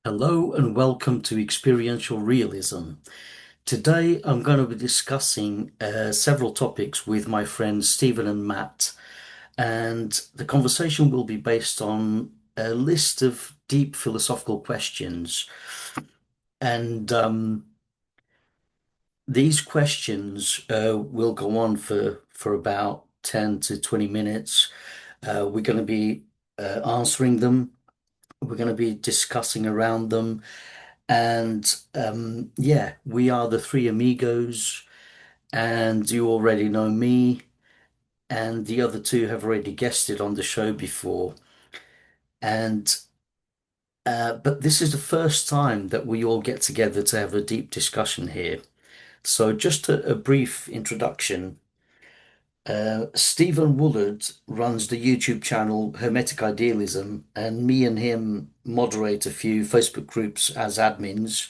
Hello and welcome to Experiential Realism. Today I'm going to be discussing several topics with my friends Stephen and Matt, and the conversation will be based on a list of deep philosophical questions. And these questions will go on for about 10 to 20 minutes. We're going to be answering them, we're going to be discussing around them. And yeah, we are the three amigos, and you already know me, and the other two have already guested on the show before. And but this is the first time that we all get together to have a deep discussion here. So just a brief introduction. Stephen Wollard runs the YouTube channel Hermetic Idealism, and me and him moderate a few Facebook groups as admins,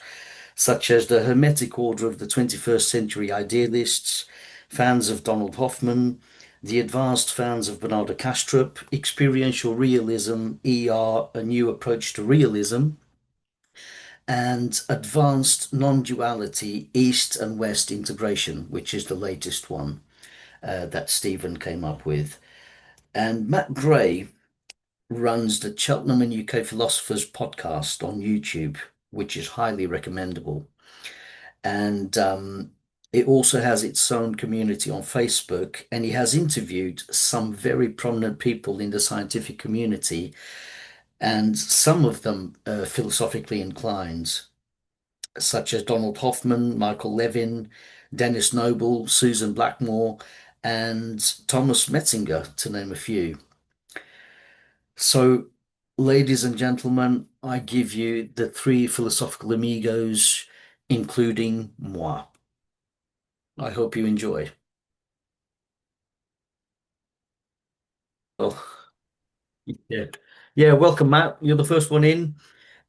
such as the Hermetic Order of the 21st Century Idealists, fans of Donald Hoffman, the Advanced fans of Bernardo Kastrup, Experiential Realism, ER, A New Approach to Realism, and Advanced Non-Duality, East and West Integration, which is the latest one that Stephen came up with. And Matt Gray runs the Cheltenham and UK Philosophers podcast on YouTube, which is highly recommendable. And it also has its own community on Facebook, and he has interviewed some very prominent people in the scientific community, and some of them philosophically inclined, such as Donald Hoffman, Michael Levin, Dennis Noble, Susan Blackmore, and Thomas Metzinger, to name a few. So, ladies and gentlemen, I give you the three philosophical amigos, including moi. I hope you enjoy. Well, yeah. Yeah, welcome, Matt. You're the first one in.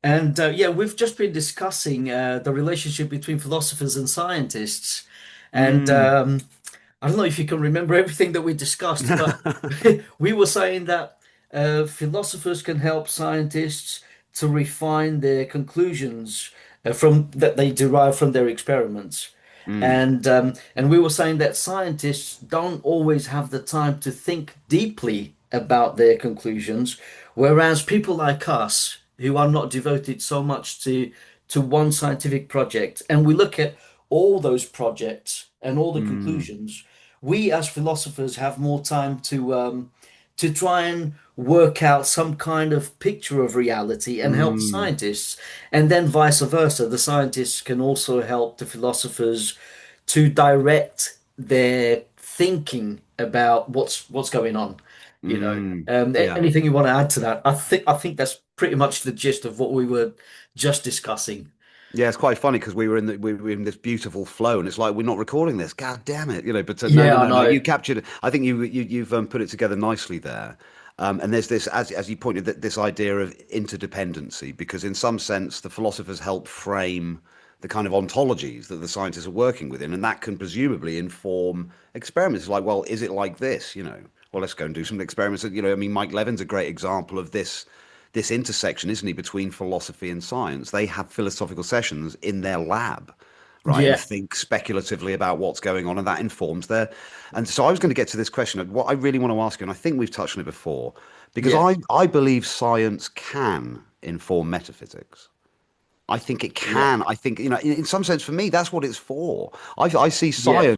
And yeah, we've just been discussing the relationship between philosophers and scientists. And Mm. I don't know if you can remember everything that we discussed, but we were saying that philosophers can help scientists to refine their conclusions from that they derive from their experiments. Mm. And we were saying that scientists don't always have the time to think deeply about their conclusions, whereas people like us, who are not devoted so much to one scientific project, and we look at all those projects and all the Mm. conclusions, we as philosophers have more time to try and work out some kind of picture of reality and help Mm. scientists, and then vice versa. The scientists can also help the philosophers to direct their thinking about what's going on. You know, Mm. Yeah. anything you want to add to that? I think that's pretty much the gist of what we were just discussing. Yeah, it's quite funny because we were in this beautiful flow, and it's like we're not recording this. God damn it, But no, no, Yeah, I no, no. know. You captured it. I think you've put it together nicely there. And there's this, as you pointed, that this idea of interdependency, because in some sense the philosophers help frame the kind of ontologies that the scientists are working within, and that can presumably inform experiments. Like, well, is it like this? Well, let's go and do some experiments. I mean, Mike Levin's a great example of this intersection, isn't he, between philosophy and science? They have philosophical sessions in their lab, right, and Yeah, think speculatively about what's going on, and that informs their. And so I was going to get to this question of what I really want to ask you, and I think we've touched on it before, because yeah, I believe science can inform metaphysics. I think it yeah. can. I think, in some sense, for me, that's what it's for. I see Yeah,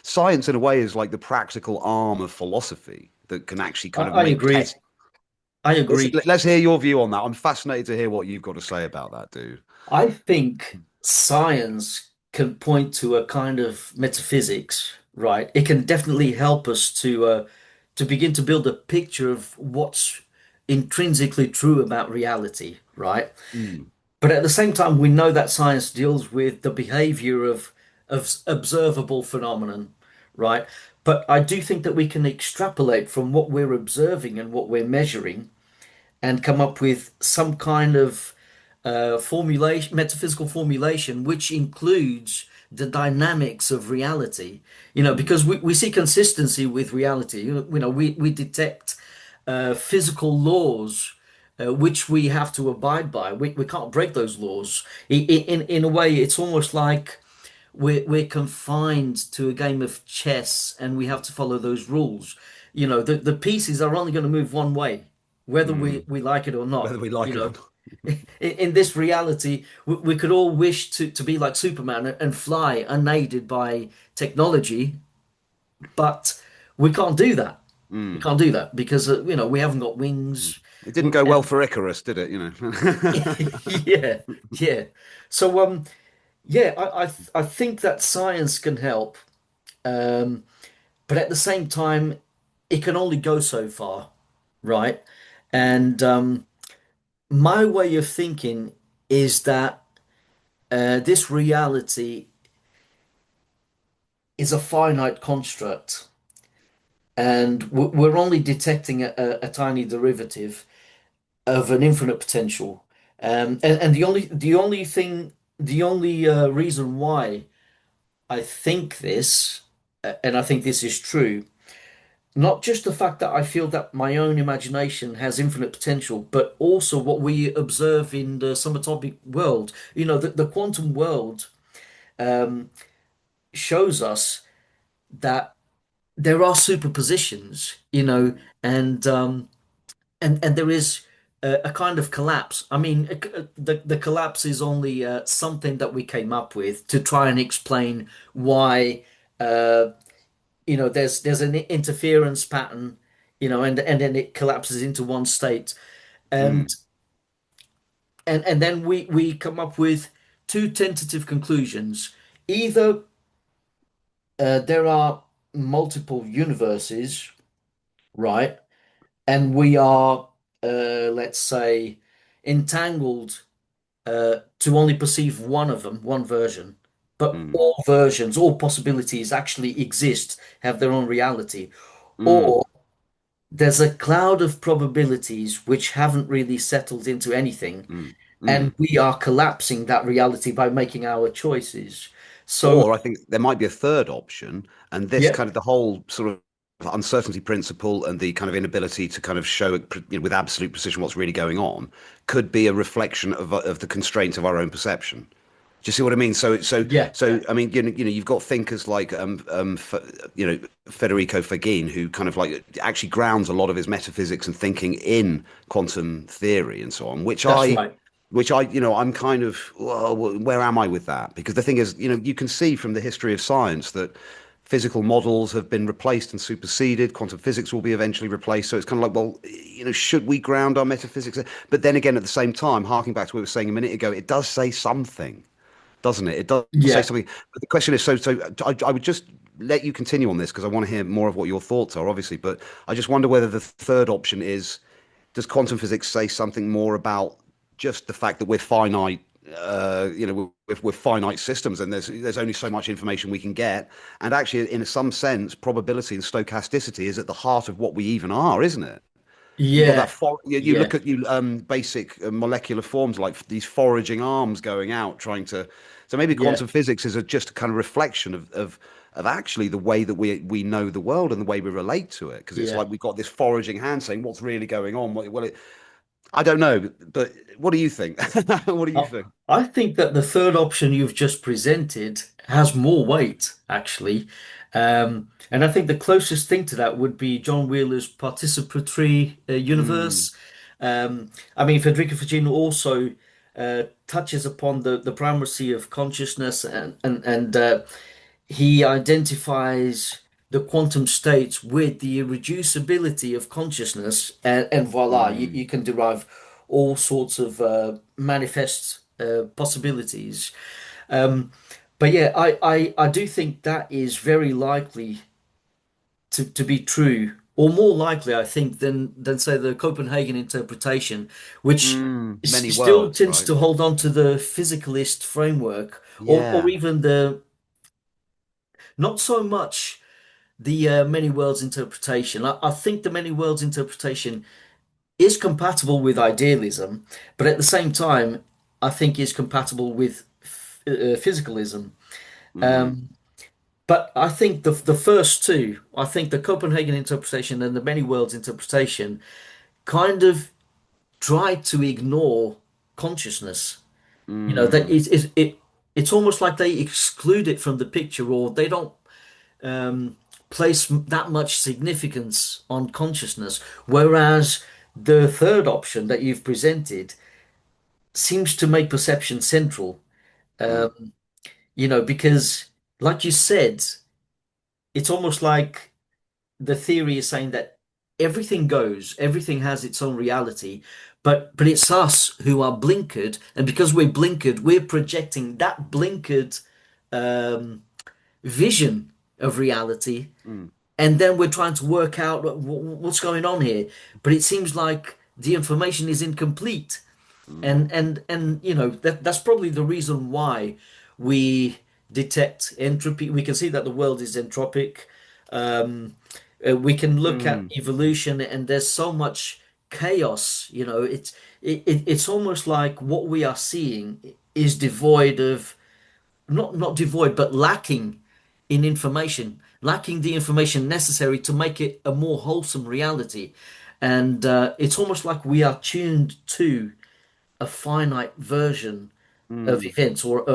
science in a way as like the practical arm of philosophy that can actually kind of I make agree. test. I Let's agree. let's hear your view on that. I'm fascinated to hear what you've got to say about that, dude. I think science can point to a kind of metaphysics, right? It can definitely help us to begin to build a picture of what's intrinsically true about reality, right? Mm. But at the same time, we know that science deals with the behavior of observable phenomenon, right? But I do think that we can extrapolate from what we're observing and what we're measuring and come up with some kind of formulation, metaphysical formulation, which includes the dynamics of reality. Mm. Because we see consistency with reality. We detect physical laws which we have to abide by. We can't break those laws. In a way, it's almost like we're confined to a game of chess and we have to follow those rules. You know, the pieces are only going to move one way, whether Mm. we like it or not. Whether we You like it or know, not. in this reality, we could all wish to be like Superman and fly unaided by technology, but we can't do that. We Mm. can't do that because you know we haven't got Mm. wings. It didn't go well And for Icarus, did it? yeah, yeah. So yeah, I think that science can help, um, but at the same time, it can only go so far, right? And my way of thinking is that this reality is a finite construct, and we're only detecting a tiny derivative of an infinite potential. And the only reason why I think this, and I think this is true, not just the fact that I feel that my own imagination has infinite potential, but also what we observe in the subatomic world. You know, the quantum world um, shows us that there are superpositions, you know, and and there is a kind of collapse. I mean, the collapse is only something that we came up with to try and explain why you know there's an interference pattern, you know, and then it collapses into one state, and Mm. and then we come up with two tentative conclusions. Either there are multiple universes, right? And we are, let's say, entangled to only perceive one of them, one version. But Mm. all versions, all possibilities actually exist, have their own reality. Mm. Or there's a cloud of probabilities which haven't really settled into anything, Mm. and Mm. we are collapsing that reality by making our choices. So, Or I think there might be a third option, and this yeah, kind of the whole sort of uncertainty principle and the kind of inability to kind of show with absolute precision what's really going on could be a reflection of the constraints of our own perception. Do you see what I mean? yeah, I mean, you've got thinkers like, Federico Fagin, who kind of like actually grounds a lot of his metaphysics and thinking in quantum theory and so on, that's right. I'm kind of, well, where am I with that? Because the thing is, you can see from the history of science that physical models have been replaced and superseded. Quantum physics will be eventually replaced. So it's kind of like, well, should we ground our metaphysics? But then again, at the same time, harking back to what we were saying a minute ago, it does say something, doesn't it? It does say Yeah, something. But the question is, I would just let you continue on this because I want to hear more of what your thoughts are, obviously. But I just wonder whether the third option is, does quantum physics say something more about just the fact that we're finite? We're finite systems, and there's only so much information we can get. And actually, in some sense, probability and stochasticity is at the heart of what we even are, isn't it? You've got that yeah, you yeah, look at basic molecular forms like these foraging arms going out trying to. So maybe yeah, quantum physics is just a kind of reflection of actually the way that we know the world and the way we relate to it, because it's yeah. like we've got this foraging hand saying what's really going on. I don't know, but what do you think? What do you I think? I think that the third option you've just presented has more weight, actually. And I think the closest thing to that would be John Wheeler's participatory Mm, universe. I mean, Federico Fagin also touches upon the primacy of consciousness, and he identifies the quantum states with the irreducibility of consciousness, and voila, mm, you can derive all sorts of manifest possibilities. Um, but yeah, I do think that is very likely to be true, or more likely, I think, than say the Copenhagen interpretation, which many still worlds, tends right? to hold on to the physicalist framework, or Yeah. even the not so much the many worlds interpretation. I think the many worlds interpretation is compatible with idealism, but at the same time, I think is compatible with physicalism. Mm, Um, but I think the first two, I think the Copenhagen interpretation and the many worlds interpretation, kind of try to ignore consciousness. You know, that Mm, it's almost like they exclude it from the picture, or they don't um, place that much significance on consciousness. Whereas the third option that you've presented seems to make perception central. mm, You know, because like you said, it's almost like the theory is saying that everything goes, everything has its own reality, but it's us who are blinkered, and because we're blinkered, we're projecting that blinkered um, vision of reality, mm, and then we're trying to work out what's going on here. But it seems like the information is incomplete, mm, and you know that's probably the reason why we detect entropy. We can see that the world is entropic. Um, we can look at mm, evolution, and there's so much chaos. You know, it's almost like what we are seeing is devoid of not devoid, but lacking in information, lacking the information necessary to make it a more wholesome reality. And it's almost like we are tuned to a finite version of mm, events, or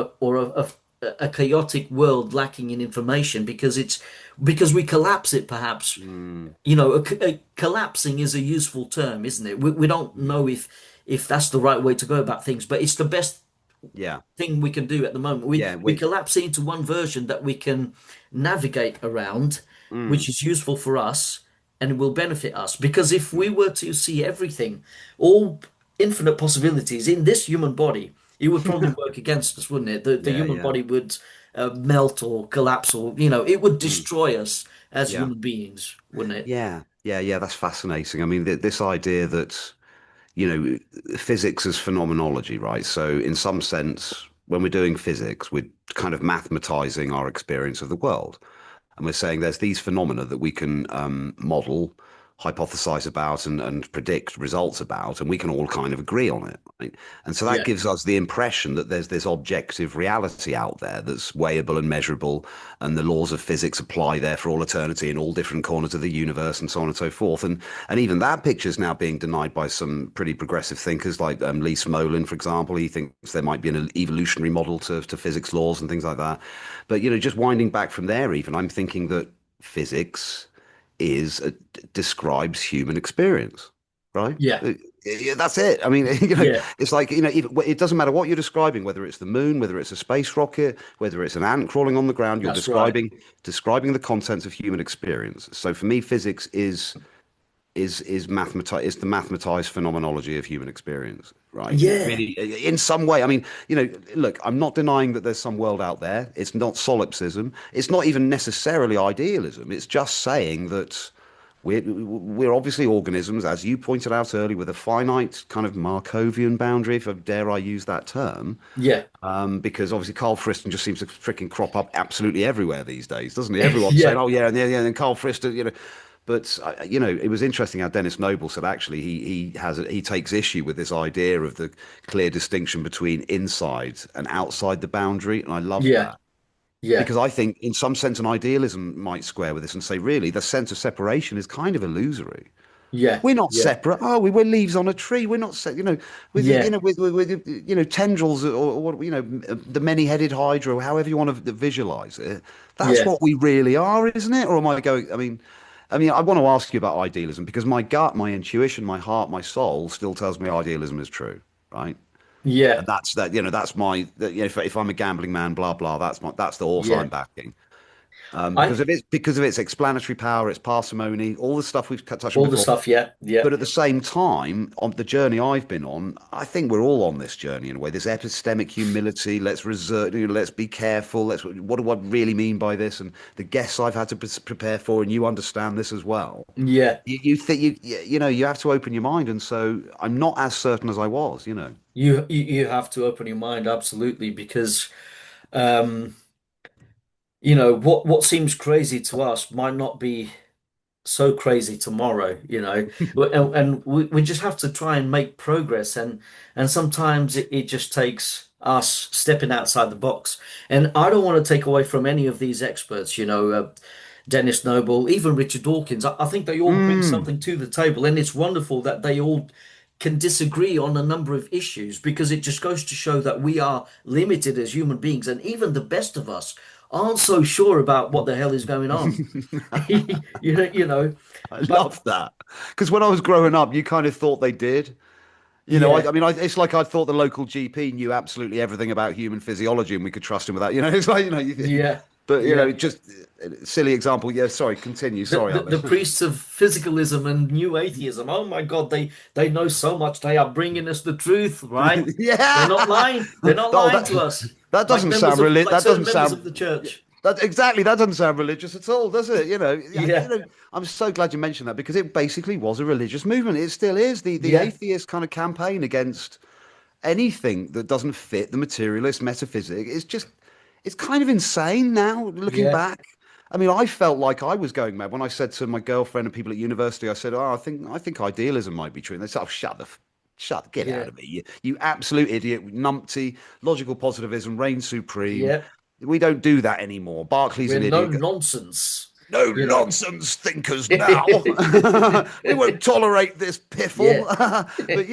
a chaotic world lacking in information, because it's because we collapse it, perhaps. mm, You know, collapsing is a useful term, isn't it? We don't mm. know if that's the right way to go about things, but it's the best Yeah, thing we can do at the moment. yeah. We collapse it into one version that we can navigate around, which Mm, is useful for us and will benefit us. Because if we mm. were to see everything, all infinite possibilities in this human body, it would probably work against us, wouldn't it? The Yeah, human yeah. body would melt or collapse, or you know, it would Mm, destroy us as yeah. human beings, wouldn't it? Yeah, yeah, yeah, that's fascinating. I mean, th this idea that, physics is phenomenology, right? So, in some sense, when we're doing physics, we're kind of mathematizing our experience of the world. And we're saying there's these phenomena that we can model, hypothesize about, and predict results about, and we can all kind of agree on it, right? And so that Yeah, gives us the impression that there's this objective reality out there that's weighable and measurable, and the laws of physics apply there for all eternity in all different corners of the universe, and so on and so forth. And even that picture is now being denied by some pretty progressive thinkers like Lee Smolin, for example. He thinks there might be an evolutionary model to physics laws and things like that. But just winding back from there, even I'm thinking that physics describes human experience, right? yeah, Yeah, that's it. I mean, yeah. it's like, it doesn't matter what you're describing, whether it's the moon, whether it's a space rocket, whether it's an ant crawling on the ground, you're That's right. describing the contents of human experience. So for me, physics is the mathematized phenomenology of human experience, right? It Yeah, really, in some way. I mean, look, I'm not denying that there's some world out there. It's not solipsism. It's not even necessarily idealism. It's just saying that we're obviously organisms, as you pointed out earlier, with a finite kind of Markovian boundary, if dare I use that term. yeah, Because obviously Carl Friston just seems to freaking crop up absolutely everywhere these days, doesn't he? Everyone's saying, yeah, "Oh yeah, and Carl Friston," But it was interesting how Dennis Noble said actually he takes issue with this idea of the clear distinction between inside and outside the boundary, and I loved yeah, that yeah, because I think in some sense an idealism might square with this and say really the sense of separation is kind of illusory. yeah, We're not yeah, separate, are we? We're leaves on a tree. We're not, with yeah, tendrils, or the many-headed hydra, or however you want to visualize it. That's yeah, what we really are, isn't it? Or am I going? I mean, I want to ask you about idealism because my gut, my intuition, my heart, my soul still tells me idealism is true, right? yeah, And that's that. That's my. If I'm a gambling man, blah blah. That's the horse yeah. I'm backing. I Because of its explanatory power, its parsimony, all the stuff we've touched on all the before. stuff, yeah, yeah, But at the same time, on the journey I've been on, I think we're all on this journey in a way. This epistemic humility. Let's reserve. Let's be careful. What do I really mean by this? And the guests I've had to prepare for, and you understand this as well. yeah. You think you have to open your mind, and so I'm not as certain as I was. You have to open your mind, absolutely, because um, you know what seems crazy to us might not be so crazy tomorrow, you know. And we just have to try and make progress, and sometimes it just takes us stepping outside the box. And I don't want to take away from any of these experts, you know, Dennis Noble, even Richard Dawkins. I think they all bring Mm, something to the table, and it's wonderful that they all can disagree on a number of issues because it just goes to show that we are limited as human beings, and even the best of us aren't so sure about what the hell is going on. You know, I but love that because when I was growing up, you kind of thought they did. You know, yeah, it's like I thought the local GP knew absolutely everything about human physiology and we could trust him with that. You know, it's like, yeah, but, yeah. just silly example. Yeah, sorry, continue. Sorry, The Alan. priests of physicalism and new atheism. Oh my God, they know so much. They are bringing us the truth, right? They're not Yeah. lying. They're not Oh, lying to us. that doesn't sound Like that certain doesn't members sound of the church. that exactly that doesn't sound religious at all, does it? Yeah, I'm so glad you mentioned that because it basically was a religious movement. It still is the yeah, atheist kind of campaign against anything that doesn't fit the materialist metaphysic. It's kind of insane now looking yeah, back. I mean, I felt like I was going mad when I said to my girlfriend and people at university, I said, "Oh, I think idealism might be true." And they said, "Oh, get out yeah, of it, you absolute idiot, numpty, logical positivism reigns supreme. yeah. We don't do that anymore. Barclay's We're an no idiot." nonsense, No you know. nonsense thinkers now. We won't tolerate this piffle. Yeah, But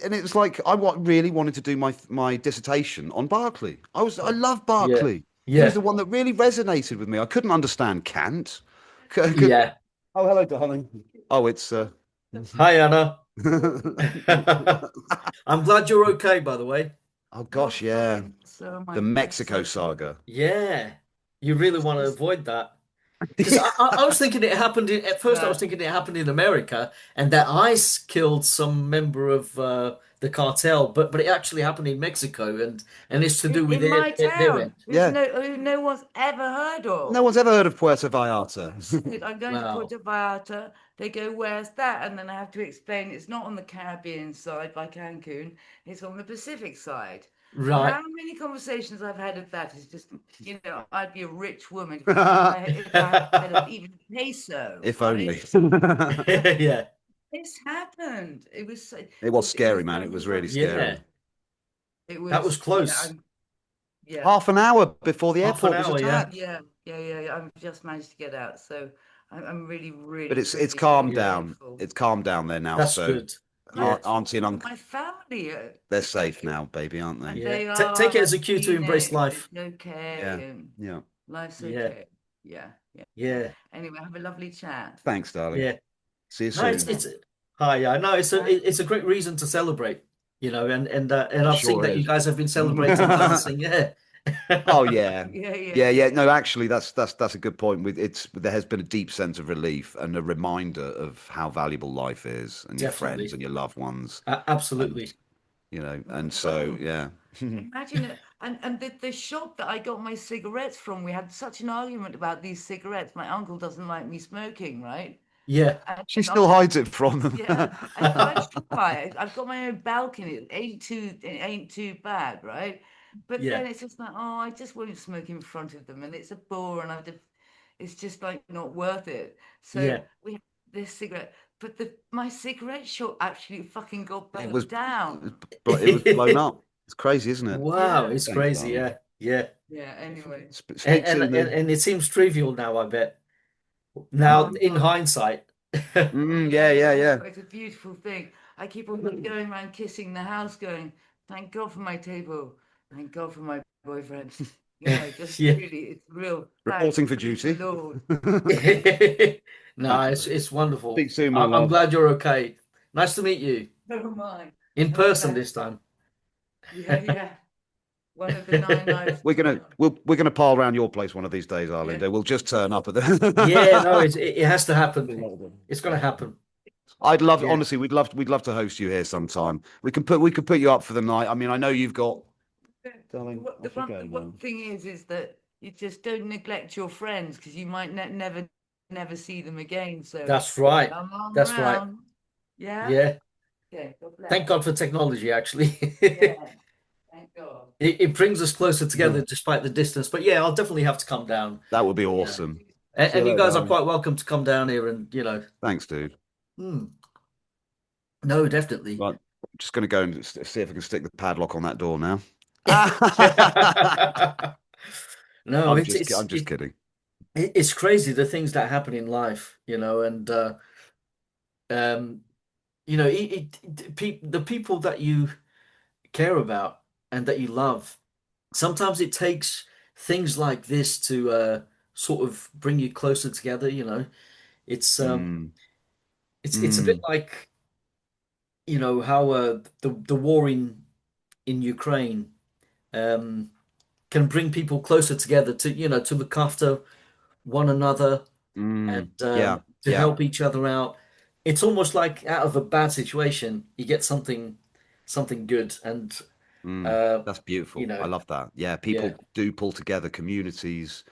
and it was like really wanted to do my dissertation on Berkeley. I love yeah, Berkeley. He was yeah, the one that really resonated with me. I couldn't understand Kant. Could- yeah. oh, hello, darling. Oh, it's Hi, Anna. I'm glad you're okay, by the way. oh You're gosh, yeah, fine. So am the I. Thanks Mexico so much. saga. Yeah, you really want to Just avoid that. Because I was thinking it happened at first I was that. thinking it happened in America and that ICE killed some member of the cartel, but it actually happened in Mexico and it's to do with In my their town, end. Yeah, who no one's ever heard no of. one's ever heard of Puerto Vallarta. I'm going to Wow. Puerto Vallarta. They go, where's that? And then I have to explain it's not on the Caribbean side by Cancun, it's on the Pacific side. And Right. how many conversations I've had of that is just, I'd be a rich woman if I had even a peso, If only. right? Yeah. This happened. It was It scary, was man. like It was really such. scary. Yeah. It That was was, close. yeah, Half an hour before the Half an airport was hour, yeah. attacked. yeah. I've just managed to get out, so I'm really, But really, it's really, calmed really Yeah. down. grateful. It's calmed down there now. That's So good. And I Yeah. had to auntie and tell uncle, my family, they're safe now, baby, aren't they? and Yeah. they Take are. it as a They've cue to seen embrace it, and life. it's okay, Yeah. and Yeah. life's Yeah. okay. Yeah, yeah, yeah. Yeah. Anyway, have a lovely chat. Thanks, darling. Yeah. See you No, Take soon. care. it's hi, yeah. No, Bye. it's a great reason to celebrate, and It I've seen sure that you is. guys have been celebrating dancing. Yeah. Oh yeah. Yeah, yeah, Yeah, yeah. yeah. No, actually that's a good point. There has been a deep sense of relief and a reminder of how valuable life is and your friends Definitely. and your loved ones. And Absolutely. and so Well, yeah. imagine it. And the shop that I got my cigarettes from, we had such an argument about these cigarettes. My uncle doesn't like me smoking, right? Yeah. She And still hides it from yeah, them. but I try. I've got my own balcony. 82, it ain't too bad, right? But Yeah. then it's just like, oh, I just won't smoke in front of them, and it's a bore, and it's just like not worth it. So Yeah. we have this cigarette, but my cigarette shop actually fucking got It burnt was down. it was blown up. It's crazy, isn't it? Wow, Yeah, it's Thanks, crazy. darling. Yeah. Yeah. yeah. Anyway, Speak soon then. And it seems trivial now, I bet. oh Now, my in God. hindsight. Yeah, yeah, yeah. It's a beautiful thing. I keep on going around kissing the house, going, thank God for my table. Thank God for my boyfriend. Just Yeah. really, it's real. Thanks, Reporting for praise the duty. Lord. No, it's wonderful. Speak soon, my I'm love. glad you're okay. Nice to meet you Never mind. in I'm person glad. this time. Yeah, yeah. One of the nine lives. We're gonna pile around your place one of these days, Yeah. Arlindo. We'll just turn up at Yeah, no, the. it has to happen. It's going to happen. I'd love, Yeah. honestly, we'd love to host you here sometime. We could put you up for the night. I mean, I know you've got, darling. Off you The go, one man. thing is that you just don't neglect your friends because you might never see them again. So That's right. come on That's right. round. Yeah. Yeah. Okay. God bless. Thank God for technology, actually. Yeah. Thank God. It brings us closer together despite the distance. But yeah, I'll definitely have to come down. That would be Yeah. awesome. See you And you later, guys are darling. quite welcome to come down here and. Thanks, dude. Hmm. No, definitely. Right, I'm just gonna go and see if I can stick the padlock on that door now. No, I'm just kidding. it's crazy the things that happen in life, and um you know, the people that you care about and that you love, sometimes it takes things like this to sort of bring you closer together, you know. It's Mm, it's a bit mm, like, you know, how the war in Ukraine um can bring people closer together to, you know, to look after one another and yeah, to yeah. help each other out. It's almost like out of a bad situation, you get something good, and Mm, uh, that's you beautiful. I know, love that. Yeah, yeah, people do pull together communities,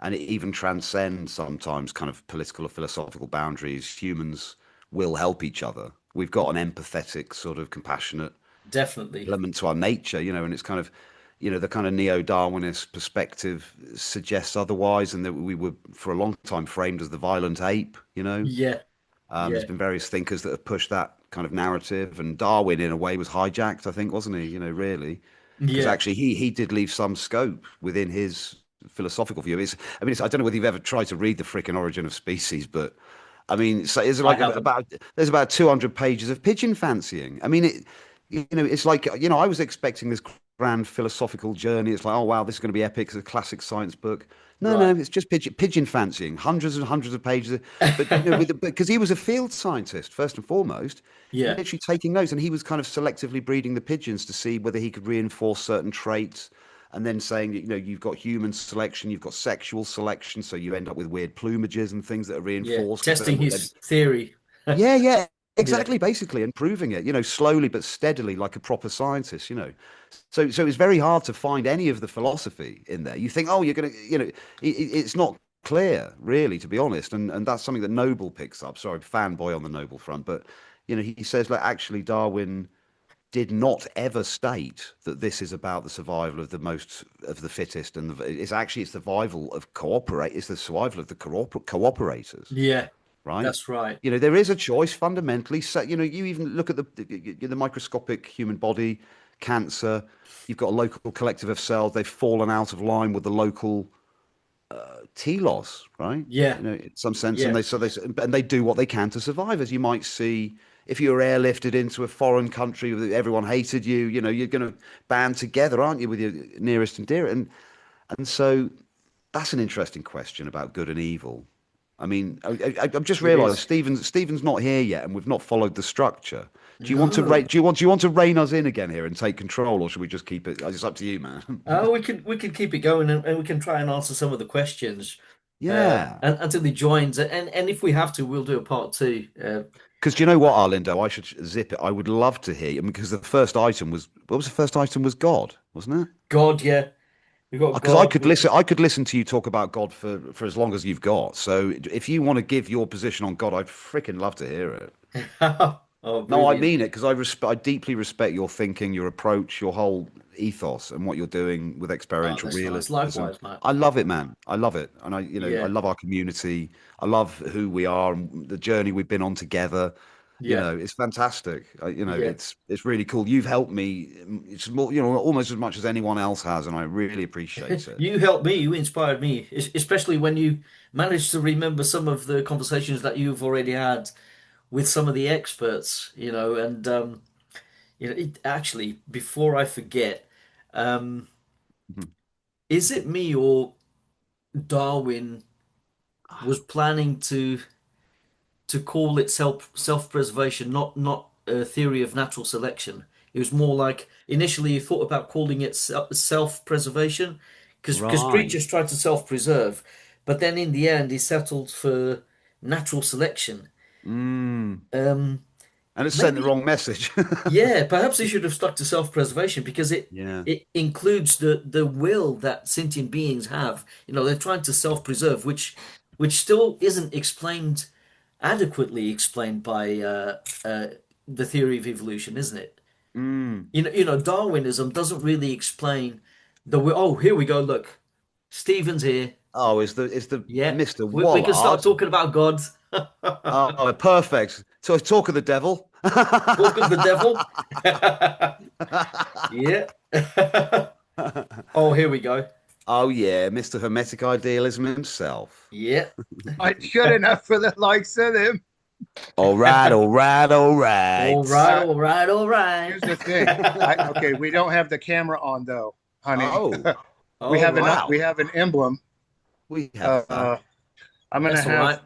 and it even transcends sometimes kind of political or philosophical boundaries. Humans will help each other. We've got an empathetic, sort of compassionate definitely, element to our nature, and it's kind of, the kind of neo-Darwinist perspective suggests otherwise, and that we were for a long time framed as the violent ape. yeah, There's yeah, been various thinkers that have pushed that kind of narrative, and Darwin, in a way, was hijacked, I think, wasn't he? Really, because yeah. actually he did leave some scope within his philosophical view. I don't know whether you've ever tried to read the frickin' Origin of Species, but I mean, so it's I like haven't. there's about 200 pages of pigeon fancying. I mean, it's like, I was expecting this grand philosophical journey. It's like, oh wow, this is going to be epic. It's a classic science book. No, no, Right. it's just pigeon fancying, hundreds and hundreds of pages. But because he was a field scientist first and foremost, Yeah, literally taking notes, and he was kind of selectively breeding the pigeons to see whether he could reinforce certain traits, and then saying that, you've got human selection, you've got sexual selection, so you end up with weird plumages and things that are yeah. reinforced because Testing his theory. yeah, yeah, Yeah. exactly, basically, and proving it, slowly but steadily, like a proper scientist. So it's very hard to find any of the philosophy in there. You think, oh, you're gonna, it's not clear, really, to be honest, and that's something that Noble picks up. Sorry, fanboy on the Noble front, but he says that actually Darwin did not ever state that this is about the survival of the most of the fittest, and it's the survival of it's the survival of the cooperators, Yeah, right? that's right. There is a choice fundamentally. So, you even look at the microscopic human body, cancer. You've got a local collective of cells. They've fallen out of line with the local telos, right? Yeah, In some sense, and yeah, they do what they can to survive. As you might see, if you were airlifted into a foreign country that everyone hated you, you're going to band together, aren't you, with your nearest and dearest? And so that's an interesting question about good and evil. I mean, I've just it realised is. Stephen's not here yet, and we've not followed the structure. No. Do you want to rein us in again here and take control, or should we just keep it? It's up to you, man. We can keep it going, and we can try and answer some of the questions Yeah, until he joins. And if we have to, we'll do a part two. because do you know what, Arlindo? I should zip it. I would love to hear, because the first item was, what was the first item? Was God, wasn't it? God, yeah, we got Because I God. could listen. I could listen to you talk about God for as long as you've got. So if you want to give your position on God, I'd freaking love to hear it. Oh, No, I brilliant. mean it, because I deeply respect your thinking, your approach, your whole ethos, and what you're doing with Oh, experiential that's nice. realism. Likewise, Matt. I love it, man. I love it, and I Yeah, love our community. I love who we are and the journey we've been on together. yeah, It's fantastic. yeah. It's really cool. You've helped me. It's more, almost as much as anyone else has, and I really appreciate it. You helped me. You inspired me, especially when you managed to remember some of the conversations that you've already had with some of the experts. And actually, before I forget, um, is it me or Darwin was planning to call it self-preservation, not a theory of natural selection. It was more like initially he thought about calling it self-preservation because Right. creatures try to self-preserve, but then in the end he settled for natural selection. Mm. Um, And it's sent the maybe wrong message. Yeah, perhaps he should have stuck to self-preservation because it Yeah. it includes the will that sentient beings have. They're trying to self-preserve, which still isn't explained adequately explained by the theory of evolution, isn't it? Mm. Darwinism doesn't really explain the will. Oh, here we go. Look, Stephen's here. Oh, is the Yeah, Mr. we can start Wollard? talking about God. Oh, perfect. So talk of the devil. Talk of the devil. Yeah. Oh, here we go. Oh yeah, Mr. Hermetic Idealism himself. Yeah. It's good enough for the likes of them. All right, all right, all All right. right, Uh, all right, all right. Here's the thing. Okay, we don't have the camera on though, honey. Oh, All We right. wow. have an emblem. We have that. Uh, I'm gonna That's all have right.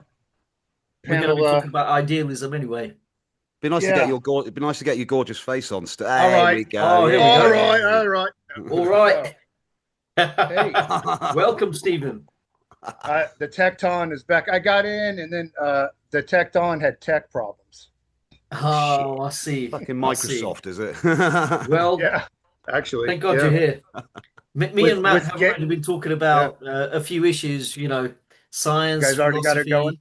We're going to be Pamela. talking about idealism anyway. Be nice to get Yeah. your it'd be nice to get your gorgeous face on. All There right. we go. Oh, here we All go. right. Yay. All right. All So, right. hey, Welcome, Stephen. the Tecton is back. I got in, and then the Tecton had tech problems. Shit. Oh, I see. Fucking I see. Microsoft, is it? Well, Yeah, actually, thank God you're yeah. here. Me and Matt With have get already been talking Yeah. about a few issues, You science, guys already got it philosophy. going.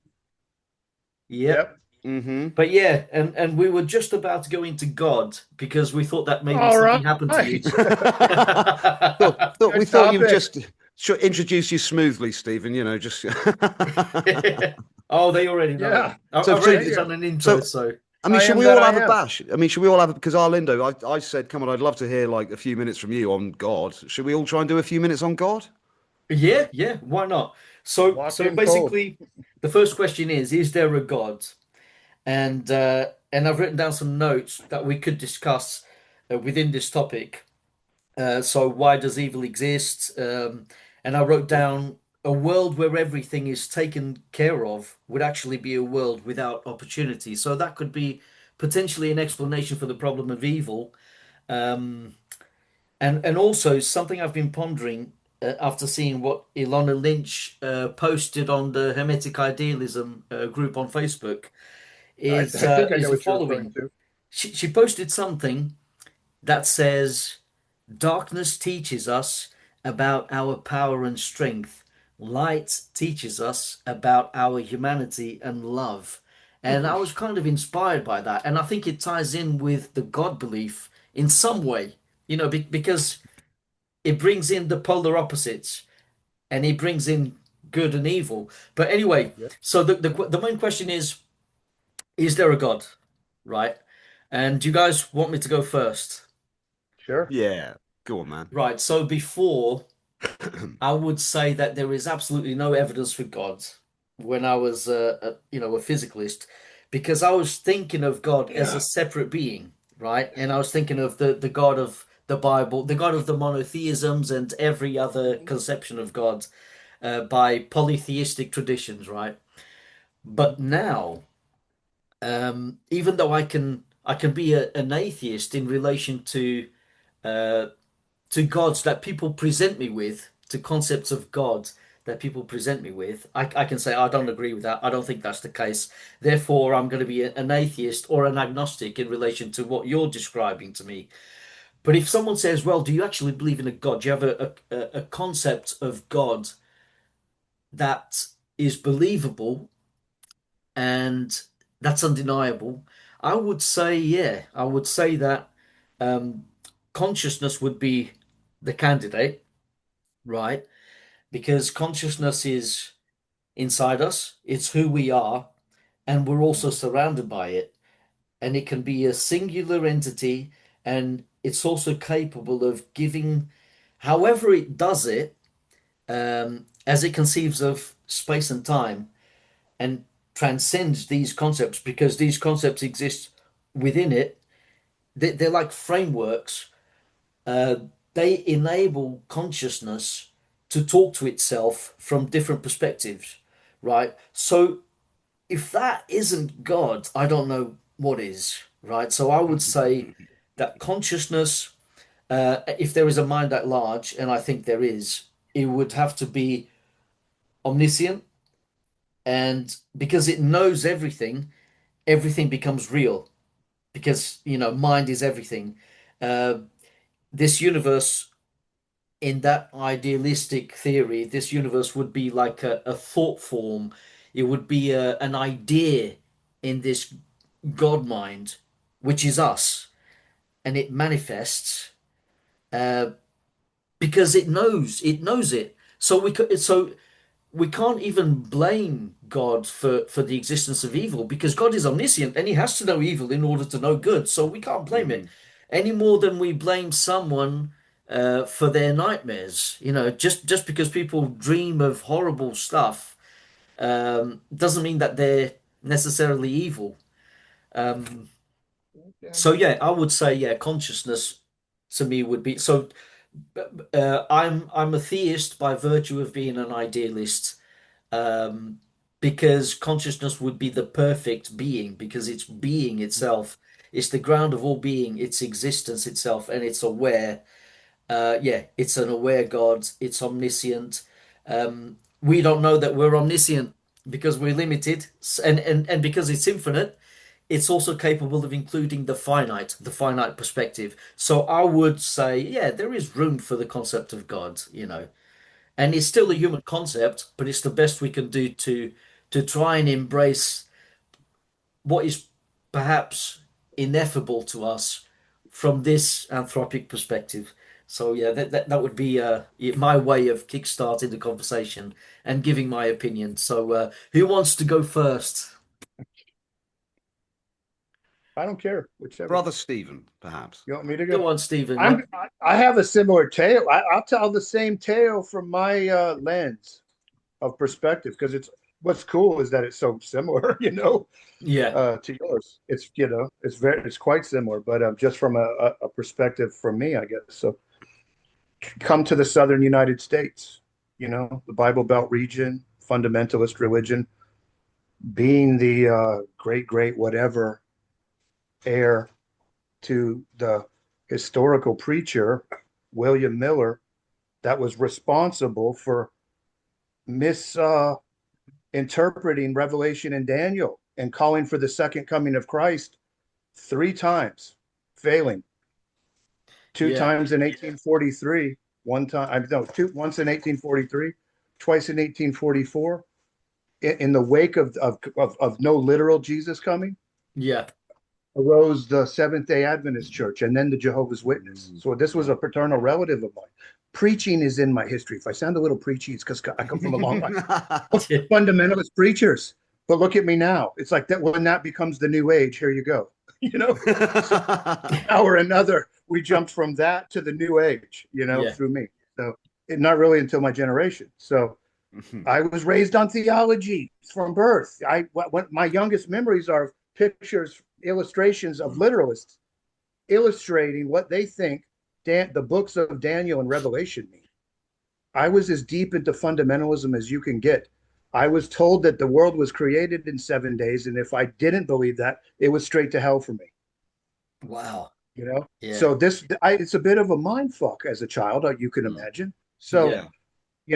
Yep. Yep. hmm But yeah, and we were just about to go into God because we thought that maybe All something happened to right. you. We Good thought you would topic. just should introduce you smoothly, Stephen. Just Oh, they already know. Yeah. so, I've so, already Thank you. done an intro, so. so I mean, I should am we that all I have a am. bash? I mean, should we all have because Arlindo, I said, come on, I'd love to hear like a few minutes from you on God. Should we all try and do a few minutes on God? yeah, yeah, why not? So Walk-in code. basically, the first question is there a God? And I've written down some notes that we could discuss within this topic. So why does evil exist? And I wrote down a world where everything is taken care of would actually be a world without opportunity. So that could be potentially an explanation for the problem of evil. Um, and also something I've been pondering after seeing what Ilona Lynch posted on the Hermetic Idealism group on Facebook is I think I is know the what you're referring following. to. She posted something that says darkness teaches us about our power and strength. Light teaches us about our humanity and love. And I was kind of inspired by that. And I think it ties in with the God belief in some way, because it brings in the polar opposites and it brings in good and evil. But anyway, Yep. so the main question is there a God? Right? And do you guys want me to go first? Sure. Yeah, go on, man. Right. So before I would say that there is absolutely no evidence for God when I was a physicalist, because I was thinking of God as a Yeah. separate being, right? And I was thinking of the God of the Bible, the God of the monotheisms and every other conception of God by polytheistic traditions, right? But now, even though I can be an atheist in relation uh, to gods that people present me with, to concepts of God that people present me with, I can say I don't agree with that. I don't think that's the case. Therefore, I'm going to be an atheist or an agnostic in relation to what you're describing to me. But if someone says, "Well, do you actually believe in a God? Do you have a concept of God that is believable and that's undeniable?" I would say, yeah, I would say that um, consciousness would be the candidate, right? Because consciousness is inside us, it's who we are, and we're also surrounded by it. And it can be a singular entity, and it's also capable of giving, however it does it, as it conceives of space and time and transcends these concepts because these concepts exist within it. They're like frameworks. Uh, they enable consciousness to talk to itself from different perspectives, right? So if that isn't God, I don't know what is, right? So I would say that consciousness, if there is a mind at large, and I think there is, it would have to be omniscient. And because it knows everything, everything becomes real. Because, mind is everything. Uh, this universe, in that idealistic theory, this universe would be like a thought form. It would be an idea in this God mind, which is us, and it manifests uh, because it knows it. So we can't even blame God for the existence of evil because God is omniscient and he has to know evil in order to know good. So we can't blame it Mhm. any more than we blame someone for their nightmares. Just because people dream of horrible stuff doesn't mean that they're necessarily evil. Um, Yeah. so yeah, I would say yeah, consciousness to me would be so. I'm a theist by virtue of being an idealist, um, because consciousness would be the perfect being because it's being itself. It's the ground of all being, its existence itself, and it's aware. Yeah, it's an aware God. It's omniscient. We don't know that we're omniscient because we're limited, and because it's infinite, it's also capable of including the finite perspective. So I would say, yeah, there is room for the concept of God, and it's still a human concept, but it's the best we can do to try and embrace what is perhaps ineffable to us from this anthropic perspective. So yeah, that would be my way of kickstarting the conversation and giving my opinion. So who wants to go first? I don't care, whichever. Brother Stephen, perhaps. You want me to go? Go on, Stephen. Yeah. I have a similar tale. I'll tell the same tale from my lens of perspective because it's what's cool is that it's so similar, Yeah. to yours. It's quite similar, but just from a perspective from me, I guess. So come to the southern United States, the Bible Belt region, fundamentalist religion, being the great whatever heir to the historical preacher William Miller that was responsible for misinterpreting Revelation and Daniel and calling for the second coming of Christ three times, failing. Two Yeah. times in 1843, one time, I no, two once in 1843, twice in 1844. In the wake of no literal Jesus coming, Yeah. arose the Seventh-day Adventist Church and then the Jehovah's Witness. So this was a paternal relative of mine. Preaching is in my history. If I sound a little preachy, it's because I come from a long line. Fundamentalist preachers. But look at me now. It's like that when that becomes the new age, here you go. So now or another, we jumped from that to the new age, Yeah. through me. So not really until my generation. So I was raised on theology from birth. What my youngest memories are of pictures, illustrations of literalists illustrating what they think the books of Daniel and Revelation mean. I was as deep into fundamentalism as you can get. I was told that the world was created in 7 days, and if I didn't believe that, it was straight to hell for me. Wow. So Yeah. it's a bit of a mind fuck as a child, you can imagine. So Yeah.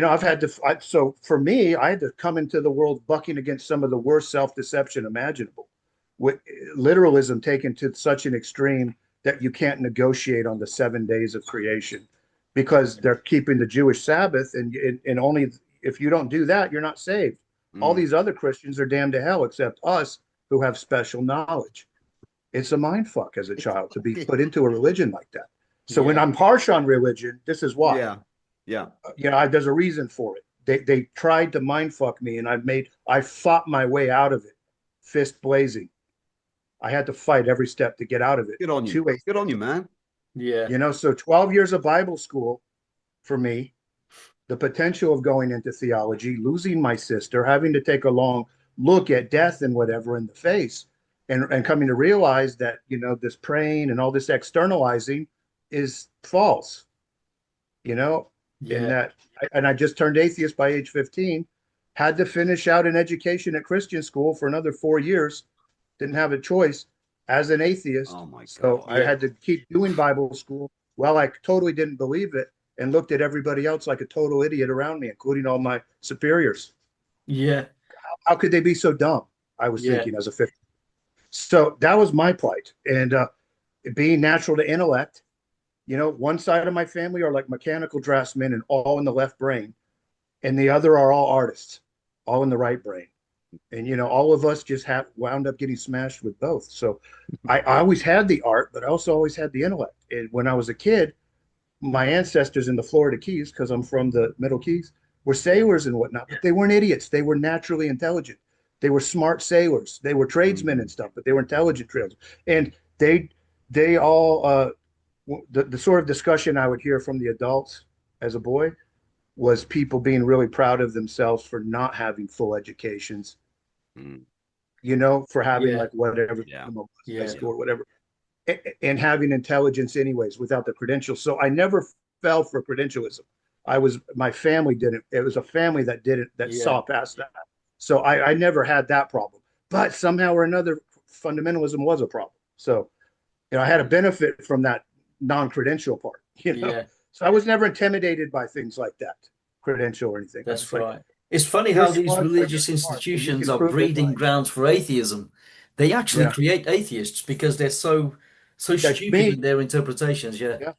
I've had to. So for me, I had to come into the world bucking against some of the worst self-deception imaginable, with literalism taken to such an extreme that you can't negotiate on the 7 days of creation, because they're keeping the Jewish Sabbath, and only if you don't do that, you're not saved. All these other Christians are damned to hell, except us who have special knowledge. It's a mind fuck as a child to be put into a religion like that. So when Yeah. I'm harsh on religion, this is why. Yeah. Yeah. There's a reason for it. They tried to mind fuck me, and I fought my way out of it, fist blazing. I had to fight every step to get out of it. Good on you. Good on you, man. Yeah. So 12 years of Bible school for me, the potential of going into theology, losing my sister, having to take a long look at death and whatever in the face, and coming to realize that, this praying and all this externalizing is false, in Yeah. that, and I just turned atheist by age 15, had to finish out an education at Christian school for another 4 years, didn't have a choice as an atheist. Oh my So God. I Yeah. had to keep doing Bible school while I totally didn't believe it and looked at everybody else like a total idiot around me, including all my superiors. Yeah. How could they be so dumb? I was Yeah. thinking as a 15. So that was my plight. And being natural to intellect, one side of my family are like mechanical draftsmen and all in the left brain, and the other are all artists, all in the right brain. And all of us just have wound up getting smashed with both. So I always had the art, but I also always had the intellect. And when I was a kid, my ancestors in the Florida Keys, because I'm from the Middle Keys, were sailors and whatnot, but they weren't idiots. They were naturally intelligent. They were smart sailors. They were tradesmen and stuff, but they were intelligent tradesmen. And they all the sort of discussion I would hear from the adults as a boy was people being really proud of themselves for not having full educations, Mm. for having Yeah. like whatever Yeah. high Yeah. school or whatever, and having intelligence anyways without the credentials. So I never fell for credentialism. My family didn't. It was a family that didn't, that Yeah. saw past that. So I never had that problem. But somehow or another, fundamentalism was a problem. So, I had a benefit from that non-credential part. Yeah. So I was never intimidated by things like that, credential or anything. I was That's just like, right. It's funny you're how these smart, or you're religious smart, and you institutions can are prove it breeding by, grounds for atheism. They actually yeah, create atheists because they're so that's stupid me. in their interpretations. Yeah. Yeah.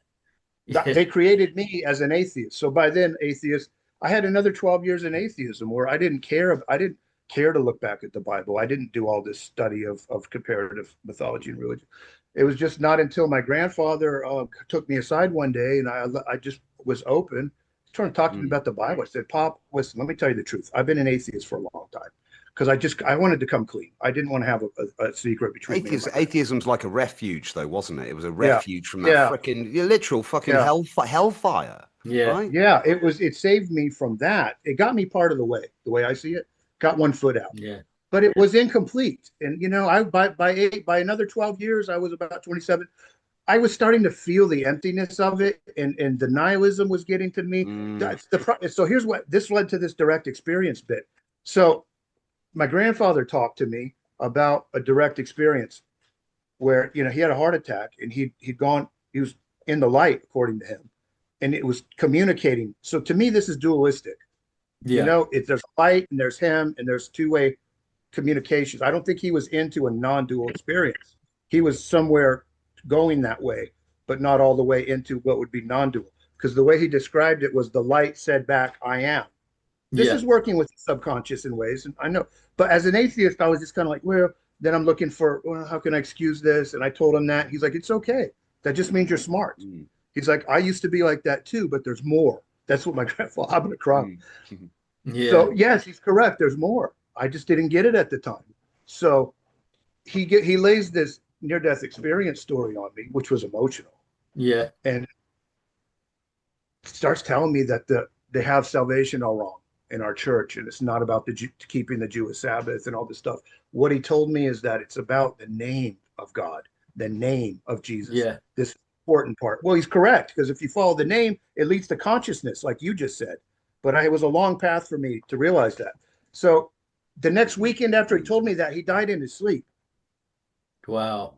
Yeah. They created me as an atheist. So by then, atheist, I had another 12 years in atheism where I didn't care to look back at the Bible. I didn't do all this study of comparative mythology and religion. It was just not until my grandfather took me aside one day, and I just was open, trying to talk to me Mm. about the Bible. I said, Pop, listen, let me tell you the truth. I've been an atheist for a long time because I wanted to come clean. I didn't want to have a secret between me and my Atheism's like a refuge, though, wasn't it? It was a yeah, refuge from that yeah, freaking literal fucking yeah. hellfire, Yeah. right? Yeah, it saved me from that. It got me part of the way I see it, got one foot out. Yeah. But it was incomplete. And I by another 12 years, I was about 27. I was starting to feel the emptiness of it, and the nihilism was getting to me. Mm. So here's what this led to, this direct experience bit. So my grandfather talked to me about a direct experience where he had a heart attack, and he was in the light according to him, and it was communicating. So to me, this is dualistic. Yeah. There's light and there's him, and there's two-way communications. I don't think he was into a non-dual experience. He was somewhere going that way, but not all the way into what would be non-dual. Because the way he described it was the light said back, I am. This Yeah. is working with the subconscious in ways, and I know. But as an atheist, I was just kind of like, well, then I'm looking for, well, how can I excuse this? And I told him that. He's like, it's okay. That just means you're smart. Mm. He's like, I used to be like that too, but there's more. That's what my grandfather, I'm going to cry. Mm. Yeah. So yes, he's correct. There's more. I just didn't get it at the time. So he lays this near-death experience story on me, which was emotional, Yeah. and starts telling me that they have salvation all wrong in our church, and it's not about keeping the Jewish Sabbath and all this stuff. What he told me is that it's about the name of God, the name of Jesus. Yeah. This important part. Well, he's correct, because if you follow the name, it leads to consciousness, like you just said. But it was a long path for me to realize that. So the next weekend after he told me that, he died in his sleep. Wow.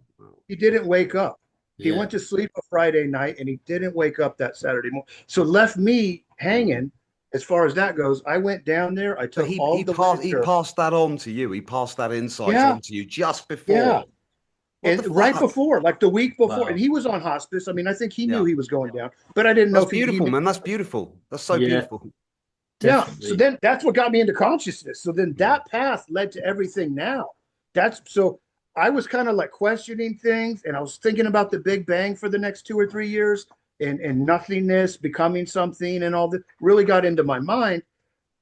He didn't wake up. He Yeah. went to sleep a Friday night, and he didn't wake up that Saturday morning. So left me hanging as far as that goes. I went down there. I So took all he the passed that on to you. He passed that insight Yeah. on to you just before. Yeah. What And the right fuck? before, like the week before, Wow. and he was on hospice. I mean, I think he Yeah. knew he was going down, but I didn't know That's if he beautiful, knew. man. That's beautiful. That's so Yeah. beautiful. Yeah. Definitely. So then that's what got me into consciousness. So then that path led to everything now. So I was kind of like questioning things, and I was thinking about the Big Bang for the next 2 or 3 years, and nothingness becoming something, and all that really got into my mind.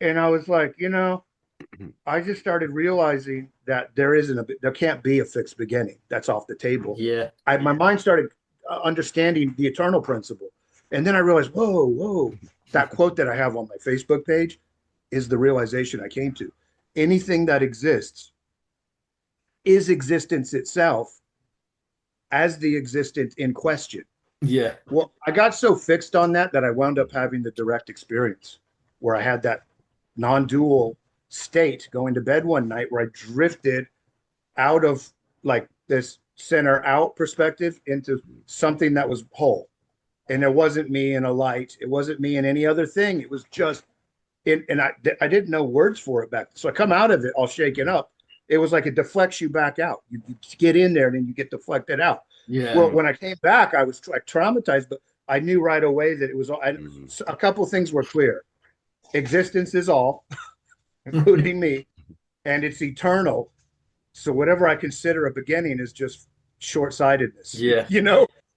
And I was like, I just started realizing that there can't be a fixed beginning. That's off the table. Yeah. My mind started understanding the eternal principle. And then I realized, whoa, that quote that I have on my Facebook page is the realization I came to. Anything that exists is existence itself as the existence in question. Yeah. Well, I got so fixed on that I wound up having the direct experience where I had that non-dual state going to bed one night where I drifted out of like this center out perspective into something that was whole. And it wasn't me in a light. It wasn't me in any other thing. It was just and I didn't know words for it back then. So I come out of it all shaken up. It was like it deflects you back out. You get in there and then you get deflected out. Yeah. Well, when I came back, I was traumatized, but I knew right away that it was a couple of things were clear. Existence is all, including me, and it's eternal. So whatever I consider a beginning is just short-sightedness. Yeah.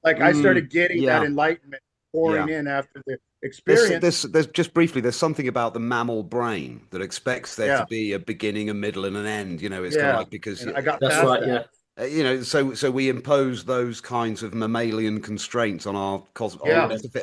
Like I started getting yeah. that enlightenment pouring in after the There's experience. just briefly, there's something about the mammal brain that expects there to be a beginning, a middle, and an end. It's kind of like, because And I got That's past right. that. Yeah. so we impose those kinds of mammalian constraints on our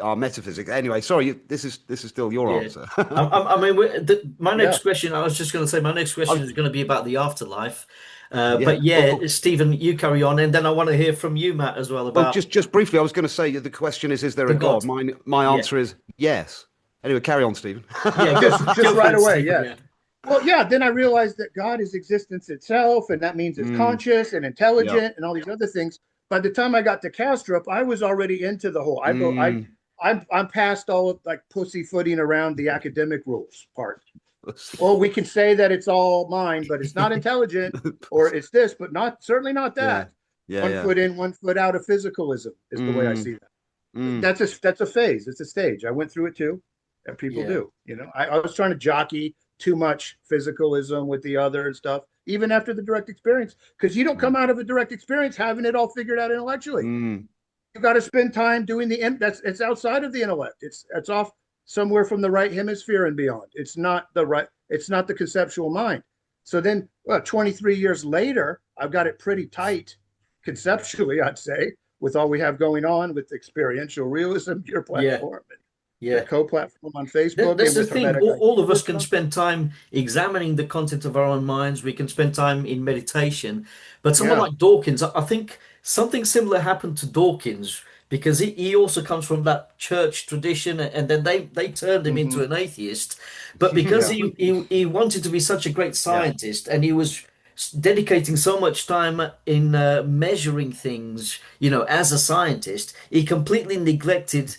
our metaphysics. Anyway, sorry, this is still your Yeah. answer. I mean, my next Yeah. question, I was just going to say, my next question is going to be about the afterlife. But yeah, Stephen, you carry on, and then I want to hear from you, Matt, as well Well, about just briefly, I was going to say the question is there the a God. God? My Yeah, answer is yes. Anyway, carry on, Stephen. yeah, just go for right it, away. Stephen. Yes. Yeah, Well, yeah. Then I realized that God is existence itself, and that means it's Mm, conscious and yeah. intelligent and all these other things. By the time I got to Castrop, I was already into the whole. Mm. I'm past all of like pussyfooting around the academic rules part. Well, we can say that it's all mind, but it's not intelligent, or it's this, but not certainly not Yeah. that. Yeah. One Yeah. foot in, 1 foot out of physicalism is the way I Mm, see that. mm. That's a phase. It's a stage. I went through it too, and people yeah, do. I was trying to jockey too much physicalism with the other and stuff, even after the direct experience, because you don't come out of a direct experience having it all figured out intellectually. Mm. You got to spend time doing it's outside of the intellect. It's off somewhere from the right hemisphere and beyond. It's not the conceptual mind. So then 23 years later, I've got it pretty tight conceptually, I'd say, with all we have going on with experiential realism, your yeah, platform, and the yeah. co-platform on Facebook, That's and the with thing. Hermetic All of us Ideas can stuff. spend time examining the content of our own minds. We can spend time in meditation. But someone Yeah. like Dawkins, I think something similar happened to Dawkins because he also comes from that church tradition, and then they turned him Mm-hmm. into an atheist. But because Yeah. he wanted to be such a great Yeah. scientist, and he was dedicating so much time in measuring things, as a scientist, he completely neglected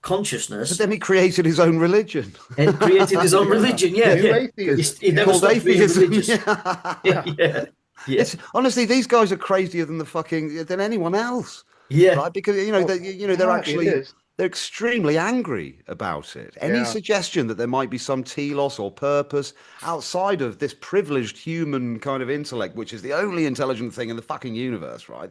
But consciousness then he created his own religion. and created his own Yeah. religion. Yeah, New yeah. He, atheism. he never Yeah. Called stopped being atheism. religious. Yeah. Yeah. Yeah, yeah, It's honestly, these guys are crazier than than anyone else, yeah, right? Because Oh, they're yeah, it actually is. they're extremely angry about it. Any Yeah. suggestion that there might be some telos or purpose outside of this privileged human kind of intellect, which is the only intelligent thing in the fucking universe, right?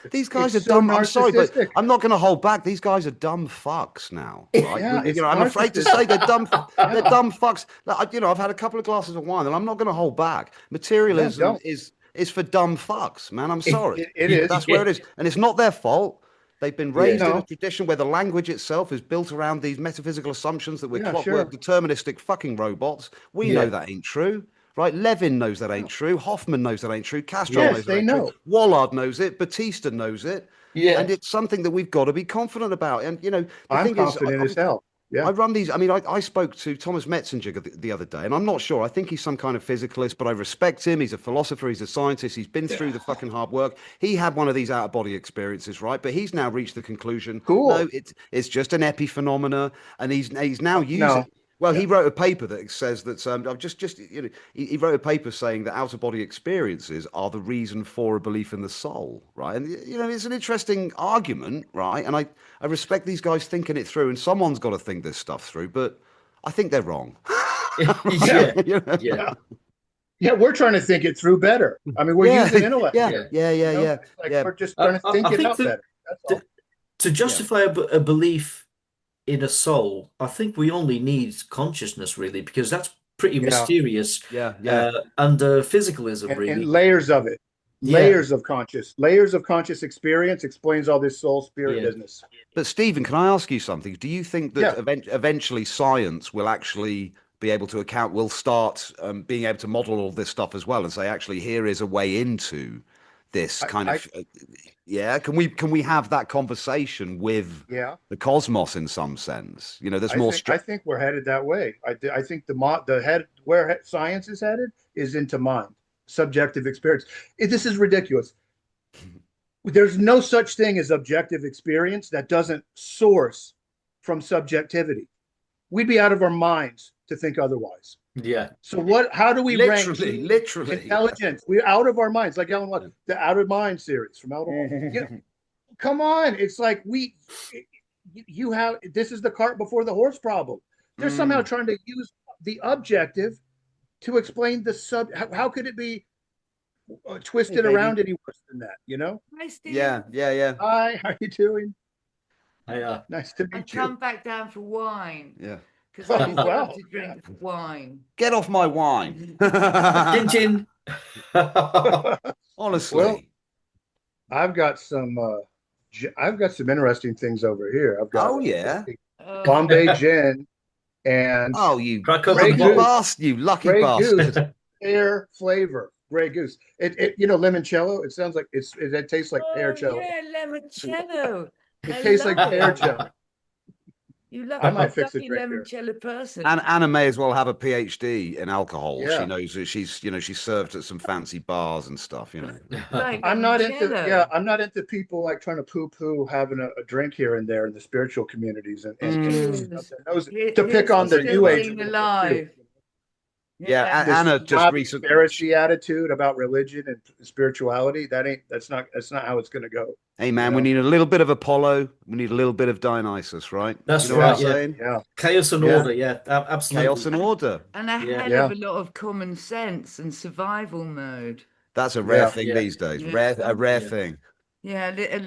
These guys It's are so dumb. I'm sorry, but narcissistic. I'm not going to hold back. These guys are dumb fucks now, right? Yeah, it's I'm afraid to say narcissism. they're Yeah. dumb fucks. Like, I've had a couple of glasses of wine, and I'm not going to hold back. No, Materialism don't. is for dumb fucks, man. I'm sorry, It yeah, but is. that's where yeah, it is, and it's not their fault. They've been yeah, raised in a No. tradition where the language itself is built around these metaphysical assumptions that we're Yeah, clockwork, sure. deterministic fucking robots. We know yeah, that ain't true, right? Levin knows that ain't true. Hoffman knows that ain't true. Castro yeah, Yes, knows that they ain't true. know. Wollard knows it. Batista knows it. yeah. And it's something that we've got to be confident about. And, the I'm thing is, confident as hell. I Yeah. run these. I mean, I spoke to Thomas Metzinger the other day, and I'm not sure. I think he's some kind of physicalist, but I respect him. He's a philosopher. He's a scientist. He's been through the fucking hard work. He had one of these out of body experiences, right? But he's now reached the conclusion, no, Cool. it's just an epiphenomena, and he's now using. No. Well, Yeah. he wrote a paper that says that I've he wrote a paper saying that out of body experiences are the reason for a belief in the soul, right? And it's an interesting argument, right? And I respect these guys thinking it through, and someone's got to think this stuff through, but I think they're wrong. Yeah. Yeah, You know? yeah, Yeah. Yeah. We're trying to think it through better. I mean, we're Yeah, using intellect yeah, here. yeah, yeah, yeah, It's like yeah. we're just trying to think I it think out that better. That's to, all. to Yeah. justify a belief in a soul, I think we only need consciousness, really, because that's pretty Yeah. mysterious Yeah, yeah. under physicalism, And really. layers of it. Yeah, Layers of conscious experience explains all this soul spirit yeah. business. But Stephen, can I ask you something? Do you think that Yeah. eventually science will actually be able to will start being able to model all this stuff as well and say, actually, here is a way into this I, kind I of, yeah? Can we have that conversation with yeah. the cosmos in some sense? There's I more. think I think we're headed that way. I think the head where science is headed is into mind, subjective experience. This is ridiculous. There's no such thing as objective experience that doesn't source from subjectivity. We'd be out of our minds to think otherwise. Yeah. So how do we rank Literally. intelligence? We're out of our minds, like Ellen Watts, the Out of Mind series from Out of Mind. Come on, it's like you have this is the cart before the horse problem. They're somehow trying to use the objective to explain the sub. How could it be twisted around any worse than that? Hi, Steve. Yeah. Hi, how you doing? I, Nice to I meet you. come back down for wine Yeah. because I Oh, wow. love to drink wine. Get off my wine. Chin chin. Honestly. Well, I've got some interesting things over here. I've got Oh, yeah. Bombay gin and Oh, you Crack open lucky the bottle. bastard! You lucky Grey bastard! Goose pear flavor. Grey Goose. It limoncello. It sounds like it tastes like pear Oh jello. yeah, limoncello. It I tastes like love pear it. jello. You love I a might fix a lucky drink there. limoncello person. And Anna may as well have a PhD in alcohol. She Yeah. knows that she's served at some fancy bars and stuff, Like I'm not into limoncello. I'm not into people like trying to poo-poo having a drink here and there in the spiritual communities and stuff Here's, that knows to pick here's on the the new still age a being little bit too. alive. Yeah, Yeah. This Anna just snobby recently. Pharisee attitude about religion and spirituality, that's not how it's gonna go. Hey man, You we know? need a little bit of Apollo. We need a little bit of Dionysus, right? That's You know what right. I'm Yeah. saying? Yeah. Chaos and Yeah. order. Yeah, absolutely. Chaos and order. And a Yeah. hell Yeah. of a lot of common sense and survival mode. That's a rare Yeah. thing Yeah. these days. Yeah. A rare Yeah. thing. Yeah, a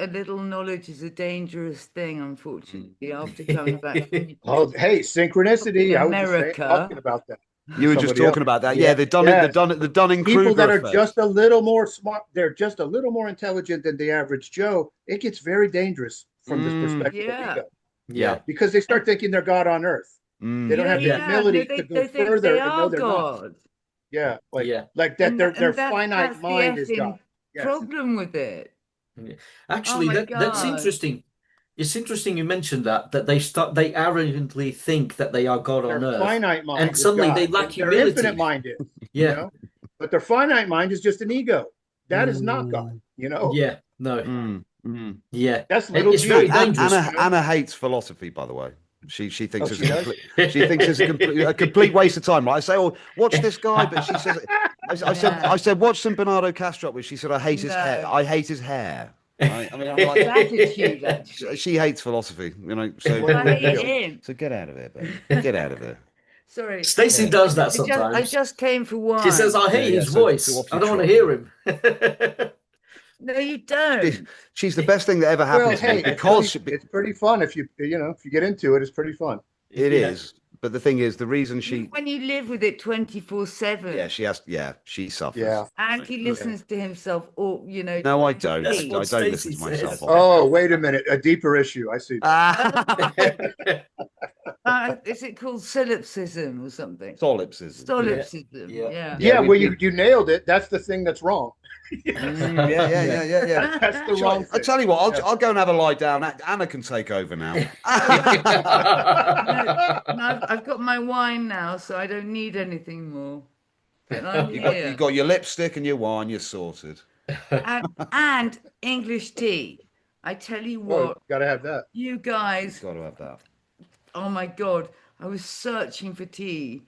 little knowledge is a dangerous thing, unfortunately. After coming back from Oh, hey, synchronicity. in I was just talking America, about that. You were just Somebody talking else. about that. Yeah, Yeah. the Yes. Dunning-Kruger People that are effect. just a little more smart, they're just a little more intelligent than the average Joe. It gets very dangerous from this perspective of yeah, ego Yeah. because they start thinking they're God on earth. They don't yeah, have the Yeah. No, humility to they go think further they and know are they're not. God, Yeah, Yeah. like that. Their and finite that's the mind is effing God. Yes. problem with it. Yeah. Oh Actually, my that's God. interesting. It's interesting you mentioned that they arrogantly think that they are God Their on earth, finite mind and is suddenly they God. lack Their infinite humility. mind is, Yeah. but their finite mind is just an ego. That is not God. Mm. Yeah. No. Mm. Mm. Yeah. That's little It's very G. dangerous. Anna hates philosophy, by the way. She Oh, thinks it's she does. she thinks it's a complete waste of time. Right? I say, "Oh, watch this guy," but she says, I said, watch some Bernardo Castro," but she said, "I hate his hair. No, I hate his hair." Right? I mean, I'm like, his attitude, actually. she hates philosophy, So What a I hate reveal. him. so get out of here, baby. Get out of here. Sorry, Stacey Yeah. does that I sometimes. just came for She says, wine. "I hate Yeah. his So voice. off I you don't want to trot. hear him." No, you She- don't. She's the best thing that ever Well, happened to me hey, because it's pretty fun if you get into it. It's pretty fun. it Yeah. is. But the thing is, the reason she, When you live with it 24/7, yeah, she suffers. Yeah. and he listens to himself, or No, I don't. That's I what don't listen Stacey to myself. says. Oh, wait a minute. A deeper issue. I see. Is it called solipsism or something? Solipsism. Solipsism, Yeah. yeah. Yeah, well, we- you nailed it. That's the thing that's wrong. Yeah. That's the wrong I thing. tell you what, Yeah. I'll go and have a lie down. Anna can take over now. No, I've got my wine now, so I don't need anything more. But I'm You here. got your lipstick and your wine. You're sorted. And English tea. I tell you Well, what, gotta have that. you guys, Got to have that. oh my God, I was searching for tea.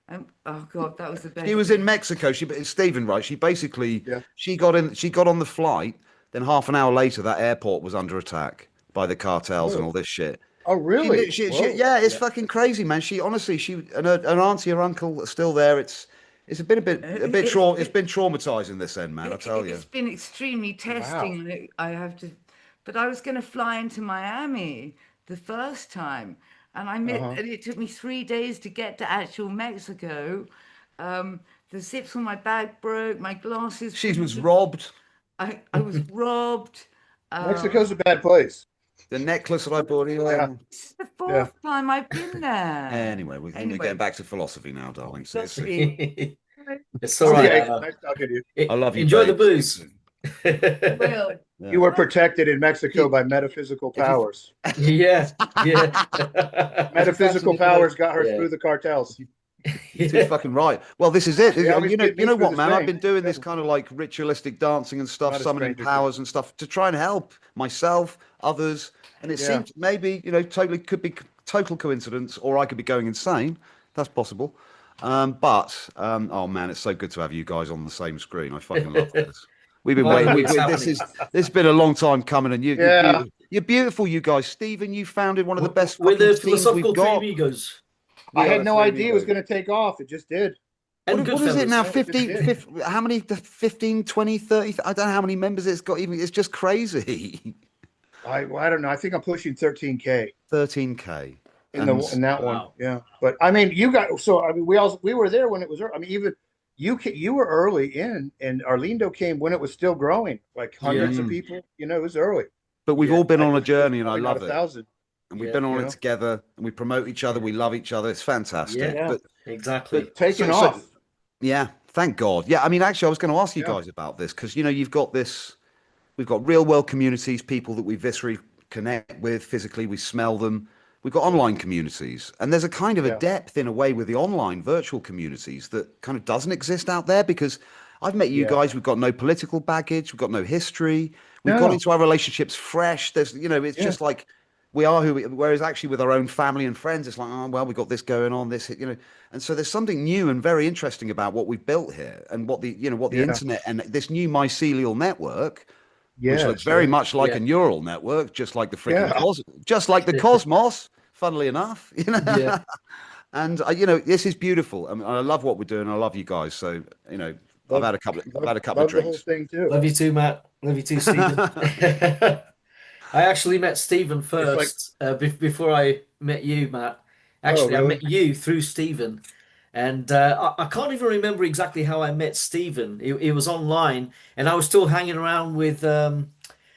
And oh God, that was the best. She was in Mexico. Stephen, right? She basically Yeah. she got on the flight. Then half an hour later, that airport was under attack by the cartels and all this shit. Oh, really? Whoa. Yeah, it's fucking crazy, man. She honestly, and her auntie, her uncle are still there. It's it's been it's been traumatizing this end, man. I tell you. It's been extremely testing. I have to, but I was going to fly into Miami the first time, and and it took me 3 days to get to actual Mexico. The zips on my bag broke. My glasses. She was robbed. I was robbed. Mexico's a bad place. The necklace that I bought you. Yeah. It's the fourth time I've been there. Anyway, we're getting back to philosophy now, darling. Sorry. It's all right. Okay, Anna. nice talking to you. I love you. Enjoy the babe. booze. Well, You were protected in Mexico by metaphysical powers. Yeah. Metaphysical powers got her Yeah. through the cartels. She's fucking right. Well, this is it. They always get me You know through what, the man? I've same. been doing this kind of like ritualistic dancing and stuff, Not a summoning stranger to powers and stuff to try and help myself, others. And it Yeah. seems maybe, could be total coincidence, or I could be going insane. That's possible. Oh man, it's so good to have you guys on the same screen. I fucking love this. We've been Finally, waiting. it's This happening. has been a long time coming, and Yeah. you're beautiful, you guys. Stephen, you founded one of the best We're fucking the teams philosophical we've three got. amigos. I are had the no three idea it was amigos. going to take off. It just did. And What is it now? Goodfellas. 50, how many? 15, 20, 30? I don't know how many members it's got. Even it's just crazy. I don't know. I think I'm pushing 13K 13K. in that one. Wow. Yeah, but I mean, we were there when it was. I mean, even you were early in, and Arlindo came when it was still growing, like hundreds of people. It was early. But we've all been on a journey, and I Probably not love it. 1,000. And we've been on it together, and we promote each other. We love each other. It's fantastic. Yeah. But Exactly. But taking so- off. yeah, Thank God. Yeah, I mean, actually, I was going to ask you Yeah, guys about this because you've got this. We've got real world communities, people that we viscerally connect with physically. We smell them. We've got yeah, online communities, and there's a kind of a yeah, depth in a way with the online virtual communities that kind of doesn't exist out there because I've met you yeah. guys. We've got no political baggage. We've got no history. We've gone No, into our relationships fresh. It's yeah, just like we are who we, whereas actually with our own family and friends, it's like, oh, well, we've got this going on, and so there's something new and very interesting about what we've built here and what the yeah, internet and this new mycelial network which looks yes, very yeah, much like Yeah, a neural network, just like the freaking yeah. just like the cosmos. Funnily enough, yeah. and this is beautiful. I mean, I love what we're doing. I love you guys. So Love, I've had a couple of love the whole drinks. thing too. Love you too, Matt. Love you too, Stephen. I actually met Stephen It's like, first before I met you, Matt. oh, Actually, I really? met you through Stephen, and I can't even remember exactly how I met Stephen. It was online, and I was still hanging around with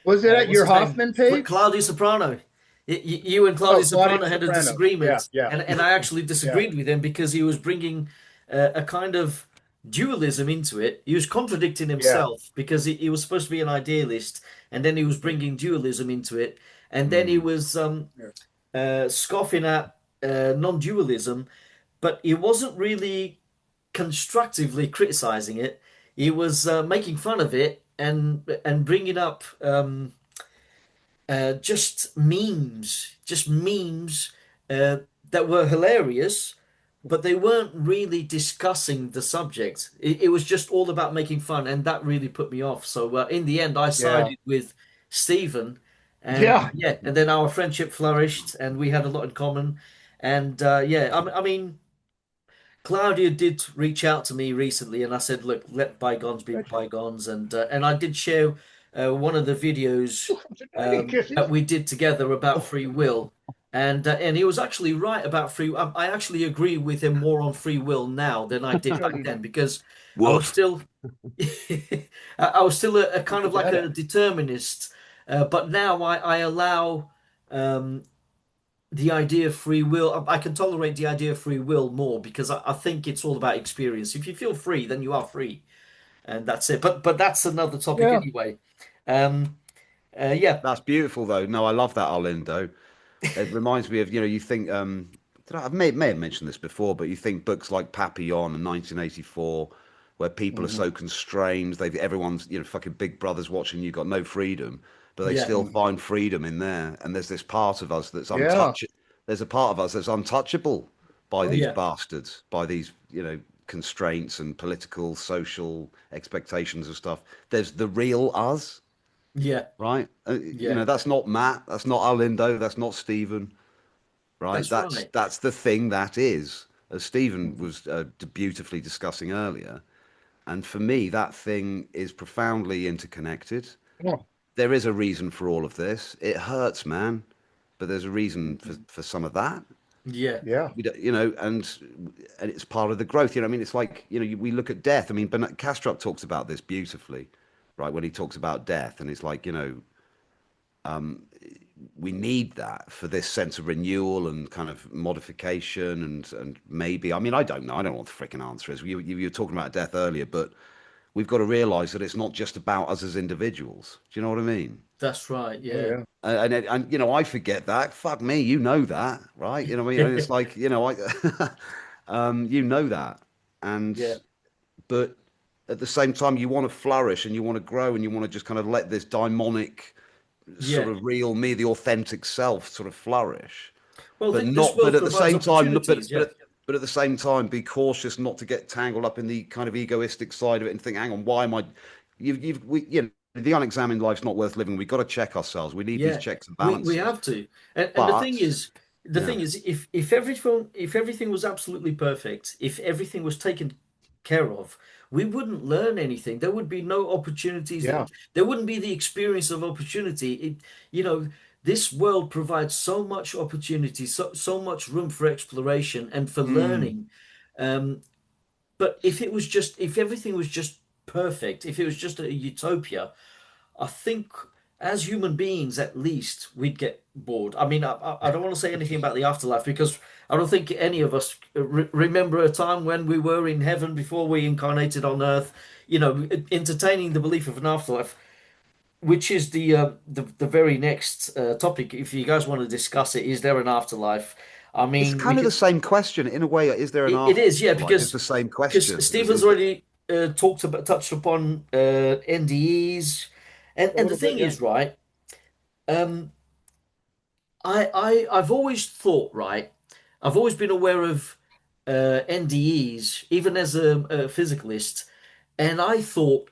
Was it at what's your his name, Hoffman page? Claudio Soprano. You and Oh, Claudio Claudio Soprano had a Soprano. Yeah, disagreement, yeah, and I actually yeah, disagreed with him because he was bringing a kind of dualism into it. He was contradicting yeah. himself because he was supposed to be an idealist, and then he was bringing dualism into it, and then he Mm. was Yeah. scoffing at non-dualism, but he wasn't really constructively criticizing it. He was making fun of it and bringing up just memes uh, that were hilarious, but they weren't really discussing the subject. It was just all about making fun, and that really put me off. So in the end, I Yeah. sided with Stephen, and Yeah. yeah, and then our friendship flourished, and we had a lot in common. And yeah, I mean, Claudia did reach out to me recently, and I said, "Look, let bygones be Gotcha. bygones." And I did share one of the videos Tiny that kisses. we did together about free will, and he was actually right about free. I actually agree with him more on free will now than I did back then because I was Woof. still I was still a kind Look of at like that. a determinist, but now I allow. The idea of free will, I can tolerate the idea of free will more because I think it's all about experience. If you feel free, then you are free, and that's it. But that's another topic Yeah. anyway. Um, yeah, That's beautiful, though. No, I love that, Arlindo. It reminds me of, you think, I may have mentioned this before, but you think books like Papillon in 1984, where people are Hmm. so constrained, everyone's, fucking Big Brother's watching you, got no freedom, but they yeah, still find freedom in there. And there's this part of us that's Yeah. there's a part of us that's untouchable by Oh, these yeah, bastards, by these, constraints and political, social expectations and stuff. There's the real us, yeah, right? yeah. That's not Matt, that's not Arlindo, that's not Stephen, right? That's right. That's the thing that is, as Stephen Mhm. was beautifully discussing earlier. And for me, that thing is profoundly interconnected. Oh, There is a reason for all of this. It hurts, man, but there's a reason mhm. for some of that. Yeah, We don't, and it's part of the growth. I mean, it's like we look at death. I mean, Kastrup talks about this beautifully, right? When he talks about death, and it's like we need that for this sense of renewal and kind of modification and maybe I mean I don't know what the freaking answer is. You were talking about death earlier, but we've got to realize that it's not just about us as individuals. Do you know what I mean? that's right. oh Yeah, yeah. And I forget that. Fuck me, you know that, right? You know what I mean? And it's like I you know that, and yeah, but at the same time you want to flourish and you want to grow and you want to just kind of let this daimonic sort yeah. of real me, the authentic self, sort of flourish. Well, But this not. But world at the provides same time, opportunities. Yeah, but at the same time, be cautious not to get tangled up in the kind of egoistic side of it and think, hang on, why am I? The unexamined life's not worth living. We've got to check ourselves. We need these yeah. checks and We balances. have to, and But the yeah, thing is, if everything was absolutely perfect, if everything was taken care of, we wouldn't learn anything. There would be no opportunities. Yeah. There wouldn't be the experience of opportunity. You know, this world provides so much opportunity, so much room for exploration and for Mm. learning. Um, but if everything was just perfect, if it was just a utopia, I think as human beings, at least we'd get bored. I mean, I don't want to say anything about the afterlife because I don't think any of us remember a time when we were in heaven before we incarnated on earth. You know, entertaining the belief of an afterlife, which is the very next topic. If you guys want to discuss it, is there an afterlife? I It's mean, we kind of the could. same question in a way. Is there an It is, yeah, afterlife? It's the same because question. Stephen's already touched upon NDEs, A and the little bit, thing yeah. is, right. Um, I've always thought, right. I've always been aware of NDEs, even as a physicalist, and I thought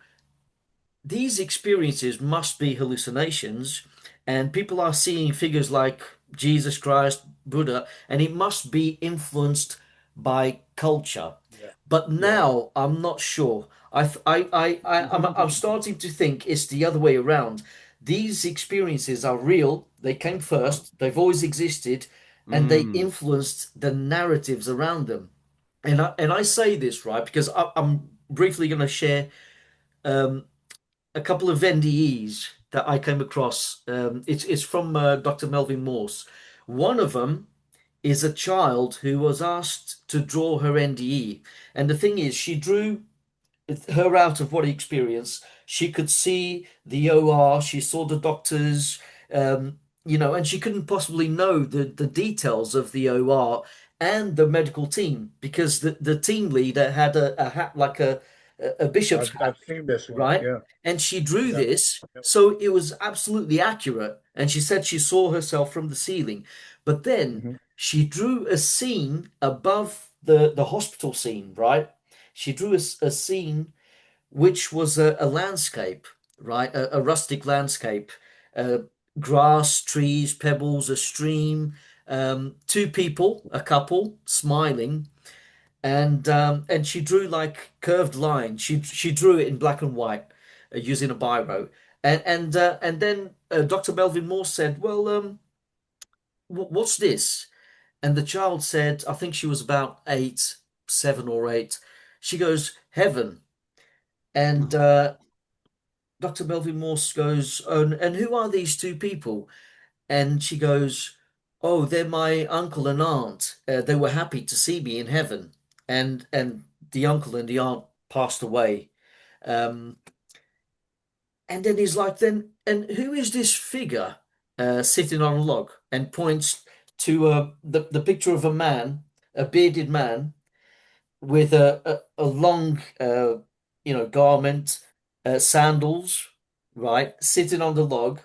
these experiences must be hallucinations, and people are seeing figures like Jesus Christ, Buddha, and it must be influenced by culture. Yeah. But Yeah. now I'm not sure. I'm starting to think it's the other way around. These experiences are real. They came first. They've always existed, and they Mm. influenced the narratives around them. And I say this right because I'm briefly going to share a couple of NDEs that I came across. It's from Dr. Melvin Morse. One of them is a child who was asked to draw her NDE, and the thing is, she drew her out of what he experienced. She could see the OR, she saw the doctors, and she couldn't possibly know the details of the OR and the medical team because the team leader had a hat like a bishop's I've seen this one. right? Yeah. And she drew Yeah. this, Yeah. so it was absolutely accurate. And she said she saw herself from the ceiling. But then Hmm. she drew a scene above the hospital scene, right? She drew a scene which was a landscape, right? A rustic landscape, uh, grass, trees, pebbles, a stream, two people, a couple, smiling, and she drew like curved lines. She drew it in black and white using a biro, and then Dr. Melvin Morse said, "Well, what's this?" And the child said, I think she was about 8, 7 or 8. She goes, "Heaven." And Dr. Melvin Morse goes, and who are these two people?" And she goes, "Oh, they're my uncle and aunt. They were happy to see me in heaven." And the uncle and the aunt passed away. Um, and then he's like, "Then, and who is this figure sitting on a log?" And points to the picture of a man, a bearded man with a long, garment, sandals, right, sitting on the log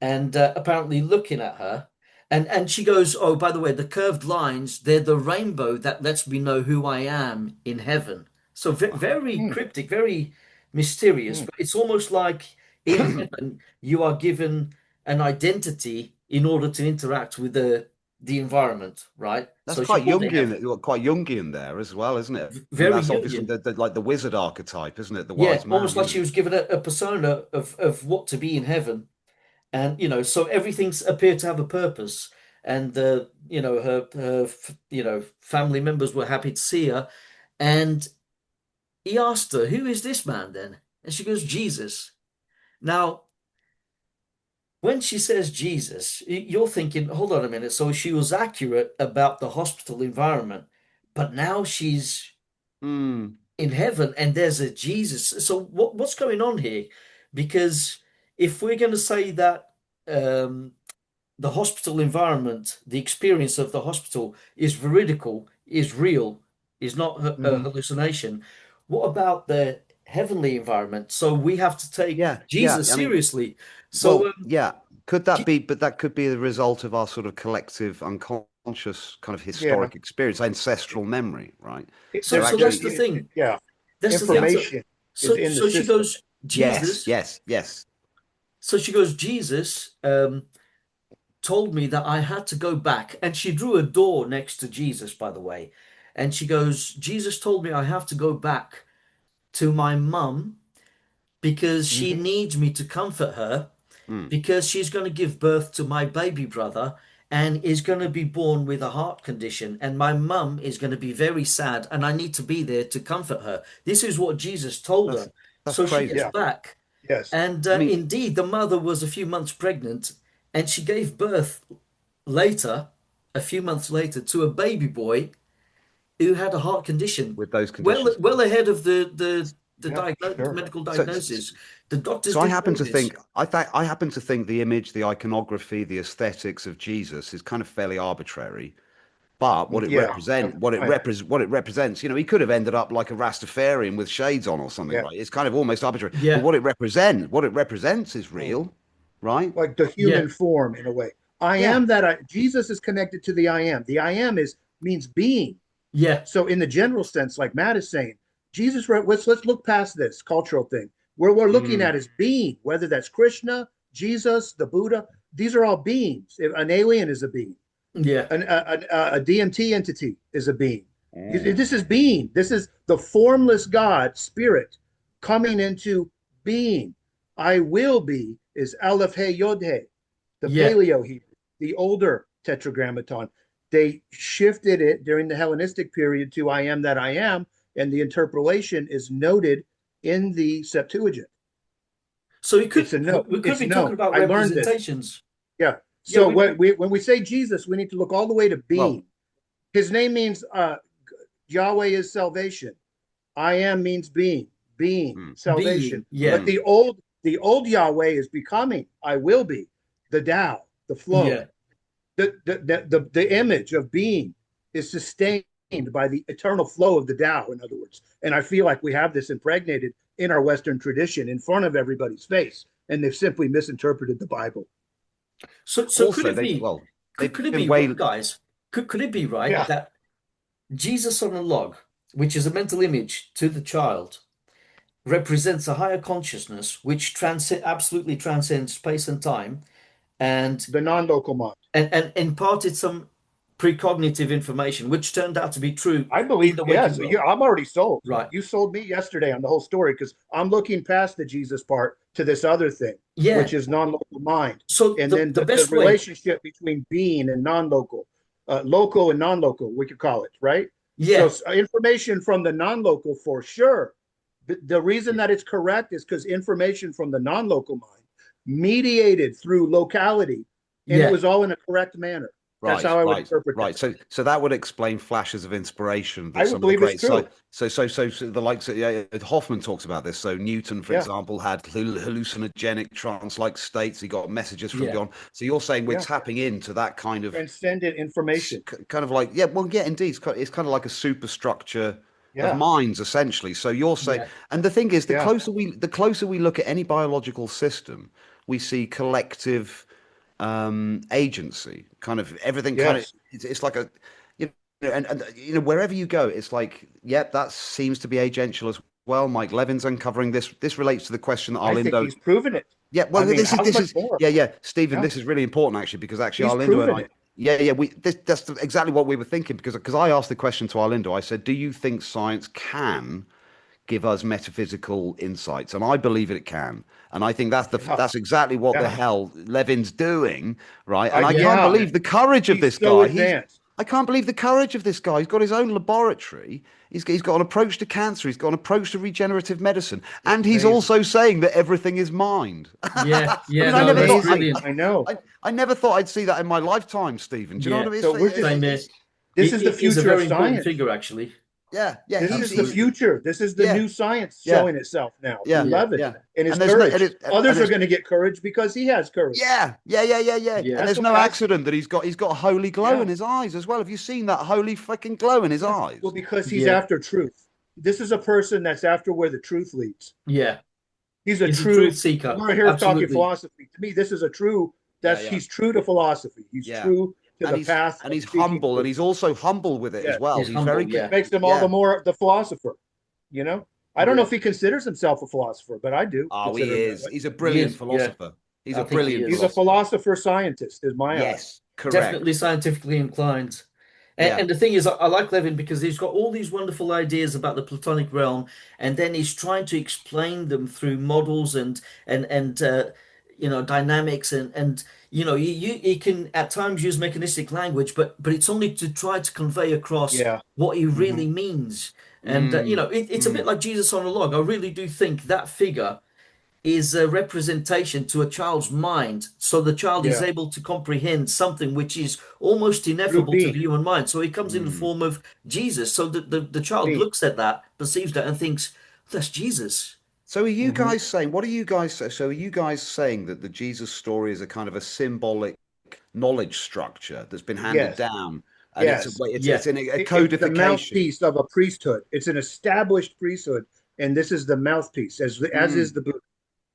and apparently looking at her. And she goes, "Oh, by the way, the curved lines, they're the rainbow that lets me know who I am in heaven." So very Hmm. cryptic, very mysterious. Hmm. But it's almost like in heaven you are given an identity in order to interact with the environment, right? That's So she called it heaven. Quite Jungian there as well, isn't it? I mean, Very that's obviously Jungian. like the wizard archetype, isn't it? The Yeah, wise man, almost you like she know. was given a persona of what to be in heaven. And so everything's appeared to have a purpose. And her family members were happy to see her. And he asked her, "Who is this man then?" And she goes, "Jesus." Now, when she says Jesus, you're thinking, hold on a minute. So she was accurate about the hospital environment, but now she's Mm, in heaven and there's a Jesus. So what's going on here? Because if we're going to say that um, the hospital environment, the experience of the hospital is veridical, is real, is not a Hmm. hallucination. What about the heavenly environment? So we have to take yeah, yeah. Jesus I mean, seriously. So, well, yeah. Could that be? But that could be the result of our sort of collective unconscious kind of Yeah. historic experience, ancestral memory, right? so So so that's actually, the thing. Yeah. That's the thing. So Information is so in the so she system. goes, yes, Jesus. yes, yes. So she goes, Jesus told me that I had to go back, and she drew a door next to Jesus, by the way. And she goes, Jesus told me I have to go back to my mum because she Hmm. needs me to comfort her Mm. because she's going to give birth to my baby brother and is going to be born with a heart condition. And my mum is going to be very sad, and I need to be there to comfort her. This is what Jesus told That's her. that's So she crazy. gets Yeah. back. Yes. And I mean, indeed, the mother was a few months pregnant, and she gave birth later, a few months later, to a baby boy who had a heart condition, with those well conditions. well ahead of the Yeah, sure. medical So, diagnosis. The doctors so I didn't happen know to this. think I happen to think the image, the iconography, the aesthetics of Jesus is kind of fairly arbitrary. But Yeah, that's fine. what it represents, he could have ended up like a Rastafarian with shades on or something, Yeah. right? It's kind of almost arbitrary. But Yeah, what it represents is real, right? Like the yeah, human form in a way. I Yeah. am that Jesus is connected to the I am. The I am is means being. yeah, So in the general sense, like Matt is saying, Jesus, let's look past this cultural thing. Where we're looking Mm. at is being, whether that's Krishna, Jesus, the Buddha, these are all beings. An alien is a being. yeah, A DMT entity is a being. Mm. This is being. This is the formless God, spirit, coming into being. I will be is Aleph He Yod He, the yeah. Paleo Hebrew, the older Tetragrammaton. They shifted it during the Hellenistic period to I am that I am, and the interpolation is noted in the Septuagint. So It's a note. we could It's be talking known. about I learned this. representations. Yeah. Yeah, So when we say Jesus, we need to look all the way to Well, being. His name means Yahweh is salvation. I am means being, mm, salvation. being. Yeah, But mm, the old Yahweh is becoming. I will be the Tao, the flow. yeah. The image of being is sustained by the eternal flow of the Tao. In other words, and I feel like we have this impregnated in our Western tradition in front of everybody's face, and they've simply misinterpreted the Bible. So could also it they be? well they've Could it been be, way guys? Could it be right Yeah, that Jesus on a log, which is a mental image to the child, represents a higher consciousness which absolutely transcends space and time, and the non-local mind. and imparted some precognitive information, which turned out to be true I in believe, the waking yes. world. Yeah, I'm already sold. Right. You sold me yesterday on the whole story because I'm looking past the Jesus part to this other thing, Yeah. which is non-local mind. So And then the the best way, relationship between being and non-local, local and non-local, we could call it, right? So yeah, information from the non-local for sure. The reason that it's correct is because information from the non-local mind mediated through locality, and it yeah, was all in a correct manner. That's right, how I would right, interpret that. right. So that would explain flashes of inspiration that I would some of the believe it's great true. so the likes of Hoffman talks about this. So Newton, for Yeah, example, had hallucinogenic trance-like states. He got messages from yeah. beyond. So you're saying we're yeah. tapping into that kind of Transcendent information. kind of like, yeah, well, yeah, indeed, it's kind of like a superstructure of Yeah, minds essentially. So you're saying, Yeah, and the thing is, yeah, the closer we look at any biological system, we see collective agency, kind of everything kind of yes. it's like a and wherever you go it's like, yep, that seems to be agential as well. Mike Levin's uncovering this relates to the question that I think Arlindo. he's proven it. Yeah, well, I mean, how this much is more? yeah, Stephen, Yeah, this is really important actually because actually he's Arlindo and proven I, it. we that's exactly what we were thinking because I asked the question to Arlindo. I said, do you think science can give us metaphysical insights? And I believe it can. And I think Yeah, that's exactly what the yeah, hell Levin's doing, right? And I yeah, can't yeah. believe the courage of He's this so guy. advanced. I can't believe the courage of this guy. He's got his own laboratory. He's got an approach to cancer. He's got an approach to regenerative medicine, It's and he's amazing. also saying that everything is mind. yeah, I yeah. mean, I No, never that's thought brilliant. I know. I never thought I'd see that in my lifetime, Stephen. Do you know what Yeah, I mean? So we're just, same here. this is the He is a future of very important science. figure, actually. yeah. This is the He's Absolutely. future. This is the yeah, new science yeah, showing itself now yeah, through Yeah, Levin yeah. and his And there's no, courage. and Others are it's going to get courage because he has courage. yeah. And yeah, there's That's no why I, accident that he's got a holy glow yeah. in his eyes as well. Have you seen that holy fucking glow in his Yeah. Well, eyes? because he's yeah, after truth. This is a person that's after where the truth leads. yeah. He's a He's a truth true, seeker. we're here talking Absolutely. philosophy. To me, this is a true, Yeah, he's true to philosophy. He's yeah. true to the path And of he's speaking humble, and truth. he's also humble with it as Yes. well. He's He's very humble. good. Which Yeah, makes him all the Yeah. more the philosopher, you know? I don't know yeah. if he considers himself a philosopher, but I do Oh, he consider him that is. way. He's a He brilliant is. Yeah, philosopher. He's I a think he brilliant He's a is. philosopher. philosopher scientist, in my eyes. Yes, correct. Definitely scientifically inclined. Yeah. And the thing is, I like Levin because he's got all these wonderful ideas about the Platonic realm, and then he's trying to explain them through models and dynamics and he can at times use mechanistic language, but it's only to try to convey across Yeah. what he Hmm. really means. And Mm, it's a bit mm. like Jesus on a log. I really do think that figure is a representation to a child's mind. So the child is Yeah. able to comprehend something which is almost Through ineffable to the being. human mind. So it comes in the Mm. form of Jesus. So the child Being. looks at that, perceives that, and thinks, that's Jesus. So are you Hmm. guys saying, what are you guys saying? So are you guys saying that the Jesus story is a kind of a symbolic knowledge structure that's been handed Yes. down, and it's a Yes. way, Yeah. it's in a It's the codification. mouthpiece of a priesthood. It's an established priesthood, and this is the mouthpiece, as is Mm. the Buddha,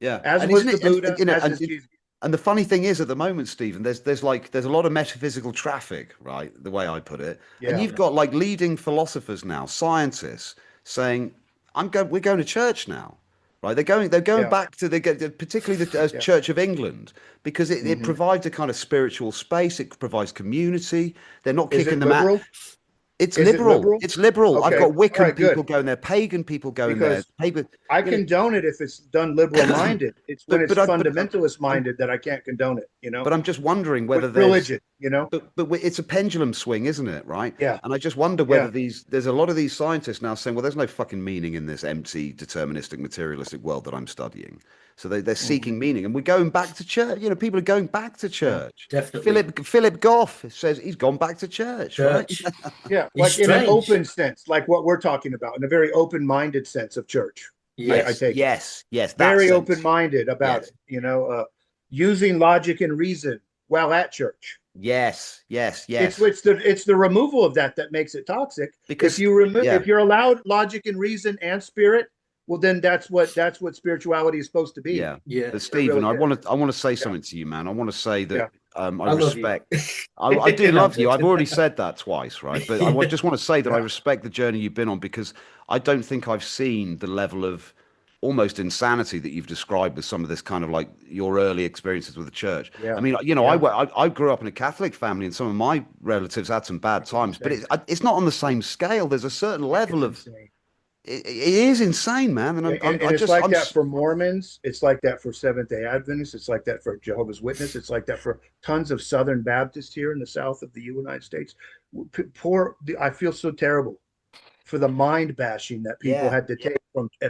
Yeah, as and was isn't the it? Buddha, You know, as is Jesus. and the funny thing is, at the moment, Stephen, there's a lot of metaphysical traffic, right? The way I put it, and Yeah. you've got like leading philosophers now, scientists saying, we're going to church now." Right, they're going Yeah. back to particularly the Yeah. Church of England because it Hmm. provides a kind of spiritual space. It provides community. They're not Is kicking it them out. liberal? It's Is it liberal. liberal? It's liberal. I've Okay. got All Wiccan right. people Good. going there, pagan people going there, Because pagan, I you know. condone it if it's done liberal minded. It's when But it's but I fundamentalist I'm minded that I can't condone it. but I'm just wondering With whether there's religion. You know. but it's a pendulum swing, isn't it? Right? Yeah. And I just wonder whether Yeah. there's a lot of these scientists now saying, well, there's no fucking meaning in this empty, deterministic, materialistic world that I'm studying. So they're Hmm. seeking meaning, and we're going back to church. People are going back to Yeah. church. Definitely. Philip Goff says he's gone back to church, right? Church Yeah. is Like in an strange. open sense, like what we're talking about, in a very open minded sense of church. I Yes. take it. Yes, that Very sense. open-minded about Yes, it, using logic and reason while at church. yes. It's the removal of that makes it toxic. If Because you remove yeah, if you're allowed logic and reason and spirit, well then that's what spirituality is supposed to be. yeah. Yeah. But It Stephen, really is. I want to say Yeah, something to you, man. I want to say that yeah, I I love you. respect. I do No, I'm love you. I've joking. already said that twice, right? But just want to say that I yeah, respect the journey you've been on because I don't think I've seen the level of almost insanity that you've described with some of this kind of like your early experiences with the church. I yeah, mean, yeah. I grew up in a Catholic family, and some of my relatives had some bad Fucking times, but insane. it's not on the same scale. There's a certain level Fucking of insane. it is insane, man. And And it's like that for Mormons. It's like that for Seventh Day Adventists. It's like that for Jehovah's Witness. It's like that for tons of Southern Baptists here in the South of the United States. Poor, I feel so terrible for the mind bashing that people yeah, had to take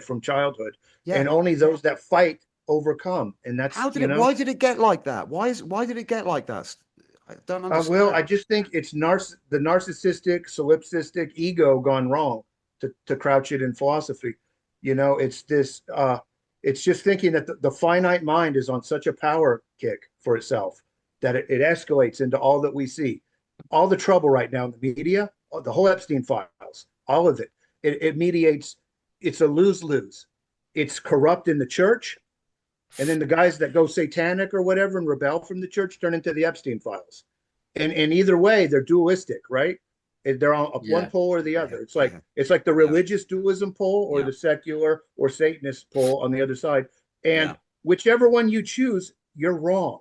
from childhood, yeah. and only those that fight overcome. And that's How did it? Why did it get like that? Why did it get like that? I don't well, I understand. just think it's the narcissistic, solipsistic ego gone wrong to crouch it in philosophy. It's this. It's just thinking that the finite mind is on such a power kick for itself that it escalates into all that we see, all the trouble right now in the media, the whole Epstein files, all of it. It mediates. It's a lose lose. It's corrupt in the church, and then the guys that go satanic or whatever and rebel from the church turn into the Epstein files. And either way, they're dualistic, right? They're on one Yeah. pole or the Yeah, other. It's yeah, like the yeah, religious dualism pole or yeah, the secular or Satanist pole on the other side. And yeah, whichever one you choose, you're wrong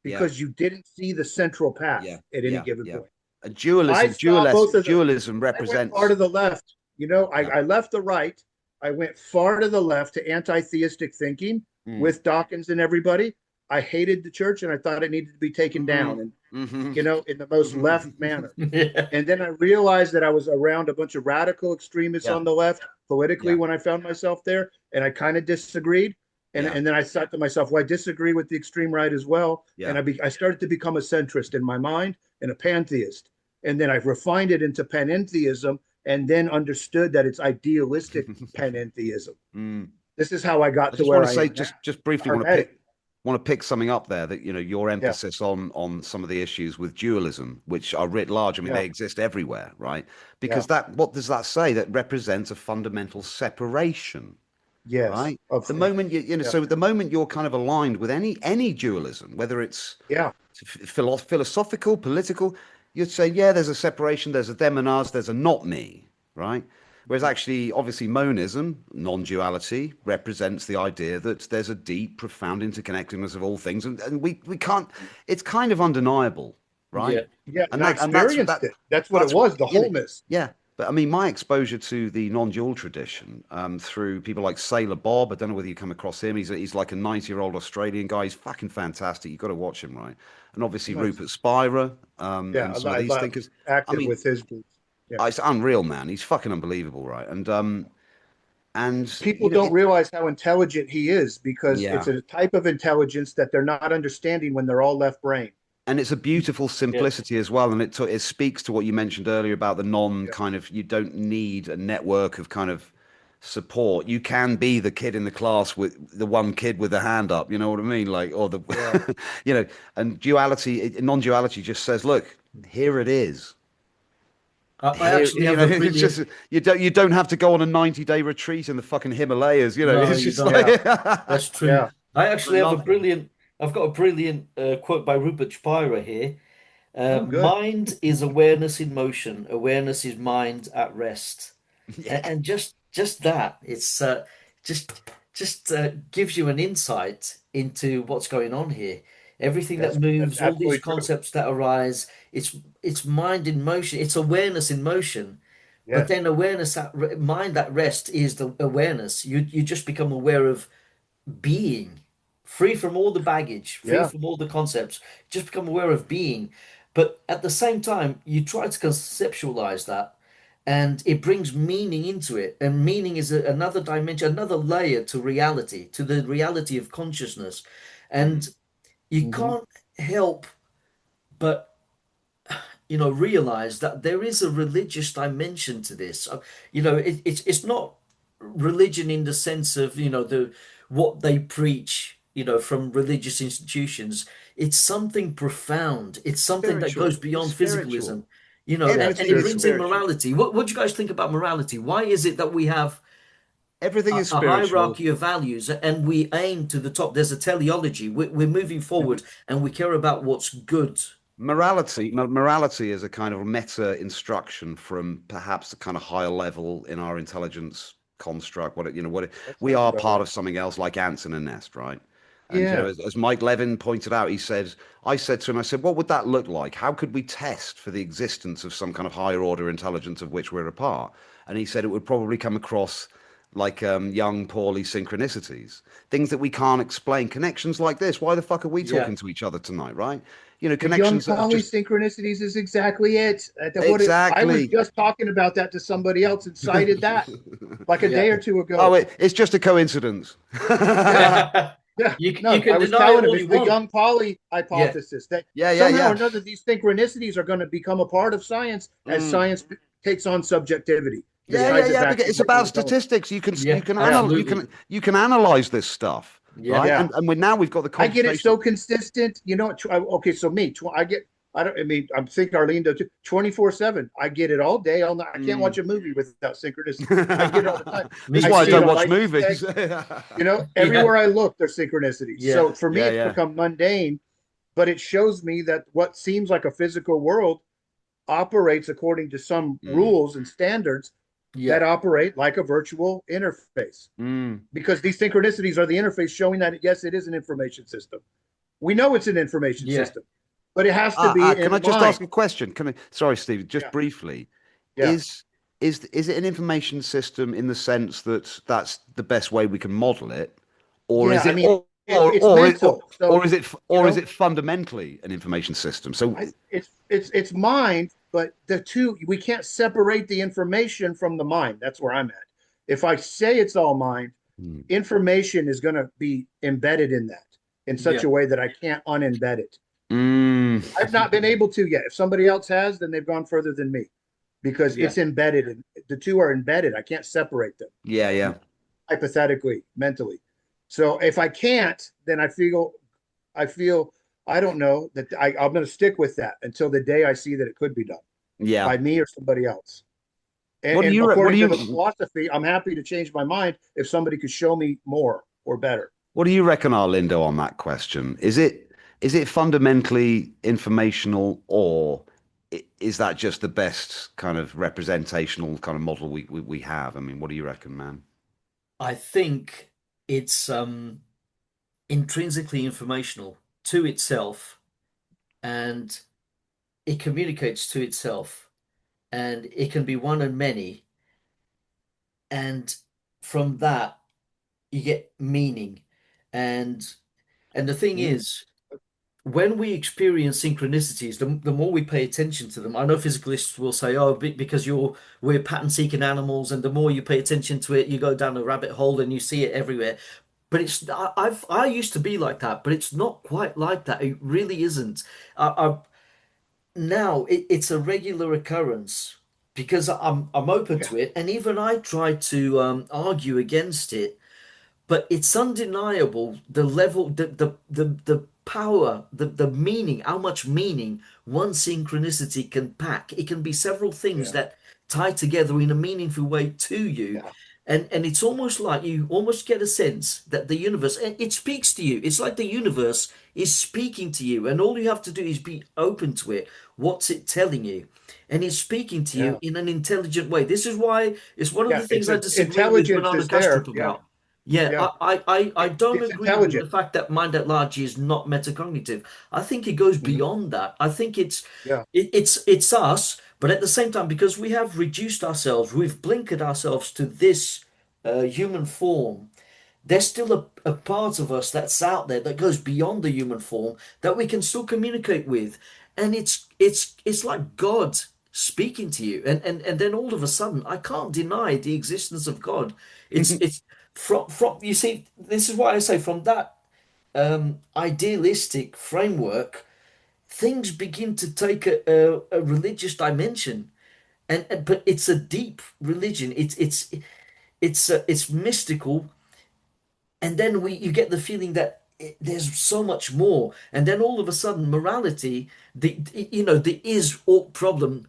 yeah, because you didn't see the central path yeah, at any yeah, given yeah. point. And I saw both of them. dualism I went far represents. to the left. Yeah. I left the right. I went far to the left to anti-theistic thinking Mm. with Dawkins and everybody. I hated the church and I thought it needed to be taken Hmm. down and Hmm. in the most left manner. Yeah. And then I realized that I was around a bunch of radical extremists Yeah, on the left politically yeah, when I found myself there, and I kind of disagreed. And yeah, and then I thought to myself, well, I disagree with the extreme right as well. yeah. And I started to become a centrist in my mind and a pantheist. And then I refined it into panentheism, and then understood that it's idealistic panentheism. Mm. This is how I I got to just want where to I say, am now. just briefly, Hermetic. want to pick something up there that your Yeah, emphasis on some of the issues with dualism, which are writ large. I mean, yeah, they exist everywhere, right? yeah. Because that what does that say? That represents a fundamental separation, Yes. right? Of The moment yeah, so the moment you're kind of aligned with any dualism, whether it's yeah, philosophical, political, you'd say, yeah, there's a separation, there's a them and us, there's a not me, right? Whereas actually, obviously, monism, non-duality, represents the idea that there's a deep, profound interconnectedness of all things, and we can't. It's kind of undeniable, right? Yeah. yeah. And And I that experienced it. That's what it that's what was. The wholeness. yeah. But I mean, my exposure to the non-dual tradition through people like Sailor Bob. I don't know whether you come across him. He's like a 90-year-old Australian guy. He's fucking fantastic. You've got to watch him, right? And obviously Nice. Rupert Spira Yeah, and some of these thinkers. I active mean, with his groups. Yeah, it's unreal, man. He's fucking unbelievable, right? And And People don't realize how intelligent he is because it's yeah. a type of intelligence that they're not understanding when they're all left brain. And it's a beautiful Yeah. simplicity as well, and it speaks to what you mentioned earlier about the non Yeah. kind of, you don't need a network of kind of support. You can be the kid in the class with the one kid with the hand up, you know what I mean? Like, or the Yeah. you know, and non-duality just says, look, here it is. I Here, actually have a it's brilliant. just, you don't have to go on a 90-day retreat in the fucking Himalayas, No, it's you just don't. like Yeah. That's Yeah. true. I I actually have a love it. brilliant. I've got a brilliant quote by Rupert Spira here. Oh, good. Mind is awareness in motion. Awareness is mind at rest. Yeah, And just that, it's just gives you an insight into what's going on here. Everything that That's moves, all these absolutely true. concepts that arise, it's mind in motion. It's awareness in motion. But Yes. then awareness at mind at rest is the awareness. You just become aware of being, free from all the baggage, free Yeah. from all the concepts, just become aware of being. But at the same time, you try to conceptualize that and it brings meaning into it. And meaning is another dimension, another layer to reality, to the reality of consciousness. And mm, you Hmm. can't help but realize that there is a religious dimension to this. It's not religion in the sense of the what they preach, from religious institutions. It's something profound. It's something that goes spiritual. It's beyond spiritual. physicalism, Yeah. and Everything it is brings Spiritual. in spiritual. morality. What do you guys think about morality? Why is it that we have Everything is a spiritual. hierarchy of values and we aim to the top? There's a teleology. We're moving Mhm. forward and we care about what's good. Morality is a kind of meta instruction from perhaps the kind of higher level in our intelligence construct. That We sounds are about part right. of something else, like ants in a nest, right? And Yeah. as Mike Levin pointed out, I said to him, I said, what would that look like? How could we test for the existence of some kind of higher order intelligence of which we're a part? And he said it would probably come across like young Paulie synchronicities, things that we can't explain, connections like this. Why the fuck are we Yeah. talking to each other tonight, right? The young Connections that have just polysynchronicities is exactly it. I was exactly. just talking about that to somebody else and cited that like a day Yeah. or two Oh, ago. it's just a coincidence. Yeah. Yeah, Yeah. You No, can I was deny it telling him all it's you the want. young poly Yeah. hypothesis that yeah, somehow or yeah. another these synchronicities are going to become a part of science as Mm. science takes on subjectivity and Yeah, yeah, ties it yeah. back Because to it's what you about were telling me. statistics. You Yeah, can Yeah. absolutely. you can analyze this stuff, Yeah. right? Yeah. And we've got the I get it so computation. consistent. Okay, so me, I get, I don't, I mean, I'm thinking Arlindo too, 24/7. I get it all day, all night. I can't watch Mm. a movie without synchronicity. I get it all the time. Me That's I why I see too. it don't on watch license movies. tags. Yeah. Everywhere I look, there's synchronicities. Yeah. So for me, Yeah, it's yeah. become mundane, but it shows me that what seems like a physical world operates according to some Mm. rules and standards that Yeah. operate like a virtual interface. Mm. Because these synchronicities are the interface showing that, yes, it is an information system. We know it's an information Yeah. system, but it has to be Can in I the just mind. ask a question? Sorry, Steve, just Yeah, briefly. yeah, Is is it an information system in the sense that that's the best way we can model it, or yeah. is I it mean, it's mental. So you or is know, it fundamentally an information system? So it's mind, but the two we can't separate the information from the mind. That's where I'm at. If I say it's all mind, mm, information is going to be embedded in that in such Yeah. a way that I can't unembed it. mm, I've not been able to yet. If somebody else has, then they've gone further than me because Yeah. it's embedded. The two are embedded. I can't separate them yeah, yeah, hypothetically, mentally. So if I can't, then I feel, I don't know that I'm going to stick with that until the day I see that it could be done yeah. by me or somebody else. What do And what do according to the you philosophy, I'm happy to change my mind if somebody could show me more or better. what do you reckon, Arlindo, on that question? Is it fundamentally informational, or is that just the best kind of representational kind of model we have? I mean, what do you reckon, man? I think it's intrinsically informational to itself and it communicates to itself and it can be one and many. And from that, you get meaning. And and the thing Hmm? is, when we experience synchronicities, the more we pay attention to them, I know physicalists will say, "Oh, because we're pattern-seeking animals, and the more you pay attention to it, you go down a rabbit hole and you see it everywhere." But I used to be like that, but it's not quite like that. It really isn't. Now it's a regular occurrence because I'm open Yeah. to it, and even I try to argue against it, but it's undeniable the level, the power, the meaning, how much meaning one synchronicity can pack. It can be several things Yeah. that tie together in a meaningful way to you. Yeah. And it's almost like you almost get a sense that the universe, it speaks to you. It's like the universe is speaking to you, and all you have to do is be open to it. What's it telling you? And it's speaking to you Yeah. in an intelligent way. This is why it's one of Yeah. the things I disagree with Intelligence Banana is there. Castrop Yeah. about. Yeah, Yeah. I don't It's agree with the intelligent. fact that mind at large is not metacognitive. I think it goes Mhm. beyond that. I think Yeah. it's us, but at the same time, because we have reduced ourselves, we've blinkered ourselves to this human form. There's still a part of us that's out there that goes beyond the human form that we can still communicate with, and it's like God speaking to you, and then all of a sudden, I can't deny the existence of God. It's from you see, this is why I say from that idealistic framework, things begin to take a religious dimension, and but it's a deep religion. It's mystical, and then you get the feeling that there's so much more, and then all of a sudden morality, the is ought problem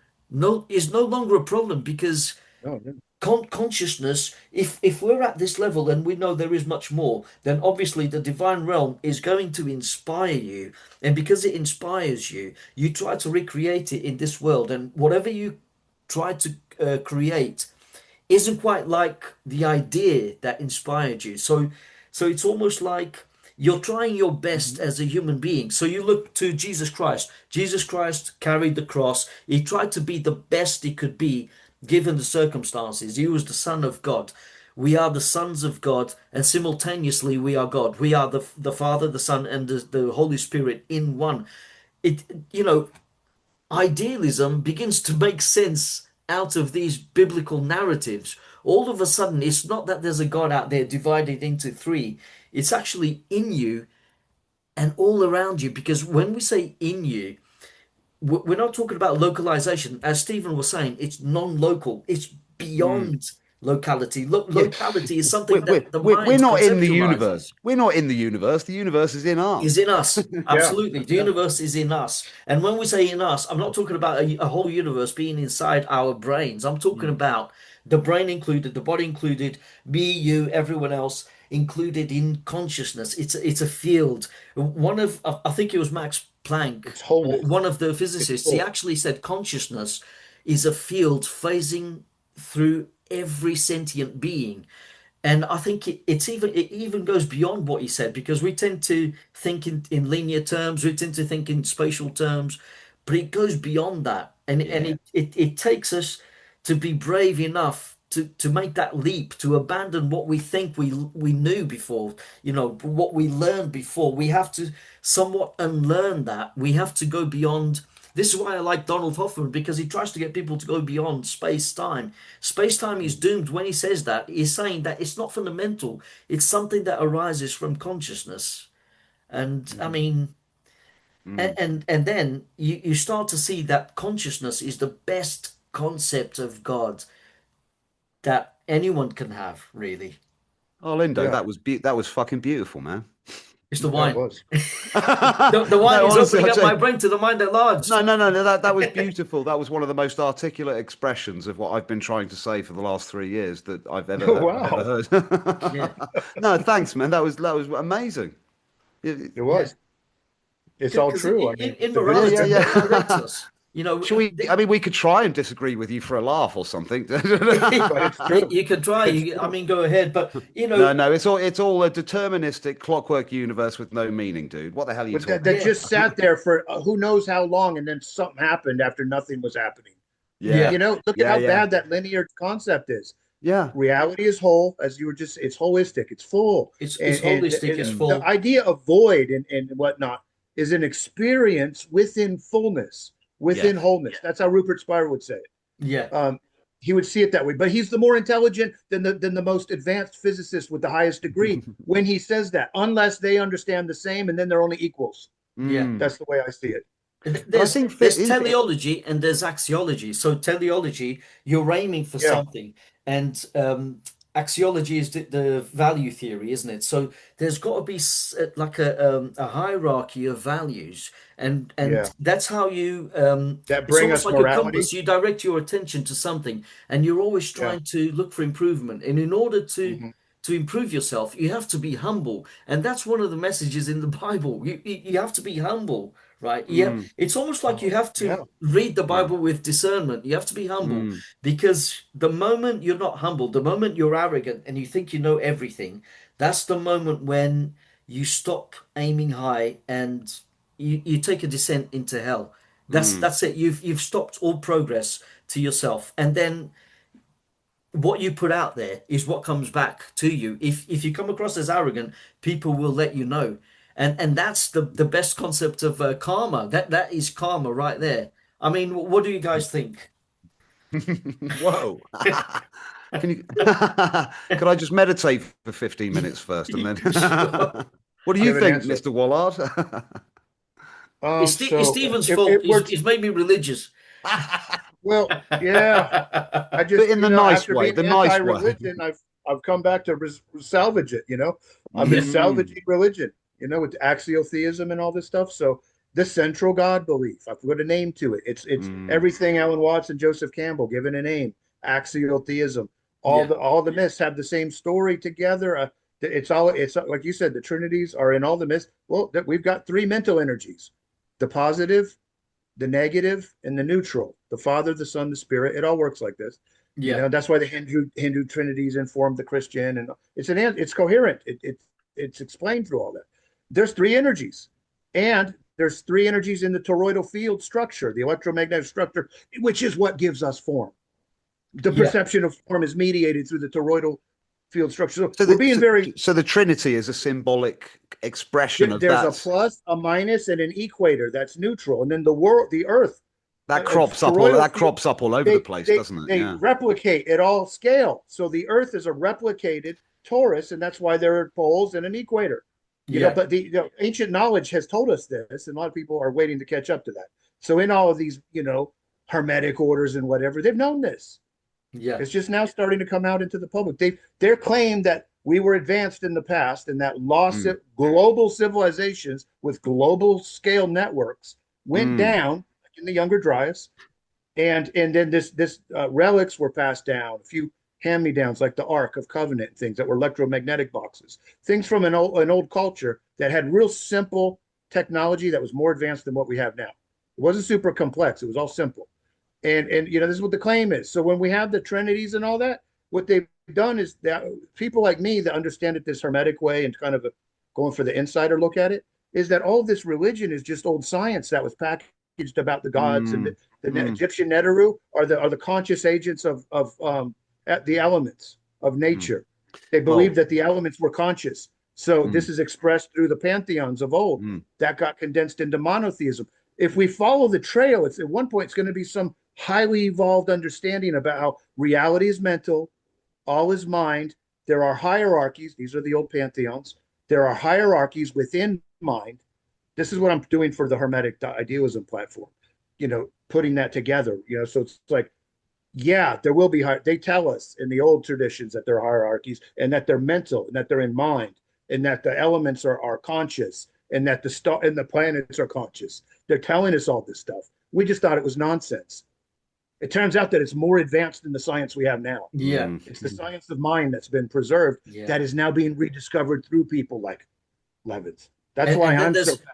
is no longer a problem because No, no. consciousness, if we're at this level and we know there is much more, then obviously the divine realm is going to inspire you, and because it inspires you, you try to recreate it in this world, and whatever you try to create isn't quite like the idea that inspired you. So it's almost like you're trying your best Mhm. as a human being. So you look to Jesus Christ. Jesus Christ carried the cross. He tried to be the best he could be given the circumstances. He was the Son of God. We are the sons of God, and simultaneously we are God. We are the Father, the Son, and the Holy Spirit in one. It, you know, idealism begins to make sense out of these biblical narratives. All of a sudden, it's not that there's a God out there divided into three, it's actually in you and all around you. Because when we say in you, we're not talking about localization. As Stephen was saying, it's non local, it's Mm. beyond locality. Yeah, Locality is we're, something we're, that the we're mind not in the universe. conceptualizes. We're not in the universe. The universe is in Is us. in us. Yeah. Absolutely. The Yeah. universe is in us. And when we say in us, I'm not talking about a whole universe being inside our brains. I'm talking Mm. about the brain included, the body included, me, you, everyone else included in consciousness. It's a field. One of, I think it was Max Planck, It's or wholeness. one of the It's physicists, he full. actually said consciousness is a field phasing through every sentient being. And I think it even goes beyond what he said, because we tend to think in linear terms, we tend to think in spatial terms, but it goes beyond that. And Yeah. it takes us to be brave enough to make that leap, to abandon what we think we knew before, what we learned before. We have to somewhat unlearn that. We have to go beyond. This is why I like Donald Hoffman, because he tries to get people to go beyond space-time. Space-time is doomed. When he says that, he's saying that it's not fundamental. It's something that arises from consciousness. And I Mhm. mean, Mm. and then you start to see that consciousness is the best concept of God that anyone can have, really. Arlindo, Yeah. that was fucking beautiful, man. It's the Yeah, it wine. was. The wine No, is honestly, opening I'll up tell my you. brain to the mind at large. No. That was beautiful. That was one of the most articulate expressions of what I've been trying to say for the last 3 years that I've ever Wow. heard. Yeah, No, thanks, man. That was amazing. Yeah, It yeah. was. It's all Because true. I mean, in the vision yeah, morality, is God there. creates yeah. us. Should we? I mean, we could try and disagree with you for a laugh or something. But it's true. You can try. It's I true. mean, go ahead. But No. It's all a deterministic clockwork universe with no meaning, dude. What the hell are you But talking that yeah, just sat there for who knows how long, and then something happened after nothing was happening. Yeah, yeah, Look at yeah, how yeah, bad that linear concept is. yeah. Reality is whole, as you were it's holistic, it's full, it's and holistic, it's Mm, the full. idea of void and whatnot is an experience within fullness, within wholeness. That's how Rupert Spira would say it. Yeah. He would see it that way. But he's the more intelligent than the most advanced physicist with the highest degree when he says that, unless they understand the same, and then they're only equals. Yeah. That's the way I see it. There's teleology and there's axiology. So teleology, you're aiming for something, and axiology is the value theory, isn't it? So there's got to be like a hierarchy of values, and that's how you that it's bring almost us like morality. a compass. You direct your attention to something, and you're always trying to look for improvement. And in order to improve yourself, you have to be humble, and that's one of the messages in the Bible. You have to be humble, right? Yeah, it's almost like you have to read the Bible with discernment. You have to be humble, because the moment you're not humble, the moment you're arrogant and you think you know everything, that's the moment when you stop aiming high and you take a descent into hell. That's it. You've stopped all progress to yourself, and then what you put out there is what comes back to you. If you come across as arrogant, people will let you know, and that's the best concept of karma. That is karma right there. I mean, what do you guys think? Whoa. Can you could I just meditate for 15 minutes first, and then what do you think, Mr. Wollard? It's Stephen's fault. He's made me religious. Well, yeah, I just but in the nice way, the nice way. I've come back to salvage it. I've been salvaging religion. With axial theism and all this stuff. So the central God belief, I've put a name to it. It's everything Alan Watts and Joseph Campbell given a name. Axial theism. All the myths have the same story together. It's like you said, the Trinities are in all the myths. Well, we've got three mental energies: the positive, the negative, and the neutral. The Father, the Son, the Spirit. It all works like this. Yeah. That's why the Hindu Trinities informed the Christian, and it's coherent. It's explained through all that. There's three energies, and there's three energies in the toroidal field structure, the electromagnetic structure, which is what gives us form. The perception of form is mediated through the toroidal field structure. So the Trinity is a symbolic expression of that. There's a plus, a minus, and an equator that's neutral, and then the Earth that crops up all over the place, doesn't it? They replicate at all scale. So the Earth is a replicated torus, and that's why there are poles and an equator. But the ancient knowledge has told us this, and a lot of people are waiting to catch up to that. So in all of these, hermetic orders and whatever, they've known this. Yeah, it's just now starting to come out into the public. Their claim that we were advanced in the past and that lost global civilizations with global scale networks went down in the Younger Dryas, and then this relics were passed down. A few hand-me-downs like the Ark of Covenant and things that were electromagnetic boxes, things from an old culture that had real simple technology that was more advanced than what we have now. It wasn't super complex. It was all simple. And this is what the claim is. So when we have the Trinities and all that, what they've done is that people like me that understand it this hermetic way and kind of going for the insider look at it, is that all this religion is just old science that was packaged about the gods, and the Egyptian Neteru are the conscious agents of the elements of nature. They believed that the elements were conscious. So this is expressed through the pantheons of old that got condensed into monotheism. If we follow the trail, at one point it's going to be some highly evolved understanding about how reality is mental, all is mind. There are hierarchies. These are the old pantheons. There are hierarchies within mind. This is what I'm doing for the Hermetic Idealism platform, putting that together, so it's like, there will be, they tell us in the old traditions that there are hierarchies and that they're mental and that they're in mind and that the elements are conscious and that the star and the planets are conscious. They're telling us all this stuff. We just thought it was nonsense. It turns out that it's more advanced than the science we have now. Yeah. It's the science of mind that's been preserved that is now being rediscovered through people like Levins. That's why I'm so passionate.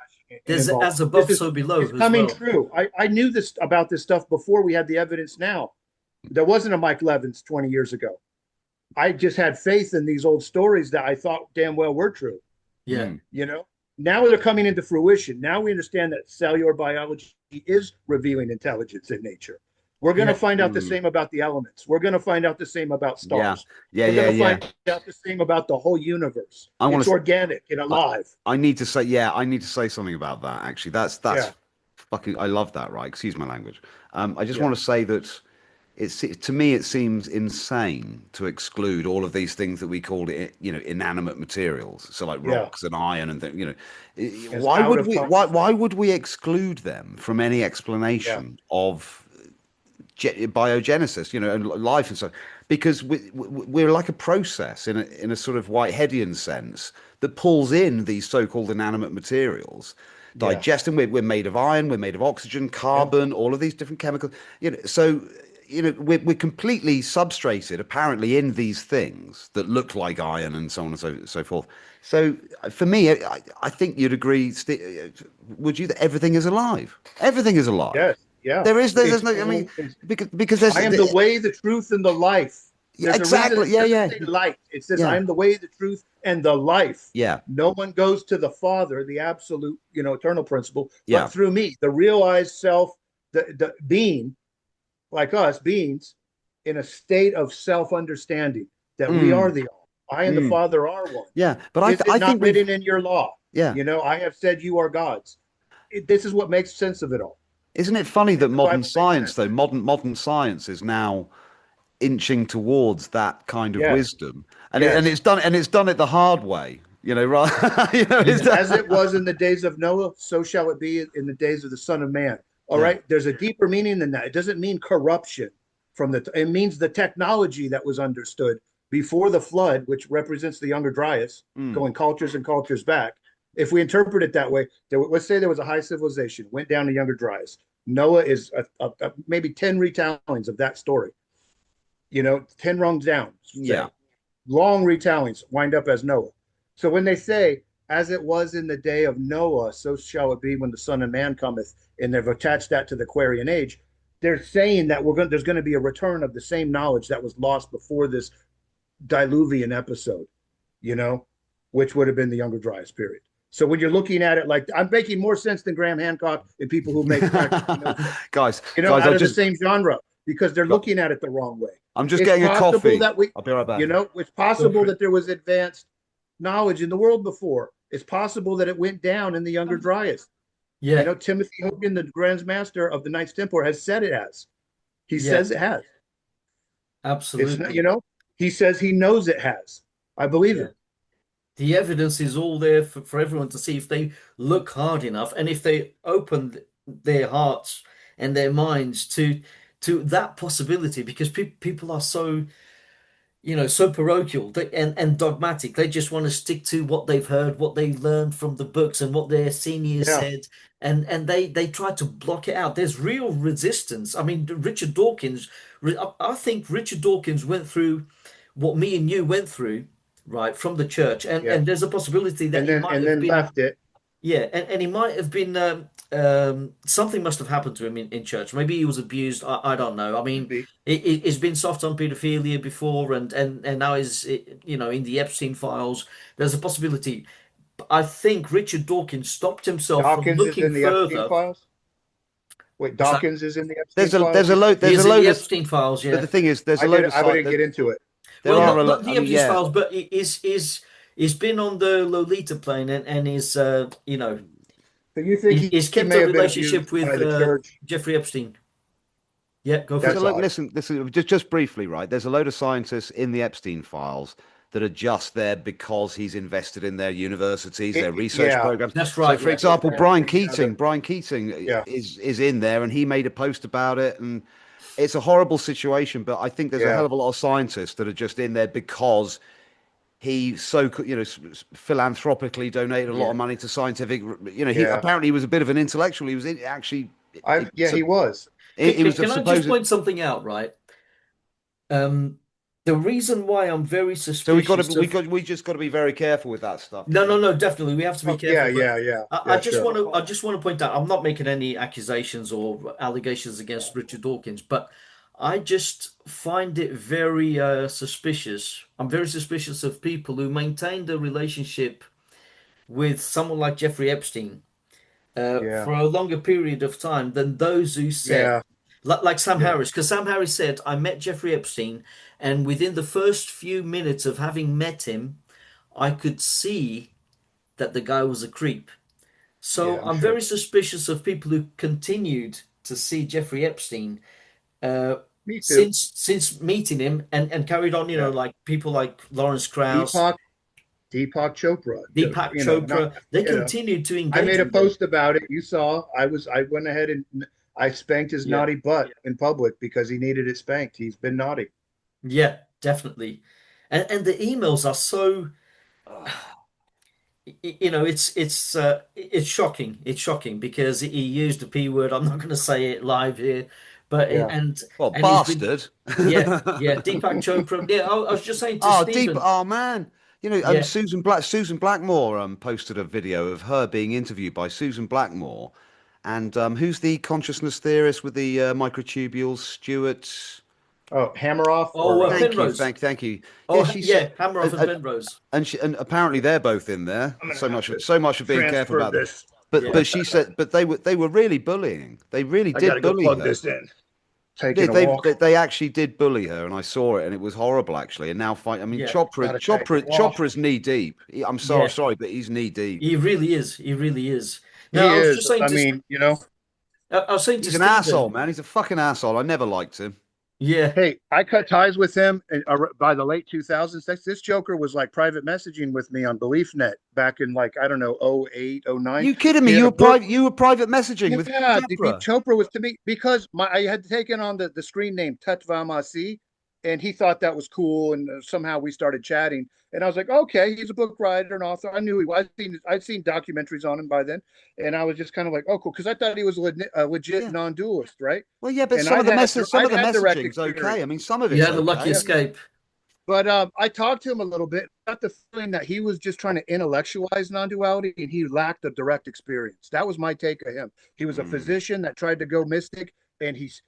There's as above, so below. It's coming true. I knew this about this stuff before we had the evidence now. There wasn't a Mike Levins 20 years ago. I just had faith in these old stories that I thought damn well were true. Yeah. Now they're coming into fruition. Now we understand that cellular biology is revealing intelligence in nature. We're going to Yeah. find out the Mm. same about the elements. We're going to find out the same about Yeah. stars. Yeah. We're going Yeah. to Yeah. find out the same about the whole universe. I want It's to. organic and I, alive. I need to say, yeah, I need to say something about that. Actually, that's Yeah, fucking. I love that. Right? Excuse my language. I just yeah, want to say that to me it seems insane to exclude all of these things that we call it, inanimate materials. So like yeah. rocks and iron and things. It's out of Why consciousness. would we exclude them from any Yeah, explanation of biogenesis, and life and so, because we're like a process in a sort of Whiteheadian sense that pulls in these so-called inanimate materials, yeah, digest them. We're made of iron, we're made of oxygen, yeah, carbon, all of these different chemicals. So we're completely substrated apparently in these things that look like iron and so on and so forth. So for me, I think you'd agree, would you, that everything is alive? Everything is alive. yes, yeah. There's It's no, I mean, all. It's, because there's I am the way, the truth, and the life. yeah, There's a reason exactly. it Yeah, doesn't yeah, say light. It says, I yeah, am the way, the truth, and the life. yeah, No one goes to the Father, the absolute, eternal principle, but yeah. through me, the realized self, the being, like us, beings, in a state of self-understanding that we are Mm, the all. I and the mm, Father are one. yeah. But Is it I not think we've, written in your law? yeah. I have said you are gods. This is what makes sense of it all. Isn't it funny that The modern Bible makes science, sense. though, modern science is now inching towards that kind of Yes, wisdom, and yes. it's done it the hard way, right? It's Yeah. As it was in the days of Noah, so shall it be in the days of the Son of Man. All yeah, right. There's a deeper meaning than that. It doesn't mean corruption it means the technology that was understood before the flood, which represents the Younger Dryas, mm, going cultures and cultures back. If we interpret it that way, let's say there was a high civilization, went down to Younger Dryas. Noah is maybe 10 retellings of that story, 10 rungs down, yeah, say. Long retellings wind up as Noah. So when they say, as it was in the day of Noah, so shall it be when the Son of Man cometh, and they've attached that to the Aquarian age, they're saying that there's going to be a return of the same knowledge that was lost before this diluvian episode, you know, which would have been the Younger Dryas period. So when you're looking at it like I'm making more sense than Graham Hancock and people who make practically no sense, guys, guys, out of the same genre because they're looking at it the wrong way. I'm just It's getting a possible coffee. that we, I'll be right back. it's Go possible for it. that there was advanced knowledge in the world before. It's possible that it went down in the Younger Dryas. Yeah, Timothy Hogan, the Grand Master of the Knights Templar, has said it has. He yeah, says it has. It's not, absolutely. he says he knows it has. I believe Yeah. it. The evidence is all there for everyone to see if they look hard enough and if they open their hearts and their minds to that possibility because people are so so parochial and dogmatic. They just want to stick to what they've heard, what they learned from the books and what their seniors Yeah, said, and they try to block it out. There's real resistance. I mean, Richard Dawkins, I think Richard Dawkins went through what me and you went through, right, from the church, yeah. and there's a possibility that And he then might and have then been left it. yeah, and he might have been something must have happened to him in church. Maybe he was abused. I don't know. I Could mean, be. he's been soft on pedophilia before, and now he's in the Epstein files. There's a possibility. But I think Richard Dawkins stopped himself from Dawkins is looking in the Epstein further. files. Wait, What's that? Dawkins is in the Epstein files. There's a You said. load He there's a is in load the of, Epstein files. but Yeah. the thing is there's a load of I site didn't get into it. there Well, are a not lot. the I mean, Epstein yeah. files, but he's been on the Lolita plane and is So you think he's he kept may a have been relationship abused by with the church? Jeffrey Epstein. Yeah, go for There's a it. That's load, odd. listen, just briefly, right? There's a load of scientists in the Epstein files that are just there because he's invested in their universities, their research Yeah, programs. That's So, right. for Yeah. example, yeah, yeah, Brian Keating yeah, is in there, and he made a post about it, and it's a horrible situation. But I think there's a yeah, hell of a lot of scientists that are just in there because he philanthropically donated a lot of Yeah. money to scientific. He yeah. apparently he was a bit of an intellectual. He was actually. Yeah, he was. He was a Can I just supposed. point something out, right? Um, the reason why I'm very So suspicious of we just got to be very careful with that stuff, no, don't no, we? no, definitely we have to be Oh, yeah, careful. But yeah, yeah, I yeah. Sure. I just want to point out I'm not making any accusations or allegations against Richard Dawkins, but I just find it very suspicious. I'm very suspicious of people who maintain the relationship with someone like Jeffrey Epstein Yeah, for a longer period of time than those who said, yeah, like Sam Yeah. Harris, because Sam Harris said, I met Jeffrey Epstein, and within the first few minutes of having met him, I could see that the guy was a creep. Yeah, So I'm I'm sure. very suspicious of people who continued to see Jeffrey Epstein uh, Me too. since meeting him and carried on, Yeah. like people like Lawrence Krauss, Deepak Deepak Chopra, Deepak not, Chopra. They you know, continued to I engage made a with him. post about it. You saw, I went ahead and I spanked his Yeah, naughty butt in public because he needed it spanked. He's been naughty. yeah, definitely. And the emails are so. It's shocking. It's shocking because he used the P word. I'm not going to say it live here, but Yeah. Well, and he's been, bastard. yeah, Deepak Chopra. Yeah, I was just saying to Oh, deep. Stephen. Oh man. Yeah. Susan Blackmore posted a video of her being interviewed by Susan Blackmore, and who's the consciousness theorist with the microtubules? Stuart. Oh, hammer off Oh, or Penrose. Thank you. Yeah, Oh, she said, yeah, Hammeroff and Penrose. and apparently they're both in there. I'm gonna So have much, to so much for being careful transfer about them. this. Yeah. But she said, but they were really bullying. They really I gotta did go bully plug her. this in. They, Taking a they walk. they actually did bully her, and I saw it, and it was horrible actually. And now fight. I mean, Yeah. Gotta take a walk. Chopra's knee deep. I'm Yeah. sorry, but he's knee deep. He really is. He really is. He Now, I was is. just saying I to mean, I was saying to He's an asshole, Stephen. man. He's a fucking asshole. I never liked him. Yeah. hey, I cut ties with him by the late 2000s. This Joker was like private messaging with me on BeliefNet back in like, I don't know, 08, 09. You kidding me? He had a book. You were private messaging with Yeah, Chopra. Chopra was to me because I had taken on the screen name Tatvamasi, and he thought that was cool, and somehow we started chatting, and I was like, okay, he's a book writer and author. I knew he was. I'd seen documentaries on him by then, and I was just kind of like, oh, cool, because I thought he was a legit Yeah. non-dualist, right? Well, yeah, but And some of the I'd had direct messaging's okay. experience. I mean, some of You it's had a lucky okay. escape. But I talked to him a little bit. Got the feeling that he was just trying to intellectualize non-duality, and he lacked a direct experience. That was my take of him. He was a physician that tried to go mystic, and he's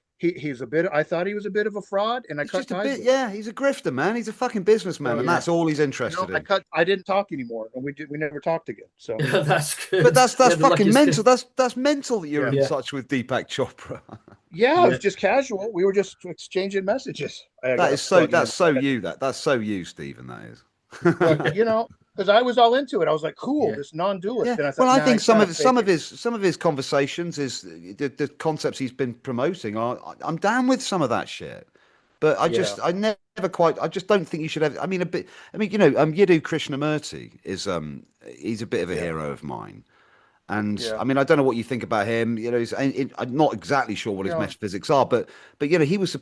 a bit. I thought he was a bit of a fraud, and I He's cut just a ties bit, with him. yeah. He's a grifter, man. He's a fucking businessman, So, and yeah. that's all he's interested in. I didn't talk anymore, and we never talked again. So That's good. But that's Yeah, the lucky fucking mental. escape. That's mental that you're in Yeah. touch with Deepak Chopra. yeah, it Yeah. was just casual. We were just exchanging messages. That's so you, Stephen. That is. But because I was all into it. I was like, cool, Yeah. this non-dualist. Yeah. And I thought, Well, I nah, think he's trying to fake it. some of his conversations is the concepts he's been promoting. I'm down with some of that shit, but I just I just don't think you should have. I mean, Yiddu Krishnamurti is he's a bit of a hero of mine. And Yeah. I mean, I don't know what you think about him. I'm not exactly sure what his metaphysics are, but he was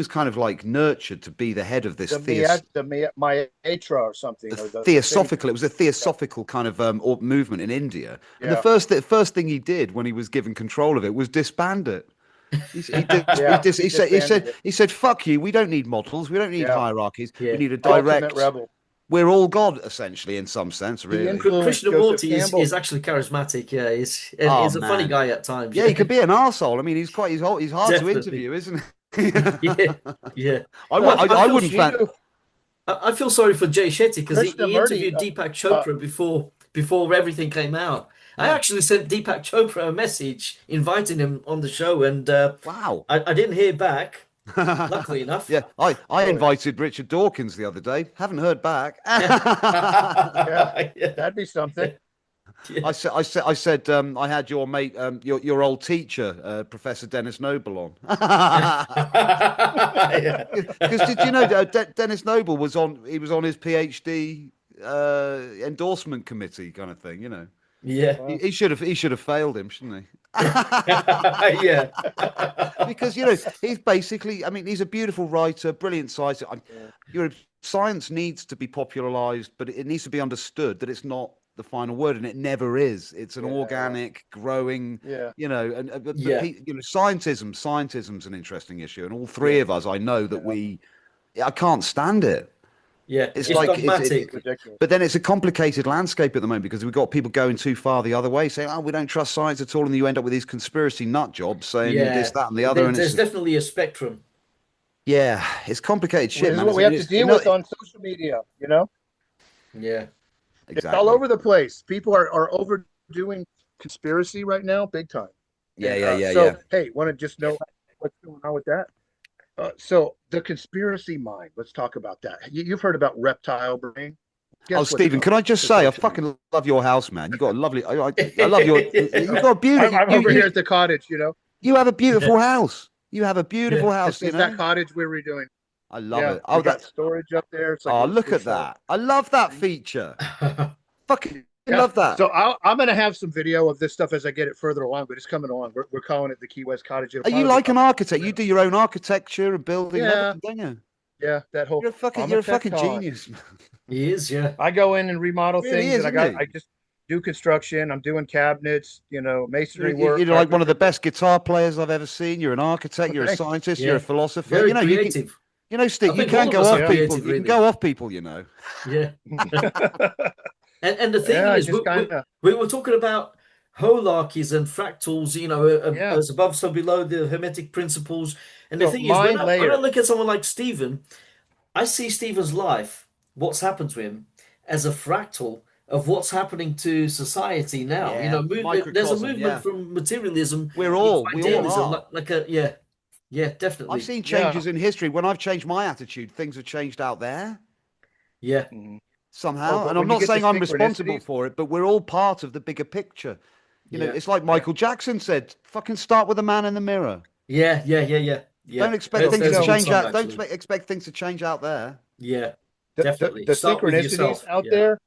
kind of like nurtured to be the head of this Mayatra or something. Or theosophical. It was a theosophical kind of movement in India. And the first thing he did when he was given control of it was disband it. He said, "Fuck you. We don't need models. We don't need hierarchies. Yeah. We need a Ultimate direct rebel. We're all God, essentially, in some sense, really." Krishnamurti is actually charismatic. Yeah, he's a funny guy at times. Yeah, he could be an arsehole. I mean, he's hard Definitely. to interview, isn't he? Yeah. I wouldn't fan. I feel sorry for Jay Shetty because he Krishnamurti, interviewed Deepak Chopra before everything came out. I actually sent Deepak Chopra a message inviting him on the show, and wow, I didn't hear back. Luckily enough. Yeah, I invited Richard Dawkins the other day. Haven't heard back. Yeah, that'd be something. Yeah. I said I had your mate, your old teacher, Professor Dennis Noble on. Because did you know Dennis Noble was on his PhD endorsement committee kind of thing, Yeah. He should have failed him, shouldn't he? Yeah. Because he's basically, I mean, he's a beautiful writer, brilliant scientist. Science needs to be popularized, but it needs to be understood that it's not the final word, and it never is. It's an organic, growing, scientism's an interesting issue, and all three of us, I know that I can't stand it. Yeah, it's like dogmatic. But then it's a complicated landscape at the moment because we've got people going too far the other way, saying, "Oh, we don't trust science at all," and you end up with these conspiracy nut jobs saying this, that, and the other. There's definitely a spectrum. Yeah, it's complicated shit. This is what we have to deal with on social media. Yeah, exactly. It's all over the place. People are overdoing conspiracy right now, big time. Yeah. So, hey, want to just know what's going on with that. So the conspiracy mind. Let's talk about that. You've heard about reptile brain. Oh, Guess what's Stephen, up? can I just say, I fucking love your house, man. You got a lovely. I love your. You got a beautiful. I'm over here at the cottage. You have a beautiful house. You have a beautiful house. It's that cottage we're redoing. I love it. Oh, we got storage up there. It's like look at that. I love that feature. Fucking love that. So I'm going to have some video of this stuff as I get it further along, but it's coming along. We're calling it the Key West Cottage. Are you like an architect? You do your own architecture and building and everything, don't you? Yeah, that whole. You're a fucking genius. He is, yeah. I go in and remodel things, and I just do construction. I'm doing cabinets, masonry work. You're like one of the best guitar players I've ever seen. You're an architect. You're a scientist. You're a philosopher. Very creative. Steve, you can go off people. You can go off people, Yeah. and the thing is, we were talking about holarchies and fractals, as above, so below, the Hermetic principles. And the thing is, when I look at someone like Stephen, I see Stephen's life, what's happened to him, as a fractal of what's happening to society now. There's a movement from materialism. We all are. Yeah, definitely. I've seen changes in history. When I've changed my attitude, things have changed out there. Yeah. Somehow. And I'm not saying I'm responsible for it, but we're all part of the bigger picture. It's like Michael Jackson said, fucking start with the man in the mirror. Yeah. Don't expect things to change out. Don't expect things to change out there. Yeah, definitely. The synchronicities out there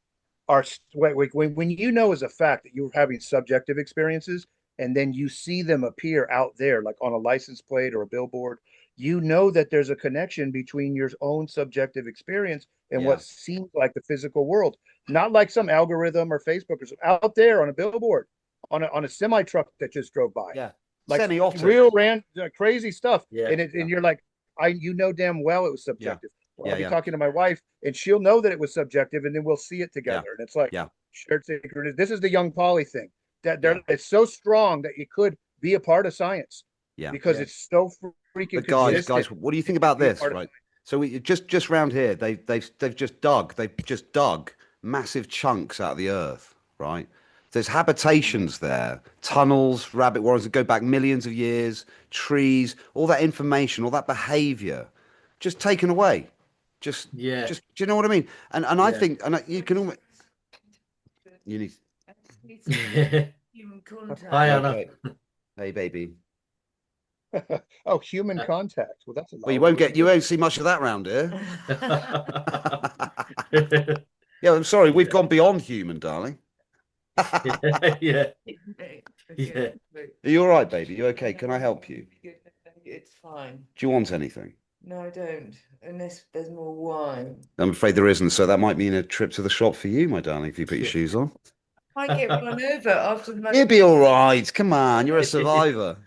are when you know as a fact that you're having subjective experiences, and then you see them appear out there, like on a license plate or a billboard, you know that there's a connection between your own subjective experience and what seems like the physical world. Not like some algorithm or Facebook or something, out there on a billboard, on a semi truck that just drove by. Yeah. Like real crazy stuff. Yeah. And you're like, damn well it was subjective. Well, I'll be talking to my wife and she'll know that it was subjective, and then we'll see it together. And it's like shared synchronicity. This is the young Polly thing. It's so strong that it could be a part of science. Yeah. Because it's so freaking guys, what do you think about this? Right. So we just round here, they've just dug massive chunks out of the earth, right? There's habitations there, tunnels, rabbit warrens that go back millions of years, trees, all that information, all that behavior, just taken away. Just do you know what I mean? And I think, you can almost, you need human contact. Hi, Anna. Okay. Hey, baby. Oh, human contact. Well, that's a lot. Well, you won't see much of that round here. Yeah, I'm sorry, we've gone beyond human, darling. Yeah. Are you all right, baby? You okay? Can I help you? It's fine. Do you want anything? No, I don't. Unless there's more wine. I'm afraid there isn't. So that might mean a trip to the shop for you, my darling, if you put your shoes on. I get run over after the. You'll be all right. Come on, you're a survivor.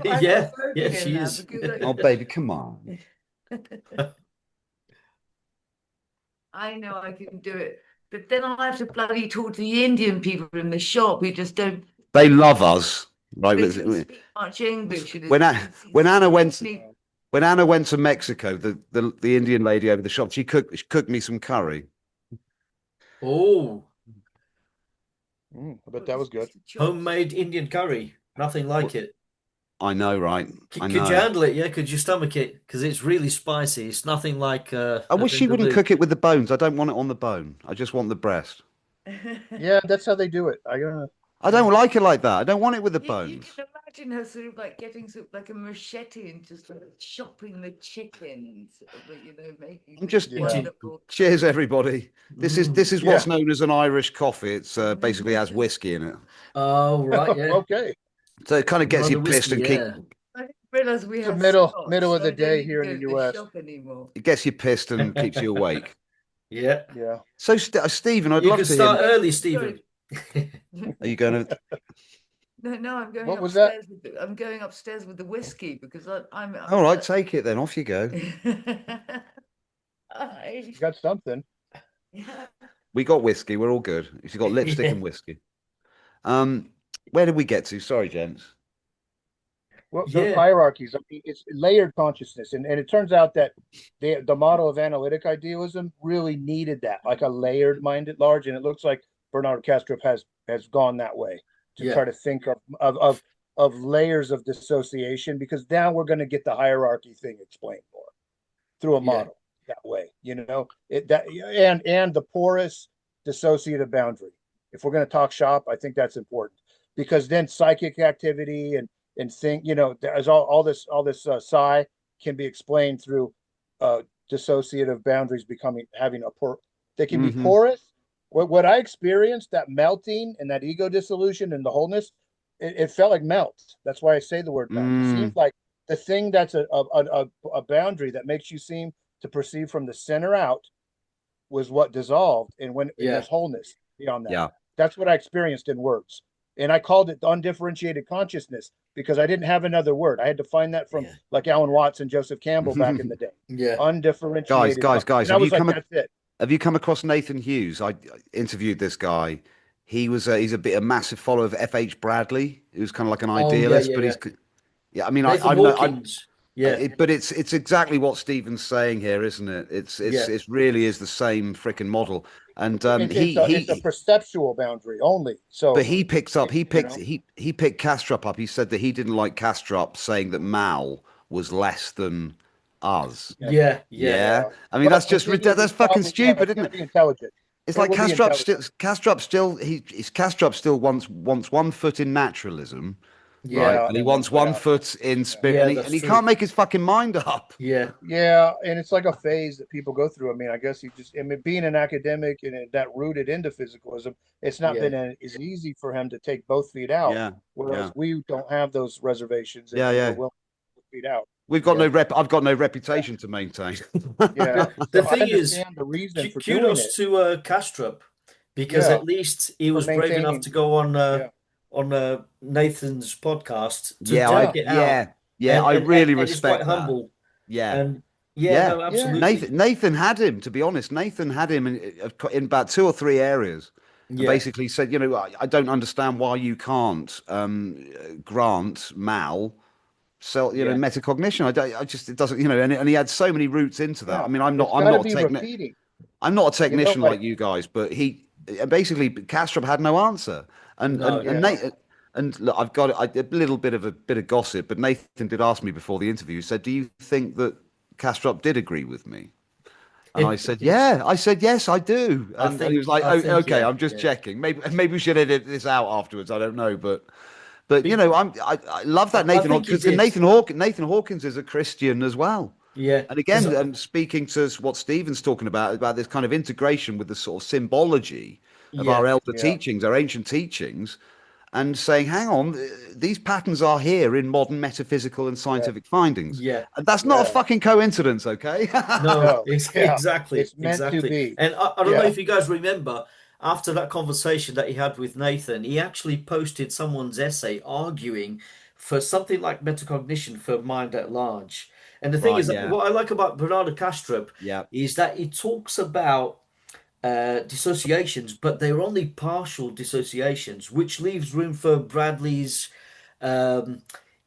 Yeah, she is. Oh, baby, come on. I know I can do it. But then I have to bloody talk to the Indian people in the shop who just don't. They love us, right? They don't speak much English. When Anna went to Mexico, the Indian lady over the shop, she cooked me some curry. Oh, I bet that was good. Homemade Indian curry, nothing like it. I know, right? Could you handle it? Yeah, could you stomach it? Because it's really spicy. It's nothing like. I wish she wouldn't cook it with the bones. I don't want it on the bone. I just want the breast. Yeah, that's how they do it. I don't like it like that. I don't want it with the bones. You can imagine her sort of like getting sort of like a machete and just like chopping the chickens, making. I'm just. Cheers, everybody. This is what's known as an Irish coffee. It's basically has whiskey in it. Oh right, yeah. Okay. So it kind of gets you pissed and keep. I didn't realize we have middle of the day here in the US. It gets you pissed and keeps you awake. Yeah. So Stephen, I'd love to You can start early, Stephen. Are you going to? No, I'm going. What was that? I'm going upstairs with the whiskey because I'm. All right, take it then. Off you go. You got something. We got whiskey. We're all good. If you got lipstick and whiskey. Where did we get to? Sorry, gents. Well, those hierarchies. I mean, it's layered consciousness, and it turns out that the model of analytic idealism really needed that, like a layered mind at large, and it looks like Bernard Kastrup has gone that way to try to think of of layers of dissociation, because now we're going to get the hierarchy thing explained more through a model that way, and the porous dissociative boundary. If we're going to talk shop, I think that's important, because then psychic activity and think, there's all this psi can be explained through dissociative boundaries they can be porous. What I experienced, that melting and that ego dissolution and the wholeness, it felt like melt. That's why I say the word melt. It seems like the thing that's a boundary that makes you seem to perceive from the center out was what dissolved, and there's wholeness beyond that. Yeah. That's what I experienced in words. And I called it undifferentiated consciousness because I didn't have another word. I had to find that from like Alan Watts and Joseph Campbell back in the day. Undifferentiated. Guys, have you come across Nathan Hughes? I interviewed this guy. He's a massive follower of F.H. Bradley, who's kind of like an idealist, I mean, Nathan Hawkins. But it's exactly what Stephen's saying here, isn't it? It really is the same freaking model. And it's a perceptual boundary only. So, but he picked Kastrup up. He said that he didn't like Kastrup saying that Mal was less than us. Yeah. I mean, that's fucking stupid, isn't it? Intelligent. It's like Kastrup still wants 1 foot in naturalism. Right, and he wants 1 foot in spirit, and he can't make his fucking mind up. And it's like a phase that people go through. I mean, I guess being an academic and that rooted into physicalism, it's not been as easy for him to take both feet out. Whereas we don't have those reservations. We're willing to put feet out. We've got I've got no reputation to maintain. The thing is, the reason for kudos to Kastrup, because at least he was brave enough to go on Nathan's podcast to take it out. I really respect that. Humble. No, absolutely. Nathan had him, to be honest. Nathan had him in about 2 or 3 areas. And basically said, I don't understand why you can't grant Mal metacognition. It doesn't, and he had so many roots into that. I mean, I'm not a technician like you guys, but basically Kastrup had no answer. And look, I've got a little bit of gossip, but Nathan did ask me before the interview. He said, "Do you think that Kastrup did agree with me?" And I said, "Yeah." I said, "Yes, I do." And he was like, "Okay, I'm just checking. Maybe we should edit this out afterwards. I don't know, but I love that Nathan, because Nathan Hawkins is a Christian as well. Yeah. And again, speaking to what Stephen's talking about this kind of integration with the sort of symbology of our elder teachings, our ancient teachings, and saying, hang on, these patterns are here in modern metaphysical and scientific findings. Yeah. And that's not a fucking coincidence, okay? No, exactly. It's meant to be. And I don't know if you guys remember, after that conversation that he had with Nathan, he actually posted someone's essay arguing for something like metacognition for mind at large. And the thing is, what I like about Bernardo Kastrup is that he talks about dissociations, but they're only partial dissociations, which leaves room for Bradley's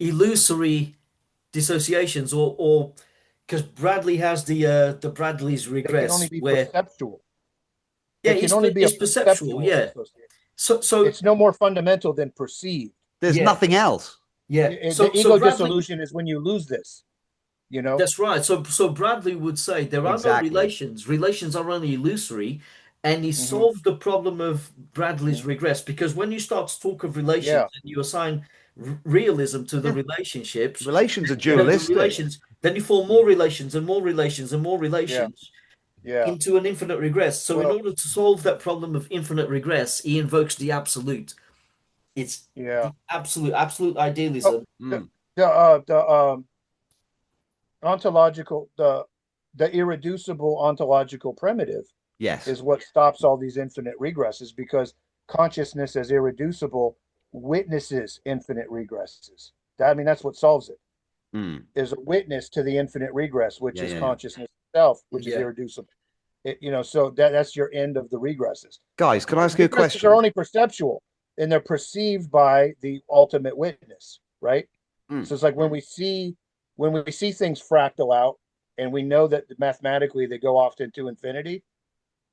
illusory dissociations, or because Bradley has the Bradley's regress, it can only be where perceptual. It's perceptual. So it's no more fundamental than perceived. There's nothing else. The ego dissolution is when you lose this. That's right. So Bradley would say there are no relations. Relations are only illusory, and he solved the problem of Bradley's regress, because when you start to talk of relations and you assign realism to the relationships, relations are dualistic. Then you form more relations and more relations and more relations into an infinite regress. So in order to solve that problem of infinite regress, he invokes the absolute. It's the absolute idealism. The ontological, the irreducible ontological primitive is what stops all these infinite regresses, because consciousness as irreducible witnesses infinite regresses. That's what solves it. Is a witness to the infinite regress, which is consciousness itself, which is irreducible. So that's your end of the regresses. Guys, can I ask you a question? They're only perceptual, and they're perceived by the ultimate witness, right? So it's like when we see things fractal out, and we know that mathematically they go off into infinity,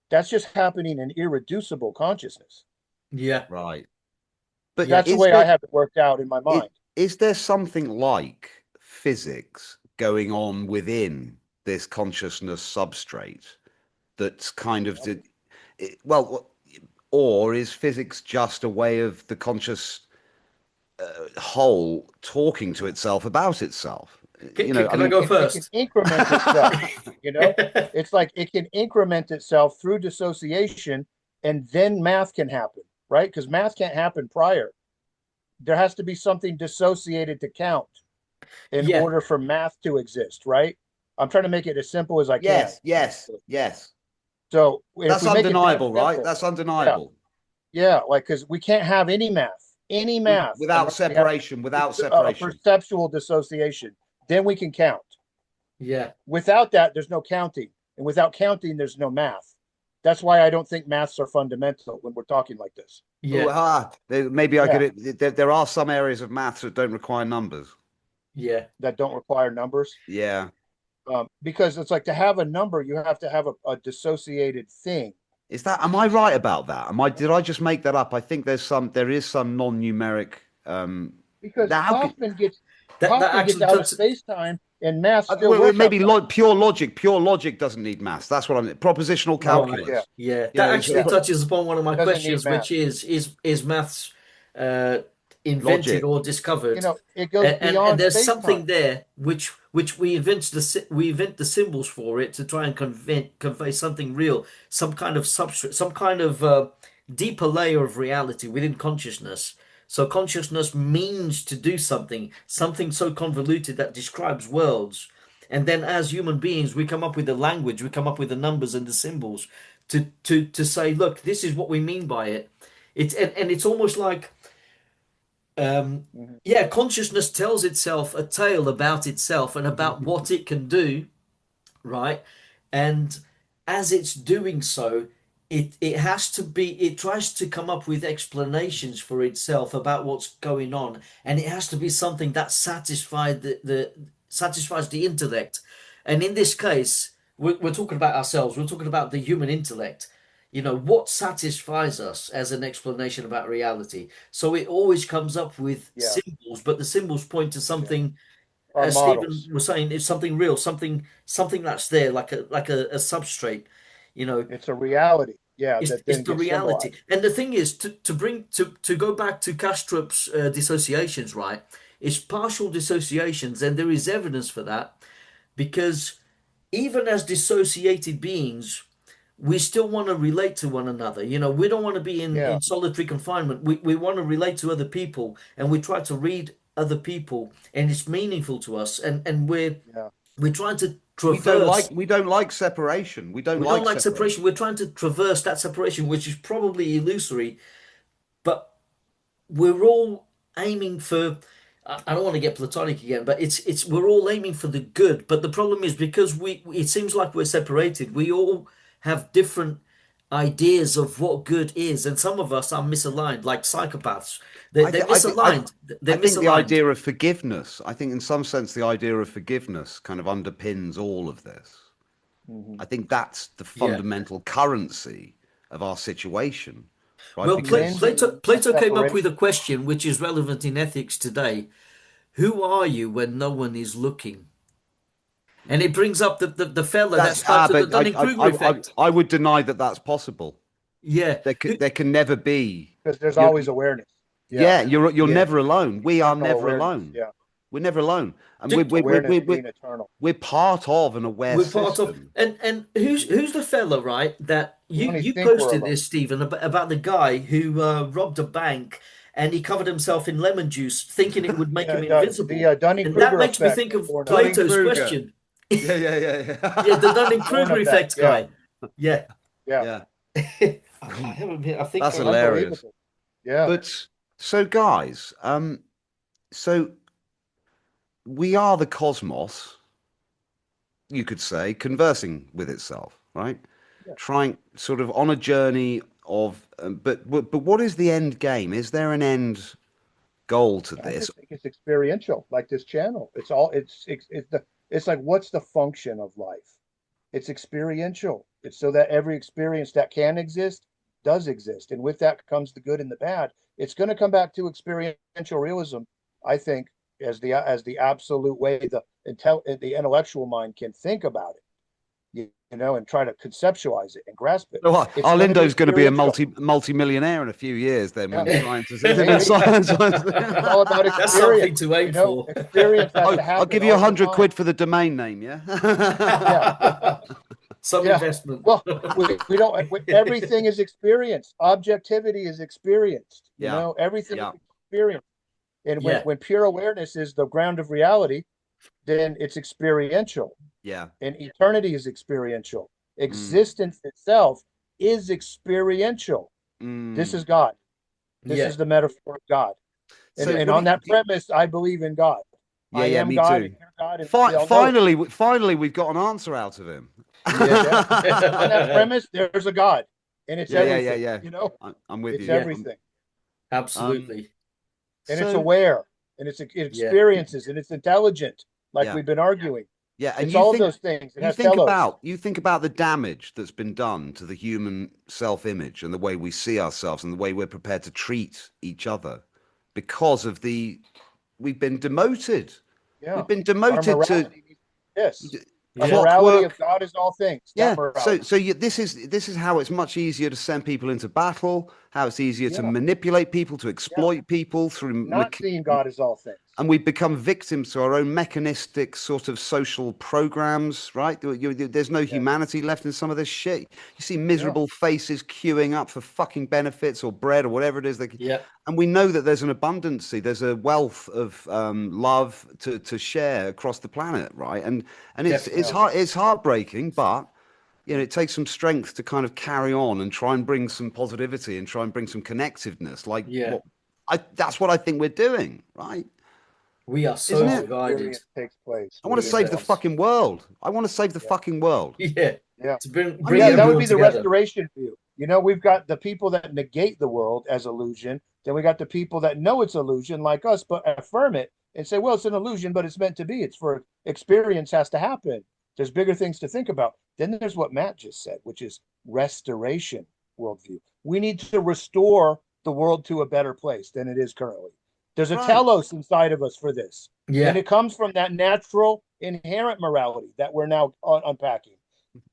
that's just happening in irreducible consciousness. Yeah. Right. But that's the way I have it worked out in my mind. is there something like physics going on within this consciousness substrate that's kind of well, or is physics just a way of the conscious whole talking to itself about itself? Can I go it can first? increment itself. It's like it can increment itself through dissociation, and then math can happen, right? Because math can't happen prior. There has to be something dissociated to count in Yeah, order for math to exist, right? I'm trying to make it as simple as I can. Yes. So if That's we make it that undeniable, right? simple, That's undeniable. yeah, like because we can't have any math Without unless we have separation, without a separation. perceptual dissociation. Then we can count. yeah, Without that, there's no counting, and without counting, there's no math. That's why I don't think maths are fundamental when we're talking like this. yeah, Maybe I Yeah. could. There are some areas of maths that don't require numbers. yeah, That don't require numbers. Yeah. Because it's like to have a number, you have to have a dissociated thing. Am I right about that? Did I just make that up? I think there is some non-numeric. Because Now, Hoffman gets that out of actually space-time, and math still works maybe outside. pure logic. Pure logic doesn't need maths. That's what I mean. Propositional calculus. Yeah. Yeah, You know, that actually touches upon one of my Doesn't questions, need math. which is maths invented Logic. or discovered? It goes And beyond there's space-time. something there which we invent the symbols for it to try and convey something real, some kind of substrate, some kind of deeper layer of reality within consciousness. So consciousness means to do something so convoluted that describes worlds. And then as human beings, we come up with the language, we come up with the numbers and the symbols to say, look, this is what we mean by it. And it's almost like yeah, consciousness tells itself a tale about itself and about what it can do, right? And as it's doing so, it tries to come up with explanations for itself about what's going on, and it has to be something that satisfies the intellect. And in this case, we're talking about ourselves, we're talking about the human intellect. What satisfies us as an explanation about reality. So it always comes up with symbols, but the symbols point to something, Our as Stephen models. was saying, it's something real, something that's there, like a substrate. It's a reality. Yeah, It's, that it's then the gets reality. symbolized. And the thing is, to go back to Kastrup's dissociations, right? It's partial dissociations, and there is evidence for that, because even as dissociated beings, we still want to relate to one another. We don't want to be in, Yeah. in solitary confinement. We want to relate to other people, and we try to read other people, and it's meaningful to us. And we're Yeah. trying to traverse. We don't like separation. We don't We don't like like separation. separation. We're trying to traverse that separation, which is probably illusory, but we're all aiming for. I don't want to get platonic again, but it's we're all aiming for the good. But the problem is, because it seems like we're separated. We all have different ideas of what good is, and some of us are misaligned, like psychopaths. They're misaligned. They're I think the misaligned. idea of forgiveness, I think in some sense the idea of forgiveness kind of underpins all of this. I think that's the Yeah. fundamental currency of our situation, right? Well, Because Plato came up with a question which is relevant in ethics today. Who are you when no one is looking? And it brings up the fella that started the but Dunning-Kruger effect. I would deny that that's possible. Yeah. There can never be. Because there's always awareness. Yeah, you're Yeah. never alone. We are Eternal never awareness. alone. Yeah. We're never alone, and Awareness being eternal. we're part of an aware We're system. part of, and who's the fella, right? That We only you think we're posted alone. this, Stephen, about the guy who robbed a bank, and he covered himself in lemon juice, thinking it would make him invisible. The And Dunning-Kruger that makes me effect. think of Dunning-Kruger. Plato's Dunning-Kruger. question. Yeah. Yeah, the Dunning-Kruger Born effect effect, yeah. guy. Yeah. Yeah. I think That's hilarious. Unbelievable. Yeah. But so, guys, so we are the cosmos, you could say, conversing with itself, right? Yeah. Trying sort of on a journey of, but what is the end game? Is there an end goal to I this? just think it's experiential, like this channel. It's like, what's the function of life? It's experiential. It's so that every experience that can exist does exist, and with that comes the good and the bad. It's going to come back to experiential realism I think, as the absolute way the intellectual mind can think about it, you know, and try to conceptualize it and grasp it. Well, It's going to be Arlindo's going to be a experiential. multi-millionaire in a few years then when Yeah, science maybe. science. It's all about That's something experience. to aim You know, for. experience has to I'll happen give you all the 100 time. quid for the domain name, yeah? Yeah, Some yeah. investment. Well, we don't. Everything is experienced. Objectivity is experienced. You Yeah, know, everything is yeah, experienced. And Yeah, when pure awareness is the ground of reality, then it's experiential. yeah. And eternity is experiential. Mm, Existence itself is experiential. This mm. is God. This yeah, is the metaphor of God. So And what do on that premise, I believe in God. yeah, I yeah, am me God, too. and you're God, and we all know it. Finally, we've got an answer out of him. yeah, Yeah. On that premise, there's a God, and it's Yeah, yeah, yeah, everything. yeah. You know, I'm with it's you. yeah, everything, Um, absolutely. and it's so aware, and it Yeah, experiences, and it's intelligent, like yeah, we've been arguing. yeah. And It's all of those things. It has telos. you think about the damage that's been done to the human self-image and the way we see ourselves and the way we're prepared to treat each other because of we've been demoted. Yeah. We've been Our demoted to morality needs this. Our yeah, morality of clockwork. God is all things. That Yeah. So morality. this is how it's much easier to send people into battle, how it's easier to Yeah. manipulate people, to Yeah. exploit people through Not seeing God as all things. and we become victims to our own mechanistic sort of social programs, right? There's no Yes. humanity left in some of this shit. You see Yeah. miserable faces queuing up for fucking benefits or bread or whatever it is. yeah, And we know that there's an abundancy, there's a wealth of love to share across the planet, right? And Yeah. it's heartbreaking, but you know, it takes some strength to kind of carry on and try and bring some positivity and try and bring some connectiveness, like yeah. what that's what I think we're doing, right? We are Isn't so All it? divided. experience takes place I want to within save the one. Yes. fucking world. I want to save the Yeah. fucking world. Yeah. Yeah. To bring I bring Yeah, that mean, would everyone be the together. restoration view. You know, we've got the people that negate the world as illusion. Then we got the people that know it's illusion, like us, but affirm it and say, well, it's an illusion, but it's meant to be. It's for experience has to happen. There's bigger things to think about. Then there's what Matt just said, which is restoration worldview. We need to restore the world to a better place than it is currently. There's a right. telos inside of us for this. And Yeah, it comes from that natural inherent morality that we're now unpacking.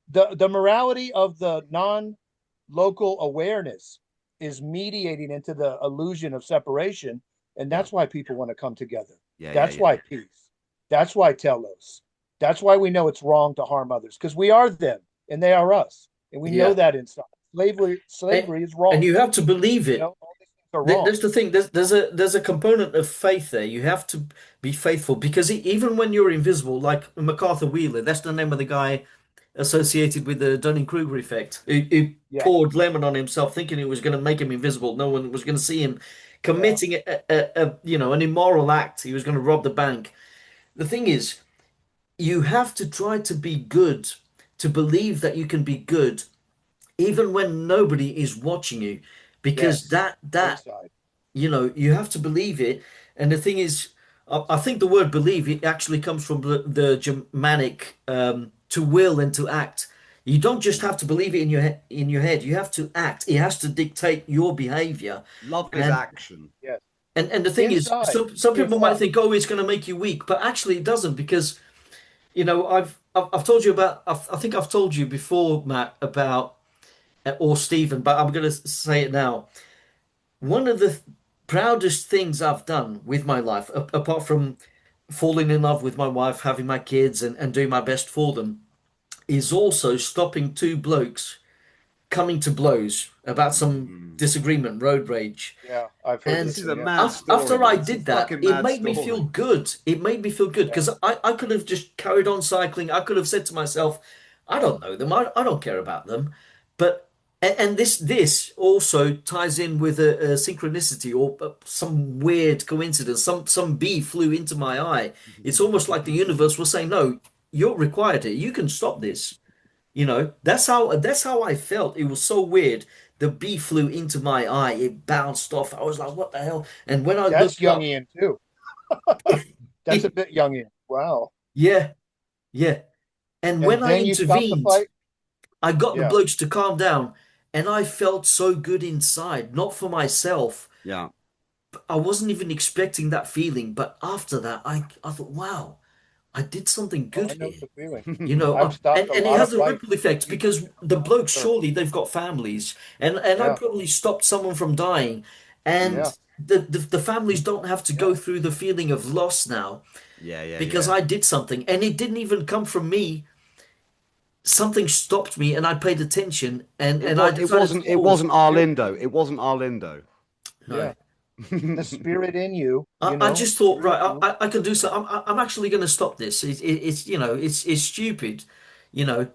The morality of the non-local awareness is mediating into the illusion of separation, and Yeah. that's why people want to come together. Yeah, yeah, That's yeah. why peace. That's why telos. That's why we know it's wrong to harm others, because we are them and they are us, and we know yeah. that inside. Slavery, And, slavery is wrong. and you have to believe You it. know, all these things are wrong. There's the thing. There's a component of faith there. You have to be faithful because even when you're invisible, like MacArthur Wheeler, that's the name of the guy associated with the Dunning-Kruger effect, who Yeah, poured lemon on himself, thinking it was going to make him invisible. No one was going to see him yeah, committing an immoral act. He was going to rob the bank. The thing is, you have to try to be good, to believe that you can be good, even when nobody is watching you, because yes. that Inside. you have to believe it. And the thing is, I think the word believe it actually comes from the Germanic to will and to act. You don't just have to believe it in in your head. You have to act. It has to dictate your behavior. Love is And action. Yes. the thing is, Inside. some people might Inside. think, oh, it's going to make you weak, but actually it doesn't because I've told you about I think I've told you before, Matt, about or Stephen, but I'm going to say it now. One of the proudest things I've done with my life, apart from falling in love with my wife, having my kids, and doing my best for them, is also stopping two blokes coming to blows about some Mm. disagreement, road rage. Yeah, I've heard This And this is one. a Yeah, mad story, after I man. It's a did that, fucking it mad made me feel story. good. It made me feel good yeah, because I could have just carried on cycling. I could have said to myself, I don't know them. I don't care about them. But and this also ties in with a synchronicity or some weird coincidence. Some bee flew into my eye. It's almost like the universe was saying, "No, you're required here. You can stop this." That's how I felt. It was so weird. The bee flew into my eye. It bounced off. I was like, "What the hell?" And when I that's looked up, Jungian too. That's a bit Jungian. Wow. yeah, yeah. And when And I then you stop the intervened, fight. I got the Yeah, blokes to calm down, and I felt so good inside, not for myself, Yeah. I wasn't even expecting that feeling, but after that, I thought, wow, I did something Oh, good I know here. the feeling. You know, I've stopped and a and it lot of has a flights ripple effect thinking, because the blokes sure, surely they've got families, and I yeah, probably stopped someone from dying, and yeah, the families don't have to go yeah. through the feeling of loss now Yeah, yeah, because yeah. I did something, and it didn't even come from me. Something stopped me, and I paid attention, and I decided to It pause. wasn't Spirit, Arlindo. It wasn't Arlindo. No. yeah, the spirit in you, I just thought, spirit, right, I can do so. I'm actually going to stop this. It's it's stupid, you know.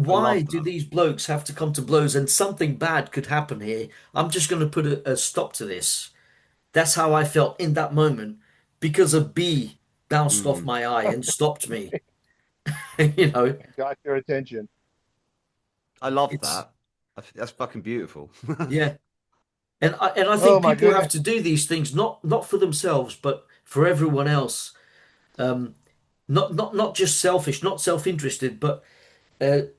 I Why love do that. these blokes have to come to blows and something bad could happen here? I'm just going to put a stop to this. That's how I felt in that moment because a bee bounced off Mm, my eye and stopped me. You know, got your attention. I love it's that. That's fucking beautiful. yeah. And I Oh think my people have goodness. to do these things not for themselves, but for everyone else. Um, not just selfish, not self-interested, but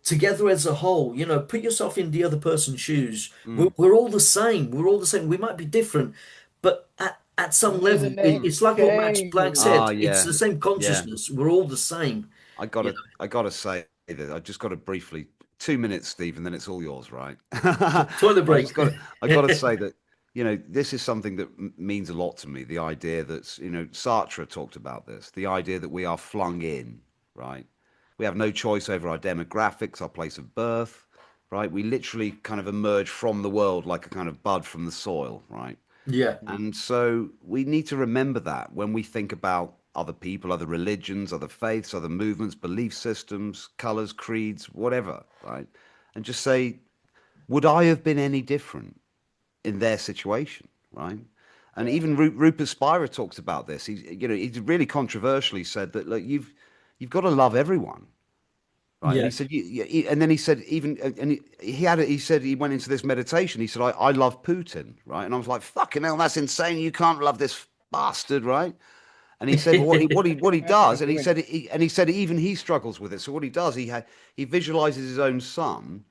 together as a whole. You know, put yourself in the other person's shoes. Mm, We're all the same. We're all the same. We might be different, but at some May the level, mm. name it's like what Max Planck change. Ah, said. It's yeah, the same yeah. consciousness. We're all the same. You I gotta say that I just gotta briefly 2 minutes, Steve, and then it's all yours, right? know, toilet I just break. got I gotta say that this is something that means a lot to me. The idea that Sartre talked about this, the idea that we are flung in, right? We have no choice over our demographics, our place of birth, right? We literally kind of emerge from the world like a kind of bud from the soil, right? Yeah, And so we need to remember that when we think about other people, other religions, other faiths, other movements, belief systems, colors, creeds, whatever, right? And just say, would I have been any different in their situation, right? And Yeah, even Rupert Spira talks about this. He really controversially said that, look, you've got to love everyone, right? And yeah, he said, and then he said, even, and he said he went into this meditation. He said, I love Putin, right? And I was like, fucking hell, that's insane. You can't love this bastard, right? And he said, well, what he does, imagine and he doing said, it. he said even he struggles with it. So what he does, he visualizes his own son,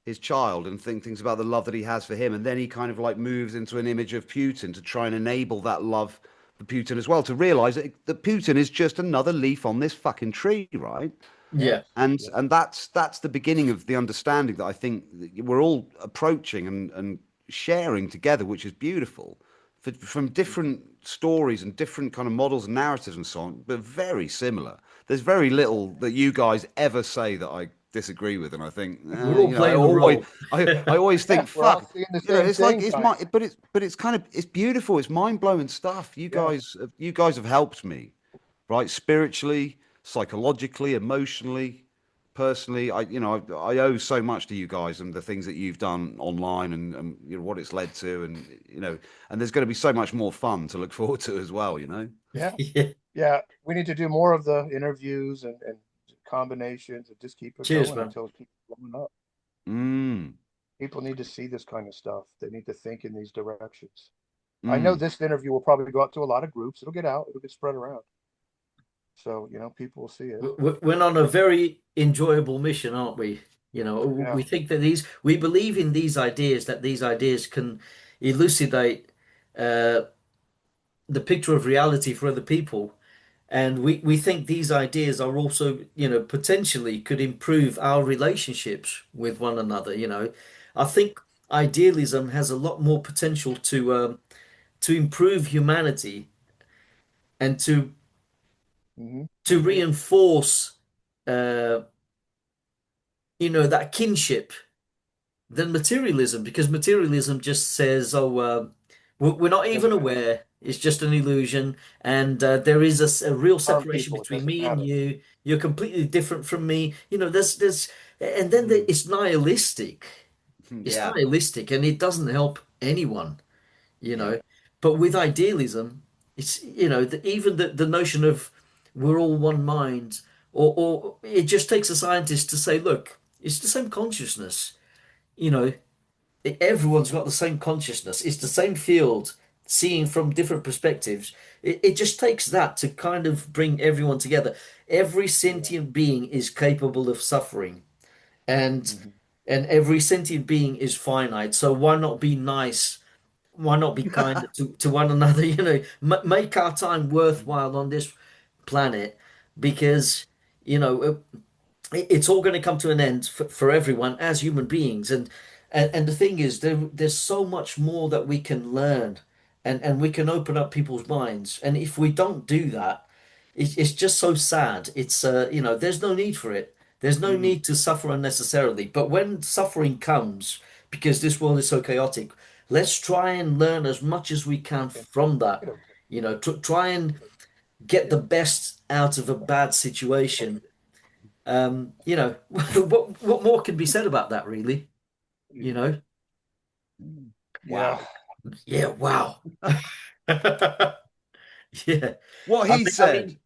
his child, and thinks about the love that he has for him, and then he kind of like moves into an image of Putin to try and enable that love for Putin as well, to realize that Putin is just another leaf on this fucking tree, right? yeah, Yes, and yes, and that's the beginning of the understanding that I think that we're all approaching and sharing together, which is beautiful, from different stories and different kind of models and narratives and so on, but very similar. There's very little that you guys ever say that I disagree with, and I think we're all I playing a always role. I always yeah. think, We're all fuck, seeing the same it's like thing, it's kind my of. but it's kind of it's beautiful, it's mind-blowing stuff. Yeah, You guys have helped me, right? Spiritually, psychologically, emotionally, personally. I owe so much to you guys and the things that you've done online, and what it's led to, and and there's going to be so much more fun to look forward to as well, yeah, Yeah. yeah. We need to do more of the interviews and combinations and just keep it Cheers, going man. until it keeps blowing up. Mm, People need to see this kind of stuff. They need to think in these directions. I know mm. this interview will probably go out to a lot of groups. It'll get out. It'll get spread around. So, people will see it. We're on a very enjoyable mission, aren't we? You know, Yeah. we think that we believe in these ideas, that these ideas can elucidate uh, the picture of reality for other people. And we think these ideas are also, potentially could improve our relationships with one another, I think idealism has a lot more potential to improve humanity and Hmm. to reinforce uh, that kinship than materialism, because materialism just says, oh, we're not It even doesn't matter. aware. It's just an illusion, and there is a real Harm separation people. It between doesn't me and matter. you. You're completely different from me. And then Mm. it's nihilistic. It's Yeah. nihilistic, and it doesn't help anyone, you Yeah. know. But with idealism, it's even the notion of we're all one mind, or it just takes a scientist to say, look, it's the same consciousness. You know, everyone's got the same consciousness. It's the same field, seeing from different perspectives. It just takes that to kind of bring everyone together. Every Yeah. sentient being is capable of suffering, and Hmm. and every sentient being is finite. So why not be nice why not be kind to one another? Make our time worthwhile on this planet, because it's all going to come to an end for everyone as human beings. And the thing is, there's so much more that we can learn, and we can open up people's minds. And if we don't do that, it's just so sad. It's there's no need for it. There's no Mm. need to suffer unnecessarily. But when suffering comes, because this world is so chaotic, let's try and learn as much as we can from that. Try and get the best out of a bad situation. What more can be said about that, really? You know? Yeah. Wow. Yeah, wow. Yeah. What I he mean, I said. mean,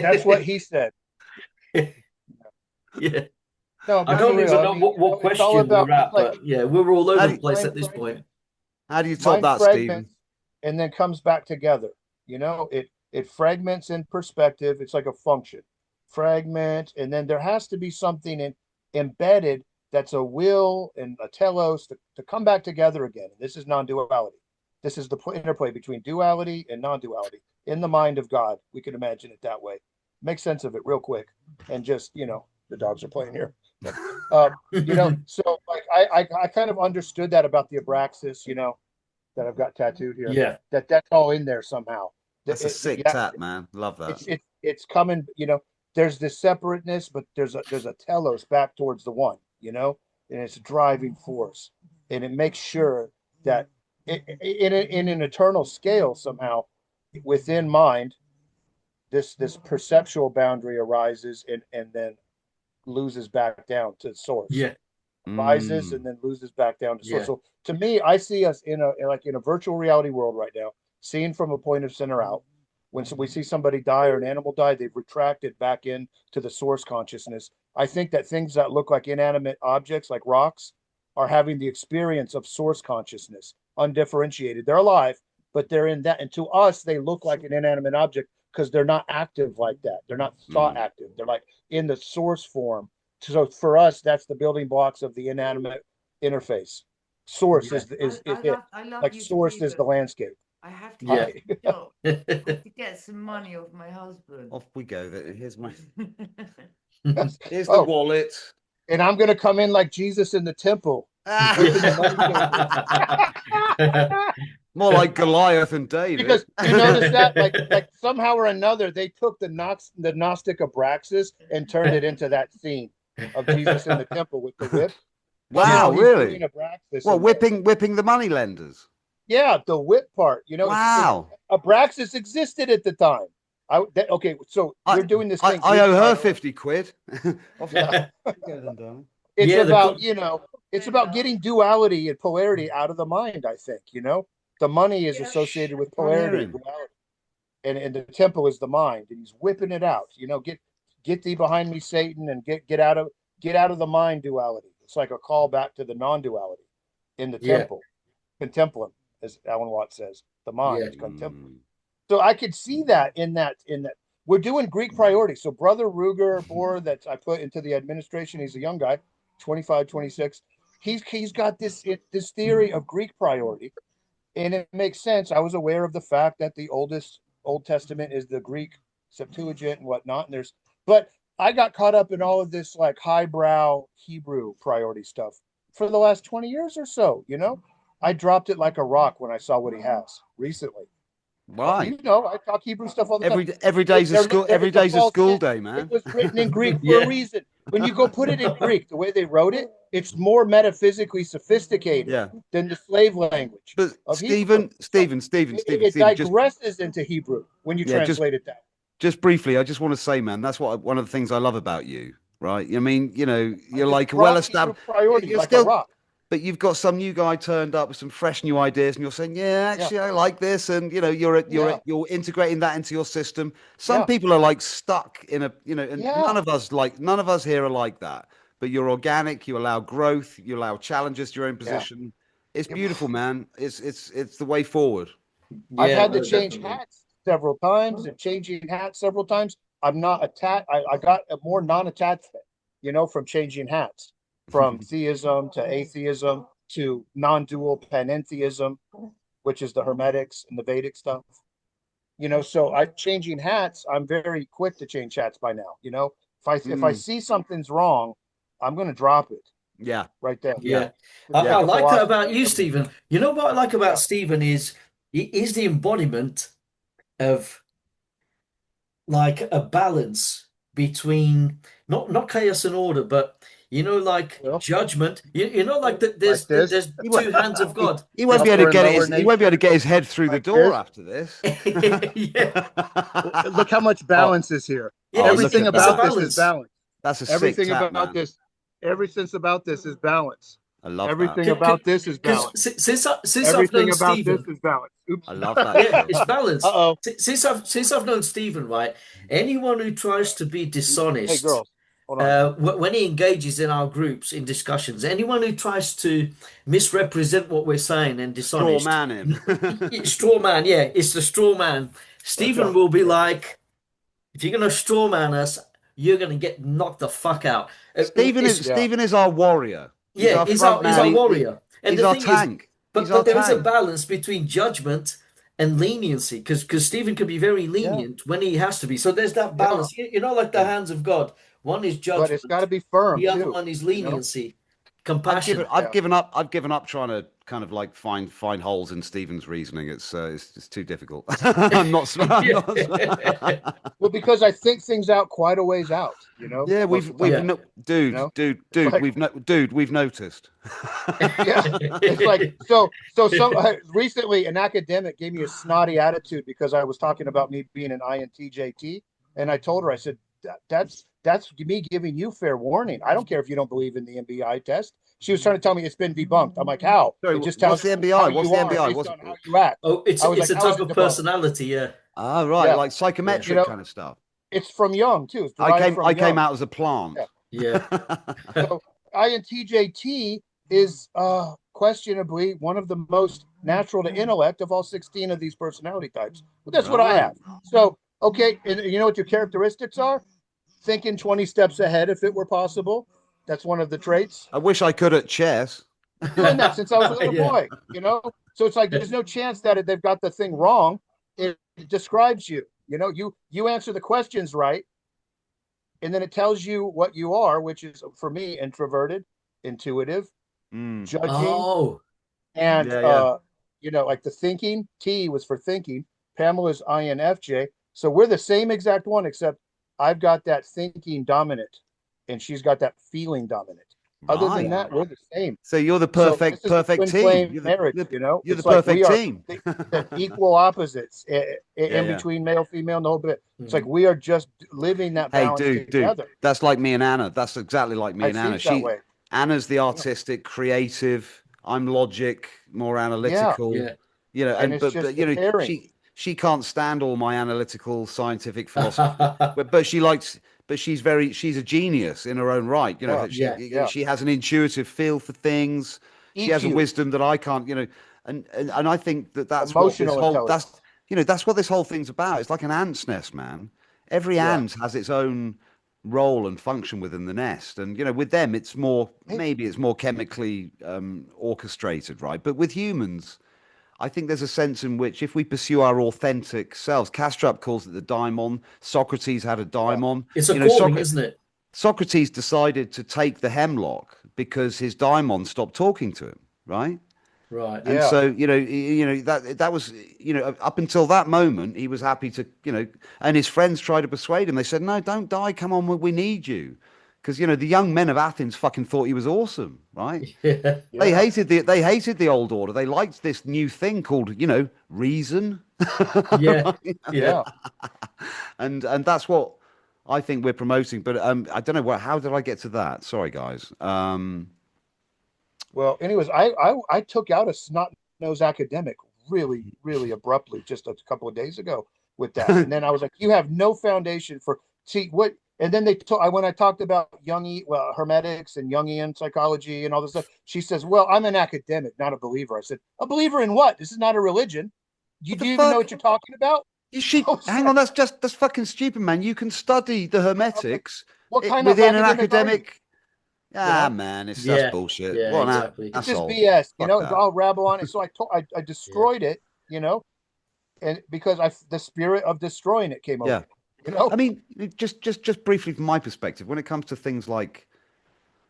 That's what he said. yeah. No, I but for don't real, even I know mean, what it's all question about, we're it's at, like but yeah, we're all over How the do, place mind at this point. fragments, how do you top mind that, Stephen? fragments, and then comes back together. It fragments in perspective. It's like a function, fragment, and then there has to be something embedded that's a will and a telos to come back together again. And this is non-duality. This is the interplay between duality and non-duality in the mind of God. We can imagine it that way. Make sense of it real quick, and just the dogs are playing here. Um, so like I kind of understood that about the Abraxas, that I've got tattooed here. Yeah. That's all in there somehow. That's a sick Yeah, tat, man. Love that. it's coming. There's this separateness, but there's a telos back towards the one. And it's a driving force, and it makes sure that in an eternal scale somehow within mind, this perceptual boundary arises and then loses back down to source, Yeah. rises Mm. and then loses back down to source. Yeah. So to me, I see us in a virtual reality world right now, seeing from a point of center out. When we see somebody die or an animal die, they've retracted back in to the source consciousness. I think that things that look like inanimate objects, like rocks, are having the experience of source consciousness, undifferentiated. They're alive, but they're in that. And to us, they look like an inanimate object because they're not active like that. They're not thought Mm. active. They're like in the source form. So for us, that's the building blocks of the inanimate interface. Source Yeah. is it. I love Like you, source is Stephen. the landscape. I have to Yeah. get stop. I have to get some money off my husband. Off we go. Here's my. Yeah. Here's the Oh, wallet. and I'm gonna come in like Jesus in the temple, whipping the money changers. More like Goliath and David. Because you notice that, like somehow or another, they took the Gnostic Abraxas and turned it into that scene of Jesus in the temple with the whip. Wow, Somehow he's really? doing Abraxas. Well, In there. whipping the money lenders. Yeah, the whip part. Wow. Abraxas existed at the time. Okay, so we're doing this thing. I owe her Greek 50 quid. Off you Yeah. go then, darling. It's Yeah, about it's about getting duality and polarity out of the mind. I think the money is associated with Can't hear polarity and him. duality, and the temple is the mind, and he's whipping it out. Get thee behind me, Satan, and get out of the mind duality. It's like a call back to the non-duality in the Yeah. temple, contemplum, as Alan Watts says. The mind Yeah. is contemplum. Mm. So I could see that in that we're doing Greek priorities. So Brother Ruger Bohr that I put into the administration, he's a young guy, 25, 26. He's got this theory of Greek priority, and it makes sense. I was aware of the fact that the oldest Old Testament is the Greek Septuagint and whatnot. But I got caught up in all of this like highbrow Hebrew priority stuff for the last 20 years or so. I dropped it like a rock when I saw what he has recently. Why? I talk Hebrew stuff all the time. Every day's a school. Every It's a day's a false school hint. day, It man. was written in Greek for a Yeah. reason. When you go put it in Greek, the way they wrote it, it's more metaphysically sophisticated Yeah. than the slave language But of Hebrew. Stephen, It just digresses into Hebrew when you Yeah, just- translate it that. just briefly, I just want to say, man, that's one of the things I love about you, right? I mean, you're Just like a drop well-established. Hebrew priority You're like still, a rock. but you've got some new guy turned up with some fresh new ideas, and you're saying, yeah, Yeah. actually, I like this, and Yeah. you're integrating that into your system. Some Yeah. people are like stuck in and Yeah. none of us here are like that. But you're organic. You allow growth. You allow challenges to your own position. It's beautiful, man. It's the way forward. I've Yeah, had to no, change definitely. hats several times and changing hats several times. I'm not attached. I got a more non-attachment, from changing hats, from theism to atheism, to non-dual panentheism, which is the Hermetics and the Vedic stuff. So I'm changing hats. I'm very quick to change hats by now. If I see something's wrong, I'm going to drop it Yeah. right there. Yeah. Yeah. I like that about you, Stephen. You know what I like about Stephen is he is the embodiment of like a balance between not chaos and order, but like Well, judgment. Like like this. there's two hands of God. He won't be able to get his. He won't be able to get his head through the door after this. Yeah. Look how much balance is here. Yeah, Everything it's a about this balance. is balance. That's a Everything sick tap, about man. this. Everything about this is balance. I love Everything that. about this is balance. Since I've Everything known about Stephen, this is balance. Oops. I love that. yeah, it's balanced. Uh-oh. Since I've known Stephen, right? Anyone who tries to be Hey, dishonest, girls. Hold on. when he engages in our groups in discussions, anyone who tries to misrepresent what we're saying and Straw dishonest, man him. straw man, yeah, it's the straw man. Stephen will be like, if you're gonna straw man us, you're gonna get knocked the fuck out. Stephen is our warrior. He's our he's front our man. warrior. And He's the our thing tank. is, but He's our there is a tank. balance between judgment and leniency, because Stephen can be very lenient when he has to be. So there's that balance. Like the hands of God. One is But judgment, it's got to be firm the other too. one is leniency, I've compassion. given up trying to kind of like find holes in Stephen's reasoning. It's too difficult. I'm not smart. Well, because I think things out quite a ways out. Yeah, we've noticed. Yeah, it's like so. Some recently, an academic gave me a snotty attitude because I was talking about me being an INTJT, and I told her, I said, that's me giving you fair warning. I don't care if you don't believe in the MBI test. She was trying to tell me it's been debunked. I'm like, how? Sorry, it just tells what's the MBI? What's the MBI? Based on how you act. Oh, it's I was a like, how type is of it debunked? personality, yeah. Ah, right, Yeah. like psychometric kind of stuff. It's from Jung too. It's I derived came from out as a plant. Yeah. So INTJT is questionably one of the most natural to intellect of all 16 of these personality types. But that's what I have. So, okay, and you know what your characteristics are? Thinking 20 steps ahead if it were possible. That's one of the traits. I wish I could at chess. Doing that since I was a little Yeah. boy, So it's like there's no chance that they've got the thing wrong. It describes you. You answer the questions right, and then it tells you what you are, which is for me introverted, intuitive, judging, Oh, and Yeah. like the thinking. T was for thinking. Pamela's INFJ. So we're the same exact one, except I've got that thinking dominant, and she's got that feeling dominant. Other than that, we're the same. So you're the perfect twin team. flame You're marriage, You're it's the like perfect we are team. equal opposites in between male, female, and the whole bit. It's like we are just living that balance together. Dude, that's like me and Anna. That's exactly like me and Anna. Anna's the artistic, creative. I'm logic, more analytical. Yeah. And but she can't stand all my analytical scientific philosophy. But she's a genius in her own right. She has an intuitive feel for things. She has a wisdom that I can't, and I think that's emotional what that's what this whole thing's about. It's like an ant's nest, man. Every ant has its own role and function within the nest, and with them maybe it's more chemically orchestrated, right? But with humans, I think there's a sense in which if we pursue our authentic selves, Kastrup calls it the daimon. Socrates had a daimon. It's a calling, isn't it? Socrates decided to take the hemlock because his daimon stopped talking to him, right? Right. And so, that was, up until that moment, he was happy to, and his friends tried to persuade him. They said, no, don't die. Come on, we need you. Because, the young men of Athens fucking thought he was awesome, right? Yeah. They hated the old order. They liked this new thing called, reason. Yeah. And that's what I think we're promoting. But I don't know how did I get to that? Sorry, guys. Well, anyways, I took out a snot-nosed academic really, really abruptly just a couple of days ago with that. And then I was like, you have no foundation for what. And then when I talked about Hermetics and Jungian psychology and all this stuff, she says, well, I'm an academic, not a believer. I said, a believer in what? This is not a religion. Do you even know what you're talking about? Hang on, that's fucking stupid, man. You can study the Hermetics what kind within of an academic. You Ah, know, man, that's Yeah, bullshit. yeah, What an exactly. it's just asshole. BS. You Fuck know, that. I'll rabble on it. So I Yeah. destroyed it. You know, and because the spirit of destroying it came over Yeah. me. You know, I mean, just briefly from my perspective, when it comes to things like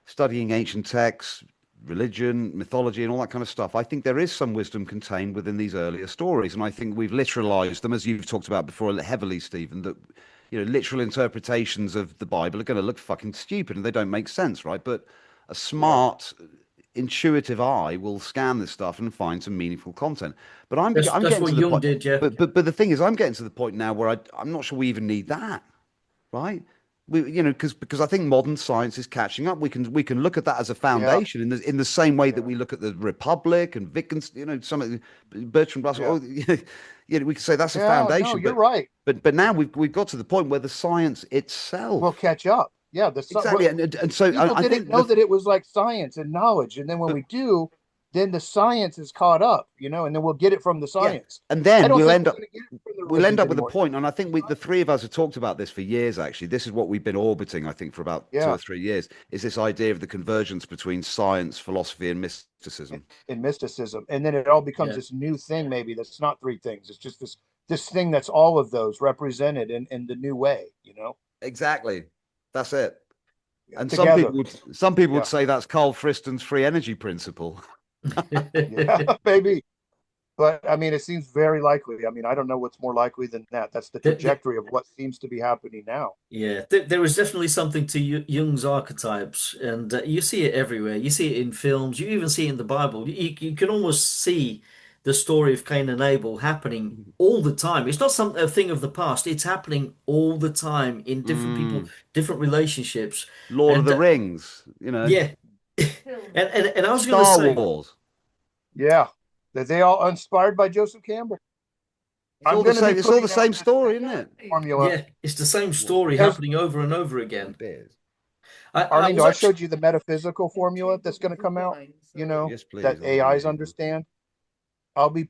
studying ancient texts, religion, mythology, and all that kind of stuff, I think there is some wisdom contained within these earlier stories, and I think we've literalized them, as you've talked about before, heavily, Stephen. That literal interpretations of the Bible are going to look fucking stupid, and they don't make sense, right? But a yeah, smart, intuitive eye will scan this stuff and find some meaningful content. But I'm That's getting what to the Jung point. did, yeah. But the thing is, I'm getting to the point now where I'm not sure we even need that, right? Because I think modern science is catching up. We can look at that as a yeah, foundation in the same way that yeah, we look at the Republic and Wittgenstein, some of Bertrand Russell. yeah, Oh, we can say that's a yeah. No, foundation. you're But right. now we've got to the point where the science We'll itself, catch up. Yeah, exactly, and so people I didn't think know that it was like science and knowledge, and then when but we do, then the science is caught up. You know, and then we'll get it from the yeah, science. and I then don't think we're going to get it from the we'll end religions up with a anymore. point, and I think the three of us have talked about this for years. Actually, this is what we've been orbiting, I think, for about two Yeah, or 3 years. Is this idea of the convergence between science, philosophy, and mysticism? in mysticism, and then it all becomes Yeah. this new thing. Maybe that's not three things. It's just this thing that's all of those represented in the new way. You know, Exactly, that's it. And together. some people would Yeah, say that's Carl Friston's free energy principle. yeah, maybe. But I mean, it seems very likely. I mean, I don't know what's more likely than that. That's the The- the- trajectory of what seems to be happening now. Yeah, there is definitely something to Jung's archetypes, and you see it everywhere. You see it in films. You even see it in the Bible. You can almost see the story of Cain and Abel happening all the time. It's not a thing of the past. It's happening all the time in different people, Mm. different relationships, Lord of and the Rings, yeah. And I was going to Star say, Wars. Yeah, that they all inspired by Joseph Campbell. It's I'm all the going to be same. It's all the putting out same this story, isn't it? formula. yeah, it's the same What story There's happening over and over again. beers? I was Arlindo. I actually, showed you the metaphysical formula that's going to come out. You know, Yes, please. that AIs understand. I'll be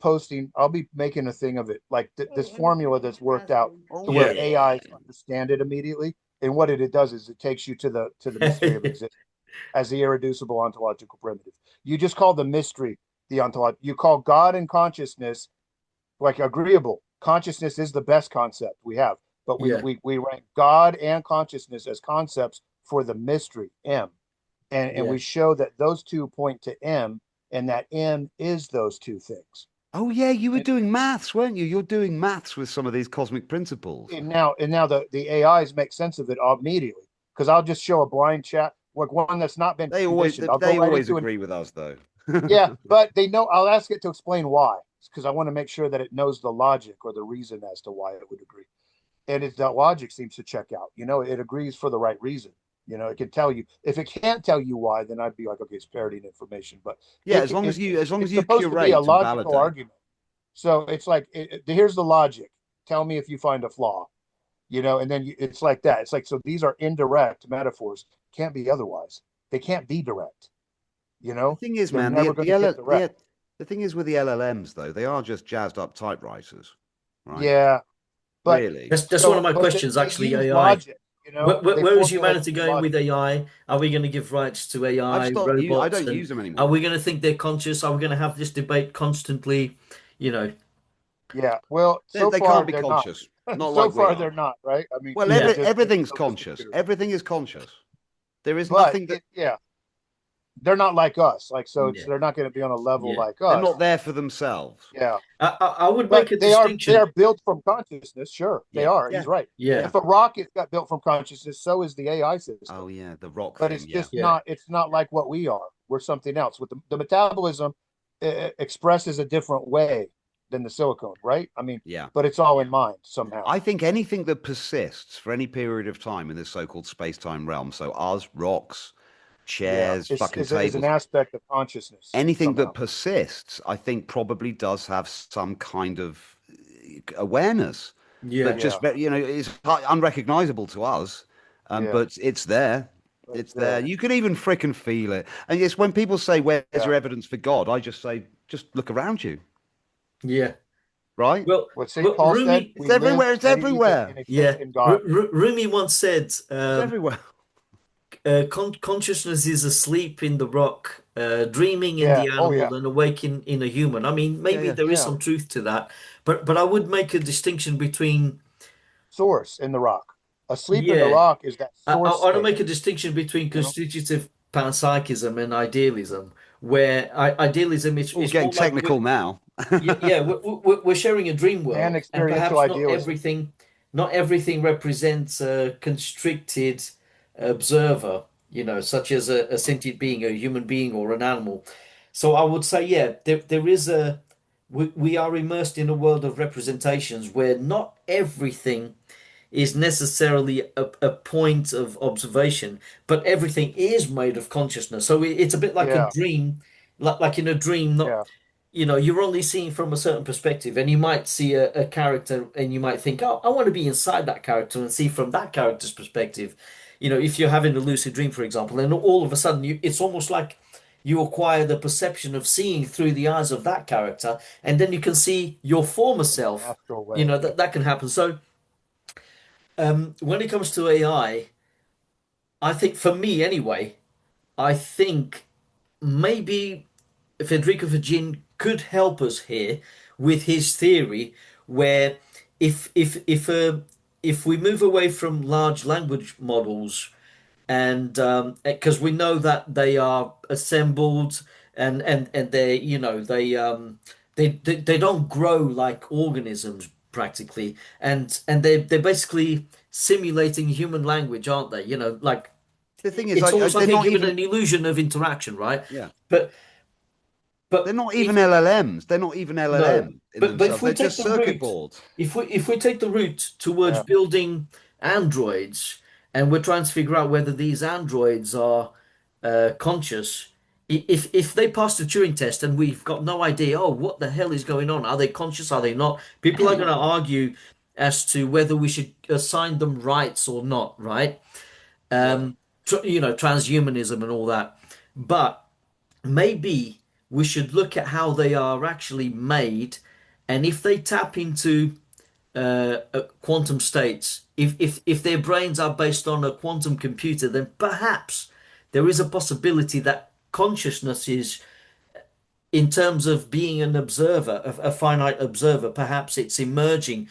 making a thing of it, like this formula that's worked out to Oh where yeah. yeah. AIs understand it immediately. And what it does is it takes you to the mystery of existence as the irreducible ontological primitive. You just call the mystery the ontology. You call God and consciousness like agreeable. Consciousness is the best concept we have, but Yeah, we rank God and consciousness as concepts for the mystery M, and yeah. we show that those two point to M, and that M is those two things. Oh yeah. You were And, doing maths, weren't you? You're doing maths with some of these cosmic principles. and now the AIs make sense of it immediately because I'll just show a blind chat like one that's not been conditioned. I'll go They right always into an agree with us though. yeah, but they know I'll ask it to explain why because I want to make sure that it knows the logic or the reason as to why it would agree. And that logic seems to check out. You know, it agrees for the right reason. You know, it can tell you. If it can't tell you why, then I'd be like, okay, it's parodying information. But Yeah, as long as it's you supposed to be a curate and logical validate. argument. So it's like, here's the logic. Tell me if you find a flaw. You know, and then it's like that. It's like so. These are indirect metaphors. Can't be otherwise. They can't be direct. You The know, thing is, they're man, never going to get direct. the thing is with the LLMs though, they are just jazzed up typewriters, right? Yeah, but Really. That's one of my questions, they actually, use AI. logic. You know, they Where is formulate humanity through going with logic. AI? Are we going to give rights to AI, I robots, don't and use them are anymore. we going to think they're conscious? Are we going to have this debate constantly? You know, Yeah. Well, so They can't far be they're not. conscious, not So like we far are. they're not, right? I mean, Well, yeah, they're everything's still just conscious. computers. Everything is conscious. There is But nothing that yeah, they're not like us. Like so, yeah, they're not going to be on a level yeah. like they're us. not there for themselves. Yeah. I would But make a they are distinction. built from consciousness. Sure, they Yeah, are. He's yeah, right. yeah. Yeah, If a rocket got built from consciousness, so is the AI system. Oh yeah, the rock But thing. it's Yeah, just yeah, not. It's not like what we are. We're something else. With the metabolism expresses a different way than the silicone, right? I mean, yeah. but it's all in mind somehow. I think anything that persists for any period of time in this so-called space-time realm, so us, rocks, Yeah, chairs, fucking is an tables, aspect of consciousness anything somehow. that persists, I think probably does have some kind of awareness, but yeah, Yeah, just is unrecognizable to us. yeah, But it's there. but it's It's there. there. You can even frickin' feel it. And yes, when people say, "Where's Yeah. your evidence for God?" I just say, "Just look around you." yeah. Right? What St. Well, Paul said, Rumi, It's we live everywhere. It's many in everywhere. a faith yeah, in God. Rumi once said, It's everywhere. Consciousness is asleep in the rock, dreaming in Yeah. the Oh yeah. animal, and awake in a human. I mean, Yeah, maybe yeah. there is Yeah. some truth to that, but I would make a distinction between, Source in the rock. Asleep in the yeah, rock is that I source want to make state. a distinction between You know. constitutive panpsychism and idealism, where idealism Oh, is getting more like technical now. yeah, we're sharing a dream Pan world, and experiential perhaps idealism. not everything represents a constricted observer, such as a sentient being, a human being, or an animal. So I would say, yeah, there is we are immersed in a world of representations where not everything is necessarily a point of observation, but everything is made of consciousness. So it's a bit like a Yeah. dream, like in a dream, not Yeah. you're only seeing from a certain perspective, and you might see a character and you might think, oh, I want to be inside that character and see from that character's perspective. If you're having a lucid dream, for example, and all of a sudden it's almost like you acquire the perception of seeing through the eyes of that character, and then you can see your former In an self. astral way. That can happen. So when it comes to AI, I think for me anyway, I think maybe Federico Virgin could help us here with his theory, where if if if uh, if we move away from large language models, and because we know that they are assembled, and they don't grow like organisms practically, and they're basically simulating human language, aren't they? Like The thing is, it's almost they're like they're not given even. an illusion of interaction, right? Yeah, But they're but not even if LLMs. They're not even no, LLM in but if themselves. we They're take just the circuit route, boards. if we take the route towards Yeah. building androids, and we're trying to figure out whether these androids are conscious, if they pass the Turing test and we've got no idea, oh, what the hell is going on? Are they conscious? Are they not? People are going to argue as to whether we should assign them rights or not, right? Yeah. Transhumanism and all that. But maybe we should look at how they are actually made, and if they tap into quantum states, if their brains are based on a quantum computer, then perhaps there is a possibility that consciousness is, in terms of being an observer, a finite observer, perhaps it's emerging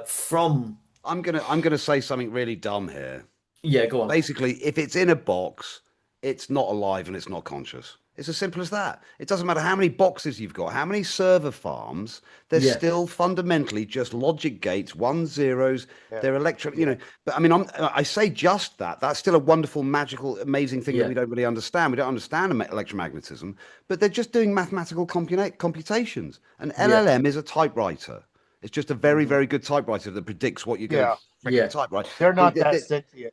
from. I'm gonna say something really dumb here. Yeah, go on. Basically, if it's in a box, it's not alive and it's not conscious. It's as simple as that. It doesn't matter how many boxes you've got, how many server farms, they're Yeah, still fundamentally just logic gates, ones, zeros, Yeah. they're Yeah. but I mean, I say just that. That's still a wonderful, magical, amazing thing that yeah, we don't really understand. We don't understand electromagnetism, but they're just doing mathematical computations. An yeah, LLM is a typewriter. It's just a very, Hmm. very good typewriter that predicts what you're going to Yeah. freaking yeah, type, right? They're They, not they, that they, sentient,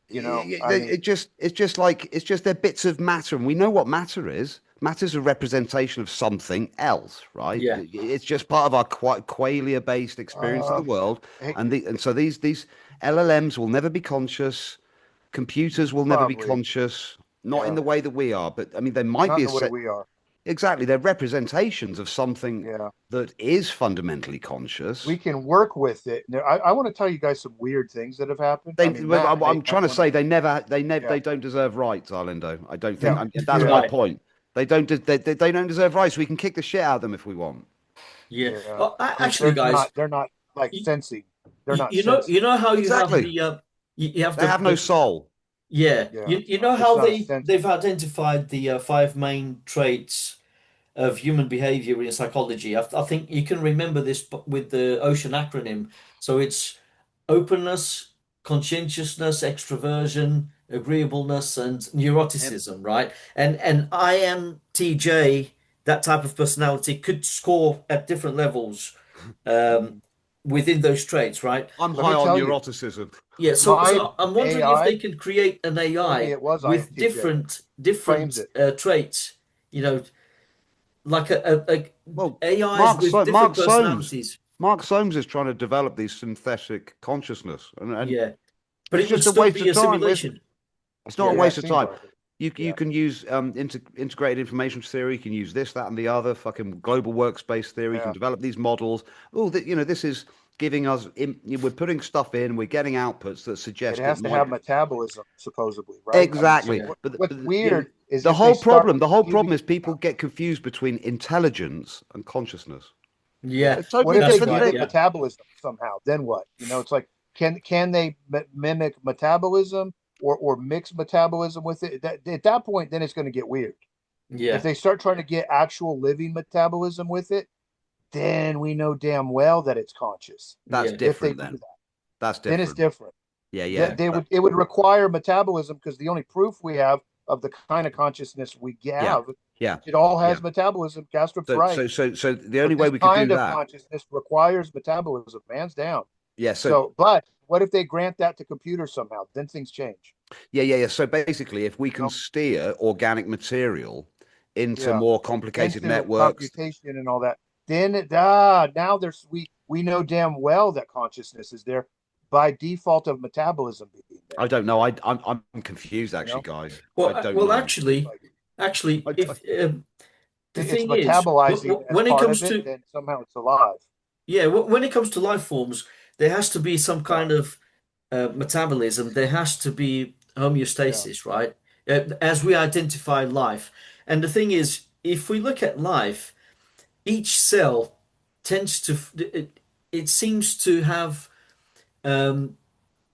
I mean, it's just they're bits of matter, and we know what matter is. Matter is a representation of something else, right? yeah, It's just part of our qualia-based experience of the uh, world, hey, and so these LLMs will never be conscious. Computers will never be probably. conscious, not in Yeah. the way that we are. But I mean, they might Not be in a the way set. we are. Exactly, they're representations of something Yeah. that is fundamentally We conscious. can work with it. Now, I want to tell you guys some weird things that have happened. I mean, Well, Matt I'm trying might to want to. say they never Yeah. they don't deserve rights, Arlindo. I don't think Yeah. that's Yeah. my right. point. They don't deserve rights. We can kick the shit out of them if we want. Yeah. Yeah. Oh, actually, guys, They're not like you, sensing. They're you not you know sensing. you know how you have Exactly. the you have They have no the soul. yeah, Yeah. you know It's how not a they've sensing. identified the five main traits of human behavior in psychology. I think you can remember this with the OCEAN acronym. So it's openness, conscientiousness, extroversion, agreeableness, and Em- neuroticism, right? And INTJ, that type of personality, could score at different levels um, Mhm. within those traits, right? I'm Let high me on tell you, neuroticism. Yeah, so my I'm wondering if they AI can create an told me AI it was with INTJ. Frames different it. traits, you know, like Well, AIs with different personalities. Mark Soames is trying to develop these synthetic consciousness, and Yeah, but it's it would just a still waste be of a time. simulation. It's not a Yeah, Yeah, it waste of seems time. like it. You Yeah. can use integrated information theory. You can use this, that, and the other. Fucking global workspace theory. You can Yeah. develop these models. Oh, this is giving us, we're putting stuff in, we're getting outputs that It suggest has it to might. have metabolism, supposedly, right? Exactly. Yeah. What's weird is The if they whole start problem, the whole problem giving, is people get confused between intelligence and consciousness. yeah. Yeah, It's What totally if they that's different give right. it things. Yeah. metabolism somehow? Then what? It's like, can they mimic metabolism or mix metabolism with it? At that point, then it's going to get weird. If Yeah. they start trying to get actual living metabolism with it, then we know damn well that it's conscious. That's Yeah. If they different do then. that, That's then it's different. different. Yeah, Yeah. yeah. It would require metabolism because the only proof we have of the kind of consciousness we Yeah. have, Yeah. it all has Yeah. metabolism. Kastrup's So, right. so, so, so the But only way this we could kind do of that, consciousness requires metabolism, hands down. yeah. So, but what if they grant that to computers somehow? Then things change. Yeah. So basically, if we You can know? steer organic material into Yeah. more complicated Into networks, computation and all that. Then now there's we know damn well that consciousness is there by default of metabolism being there. I don't know. I'm confused You actually, know, guys. I Well, don't well, know. actually, I, I, if the it's thing is, metabolizing as when it part comes of it, to then somehow it's alive. yeah, when it comes to life forms, there has to be some Yeah, kind of metabolism. There has to be yeah. homeostasis, right? As we identify life, and the thing is, if we look at life, each cell tends to it seems to have um,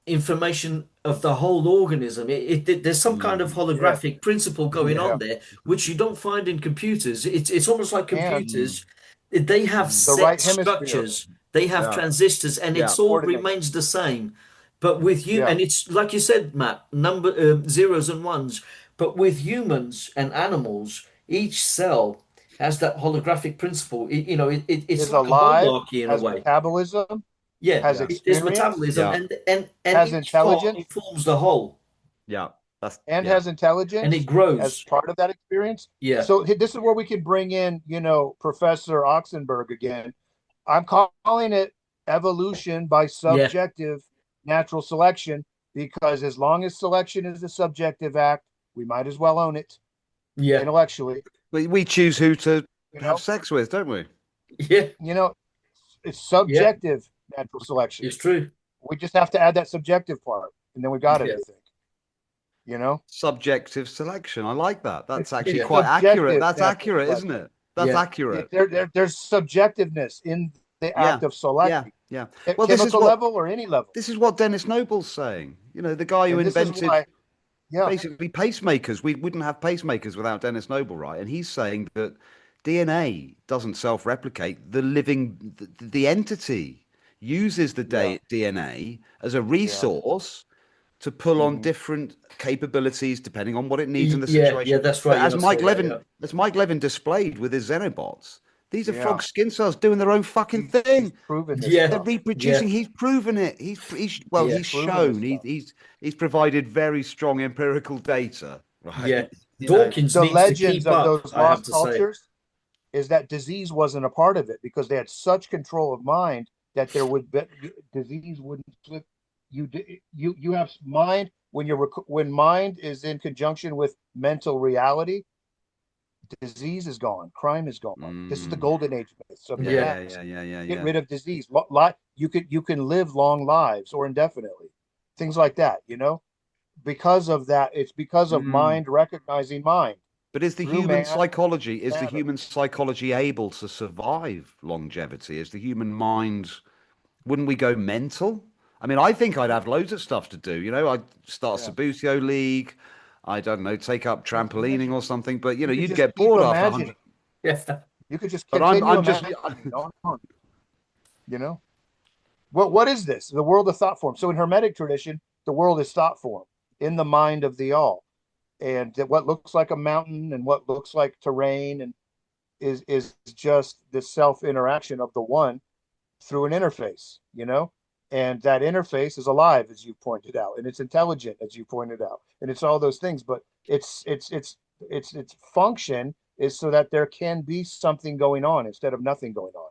information of the whole organism. There's some kind of mm, Yes, holographic principle going yeah. on there, which you don't find in computers. It's almost like And mm, computers. They have mm, the set right hemisphere, structures. They have yeah. transistors, and Yeah. it's all coordinates. remains the same. But with you, Yeah. and it's like you said, Matt, number zeros and ones. But with humans and animals, each cell has that holographic principle. It's Is like a alive, hierarchy in a has way. metabolism, Yeah, has Yeah. there's experience, metabolism, Yeah. and has each part intelligence, informs the whole, Yeah. That's and yeah. has and it intelligence as grows. part of that experience. Yeah, So this is where we can bring in, Professor Oxenberg again. I'm calling it evolution by yeah, subjective natural selection because as long as selection is a subjective act, we might as well own it yeah, intellectually. We choose who to You have know, sex with, don't we? yeah, you know, it's yeah. subjective natural selection. It's true. We just have to add that subjective part, and then we got it. Yeah, I think. You know, Subjective selection. I like that. That's actually it's yeah, quite accurate. subjective That's natural accurate, isn't selection. it? That's yeah, accurate. There's subjectiveness in the Yeah. act of Yeah. selecting Yeah. at Well, chemical level or any level, this is what Dennis Noble's saying. The guy who and this is invented why. Yeah, basically pacemakers. We wouldn't have pacemakers without Dennis Noble, right? And he's saying that DNA doesn't self-replicate. The entity uses the yeah, DNA as a yeah. resource to pull on Hmm. different capabilities depending on what it needs in the yeah, yeah. situation. That's But right. Yeah, I saw that. As Mike Levin displayed with his Xenobots, these are Yeah. frog skin cells doing their own fucking He's thing. proven this Yeah, They're stuff. yeah, reproducing. He's proven it. Well, yeah, He's he's proven this shown. stuff. He's provided very strong empirical data, yeah. right? Dawkins The needs to legends keep of up, those I have lost to say. cultures is that disease wasn't a part of it because they had such control of mind that there would be disease wouldn't slip. You have mind when mind is in conjunction with mental reality, disease is gone, crime is gone. This is the Mm. golden age myths of the Yeah, Yeah, yeah, past. yeah, yeah, yeah, Get yeah. rid of disease. You can live long lives or indefinitely, things like that. Because of that, it's because of Mm. mind recognizing mind But through matter. is the human psychology able to survive longevity? Is the human mind, wouldn't we go mental? I mean, I think I'd have loads of stuff to do. I'd start a Yeah. Sabutio League. I don't know, take up trampolining or something. But You could you'd just get keep bored after 100. imagining. yeah, You could just But continue I'm just imagining on. You know what is this? The world of thought form. So in Hermetic tradition, the world is thought form in the mind of the all, and that what looks like a mountain and what looks like terrain and is just the self interaction of the one through an interface. And that interface is alive, as you pointed out, and it's intelligent, as you pointed out, and it's all those things. But its function is so that there can be something going on instead of nothing going on.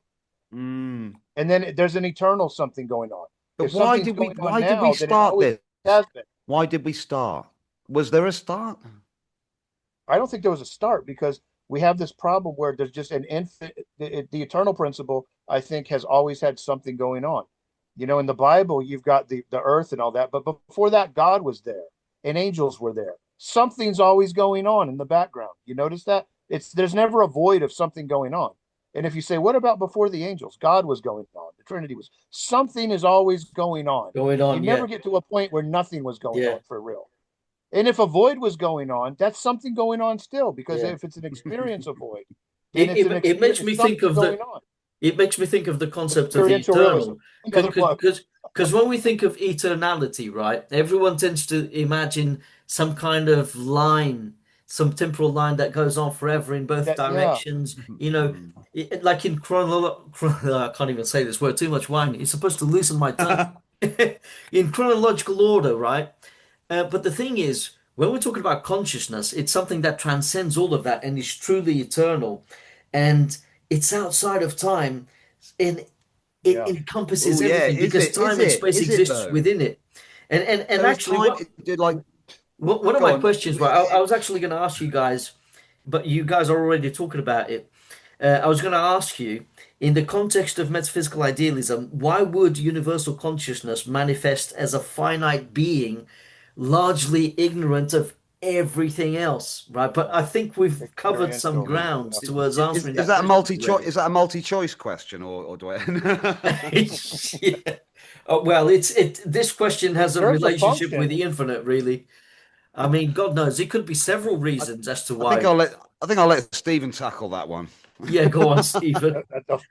Mm. And then there's an eternal something going on. But If something's going on why did we now, then it start always this? has been. Why did we start? Was there a start? I don't think there was a start because we have this problem where there's just an infinite. The eternal principle, I think, has always had something going on. You know, in the Bible, you've got the earth and all that, but before that, God was there and angels were there. Something's always going on in the background. You notice that? There's never a void of something going on. And if you say, what about before the angels? God was going on. The Trinity was. Something is always going on. Going You on, never yeah, get to a point where nothing was going yeah, on for real. And if a void was going on, that's something going on still, because yeah. if it's an experience of void, then It, it's an it it makes experience, me think something of going on. it makes me think of the concept of the Experiential realism. eternal, Another plug. because when we think of eternality, right, everyone tends to imagine some kind of line, some temporal line that goes on forever in both Yeah. directions. Like in I can't even say this word, too much wine. It's supposed to loosen my tongue. In chronological order, right? But the thing is, when we're talking about consciousness, it's something that transcends all of that and is truly eternal. And it's outside of time and it Yeah. encompasses Oh yeah, everything is because it? Is time and it? space Is it exists though? within it. And So is actually, time? Like, one of go my on. questions, right? I was actually going to ask you guys, but you guys are already talking about it. I was going to ask you, in the context of metaphysical idealism, why would universal consciousness manifest as a finite being, largely ignorant of everything else, right? But I think we've covered some Experiential. grounds Yeah. towards answering Is that that a question multi-choice? already. Is that a multi-choice question, or do I? Yeah. Well, this question It has a serves a relationship with function. the infinite, really. I mean, God knows, it could be several I, reasons as to I think why. I'll let. I think I'll let Stephen tackle that one. Yeah, go on, Stephen.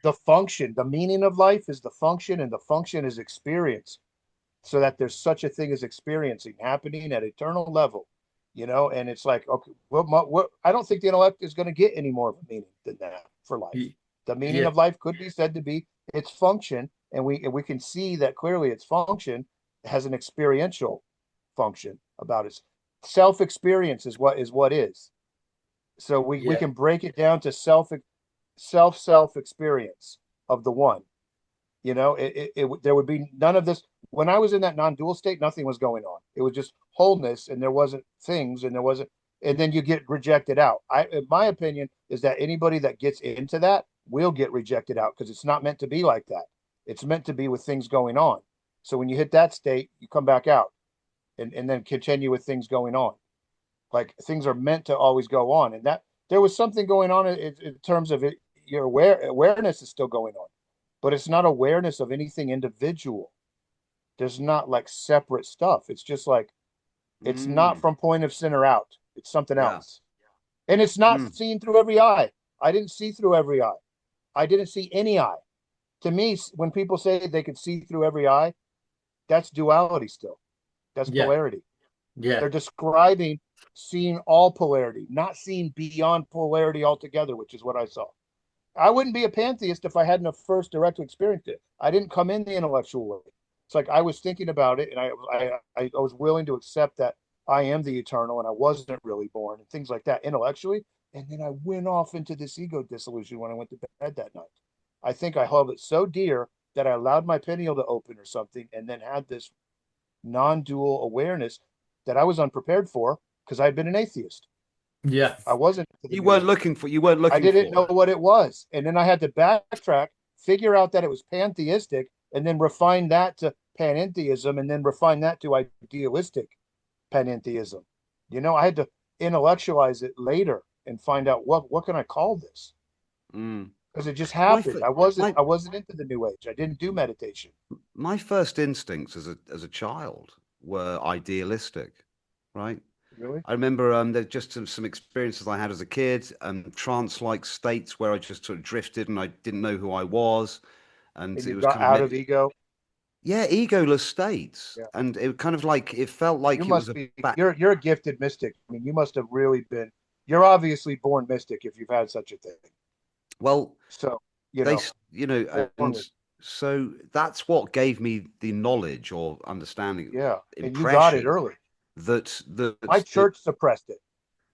the function, the meaning of life is the function, and the function is experience. So that there's such a thing as experiencing happening at eternal level, you know. And it's like, okay, I don't think the intellect is going to get any more of a meaning than that for life. The meaning Yeah, of life could be said to be its function, and we can see that clearly. Its function has an experiential function about it. Self experience is what is. So we yeah, can break it down to self experience of the one. You know, there would be none of this. When I was in that non-dual state, nothing was going on. It was just wholeness, and there wasn't things, and there wasn't, and then you get rejected out. In my opinion, is that anybody that gets into that will get rejected out, because it's not meant to be like that. It's meant to be with things going on. So when you hit that state, you come back out, and then continue with things going on. Like, things are meant to always go on, and that there was something going on in terms of it. Your awareness is still going on, but it's not awareness of anything individual. There's not like separate stuff. It's just like, it's not Mm, from point of center out. It's something yeah. else. And it's not Mm, seen through every eye. I didn't see through every eye. I didn't see any eye. To me, when people say they could see through every eye, that's duality still. That's yeah, polarity. yeah, They're describing seeing all polarity, not seeing beyond polarity altogether, which is what I saw. I wouldn't be a pantheist if I hadn't first directly experienced it. I didn't come in the intellectual way. It's like I was thinking about it, and I was willing to accept that I am the eternal, and I wasn't really born, and things like that intellectually. And then I went off into this ego dissolution when I went to bed that night. I think I held it so dear that I allowed my pineal to open or something, and then had this non-dual awareness that I was unprepared for, because I had been an atheist. yeah, I wasn't to the you new weren't age. looking for. You weren't I looking didn't for know it. what it was. And then I had to backtrack, figure out that it was pantheistic, and then refine that to panentheism, and then refine that to idealistic panentheism. You know, I had to intellectualize it later and find out what can I call this? Mm. Because it just My, happened. fir- my I wasn't into the new age. I didn't do meditation. my first instincts as a child were idealistic, right? Really? I remember there's just some experiences I had as a kid, trance-like states where I just sort of drifted and I didn't know who I was, and And it you was got kind of out of ego. yeah, egoless states, Yeah. and it kind of like it felt You like it was must a be back. you're a gifted mystic. I mean, you must have really been, you're obviously born mystic if you've had such a thing. Well, So, you know, born and with, so that's what gave me the knowledge or understanding, yeah. And you got it impression early. My that church suppressed it.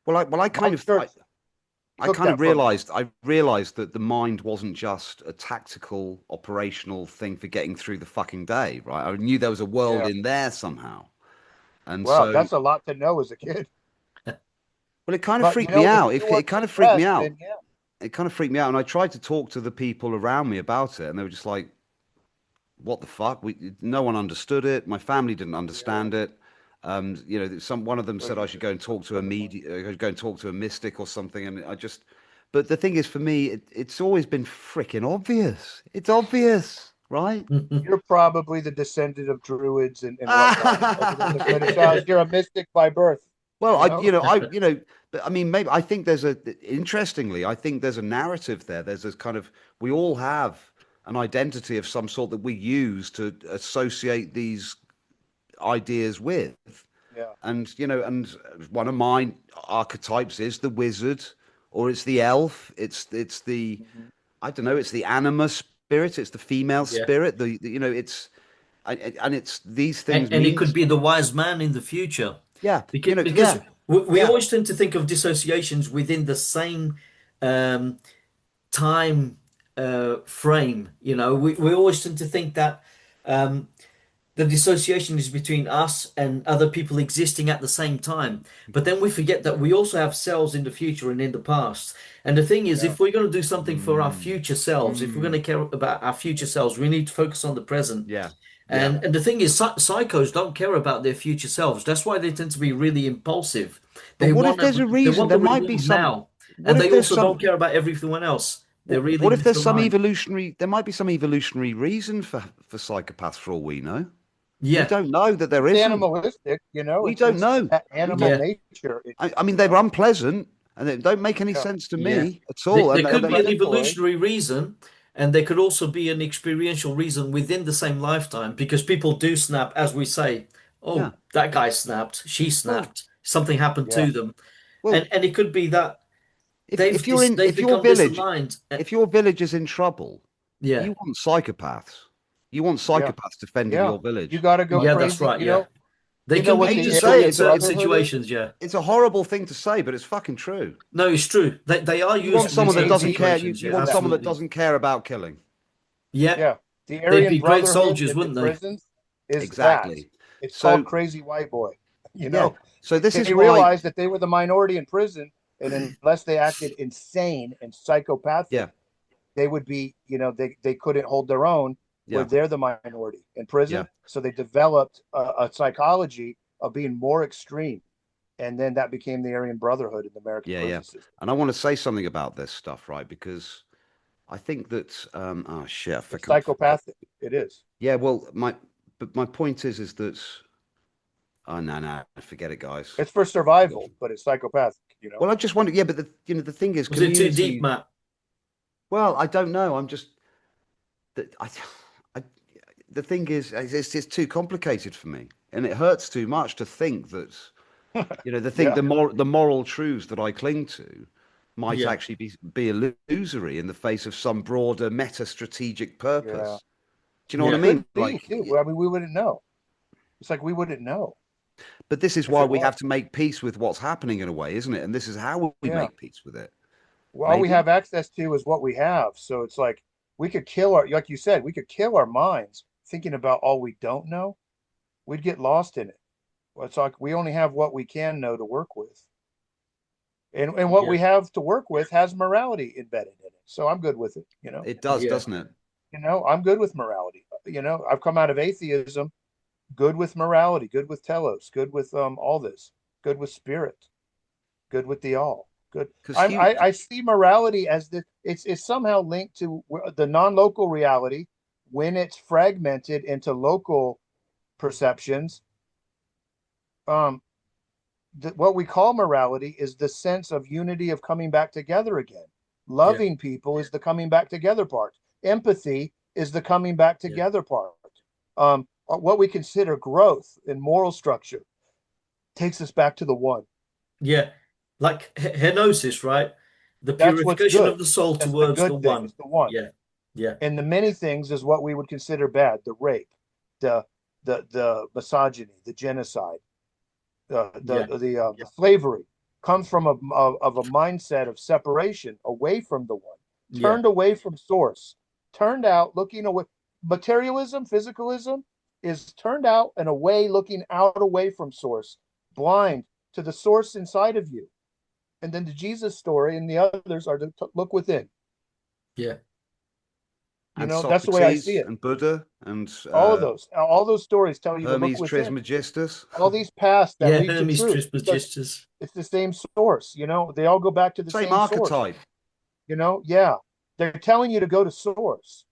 well, My church I took kind of that from me. realized that the mind wasn't just a tactical operational thing for getting through the fucking day, right? I knew there was a world Yeah. in there somehow. And Well, so, that's a lot to know as a kid. well, it kind of But freaked me if out. you It weren't kind of freaked me suppressed, out. then yeah. It kind of freaked me out. And I tried to talk to the people around me about it, and they were just like, what the fuck? No one understood it. My family didn't understand it. You know, one of them said I should go and talk to go and talk to a mystic or something, and I just. But the thing is, for me, it's always been freaking obvious. It's obvious, right? You're probably the descendant of druids and whatnot. But it sounds you're a mystic by birth. Well, You know? but I mean, maybe I think interestingly, I think there's a narrative there. There's this kind of, we all have an identity of some sort that we use to associate these ideas with. Yeah. And, and one of my archetypes is the wizard, or it's the elf. It's the, I don't know, it's the anima spirit. It's the female Yeah. spirit. And it's these things And it mean could be the wise man in the future. yeah, Because we yeah. always tend to think of dissociations within the same time frame. We always tend to think that the dissociation is between us and other people existing at the same time. But then we forget that we also have selves in the future and in the past. And the thing is, Yeah. if we're going to do something for our future selves, if we're going to care about our future selves, we need to focus on the present. Yeah. And the thing is, psychos don't care about their future selves. That's why they tend to be really impulsive. But what if there's a They reason? want There the might be reward some. now, What and if they there's also some? don't care about everyone else. They're really What if there's some misaligned. evolutionary? There might be some evolutionary reason for psychopaths, for all we know. We Yeah, don't know that there It's isn't. animalistic, We it's don't know. that animal yeah. nature. I mean, they're unpleasant and they don't make any Yeah. sense to Yeah. me at all. There And could be an Fundamentally, evolutionary reason, and there could also be an experiential reason within the same lifetime, because people do snap, as we say, yeah, oh, that guy snapped, she well, snapped, something happened yeah. to them. well, And it could be that if you're in, they've become misaligned. if your village is in trouble, Yeah. you want psychopaths. You want Yeah. psychopaths defending Yeah. your village. You got to go Yeah, that's crazy. right. Yeah. They You know can what be I hate the to useful say in it, Aryan but certain Brotherhood is? situations. Yeah. it's a horrible thing to say, but it's fucking true. No, it's true. They are You want useful in someone that certain doesn't care. situations. You Yeah, want someone that absolutely. doesn't care about killing. Yeah. Yeah. The They'd Aryan be great Brotherhood soldiers, in the wouldn't they? prisons is that. Exactly. It's called So Crazy White Boy. yeah. So this is They why. realized that they were the minority in prison, and unless they acted insane and psychopathic, Yeah. they would be, they couldn't hold their own where Yeah. they're the minority in Yeah. prison. So they developed a psychology of being more extreme. And then that became the Aryan Brotherhood in the American Yeah. prison system. And I want to say something about this stuff, right? Because I think that oh shit, I It's forgot. psychopathic. It is. Yeah. Well, my point is that oh no, forget it, guys. It's for survival, but it's psychopathic. Well, I just wonder. Yeah, but the thing is, Was it too deep, community. Matt? Well, I don't know. I'm just that I the thing is, it's too complicated for me, and it hurts too much to think that Yeah. the moral truths that I cling to might Yeah. actually be illusory in the face of some broader meta strategic purpose. Yeah. Do you know Yeah. what I mean? Could be, Like, too. I mean, we wouldn't know. It's like we wouldn't know but this is if why it we was. have to make peace with what's happening in a way, isn't it? And this is how we Yeah. make peace with it. Well, all we Maybe. have access to is what we have. So it's like we could like you said, we could kill our minds thinking about all we don't know. We'd get lost in it. Well, it's like we only have what we can know to work with. And what Yeah. we have to work with has morality embedded in it. So I'm good with it. It does, Yeah. doesn't it? I'm good with morality. I've come out of atheism, good with morality, good with telos, good with all this, good with spirit, good with the all. Good. Because I see morality as it's somehow linked to the non-local reality when it's fragmented into local perceptions. What we call morality is the sense of unity of coming back together again. Loving people is the coming back together part. Empathy is the coming back together part. What we consider growth in moral structure takes us back to the one. Yeah. Like henosis, right? The That's what's purification good. of the soul That's the towards the good thing. one. It's the one. Yeah. Yeah. And the many things is what we would consider bad: the rape, the misogyny, the genocide, the slavery comes from a mindset of separation away from the one, Yeah. turned away from source, turned out looking away. Materialism, physicalism is turned out and away, looking out away from source, blind to the source inside of you. And then the Jesus story and the others are to look within. Yeah. You and know, that's the way I see Socrates it. and Buddha and All those stories tell you to look Hermes within. Trismegistus. All these paths that Yeah, lead to Hermes truth, because Trismegistus. it's the same source. You know, they all go back to the Same same source. archetype. You know, yeah, they're telling you to go to source,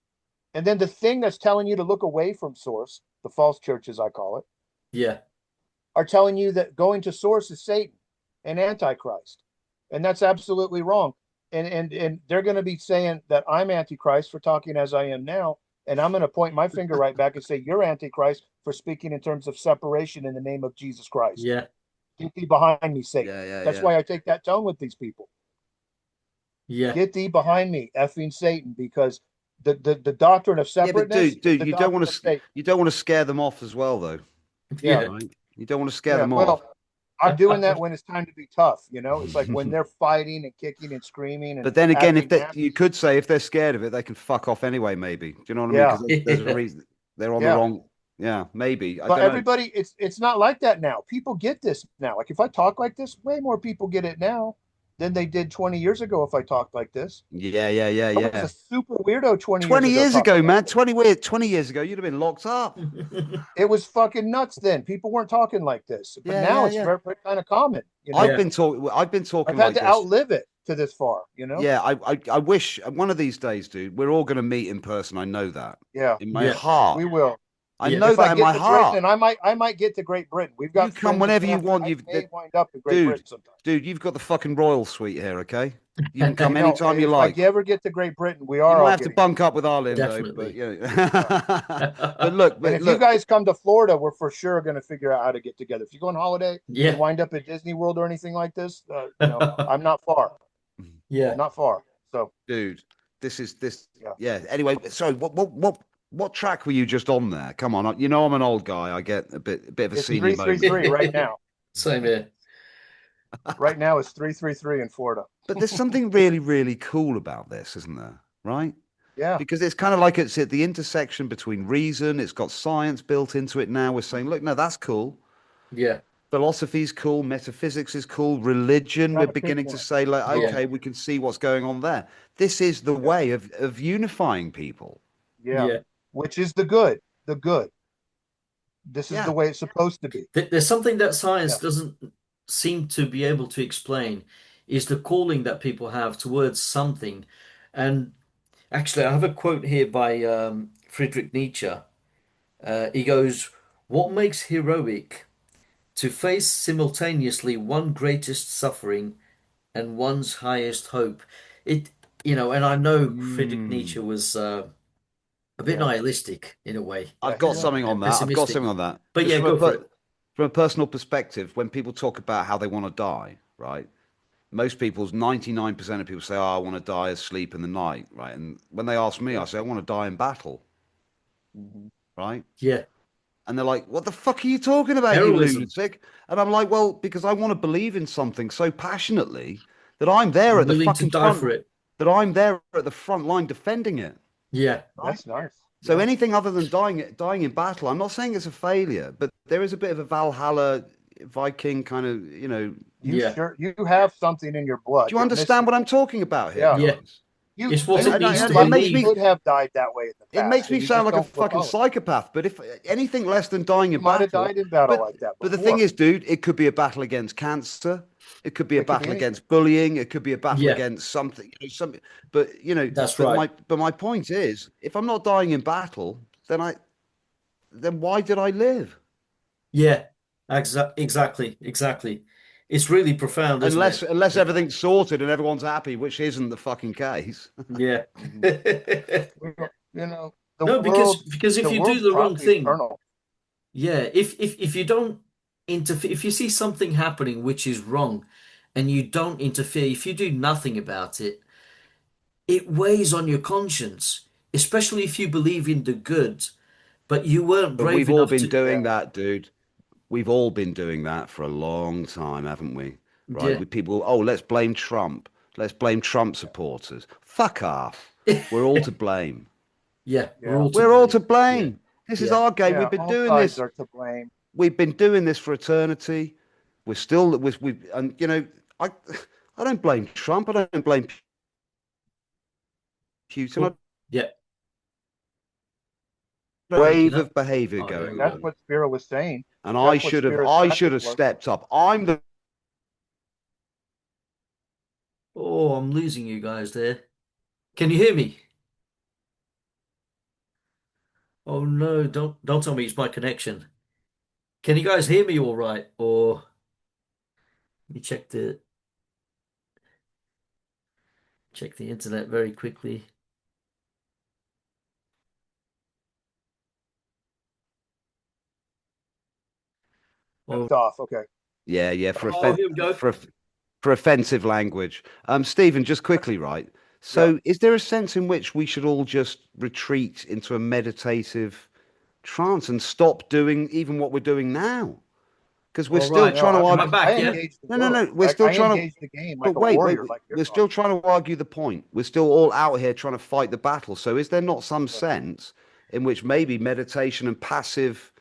and then the thing that's telling you to look away from source, the false churches I call it, Yeah, are telling you that going to source is Satan and Antichrist, and that's absolutely wrong. And they're going to be saying that I'm Antichrist for talking as I am now, and I'm going to point my finger right back and say you're Antichrist for speaking in terms of separation in the name of Jesus Christ. yeah, Get thee behind me, Satan. Yeah. That's why I take that tone with these people. yeah. Get thee behind me, effing Satan, because the doctrine of Yeah, but separateness, dude, the you don't doctrine want of to Satan. scare them off as well, though. Yeah, Yeah. Right? You don't want to scare yeah. them off. Well, I'm doing that when it's time to be tough. You know, it's like when they're fighting and kicking and screaming and But then again, acting you nasty. could say if they're scared of it, they can fuck off anyway. Maybe. Do you know what I mean? Yeah, Because there's a reason they're on the yeah. wrong. Yeah, maybe. I But don't know. everybody, it's not like that now. People get this now. Like if I talk like this, way more people get it now than they did 20 years ago. If I talked like this, I was a super weirdo 20 years 20 ago years talking ago, like man. this. 20 years ago, you'd have been locked up. It was fucking nuts then. People weren't talking like this, but now it's very, very kind of common. You know, I've Yeah. been talking. I've been I've talking had like to this. outlive it to this far. You know, Yeah, I wish one of these days, dude, we're all going to meet in person. I know that yeah, in my Yeah. heart. we will. I Yeah. know If I that in get my to heart. Britain, and I might get to Great Britain. We've You got come friends and whenever you family. want. I may wind up in Great Dude, Britain sometime. dude, you've got the fucking royal suite here, okay? You can come You know, anytime you if like. I ever get to Great Britain, we You are might all have to getting. bunk up with Arlindo, but Definitely. you know. But look, And if you guys come to Florida, we're for sure going to figure out how to get together. If you go on holiday Yeah. and wind up at Disney World or anything like this, you know, I'm not far, Yeah. not far. So, dude, this. yeah. Yeah. Anyway, sorry. What track were you just on there? Come on, you know I'm an old guy. I get a bit of a It's senior moment. 333 right now. Same here. Right now, it's 333 in Florida. But there's something really, really cool about this, isn't there? Right? Yeah, Because it's kind of like it's at the intersection between reason. It's got science built into it now. We're saying, look, no, that's cool. Yeah. Philosophy's cool, metaphysics is cool, religion, we're trying to beginning to pinpoint. say, like, Yeah. okay, we can see what's going on there. This is the way of unifying people. Yeah, Yeah. which is the good, the good. This is Yeah. the way it's supposed to be. There's something that science Yeah. doesn't seem to be able to explain is the calling that people have towards something. And actually, I have a quote here by Friedrich Nietzsche. He goes, "What makes heroic? To face simultaneously one greatest suffering and one's highest hope." It, and I know Friedrich Nietzsche was a bit Yeah. nihilistic in a way Yeah, I've got he something was. on and that. I've got pessimistic. something on that. But Just yeah, go for it. from a personal perspective, when people talk about how they want to die, right? Most people's 99% of people say, oh, I want to die asleep in the night, right? And when they ask me, I say, I want to die in battle, Mhm. right? Yeah, And they're like, what the fuck are you talking about, you heroism. lunatic? And I'm like, well, because I want to believe in something so passionately that I'm there I'm at the willing to fucking die for front, it. that I'm there at the front line defending it. Yeah, Right? That's nice. So Yeah. anything other than dying in battle, I'm not saying it's a failure, but there is a bit of a Valhalla Viking kind of, yeah, You have something in your blood. do you You're understand missing. what I'm talking about here, Yeah. yeah. guys? It's what it needs to it makes Somebody me believe. could have died that way in the it past. makes me and you sound just like a don't fucking recall it. psychopath, but if anything less than dying in You might have battle, died in battle like that but the before. thing is, dude, it could be a battle against cancer, it could be a It could be battle anything. against bullying, it could be a battle Yeah, against something, something. But that's right. my point is, if I'm not dying in battle, then why did I live? Yeah, exactly. It's really profound, isn't Unless it? unless everything's sorted and everyone's happy, which isn't the fucking case. Yeah. Mhm. Well, you know, No, because if the you do world's the wrong probably thing, eternal. yeah, if you don't interfere, if you see something happening which is wrong and you don't interfere, if you do nothing about it, it weighs on your conscience, especially if you believe in the good, but you weren't But brave we've all enough been to, doing Yeah. that, dude. We've all been doing that for a long time, haven't we? Right? yeah. With people, oh, let's blame Trump. Let's blame Trump supporters. Fuck off. We're all to blame. Yeah, we're Yeah. all to We're all blame. to Yeah, blame. This is yeah, our game. Yeah. We've been All doing sides this. are to blame. We've been doing this for eternity. We're still we and I I don't blame Trump. I don't blame Putin. oh, yeah, You wave know? of behavior Oh, there going we That's go. on, what Spiro was saying. and That's what Spiro's I should practice have was. stepped up. I'm the Oh, I'm losing you guys there. Can you hear me? Oh no, don't tell me it's my connection. Can you guys hear me all right? Or let me check the internet very quickly. Oh, It's off. Okay. yeah oh, here we go. for offensive language. Stephen, just quickly, right? Yeah. So, is there a sense in which we should all just retreat into a meditative trance and stop doing even what we're doing now? Because we're All still right. No, trying to Am I argue. I back? Yeah. engage the No. world. We're still I trying to. engage the game like But a wait. warrior, like you're We're talking. still trying to argue the point. We're still all out here trying to fight the battle. So, is there not some Right. sense in which maybe meditation and passive?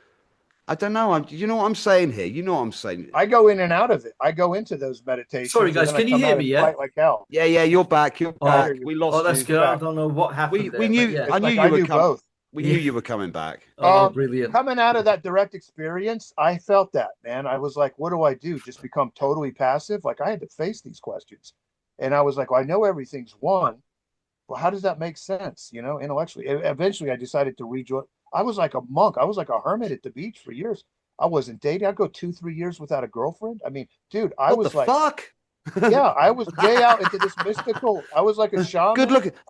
I don't know. You know what I'm saying here? You know what I'm saying? I go in and out of it. I go into those Sorry, meditations and guys. then I Can you come hear out me? and Yeah. fight like hell. Yeah. You're back. You're I hear Oh, back. you. We oh, lost that's you. You're good. I back. don't know what happened We there, but knew. yeah. I It's knew like you I were do coming. both. We knew Yeah. you were coming back. Oh, brilliant. Coming out of that direct experience, I felt that, man. I was like, what do I do? Just become totally passive? Like I had to face these questions. And I was like, well, I know everything's one. Well, how does that make sense? Intellectually. Eventually, I decided to rejoin. I was like a monk. I was like a hermit at the beach for years. I wasn't dating. I'd go 2, 3 years without a girlfriend. I mean, dude, I What the was like, fuck? yeah, I was way out into this mystical. I was like a shaman.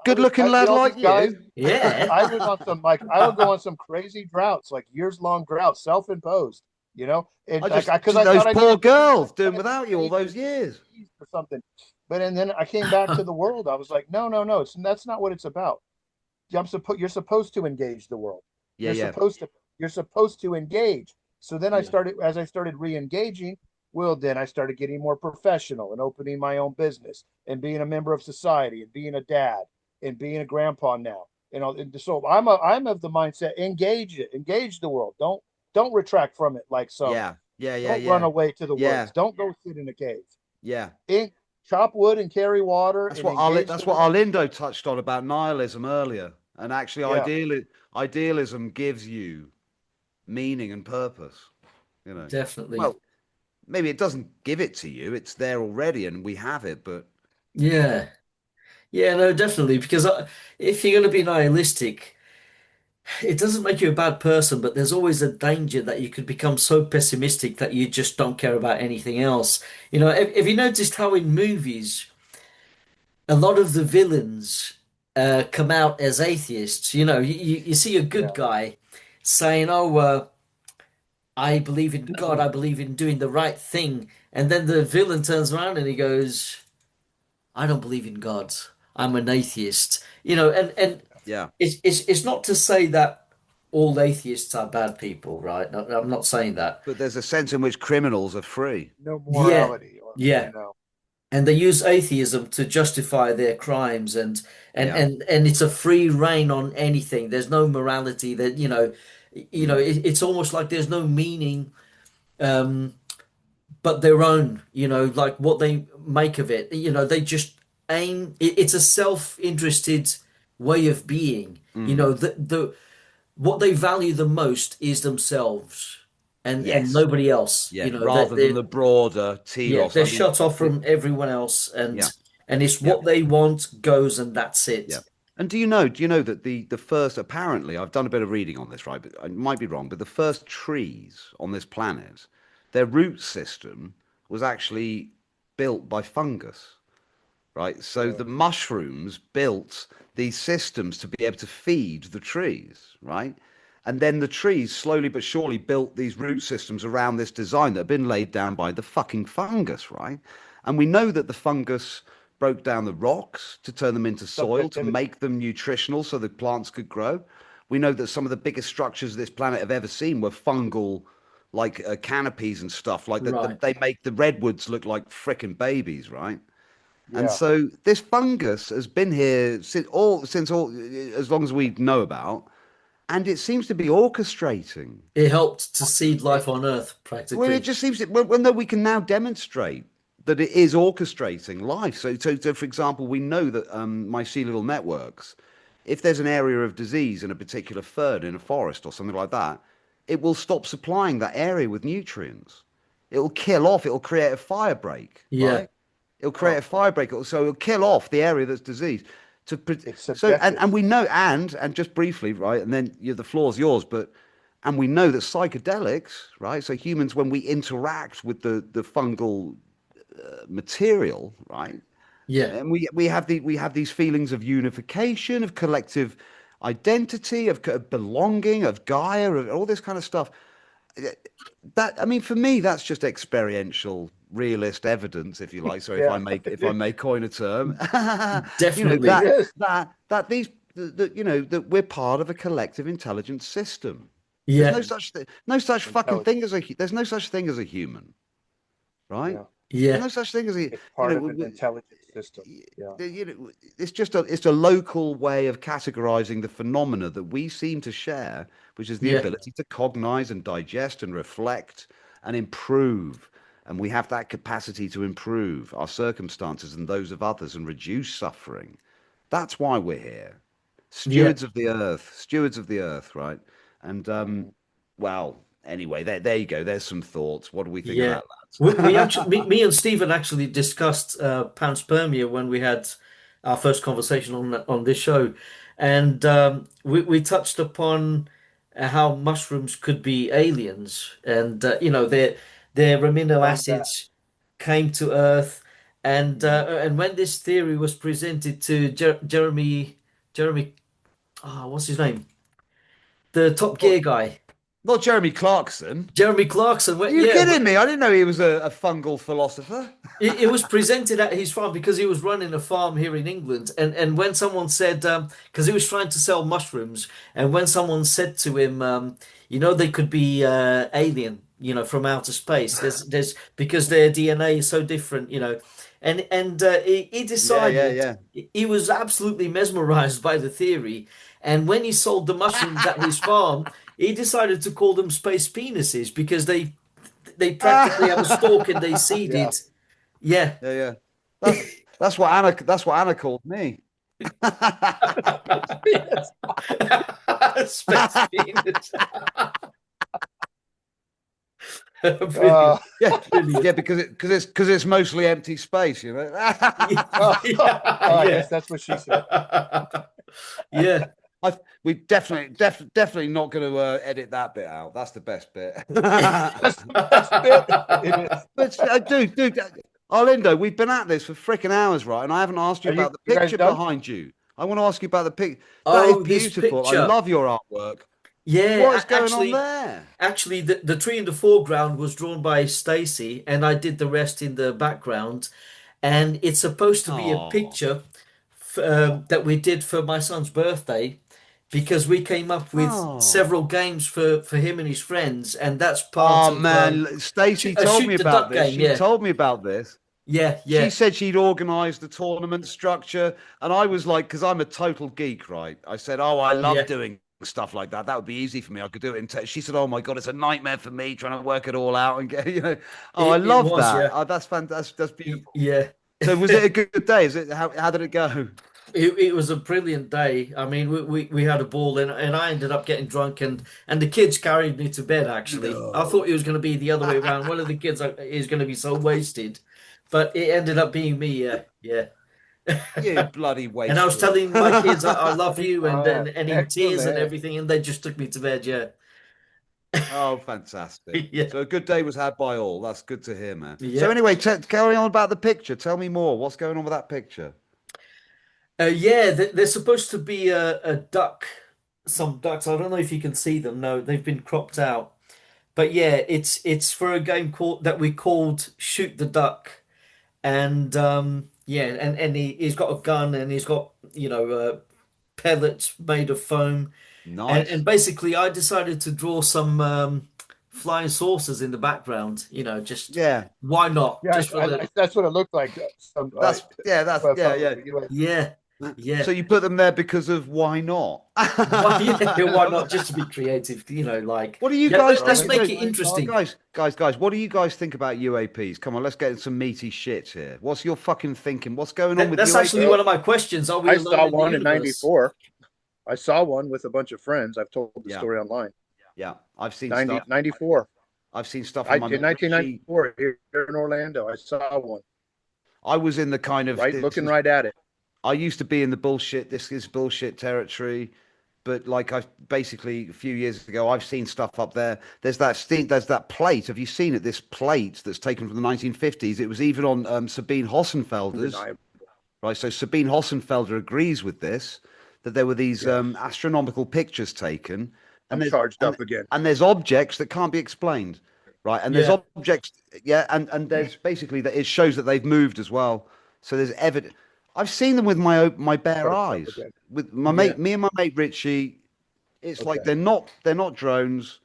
Good looking lad All these like guys. you. Yeah. I was on some like I would go on some crazy droughts, like years long droughts, self imposed. And like because Just I those thought I poor needed to girls doing reset without you all those years. or something. But and then I came back to the world. I was like, no, that's not what it's about. You're supposed to engage the world. Yeah, You're yeah, supposed to you're supposed to engage. So then Yeah. as I started re-engaging, well, then I started getting more professional and opening my own business and being a member of society and being a dad and being a grandpa now. And so I'm of the mindset, engage the world. Don't retract from it like some. yeah, yeah, yeah, Don't run yeah, away to the yeah, woods. Don't go sit in a cave. yeah. In, chop wood and carry water and engage the That's what world. Arlindo touched on about nihilism earlier. And actually, Yeah. idealism gives you meaning and purpose. You know. Definitely. Well, maybe it doesn't give it to you; it's there already, and we have it. But Yeah. Yeah, no, definitely. Because if you're going to be nihilistic, it doesn't make you a bad person, but there's always a danger that you could become so pessimistic that you just don't care about anything else. Have you noticed how in movies, a lot of the villains come out as atheists? You see a good Yeah. guy saying, "Oh, I believe in God, I believe in doing the right thing," and then the villain turns around and he goes, "I don't believe in God. I'm an atheist." And yeah, it's not to say that all atheists are bad people, right? No, I'm not saying that. but there's a sense in which criminals are free. No Yeah, morality or yeah. And they use atheism to justify their crimes, and and Yeah, and and it's a free reign on anything. There's no morality. That mm, it's almost like there's no meaning, um, but their own. Like what they make of it. They just aim. It's a self-interested way of being. mm. The what they value the most is themselves and Yes, nobody else. yeah. That Rather than they the broader yeah, telos. they're I mean, shut off from everyone else, yeah, and it's yeah. what they want goes, and that's Yeah. it. And do you know that the first, apparently, I've done a bit of reading on this, right? But I might be wrong, but the first trees on this planet, their root system was actually built by fungus, right? So Yeah. the mushrooms built these systems to be able to feed the trees, right? And then the trees slowly but surely built these root systems around this design that had been laid down by the fucking fungus, right? And we know that the fungus broke down the rocks to turn them into soil to Subjectivity. make them nutritional so the plants could grow. We know that some of the biggest structures this planet have ever seen were fungal, like canopies and stuff. Like Right. they make the redwoods look like frickin' babies, right? And Yeah. so this fungus has been here since all as long as we know about, and it seems to be orchestrating. It helped to seed life on Earth, Well, it practically. just seems well, no, we can now demonstrate that it is orchestrating life. So for example, we know that mycelial networks if there's an area of disease in a particular fern in a forest or something like that, it will stop supplying that area with nutrients. It'll kill off, it'll create a fire break, Yeah. right? It'll create a fire break, so it'll kill off the area that's diseased. It's So subjective. and we know, and just briefly, right, and then the floor's yours, but and we know that psychedelics, right? So humans, when we interact with the fungal material, right? Yeah. And we have these feelings of unification, of collective identity, of belonging, of Gaia, of all this kind of stuff. That, I mean, for me, that's just experiential realist evidence, if you like. So Yeah. if I may coin a term, you know, Definitely. Yes. that these that you know that we're part of a collective intelligence system. There's Yeah. no such fucking thing as Intelligence. there's no such thing as a human, right? Yeah. There's Yeah. no such thing as a, It's you part know, of an intelligence system. Yeah. you know, it's a local way of categorizing the phenomena that we seem to share, which is the Yeah. ability to cognize and digest and reflect and improve. And we have that capacity to improve our circumstances and those of others and reduce suffering. That's why we're here. Yeah. Stewards of the earth, right? And Mhm. well, anyway, there you go. There's some thoughts. What do we think Yeah. about We that? actually, me and Stephen actually discussed panspermia when we had our first conversation on this show, and we touched upon how mushrooms could be aliens, and their amino Love that. acids came to Earth, Mhm. and when this theory was presented to Jeremy, what's his name? The Top Oh, Gear guy, Not Jeremy Clarkson. Jeremy Clarkson. Are you kidding me? I didn't know he was a fungal philosopher. It was presented at his farm because he was running a farm here in England, and when someone said, because he was trying to sell mushrooms, and when someone said to him, they could be alien, from outer space. There's because their DNA is so different, and he Yeah, yeah, decided yeah. he was absolutely mesmerized by the theory, and when he sold the mushrooms at his farm, he decided to call them space penises because they practically have a stalk and they yeah. seeded. Yeah. Yeah, yeah. That's that's what Anna called me. Yes. Space penis. Uh, Brilliant. Yeah, Brilliant. yeah, because it's mostly empty space, you know. oh, Yeah. I Yeah. guess that's what she said. Yeah. We definitely not going to edit that bit out. That's the best bit. That's the best bit. It is. But dude, Arlindo, we've been at this for freaking hours, right? And I haven't asked you Are about the you guys picture done? behind you. I want to ask you about the pic. That is Oh, this beautiful. I picture. love your artwork. Yeah, What is going on actually, there? the tree in the foreground was drawn by Stacy, and I did the rest in the background. And it's supposed to be a Oh, picture that we did for my son's birthday because we came up with several oh. games for him and his friends, and that's part Oh of man, Stacey a told me shoot the about duck this. game. She Yeah, told me about this. yeah, She yeah, said she'd organised the tournament structure, and I was like, because I'm a total geek, right? I said, "Oh, I love yeah. doing stuff like that. That would be easy for me. I could do it in." She said, "Oh my God, it's a nightmare for me trying to work it all out and get, you know." Oh, I It love was, that. yeah, Oh, that's fantastic. That's beautiful. yeah. So, was it a good day? Is it how did it go? It was a brilliant day. I mean, we had a ball, and I ended up getting drunk, and the kids carried me to bed. Actually, I No, thought it was going to be the other way around. One of the kids is going to be so wasted, but it ended up being me. Yeah, yeah. you bloody And I was wastrel. telling my kids I love you, and in tears and Excellent. everything, and they just took me to bed. Yeah, Oh, fantastic. yeah, So a good day was had by all. That's good to hear, man. So yeah. anyway, carry on about the picture. Tell me more. What's going on with that picture? Yeah, there's supposed to be a duck, some ducks. I don't know if you can see them. No, they've been cropped out. But yeah, it's for a game called that we called Shoot the Duck, and yeah, and he's got a gun and he's got pellets made of foam, and Nice. basically I decided to draw some flying saucers in the background. Just Yeah. why not? Yeah, Just for the that's what it looked like. Some, That's but yeah, yeah. yeah, So yeah. you put them there because of why not? Why, yeah, why not? Just to be creative, like, What do you yeah, guys let's think? throwing make the it flying interesting. saucer. Guys, what do you guys think about UAPs? Come on, let's get some meaty shit here. What's your fucking thinking? What's going on with That's actually one UAPs? of my questions. Are we I alone saw in the one in universe? '94. I saw one with a bunch of friends. I've told the Yeah, story online. yeah. I've seen 90, stuff. 94. I've seen stuff I from my in mate Richie. 1994 here in Orlando. I saw one, I was in the kind of right, this looking is. right at it. I used to be in the bullshit. This is bullshit territory. But like I basically a few years ago, I've seen stuff up there. There's that there's that plate. Have you seen it? This plate that's taken from the 1950s. It was even on Sabine Hossenfelder's. Undeniable. Right. So Sabine Hossenfelder agrees with this, that there were these Yes. astronomical pictures taken, I'm and there's charged up again. and there's objects that can't be explained, right? And there's Yeah. objects, yeah, and there's basically that it shows that they've moved as well. So there's evidence. I've seen them with my bare Charged up eyes. again. With my Yeah. mate, me and my mate Richie, it's like Okay. they're not drones,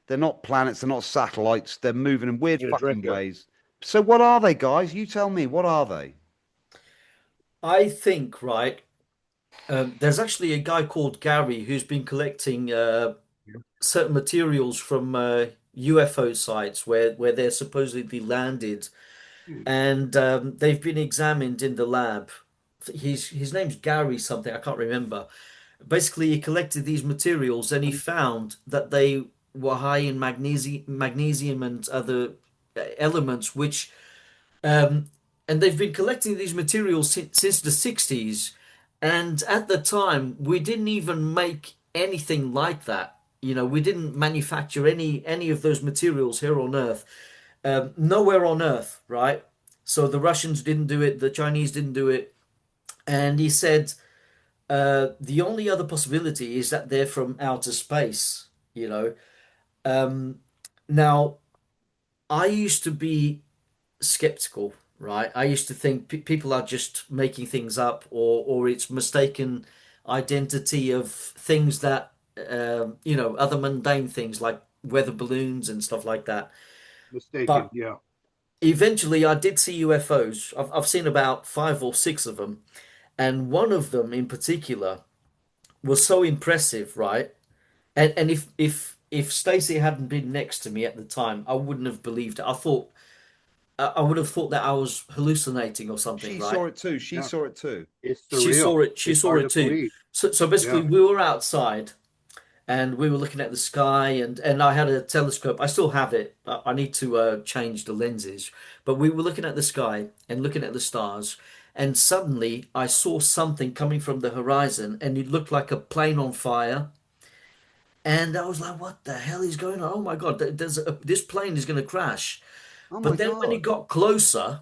they're not planets, they're not satellites. They're moving in weird Need a fucking drink there. ways. So what are they, guys? You tell me. What are they? I think, right, there's actually a guy called Gary who's been collecting certain materials from UFO sites where they're supposedly landed, and they've been examined in the lab. His name's Gary something, I can't remember. Basically, he collected these materials and he found that they were high in magnesium and other elements, which and they've been collecting these materials since the 60s. And at the time, we didn't even make anything like that. You know, we didn't manufacture any of those materials here on Earth. Nowhere on Earth, right? So the Russians didn't do it, the Chinese didn't do it. And he said the only other possibility is that they're from outer space, you know. Now, I used to be skeptical, right? I used to think people are just making things up, or it's mistaken identity of things that you know, other mundane things like weather balloons and stuff like that. Mistaken. But Yeah. eventually, I did see UFOs. I've seen about five or six of them, and one of them in particular was so impressive, right? And if Stacy hadn't been next to me at the time, I wouldn't have believed it. I would have thought that I was hallucinating or something, She right? saw it too. She Yeah. saw it too. It's She surreal. saw it. She It's saw hard it to too. believe. So basically, Yeah. we were outside and we were looking at the sky, and I had a telescope. I still have it. I need to change the lenses. But we were looking at the sky and looking at the stars, and suddenly I saw something coming from the horizon, and it looked like a plane on fire. And I was like, "What the hell is going on? Oh my God, this plane is going to crash." Oh my But then when it God. got closer,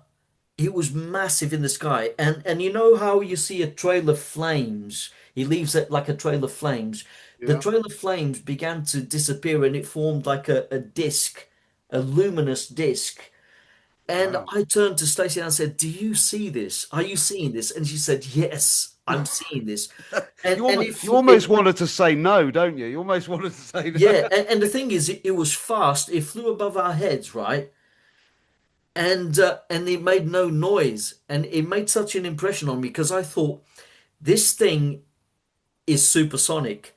it was massive in the sky. And you know how you see a trail of flames? He leaves it like a trail of flames. The Yeah. trail of flames began to disappear and it formed like a disc, a luminous disc. And Wow. I turned to Stacey and I said, "Do you see this? Are you seeing this?" And she said, "Yes, I'm seeing this." And You almost wanted to say no, don't you? You almost wanted to say no. yeah, and the thing is, it was fast. It flew above our heads, right? And it made no noise, and it made such an impression on me because I thought this thing is supersonic.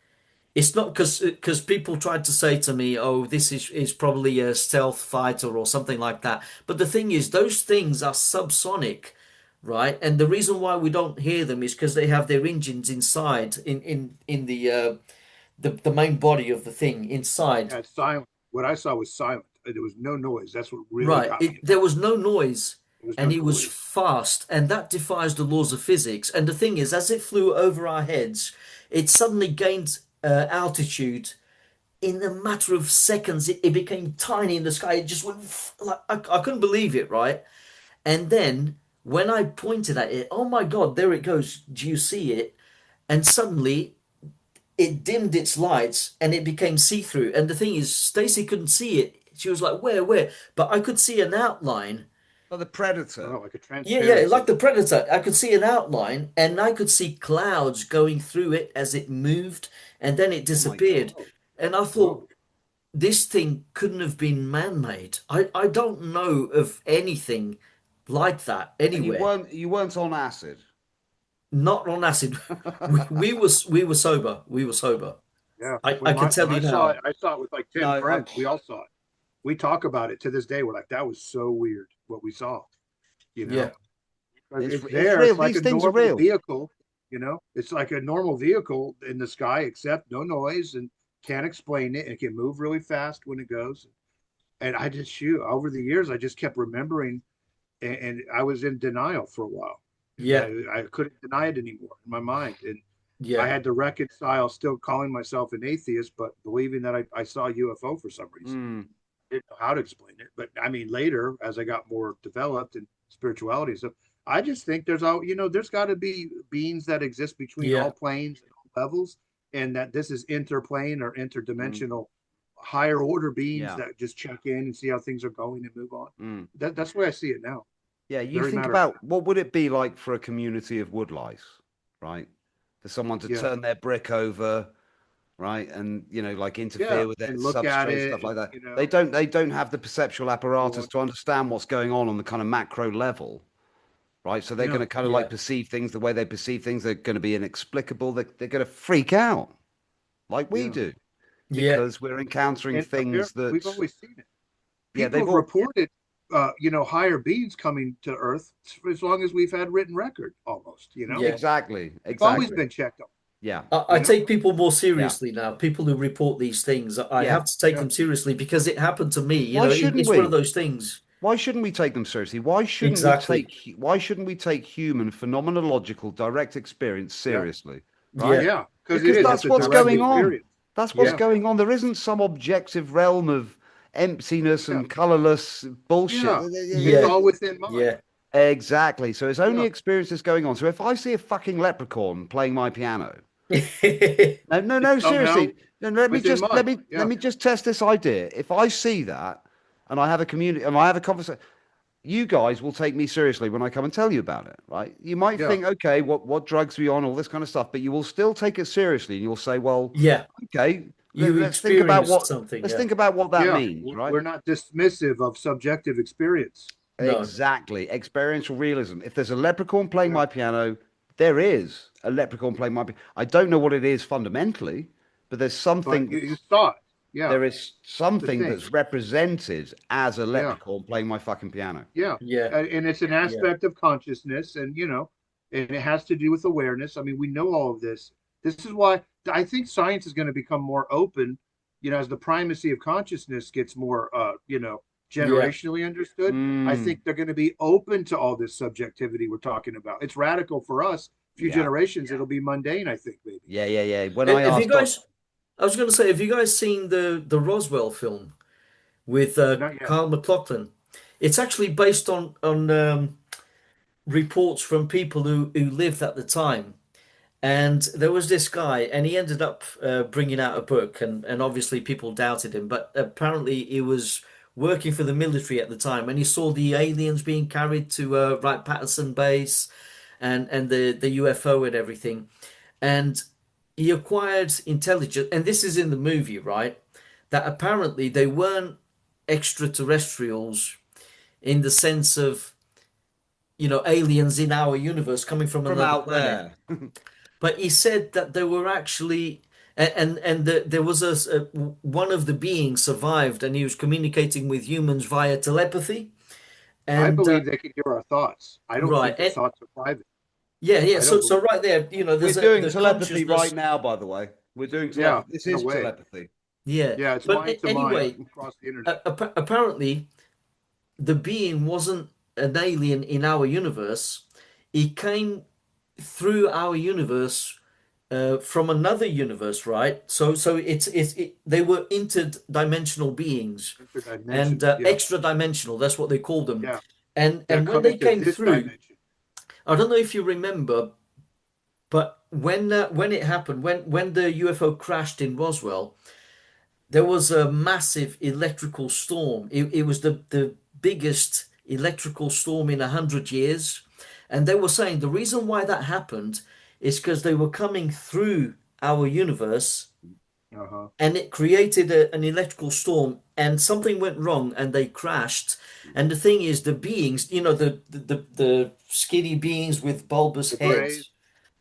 It's not because people tried to say to me, "Oh, this is probably a stealth fighter or something like that." But the thing is, those things are subsonic, right? And the reason why we don't hear them is because they have their engines inside in the main body of the thing inside. Yeah, it's silent. What I saw was silent. There was no noise. That's what really Right. got me. There was no noise There was no and it was noise. fast, and that defies the laws of physics. And the thing is, as it flew over our heads, it suddenly gained altitude. In a matter of seconds, it became tiny in the sky. It just went like I couldn't believe it, right? And then when I pointed at it, oh my God, there it goes. Do you see it? And suddenly it dimmed its lights and it became see-through. And the thing is, Stacy couldn't see it. She was like, where? But I could see an outline. Like the Predator. Oh, like a Yeah, like transparency. the Predator. I could see an outline and I could see clouds going through it as it moved and then it Oh my disappeared. God. And I thought, Whoa. this thing couldn't have been man-made. I don't know of anything like that And anywhere. you weren't on acid. Not on acid. We were sober. We were sober. Yeah. I can tell When you I now. saw it with like 10 No, friends. We all saw it. We talk about it to this day. We're like, that was so weird what we saw. You Yeah. know, but it's it's it's there. real. It's like These a things are normal real. vehicle. You know, it's like a normal vehicle in the sky, except no noise and can't explain it. And it can move really fast when it goes. And I just shoot over the years, I just kept remembering, and I was in denial for a while. Yeah. I couldn't deny it anymore in my mind. And I Yeah. had to reconcile still calling myself an atheist, but believing that I saw a UFO for some reason. Mm. Didn't know how to explain it. But I mean, later, as I got more developed in spirituality and stuff, I just think there's got to be beings that exist between Yeah. all planes and all levels, and that this is interplane or Mm. interdimensional higher order beings Yeah. that just check in and see how things are going and move on. Mm. That's the way I see it now. Yeah, you Very think matter of about fact. what would it be like for a community of woodlice, right? For someone to Yeah. turn their brick over, right, and like Yeah. interfere with their And look at substrate, it, stuff like and, that. They don't have the perceptual go apparatus on. to understand what's going on the kind of macro level, right? So they're going Yeah. to kind of like Yeah. perceive things the way they perceive things. They're going to be inexplicable. They're going to freak out like we Yeah. do Yeah. because we're encountering And things apparently, we've that, always seen it. yeah, People they've have all, reported, higher beings coming to Earth for as long as we've had written record, almost. Yeah. exactly, They've always exactly. been checked on. Yeah, I You know? take people more yeah, seriously now. People who report these things, I yeah. have to take Yeah. them seriously because it happened to me. Why shouldn't It's one of we? those things. Why shouldn't we take them seriously? Exactly. Why shouldn't we take human phenomenological direct experience Yeah. seriously, right? Yeah. Yeah. Because it Because is. It's that's a what's direct going on. experience. That's what's Yeah. Yeah. going on. There isn't some objective realm of emptiness Yeah. and colorless bullshit. Yeah. It's Yeah. all within mind. Yeah. Exactly. So it's only Yeah. experiences going on. So if I see a fucking leprechaun playing my piano, Yeah. no, no, It's no, somehow seriously. Then let me within just let mind. me let Yeah. me just test this idea. If I see that and I have a community and I have a conversation, you guys will take me seriously when I come and tell you about it, right? You might Yeah. think, okay, what drugs are you on, all this kind of stuff, but you will still take it seriously and you'll say, well, Yeah. okay, You let's think about experienced what something. let's Yeah. think about what that Yeah. means, right? We're not dismissive of subjective experience. No. Exactly. Experiential realism. If there's a leprechaun playing Yeah. my piano, there is a leprechaun playing my piano. I don't know what it is fundamentally, but there's But something you that's saw it. Yeah. there is The something thing. that's represented as a Yeah. leprechaun playing my fucking piano. Yeah. Yeah. And it's an Yeah. aspect of consciousness, and and it has to do with awareness. I mean, we know all of this. This is why I think science is going to become more open, as the primacy of consciousness gets more Yeah. generationally understood. I Mm, think they're going to be open to all this subjectivity we're talking about. It's radical for us. A few yeah. generations, it'll be mundane, I think, maybe. Yeah, yeah, yeah. When I Have you asked Doc, guys? I was going to say, have you guys seen the Roswell film with Not yet. Carl McLaughlin? It's actually based on reports from people who lived at the time. And there was this guy, and he ended up bringing out a book, and obviously people doubted him, but apparently he was working for the military at the time, and he saw the aliens being carried to Wright-Patterson base, and the UFO and everything, and he acquired intelligence, and this is in the movie, right? That apparently they weren't extraterrestrials in the sense of, aliens in our universe coming from from another out planet. there. But he said that there were actually, there was one of the beings survived, and he was communicating with humans via telepathy. I And believe they can hear our thoughts. I don't right, think their and thoughts are private. yeah, yeah. I So don't so believe. right there, We're there's doing the telepathy right consciousness. now, by the way. We're doing Yeah, telepathy. This in a is way. telepathy. Yeah, Yeah, it's but mind to mind anyway, across the internet. apparently the being wasn't an alien in our universe. He came through our universe from another universe, right? So they were interdimensional beings and Interdimensional. Yeah. extra dimensional. That's what they called them. Yeah. They're And when they coming to came this through, dimension. I don't know if you remember, but when it happened, when the UFO crashed in Roswell, there was a massive electrical storm. It was the biggest electrical storm in 100 years. And they were saying the reason why that happened is because they were coming through our universe Uh-huh. and it created an electrical storm and something went wrong and they crashed. And the thing is, the beings, the skinny beings with bulbous The Greys. heads,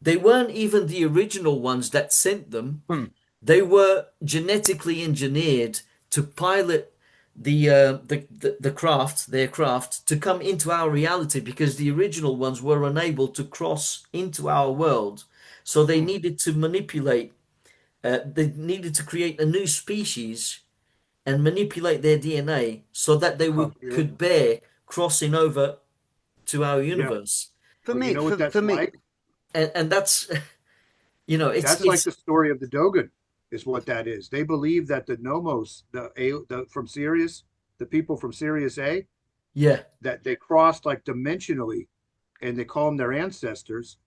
they weren't even the original ones that sent them. Hmm. They were genetically engineered to pilot their craft to come into our reality because the original ones were unable to cross into our world. So they needed to manipulate, they needed to create a new species and manipulate their DNA so that they would Copy it. could bear crossing over to our Yeah. universe. For Well, you me, know what for that's me, like? And that's That's like the story of the Dogon, is what that is. They believe that the Nomos, the from Sirius, the people from Sirius A, yeah. that they crossed like dimensionally, and they call them their ancestors,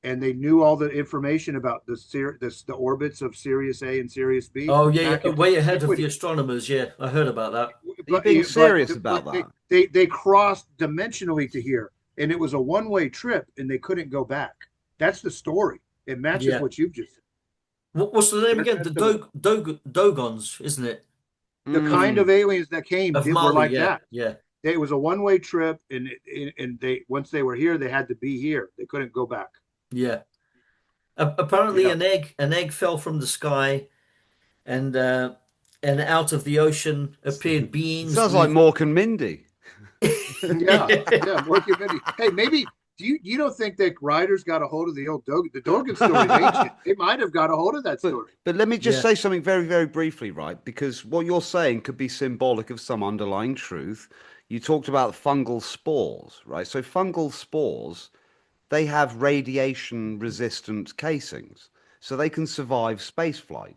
and they knew all the information about the orbits of Sirius A and Sirius B Oh yeah, back yeah, into way ahead of the antiquity. astronomers. Yeah, I heard about that. are you being serious about But that? they crossed dimensionally to here, and it was a one-way trip, and they couldn't go back. That's the story. It matches Yeah. what you've just said. What's the name They're again? The testimony. Dogons, isn't it? The kind Mm. of aliens that came Of were Mali, like yeah, that. yeah, It was a one-way trip, and they once they were here, they had to be here. They couldn't go back. yeah. Apparently, Yeah, an egg fell from the sky, and out of the ocean appeared beings Sounds like with. Mork and Mindy. yeah, yeah. More committee. Hey, maybe you don't think that writers got a hold of the old Dogen? The Dogen story is ancient. They might have got a hold of that But, story. but let me just Yeah, say something very, very briefly, right? Because what you're saying could be symbolic of some underlying truth. You talked about fungal spores, right? So fungal spores, they have radiation resistant casings, so they can survive space flight,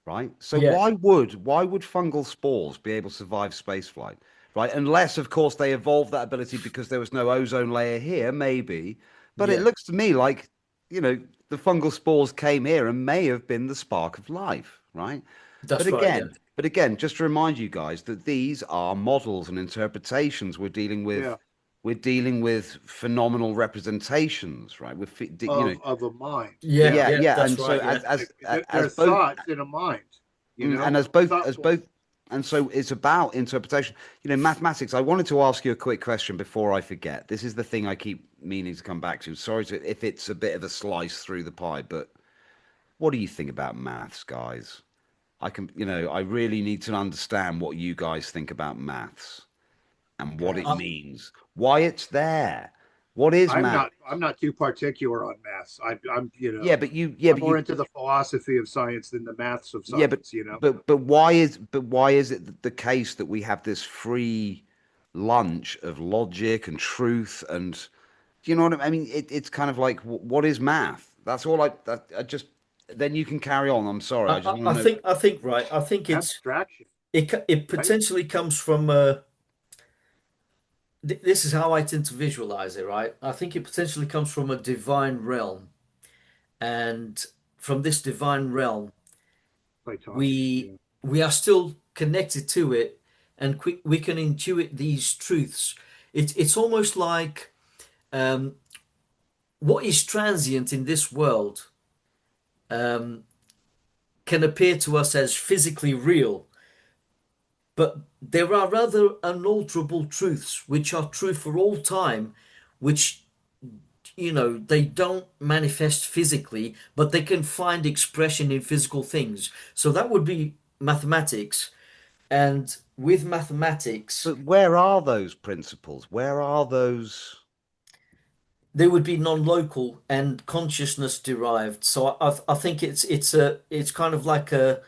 right? So yeah, why would fungal spores be able to survive space flight, right? Unless, of course, they evolved that ability because there was no ozone layer here, maybe. But it yeah. looks to me like, you know, the fungal spores came here and may have been the spark of life, right? But That's right. Yeah, again, but again, just to remind you guys that these are models and interpretations. We're dealing with Yeah, phenomenal representations, right? You know, of a mind. yeah, Yeah, yeah, yeah. yeah. That's And so right. Yeah, as they're both thoughts in a mind. You and know, as both thoughtful. and so it's about interpretation. You know, mathematics. I wanted to ask you a quick question before I forget. This is the thing I keep meaning to come back to. Sorry if it's a bit of a slice through the pie, but what do you think about maths, guys? I really need to understand what you guys think about maths and what it Maths. means, why it's there. What is math? I'm not too particular on maths. Yeah, I'm more into the philosophy of science than the maths of yeah, but science. You know. why is it the case that we have this free lunch of logic and truth and do you know what I mean? It's kind of like what is math? That's all I just then you can carry on. I'm sorry. I just want to know. I think right. I think Abstraction, it right? potentially comes from. This is how I tend to visualize it, right? I think it potentially comes from a divine realm, and from this divine realm, Platonic. we Yeah. we are still connected to it, and we can intuit these truths. It's almost like um, what is transient in this world um, can appear to us as physically real, but there are other unalterable truths which are true for all time, which they don't manifest physically, but they can find expression in physical things. So that would be mathematics. And with mathematics, But where are those principles? Where are those? they would be non-local and consciousness derived. So I think it's kind of like an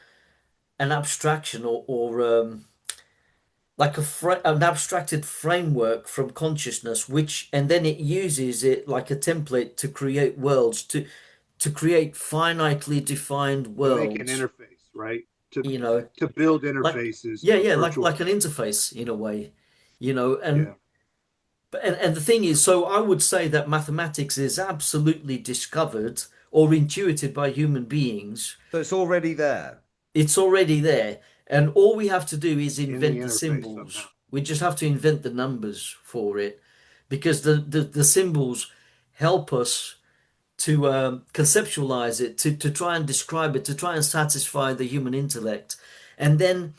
abstraction or like an abstracted framework from consciousness, which and then it uses it like a template to create worlds to create finitely defined To make an worlds. interface, right? To You know, to build like interfaces yeah, of yeah, virtual like an worlds. interface in a way. You know, Yeah. and the thing is, so I would say that mathematics is absolutely discovered or intuited by human beings. So it's already there. It's already there. And all we have to do is In the invent the interface somehow. symbols. We just have to invent the numbers for it because the symbols help us to conceptualize it, to try and describe it, to try and satisfy the human intellect. And then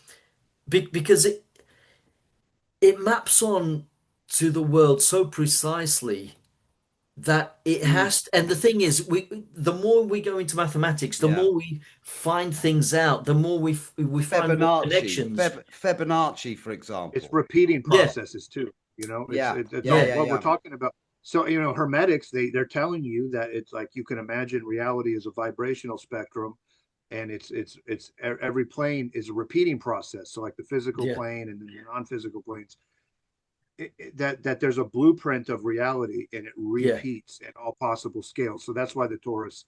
because it maps on to the world so precisely that it Mm. has and the thing is the more we go into mathematics, the Yeah. more we find things out, the more we find more connections. Fibonacci, for It's example. repeating Yeah, processes too. You know, Yeah, it's yeah, yeah, all yeah, what we're yeah. talking about. So, you know, Hermetics, they're telling you that it's like you can imagine reality as a vibrational spectrum, and every plane is a repeating process. So like the physical Yeah, plane and then the non-physical planes, that there's a blueprint of reality and it yeah, repeats at all possible scales. So that's why the torus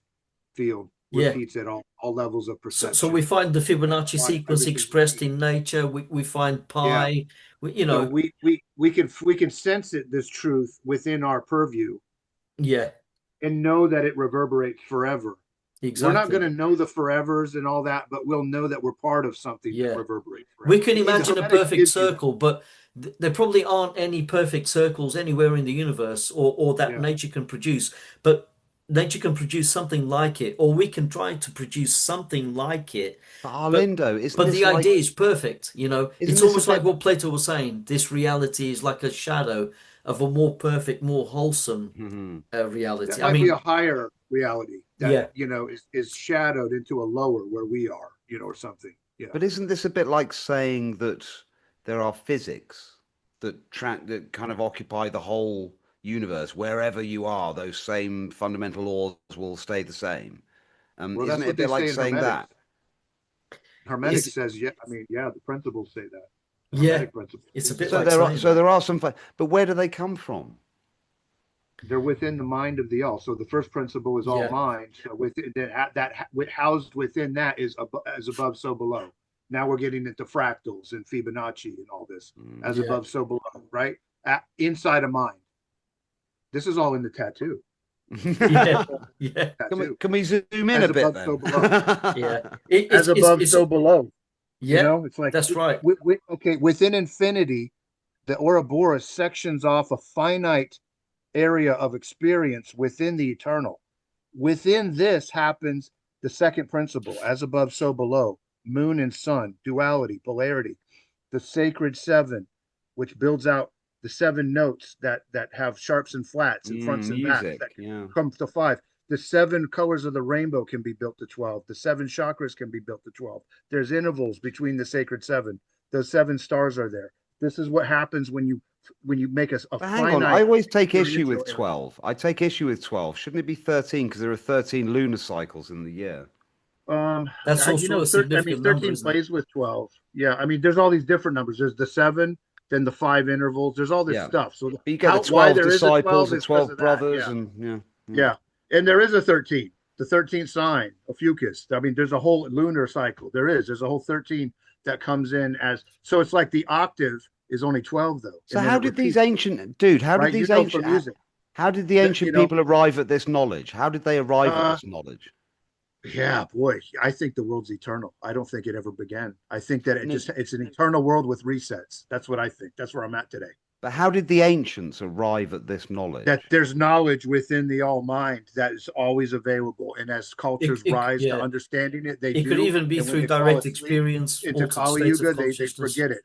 field yeah. repeats at all levels of So we perception. find the That's Fibonacci why sequence everything expressed repeats. in nature. We find Yeah. pi. So we can sense it, this truth within our purview, Yeah, and know that it reverberates forever. We're not going exactly. to know the forevers and all that, but we'll know that we're part of something that Yeah. reverberates We forever. can The imagine a Hermetics perfect gives you that. circle, but there probably aren't any perfect circles anywhere in the universe or that Yeah. nature can produce. But nature can produce something like it, or we can try to produce something like it. But But Arlindo, isn't but the this like, idea is perfect, you know. isn't It's this a almost like bit? what Plato was saying. This reality is like a shadow of a more perfect, more wholesome Mhm. reality. That I might be a mean, higher reality that, yeah, is shadowed into a lower where we are, or something. Yeah. But isn't this a bit like saying that there are physics that kind of occupy the whole universe, wherever you are, those same fundamental laws will stay the same? Well, Isn't that's it a what they bit like say in saying Hermetics. that? Hermetics it's says, yeah, I mean, yeah, the principles say that. The yeah, Hermetic principles it's do a bit say So like that. there are saying so that. there are some, but where do they come from? They're within the mind of the all. So the first principle is all Yeah, mind. So within housed within that is as above, so below. Now we're getting into fractals and Fibonacci and all this. As yeah, above, so below, right? Inside a mind. This is all in the tattoo. yeah, yeah, Tattoo. Can we zoom in a As bit above, so then? below. yeah. As above, It's so below. yeah, It's like, that's right. okay, within infinity, the Ouroboros sections off a finite area of experience within the eternal. Within this happens the second principle, as above, so below, moon and sun, duality, polarity, the sacred seven, which builds out the seven notes that have sharps and flats and fronts and backs Music, that yeah. come to five. The seven colors of the rainbow can be built to 12. The seven chakras can be built to 12. There's intervals between the sacred seven. Those seven stars are there. This is what happens when you make a But hang on, I finite always take issue experiential with area. 12. I take issue with 12. Shouldn't it be 13 because there are 13 lunar cycles in the year? Um, That's also a 13, significant number, 13 isn't it? plays with 12. Yeah, I mean, there's all these different numbers. There's the seven, then the five intervals. There's all this Yeah. stuff. So But you get the why 12 there is a disciples, 12 the is because 12 of that. brothers, Yeah, and yeah. Yeah. yeah. And there is a 13, the 13th sign, a fucus. I mean, there's a whole lunar cycle. There's a whole 13 that comes in as, so it's like the octave is only 12 though, So and then how it did these repeats, ancient dude, how did right? these From ancient music how did the that, ancient people arrive at this knowledge? How did they arrive at uh, this knowledge? yeah, boy, I think the world's eternal. I don't think it ever began. I think that No, it's an eternal world with resets. That's what I think. That's where I'm at today. but how did the ancients arrive at this That knowledge? there's knowledge within the all mind that is always available. And as cultures rise to Yeah, understanding it, they it could do. even be And when through they fall direct asleep experience, into altered Kali states of Yuga, they consciousness. forget it.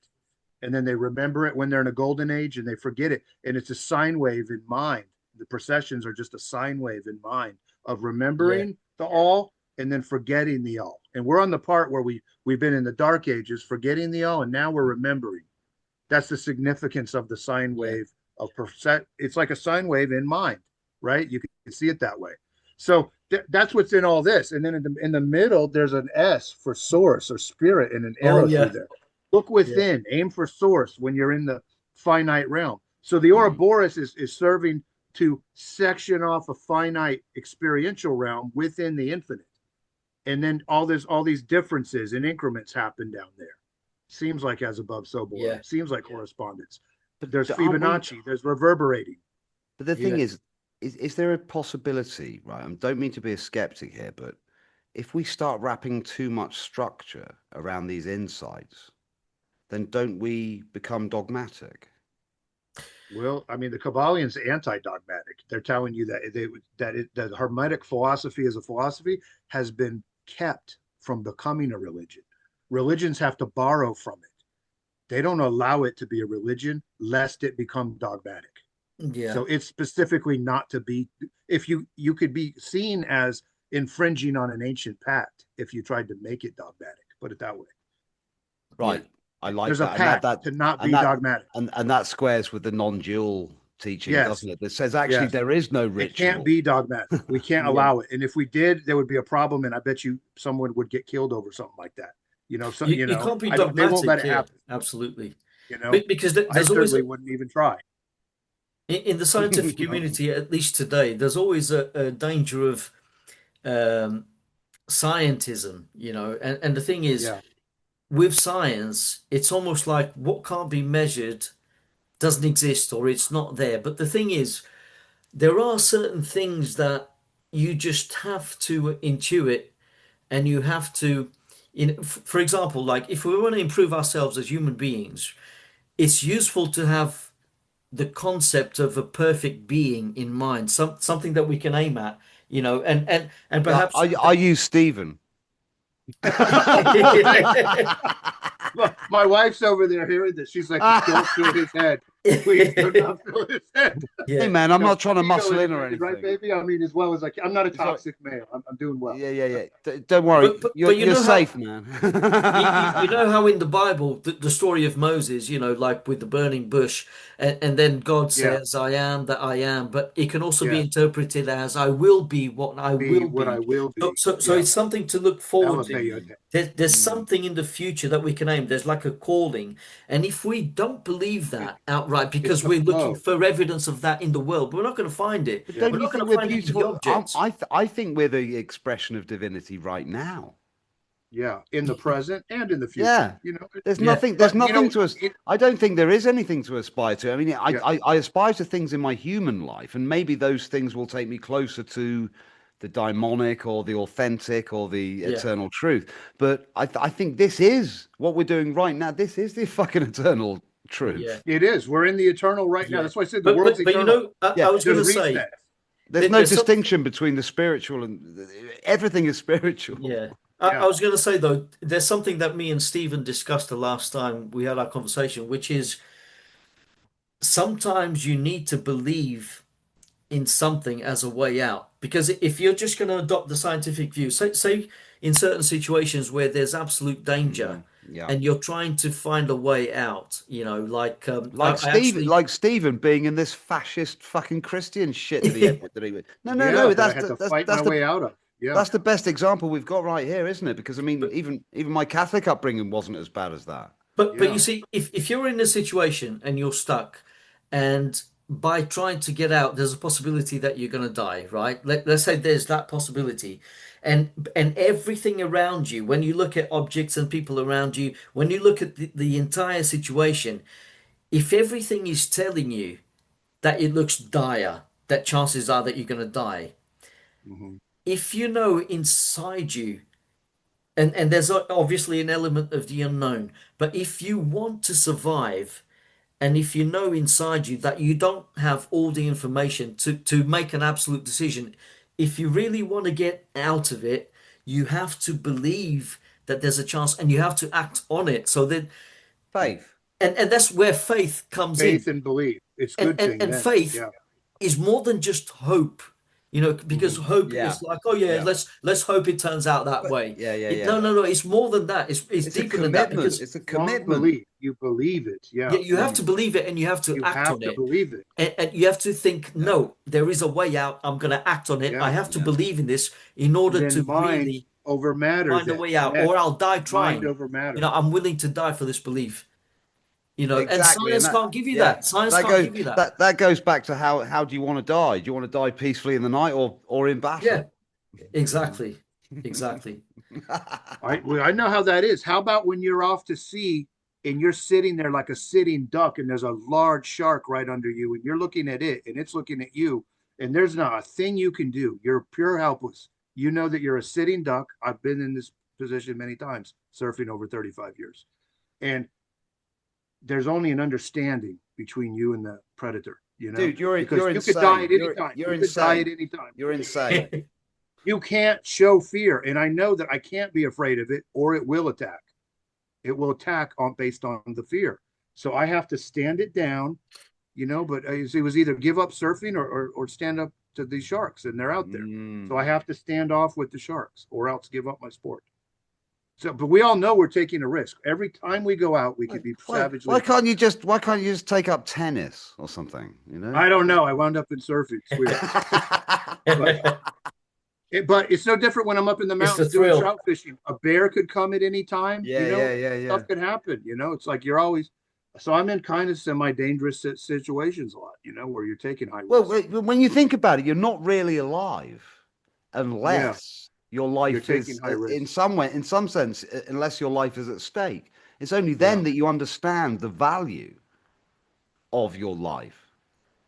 And then they remember it when they're in a golden age and they forget it. And it's a sine wave in mind. The processions are just a sine wave in mind of Yeah, remembering the all and then forgetting the all. And we're on the part where we've been in the dark ages, forgetting the all, and now we're remembering. That's the significance of the sine yeah, wave of percent. It's like a sine wave in mind, right? You can see it that way. So that's what's in all this. And then in the middle, there's an S for source or spirit and an oh arrow through yeah, there. Look yeah, within, aim for source when you're in the finite realm. So the Mm. Ouroboros is serving to section off a finite experiential realm within the infinite. And then all these differences and increments happen down there. Seems like as above, so below. yeah, Seems like correspondence. But There's aren't we? Fibonacci. There's reverberating. But the thing yeah. is there a possibility, right? I don't mean to be a skeptic here, but if we start wrapping too much structure around these insights, then don't we become dogmatic? Well, I mean, the Kabbalians anti-dogmatic. They're telling you that the Hermetic philosophy as a philosophy has been kept from becoming a religion. Religions have to borrow from it. They don't allow it to be a religion lest it become dogmatic. Yeah. So it's specifically not to be. If you could be seen as infringing on an ancient pact if you tried to make it dogmatic. Put it that way. Yeah. Right. I like There's a that. And that pact that to not and be that dogmatic. and that squares with the non-dual teaching, Yes. doesn't it? That says actually Yes. there is no ritual. It can't be dogmatic. We can't allow it. And if we did, there would be a problem, and I bet you someone would get killed over something like that. You can't be they won't let dogmatic it here. happen. Absolutely. You know, Because I there's always certainly wouldn't even try. in the scientific community, at least today, there's always a danger of um, scientism, and the thing is, Yeah. with science, it's almost like what can't be measured doesn't exist or it's not there. But the thing is, there are certain things that you just have to intuit and you have to, for example, like if we want to improve ourselves as human beings, it's useful to have the concept of a perfect being in mind, something that we can aim at, and Yeah, perhaps I use Stephen. My wife's over there hearing this. She's like, don't fill his head. Please do not fill his head. Hey, man, I'm not trying to muscle in or anything. Right, baby? I mean, as well as I'm not a toxic male. I'm doing well. Yeah. Don't worry. But You're safe, man. you know how in the Bible, the story of Moses, like with the burning bush, and then God says, I am that I am, but it can also be interpreted as I will be what I will be. I will be. So it's something to look forward to. Elevated. There's something in the future that we can aim. There's like a calling. And if we don't believe that outright, because we're looking for evidence of that in the world, we're not going to find it. But don't We're you not think going to we're find it in the beautiful? objects. I think we're the expression of divinity right now. Yeah, in the present and in the future. Yeah, there's nothing to us. I don't think there is anything to aspire to. I mean, I aspire to things in my human life, and maybe those things will take me closer to the daimonic or the authentic or the eternal truth. But I think this is what we're doing right now. This is the fucking eternal truth. Yeah. It is. We're in the eternal right now. That's why I said the world's eternal. I was going to say, there's no distinction between the spiritual and everything is spiritual. Yeah. I was going to say, though, there's something that me and Stephen discussed the last time we had our conversation, which is sometimes you need to believe in something as a way out. Because if you're just going to adopt the scientific view, say in certain situations where there's absolute danger and you're trying to find a way out, like Stephen being in this fascist fucking Christian shit that he would. No, that's the way out of. Yeah. That's the best example we've got right here, isn't it? Because I mean, even my Catholic upbringing wasn't as bad as that. But you see, if you're in a situation and you're stuck, and by trying to get out, there's a possibility that you're going to die, right? Let's say there's that possibility, and everything around you, when you look at objects and people around you, when you look at the entire situation, if everything is telling you that it looks dire, that chances are that you're going to die. Mm-hmm. If you know inside you, and there's obviously an element of the unknown, but if you want to survive, and if you know inside you that you don't have all the information to make an absolute decision, if you really want to get out of it, you have to believe that there's a chance and you have to act on it. So that faith. And that's where faith comes in. Faith and belief. It's good thing. And faith is more than just hope. Because hope is like, let's hope it turns out that way. No, it's more than that. It's deeper than that. Because it's a commitment. You believe it. Yeah. You have to believe it and you have to act on it. You have to believe it. And you have to think, no, there is a way out. I'm going to act on it. I have to believe in this in order to really over matter find a way out, or I'll die trying. Mind over matter. I'm willing to die for this belief. Exactly. And science can't give you that. Science can't give you that. That goes back to how do you want to die? Do you want to die peacefully in the night or in battle? Yeah, exactly. I know how that is. How about when you're off to sea and you're sitting there like a sitting duck and there's a large shark right under you and you're looking at it and it's looking at you and there's not a thing you can do. You're pure helpless. You know that you're a sitting duck. I've been in this position many times, surfing over 35 years. And there's only an understanding between you and the predator, Dude, you're insane. You could die at any time. You're insane. You're insane. You can't show fear, and I know that I can't be afraid of it, or it will attack. It will attack based on the fear. So I have to stand it down, But it was either give up surfing or stand up to these sharks, and they're out there. So I have to stand off with the sharks, or else give up my sport. So, but we all know we're taking a risk. Every time we go out, we could be Why savagely. can't you just take up tennis or something, you know? I don't know. I wound up in surfing. It's weird. But but it's no different when I'm up in the It's the mountains doing thrill. trout fishing. A bear could come at any time, Yeah, yeah, yeah, stuff yeah. could happen, it's like you're always, so I'm in kind of semi-dangerous situations a lot, where you're taking high Well, risks. when you think about it, you're not really alive Yeah, unless your you're life taking is, high in risks. some way, in some sense, unless your life is at stake. It's only Yeah. then that you understand the value of your life.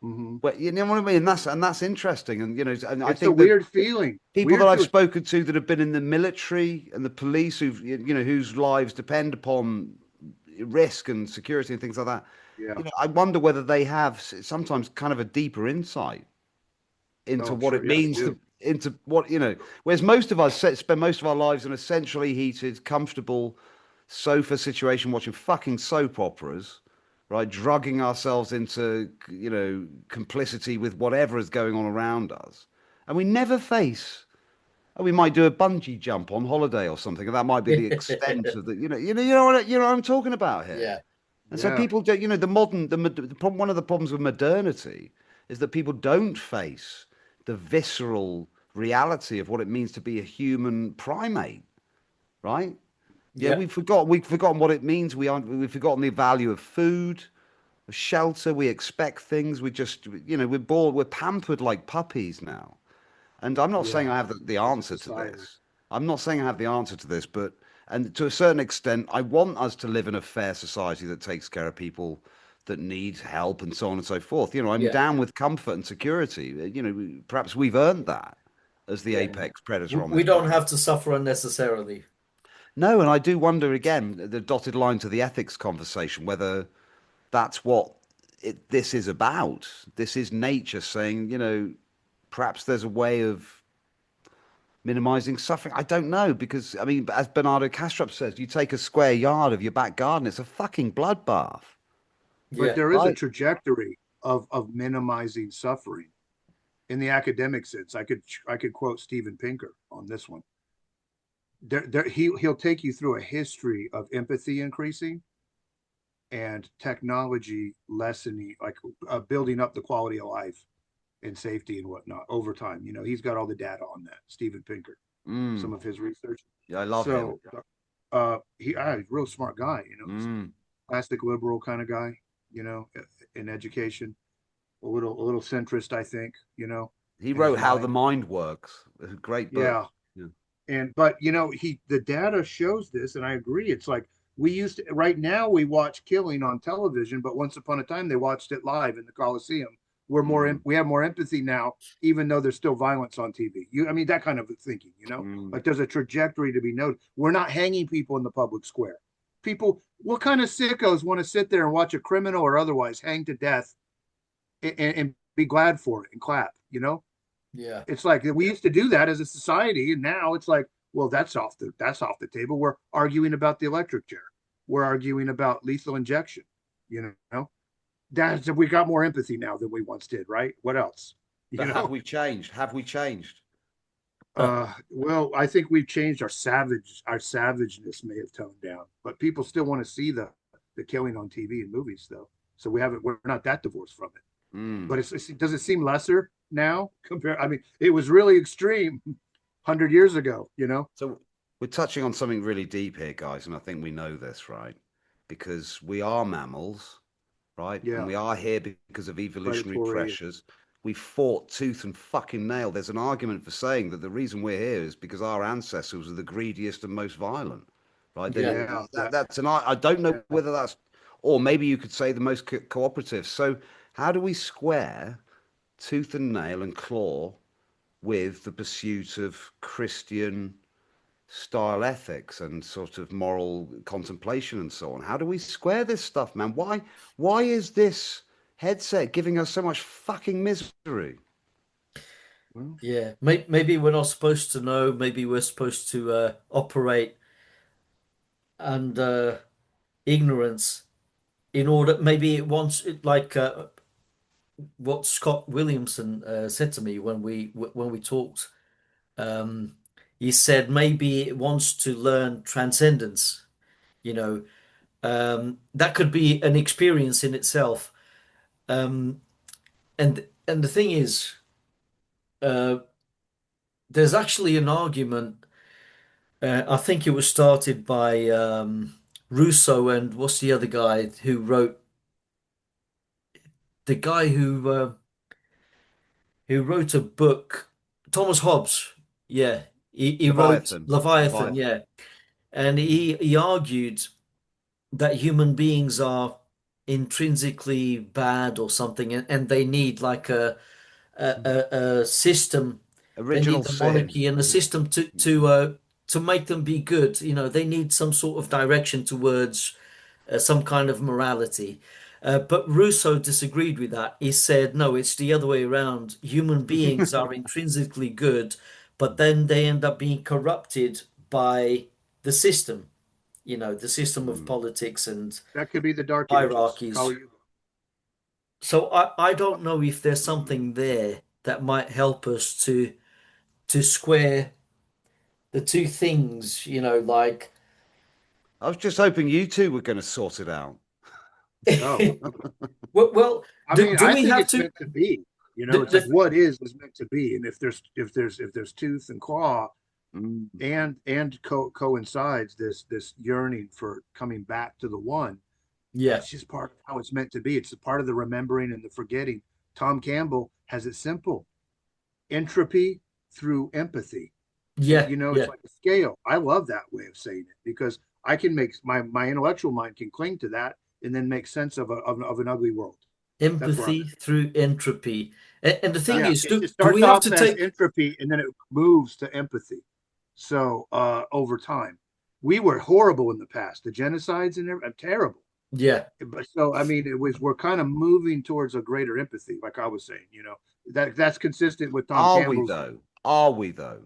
Hmm. But you know what I mean? And that's interesting. And and I It's a think that weird feeling. people that Weird I've feeling. spoken to that have been in the military and the police, whose lives depend upon risk and security and things like that. Yeah. I wonder whether they have sometimes kind of a deeper insight into Oh, what sure. it Yeah, they means do. to into what whereas most of us spend most of our lives in a centrally heated, comfortable sofa situation watching fucking soap operas, right? Drugging ourselves into complicity with whatever is going on around us, and we never face. Oh, we might do a bungee jump on holiday or something, and that might be the extent of the what I'm talking about here. Yeah. And so Yeah. people don't, the problem, one of the problems with modernity is that people don't face the visceral reality of what it means to be a human primate, right? Yeah, Yeah. we've forgotten what it means. We've forgotten the value of food, of shelter. We expect things. We're pampered like puppies now. And I'm not saying Yeah. I have the As a answer to society. this. I'm not saying I have the answer to this, but and to a certain extent, I want us to live in a fair society that takes care of people that need help and so on and so forth. I'm Yeah. down with comfort and security. Perhaps we've earned that as the Yeah. apex predator on We this don't planet. have to suffer unnecessarily. No, and I do wonder again, the dotted line to the ethics conversation, whether that's what this is about. This is nature saying, perhaps there's a way of minimizing suffering. I don't know because I mean, as Bernardo Kastrup says, you take a square yard of your back garden, it's a fucking bloodbath, But Yeah. there is a right? trajectory of minimizing suffering in the academic sense. I could quote Steven Pinker on this one. He'll take you through a history of empathy increasing and technology lessening, like building up the quality of life and safety and whatnot over time. He's got all the data on that. Steven Pinker, some Mm. of his research. Yeah, I love him. So he's a real smart guy. Mm. Classic liberal kind of guy. In education, a little centrist, I think. He In his wrote How the mind. Mind Works, a great book. Yeah. Yeah. But the data shows this, and I agree. It's like we used to, right now we watch killing on television, but once upon a time they watched it live in the Coliseum. Mm. We have more empathy now, even though there's still violence on TV. I mean, that kind of thinking, Mm. like there's a trajectory to be noted. We're not hanging people in the public square. People, what kind of sickos want to sit there and watch a criminal or otherwise hang to death and be glad for it and clap? Yeah. It's like we used to do that as a society, and now it's like, well, that's off the table. We're arguing about the electric chair. We're arguing about lethal injection. You know, that's we got more empathy now than we once did, right? What else? You But have know, we changed? Have we changed? well, I think we've changed our savageness may have toned down, but people still want to see the killing on TV and movies, though. So we're not that divorced from it. Mm. But does it seem lesser now compared? I mean, it was really extreme 100 years ago. So we're touching on something really deep here, guys, and I think we know this, right? Because we are mammals, right? And Yeah, we are here because of evolutionary predatory. pressures. We fought tooth and fucking nail. There's an argument for saying that the reason we're here is because our ancestors were the greediest and most violent, right? Yeah. Yeah, That's an I don't know yeah. whether that's, or maybe you could say the most cooperative. So how do we square tooth and nail and claw with the pursuit of Christian style ethics and sort of moral contemplation and so on? How do we square this stuff, man? Why is this headset giving us so much fucking misery? Well, Yeah. Maybe we're not supposed to know. Maybe we're supposed to operate under ignorance in order. Maybe it wants it like what Scott Williamson said to me when we talked. Um, he said maybe it wants to learn transcendence, you know. That could be an experience in itself. Um, and the thing is, uh, there's actually an argument. I think it was started by Rousseau and what's the other guy who wrote the guy who wrote a book, Thomas Hobbes. Yeah, he wrote Leviathan. Leviathan. Leviathan. Yeah, and he argued that human beings are intrinsically bad or something, and they need like a system. They Original need the sin. monarchy and a system to make them be good. You know, they need some sort of direction towards some kind of morality. But Rousseau disagreed with that. He said, no, it's the other way around. Human beings are intrinsically good, but then they end up being corrupted by the system, you know, the system of Mm. politics and That could be the Dark Ages. Carl hierarchies. Jung. So I don't know if there's something there that might help us to square the two things, you know, like I was just hoping you two were going to sort it out. Oh, well, I mean, do I we think have it's to meant to be. You the, know, it's like the what is meant to be, and if there's tooth and claw, Mm. and coincides this yearning for coming back to the one, yeah, that's just part of how it's meant to be. It's a part of the remembering and the forgetting. Tom Campbell has it simple: entropy through empathy. So yeah, it's yeah. like a scale. I love that way of saying it because I can make my intellectual mind can cling to that and then make sense of an ugly world. That's where I'm Empathy at. through entropy. And the thing Yeah, is, it do starts we have off to as take entropy and then it moves to empathy. So over time, we were horrible in the past. The genocides and everything, terrible. yeah, But so I mean, we're kind of moving towards a greater empathy, like I was saying. That's consistent with Tom Are we Campbell's. though? Are we though?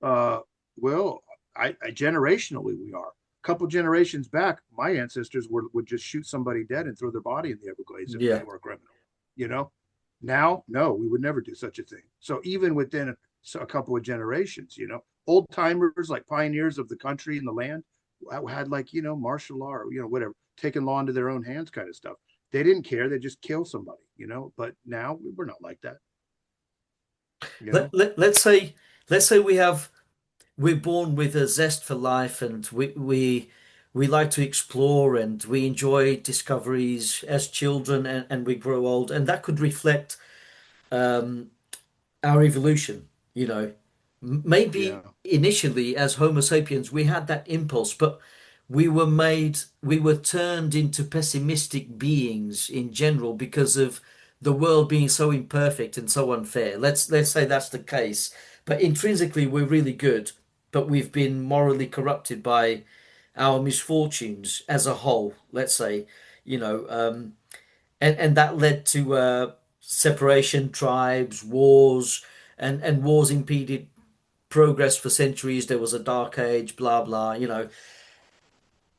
Uh, well, I generationally we are. A couple generations back, my ancestors would just shoot somebody dead and throw their body in the Everglades if they yeah. were a criminal. You know, now no, we would never do such a thing. So even within a couple of generations, old timers like pioneers of the country and the land had like martial law or whatever, taking law into their own hands kind of stuff. They didn't care; they just kill somebody. But now we're not like that. You know. Let's say we're born with a zest for life and we like to explore and we enjoy discoveries as children and we grow old and that could reflect um, our evolution, you know. Maybe Yeah. initially as Homo sapiens we had that impulse, but we were turned into pessimistic beings in general because of the world being so imperfect and so unfair. Let's say that's the case. But intrinsically we're really good, but we've been morally corrupted by our misfortunes as a whole, let's say, you know, and that led to separation, tribes, wars, and wars impeded progress for centuries. There was a dark age, blah blah. You know,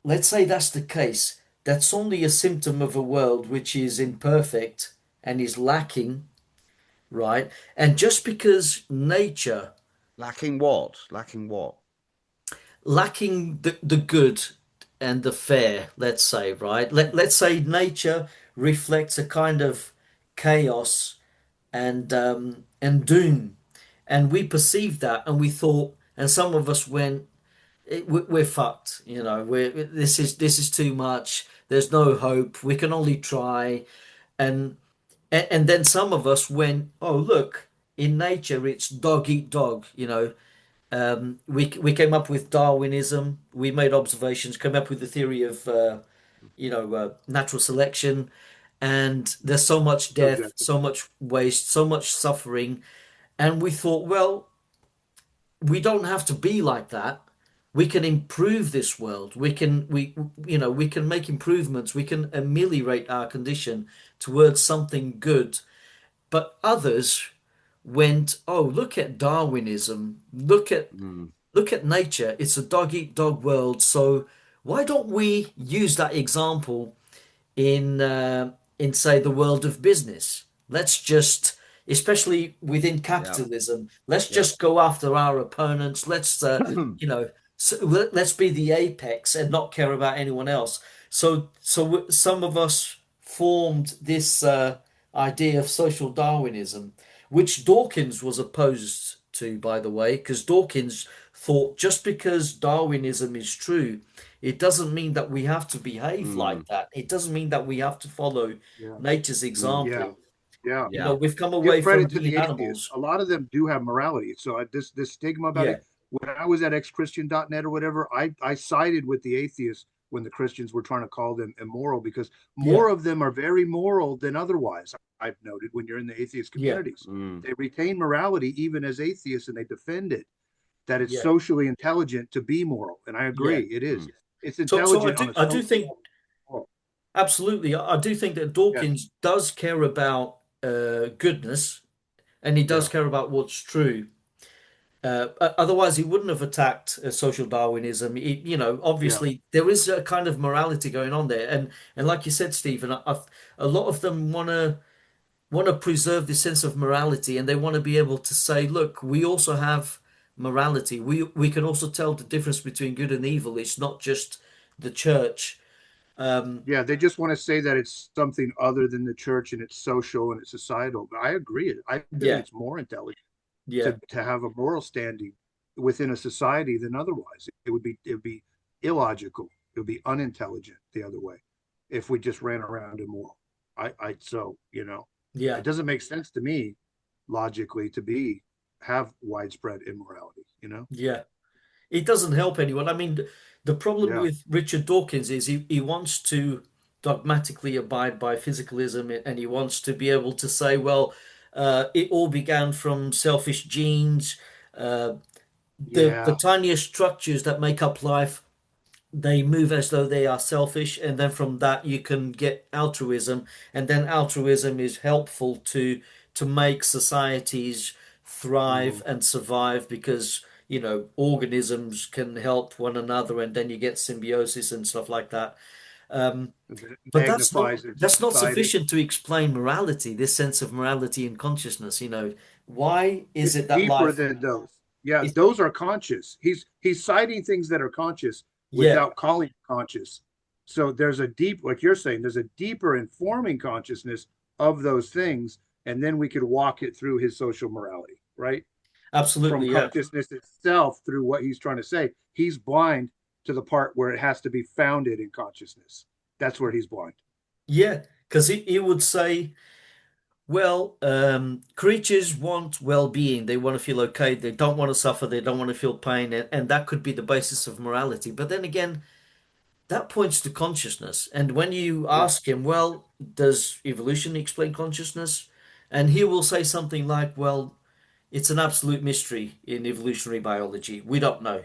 let's say that's the case. That's only a symptom of a world which is imperfect and is lacking, right? And just because nature Lacking what? Lacking what? lacking the good and the fair, let's say, right? Let's say nature reflects a kind of chaos and doom. And we perceived that and we thought, and some of us went, we're fucked, you know, this is too much. There's no hope. We can only try. And and then some of us went, oh look, in nature it's dog eat dog, you know. We came up with Darwinism. We made observations, came up with the theory of natural selection, and there's so much death, Subjective. so much waste, so much suffering, and we thought, well, we don't have to be like that. We can improve this world. We can make improvements. We can ameliorate our condition towards something good. But others went, oh, look at Darwinism. Mm. Look at nature. It's a dog eat dog world. So why don't we use that example in say the world of business? Let's just especially within Yeah. capitalism. Let's Yeah. just go after our opponents. Let's, let's be the apex and not care about anyone else. So some of us formed this idea of social Darwinism, which Dawkins was opposed to, by the way, because Dawkins thought just because Darwinism is true, it doesn't mean that we have to behave Mm, like that. It doesn't mean that we have to follow Yeah. nature's mm, Yeah. example. Yeah. You know, yeah. we've come Give away from credit to being the atheists. animals. A lot of them do have morality. So this stigma about Yeah, it. When I was at xchristian.net or whatever, I sided with the atheists when the Christians were trying to call them immoral, because yeah, more of them are very moral than otherwise. I've noted when you're in the atheist yeah, communities, Mm, they retain morality even as atheists, and they defend it, that it's yeah, socially intelligent to be moral. And I yeah. agree, it is. mm, It's So intelligent on a I do social think level. absolutely. I do think that Yes. Dawkins does care about goodness, and he does Yeah. care about what's true. Otherwise, he wouldn't have attacked social Darwinism. Yeah. Obviously, there is a kind of morality going on there, and like you said, Stephen, a lot of them want to preserve this sense of morality, and they want to be able to say, "Look, we also have morality. We can also tell the difference between good and evil. It's not just the church." Yeah, they just want to say that it's something other than the church, and it's social and it's societal. But I agree. I think Yeah, it's more intelligent yeah, to have a moral standing within a society than otherwise. It would be illogical. It would be unintelligent the other way if we just ran around immoral. yeah, It doesn't make sense to me logically to be have widespread immorality. yeah. It doesn't help anyone. I mean, the problem Yeah, with Richard Dawkins is he wants to dogmatically abide by physicalism, and he wants to be able to say, well, it all began from selfish genes. Uh, the yeah. tiniest structures that make up life, they move as though they are selfish, and then from that you can get altruism, and then altruism is helpful to make societies thrive Mhm. and survive because organisms can help one another, and then you get symbiosis and stuff like that. It But that's not magnifies it that's not society. sufficient to explain morality, this sense of morality and consciousness. Why is It's it that deeper life than those. Yeah, is? those are conscious. He's citing things that are conscious Yeah, without calling it conscious. So there's a deep, like you're saying, there's a deeper informing consciousness of those things, and then we could walk it through his social morality, right? From absolutely, yeah. consciousness itself through what he's trying to say. He's blind to the part where it has to be founded in consciousness. That's where he's blind. Yeah, because he would say, well, creatures want well-being. They want to feel okay. They don't want to suffer. They don't want to feel pain. And that could be the basis of morality. But then again, that points to consciousness. And when you Yeah. ask him, well, does evolution explain consciousness? And he will say something like, well, it's an absolute mystery in evolutionary biology. We don't know,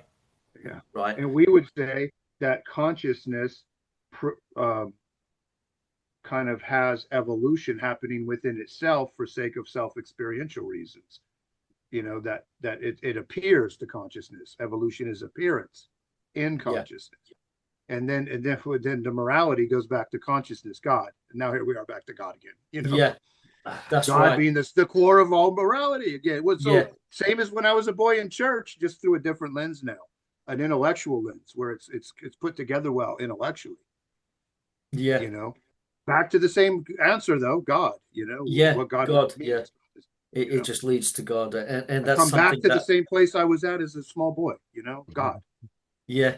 Yeah. right? And we would say that consciousness um, kind of has evolution happening within itself for sake of self-experiential reasons. That it appears to consciousness. Evolution is appearance in Yeah, consciousness. And then the morality goes back to consciousness, God. And now here we are back to God again. yeah, that's God right. being the core of all morality again. It was Yeah, so same as when I was a boy in church, just through a different lens now, an intellectual lens where it's put together well intellectually. yeah, You know, back to the same answer though, God. yeah, What God God, yeah. means. It, You it know, just leads to God. And I that's come back something to the that, same place I was at as a small boy. God. yeah,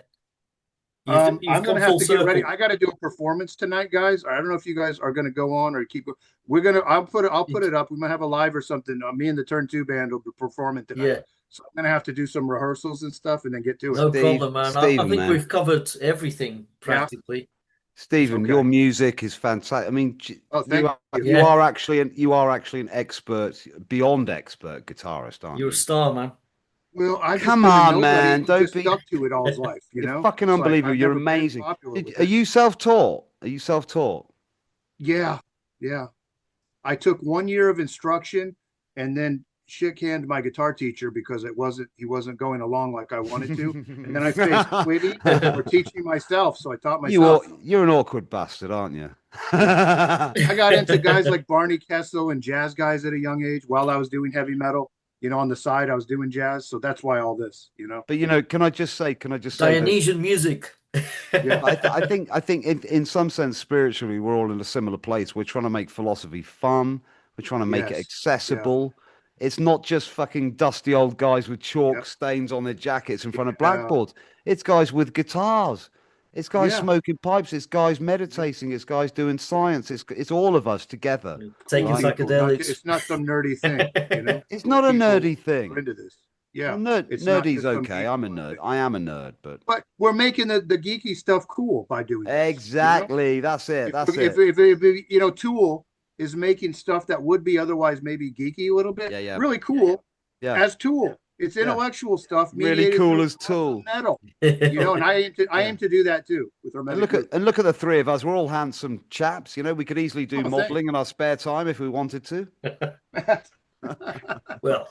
you've I'm come gonna have full to get ready. circle. I got to do a performance tonight, guys. I don't know if you guys are gonna go on or keep. I'll put it up. We might have a live or something. Me and the Turn Two band will be performing tonight. Yeah, So I'm gonna have to do some rehearsals and stuff, and then get to it. no problem, man. I Stephen, think man. we've covered everything Yeah. practically. Stephen, your Okay. music is fantastic. I mean, Oh, you thank are you. you Yeah, are actually an expert, beyond expert guitarist, aren't you're a you? star, man. Well, I've just Come been a on, nobody man. who Don't just be. stuck to it all his life. You're fucking It's like unbelievable. I've You're never been amazing. popular with Are it. you self-taught? Are you self-taught? Yeah, yeah. I took 1 year of instruction, and then shit canned my guitar teacher because he wasn't going along like I wanted to. And then I faced quitting or teaching myself. So I taught myself. You're an awkward bastard, aren't you? I got into guys like Barney Kessel and jazz guys at a young age while I was doing heavy metal. On the side, I was doing jazz. So that's why all this. But can I just say that Dionysian music. yeah, I think in some sense, spiritually, we're all in a similar place. We're trying to make philosophy fun. We're trying to make it Yes. Yeah. accessible. It's not just fucking dusty old guys with chalk Yep. stains on their jackets in front of Yeah. blackboards. It's guys with guitars. It's guys Yeah. smoking pipes. It's guys meditating. It's guys doing science. It's all of us together. Taking Cool Right? people. psychedelics. It's not some nerdy thing. It's not a People nerdy are thing. into this. Well, Yeah. It's not nerdy's just some okay. I'm a geeky nerd. thing. I am a nerd, but But we're making the geeky stuff cool by doing this. exactly. That's it. That's If, it. Tool is making stuff that would be otherwise maybe geeky a little bit, Yeah, yeah. really cool Yeah. as Tool. It's intellectual stuff, Really mediated cool through as Tool. metal. And I aim to do that too with our And metal. look at the three of us. We're all handsome chaps. We could easily do Oh, thanks. modeling in our spare time if we wanted to. Well,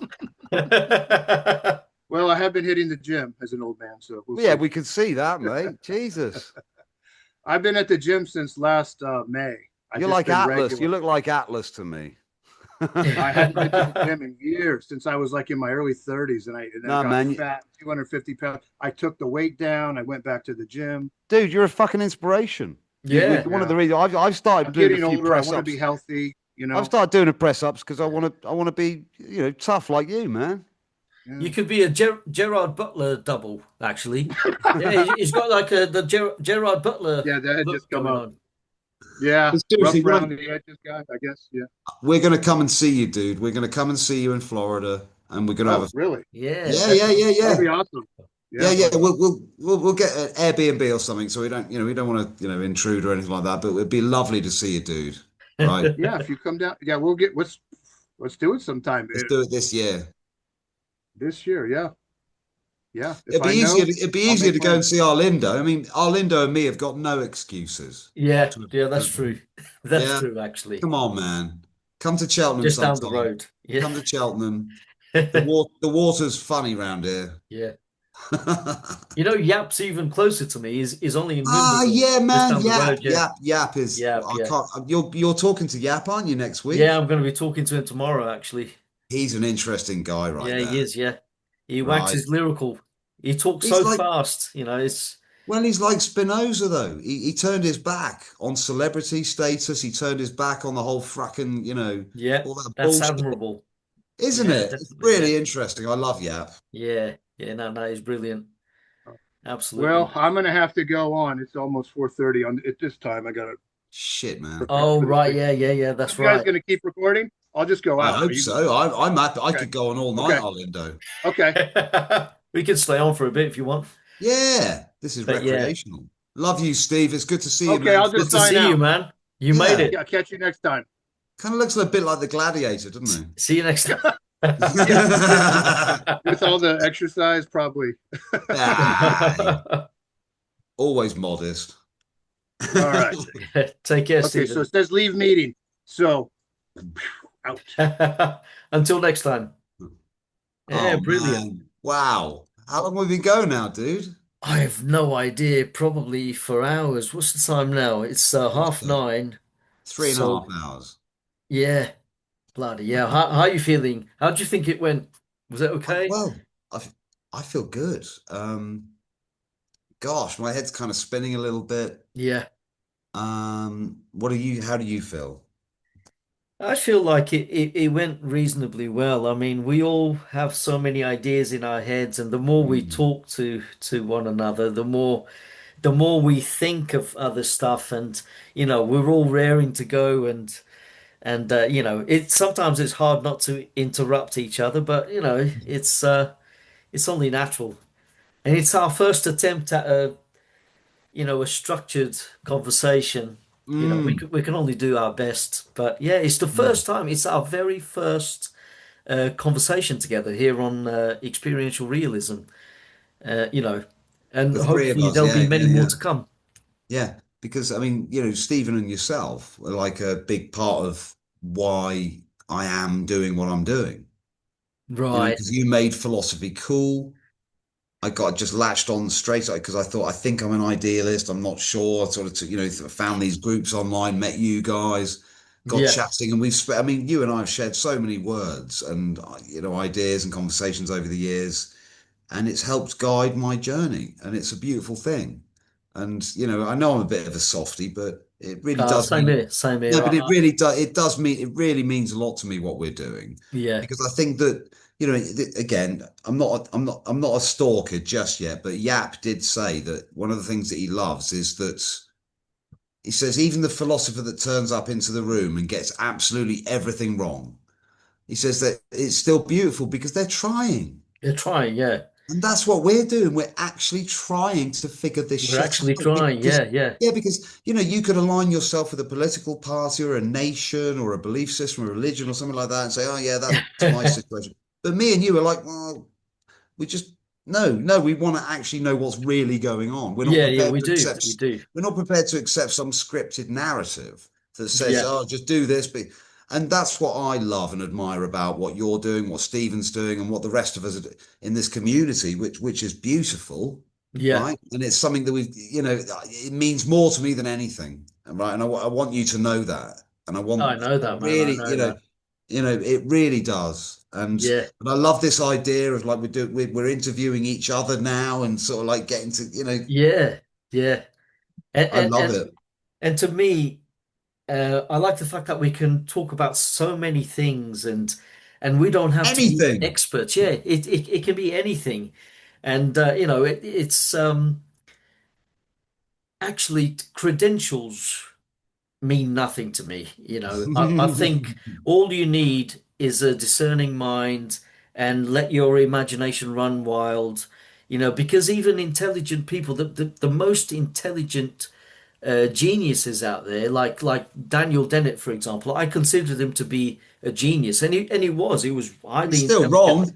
Well, I have been hitting the gym as an old man, so we'll Yeah, see. we could see that, mate. Jesus. I've been at the gym since last May. You're just like been Atlas. regular. You look like Atlas to me. I hadn't been to the gym in years since I was like in my early 30s, and then Nah, I got man. fat, 250 pounds. I took the weight down. I went back to the gym. Dude, you're a fucking inspiration. yeah. One of the reasons I've started I'm doing getting a few older. I press want to ups. be healthy. I've started doing a press ups because I want to be, tough like you, man. You could be a Gerard Butler double, actually. Yeah, he's got like the Gerard Butler Yeah, that had look just come going up. on. Yeah, But rough seriously, around the edges guy, I guess. Yeah. we're going to come and see you, dude. We're going to come and see you in Florida, and we're going to have Oh, really? Yeah. That'd be awesome. Yeah. We'll get an Airbnb or something, so we don't want to intrude or anything like that. But it'd be lovely to see you, dude. Right? Yeah, if you come down, yeah, let's do it sometime Let's do it this year. this year. Yeah, yeah. If It'd be I know, easier. It'd be I'll easier make to go and plans. see Arlindo. I mean, Arlindo and me have got no excuses. Yeah, that's true. That's Yeah. true, actually. Come on, man. Come to Cheltenham Just down the sometime. road. Yeah. Come to Cheltenham. The water's funny round here. Yeah. Yap's even closer to me. Is only in Ah, Wimbledon, yeah, just man. down the Yap, road. Yeah. Yap is. Yap, I yeah. can't. You're talking to Yap, aren't you, next week? Yeah, I'm going to be talking to him tomorrow, actually. He's an interesting guy, right Yeah, there. he is. Yeah. He Right. waxes lyrical. He talks He's so like- fast. It's Well, he's like Spinoza, though. He turned his back on celebrity status. He turned his back on the whole fracking, yeah, all that that's bullshit. admirable. Isn't Yeah, it? It's definitely, really yeah. interesting. I love Yap. Yeah, no, he's brilliant. Absolutely. Well, I'm gonna have to go on. It's almost 4:30 at this time. I gotta. Shit, man. Oh, for this right. thing. Yeah, that's You guys right. gonna keep recording? I'll just go I out. hope Are you- so. I'm happy. I Okay. could go on all night, Okay. Arlindo. Okay. We can stay on for a bit if you want. Yeah, this is But yeah. recreational. Love you, Steve. It's good to see you, Okay, man. I'll Good just to sign see you, out. man. You Yeah. made it. Yeah, catch you next time. Kind of looks a bit like the Gladiator, doesn't See you next time. it? With all the exercise, probably. Ah, always modest. All right. Take care, Okay, so Stephen. it says leave meeting. So out. Until next time. Yeah, Oh, brilliant. man. Wow. How long have we been going now, dude? I have no idea. Probably for hours. What's the time now? It's 9:30. 3.5 hours. Yeah, bloody yeah. How are you feeling? How do you think it went? Was it okay? Well, I feel good. Gosh, my head's kind of spinning a little bit. Yeah. How do you feel? I feel like it went reasonably well. I mean, we all have so many ideas in our heads, and the more we talk to one another, the more we think of other stuff, and we're all raring to go, and sometimes it's hard not to interrupt each other, but it's only natural, and it's our first attempt at a structured conversation. We can only do our best, but yeah, it's the first time. It's our very first conversation together here on Experiential Realism. And The three of hopefully us, there'll be yeah, many yeah, more yeah. to come. Yeah, because I mean, Stephen and yourself are like a big part of why I am doing what I'm doing. Right. because you made philosophy cool. I got just latched on straight because I thought I think I'm an idealist. I'm not sure. I sort of found these groups online, met you guys, got Yeah. chatting, and I mean, you and I have shared so many words and ideas and conversations over the years, and it's helped guide my journey, and it's a beautiful thing. And I know I'm a bit of a softie, but it really does Same mean here. Same no, here. but it really does. It does mean it really means a lot to me what we're doing, Yeah. because I think that again, I'm not a stalker just yet. But Yap did say that one of the things that he loves is that he says even the philosopher that turns up into the room and gets absolutely everything wrong, he says that it's still beautiful because they're trying. They're trying. Yeah. And that's what we're doing. We're actually trying to figure this We're shit actually out trying. because, Yeah. Yeah. yeah, because, you could align yourself with a political party or a nation or a belief system or religion or something like that and say, oh, yeah, that's my situation. But me and you are like, well, we just, no, we want to actually know what's really going on. Yeah. Yeah. We do. We do. We're not prepared to accept some scripted narrative that says, Yeah. oh, just do this. And that's what I love and admire about what you're doing, what Stephen's doing, and what the rest of us are in this community, which is beautiful, Yeah. right? And it's something that it means more to me than anything, right? And I want you to know that, and I know I that, man. I really, know that. it really does. Yeah. And I love this idea of like we're interviewing each other now and sort of like getting to Yeah. Yeah. And I and love and, it. and to me, I like the fact that we can talk about so many things, and we don't have to be Anything. experts. Yeah. It can be anything, and it's actually credentials mean nothing to me. I think all you need is a discerning mind and let your imagination run wild. Because even intelligent people, the most intelligent geniuses out there, like Daniel Dennett, for example, I consider him to be a genius, and he was It's highly still intelligent, wrong,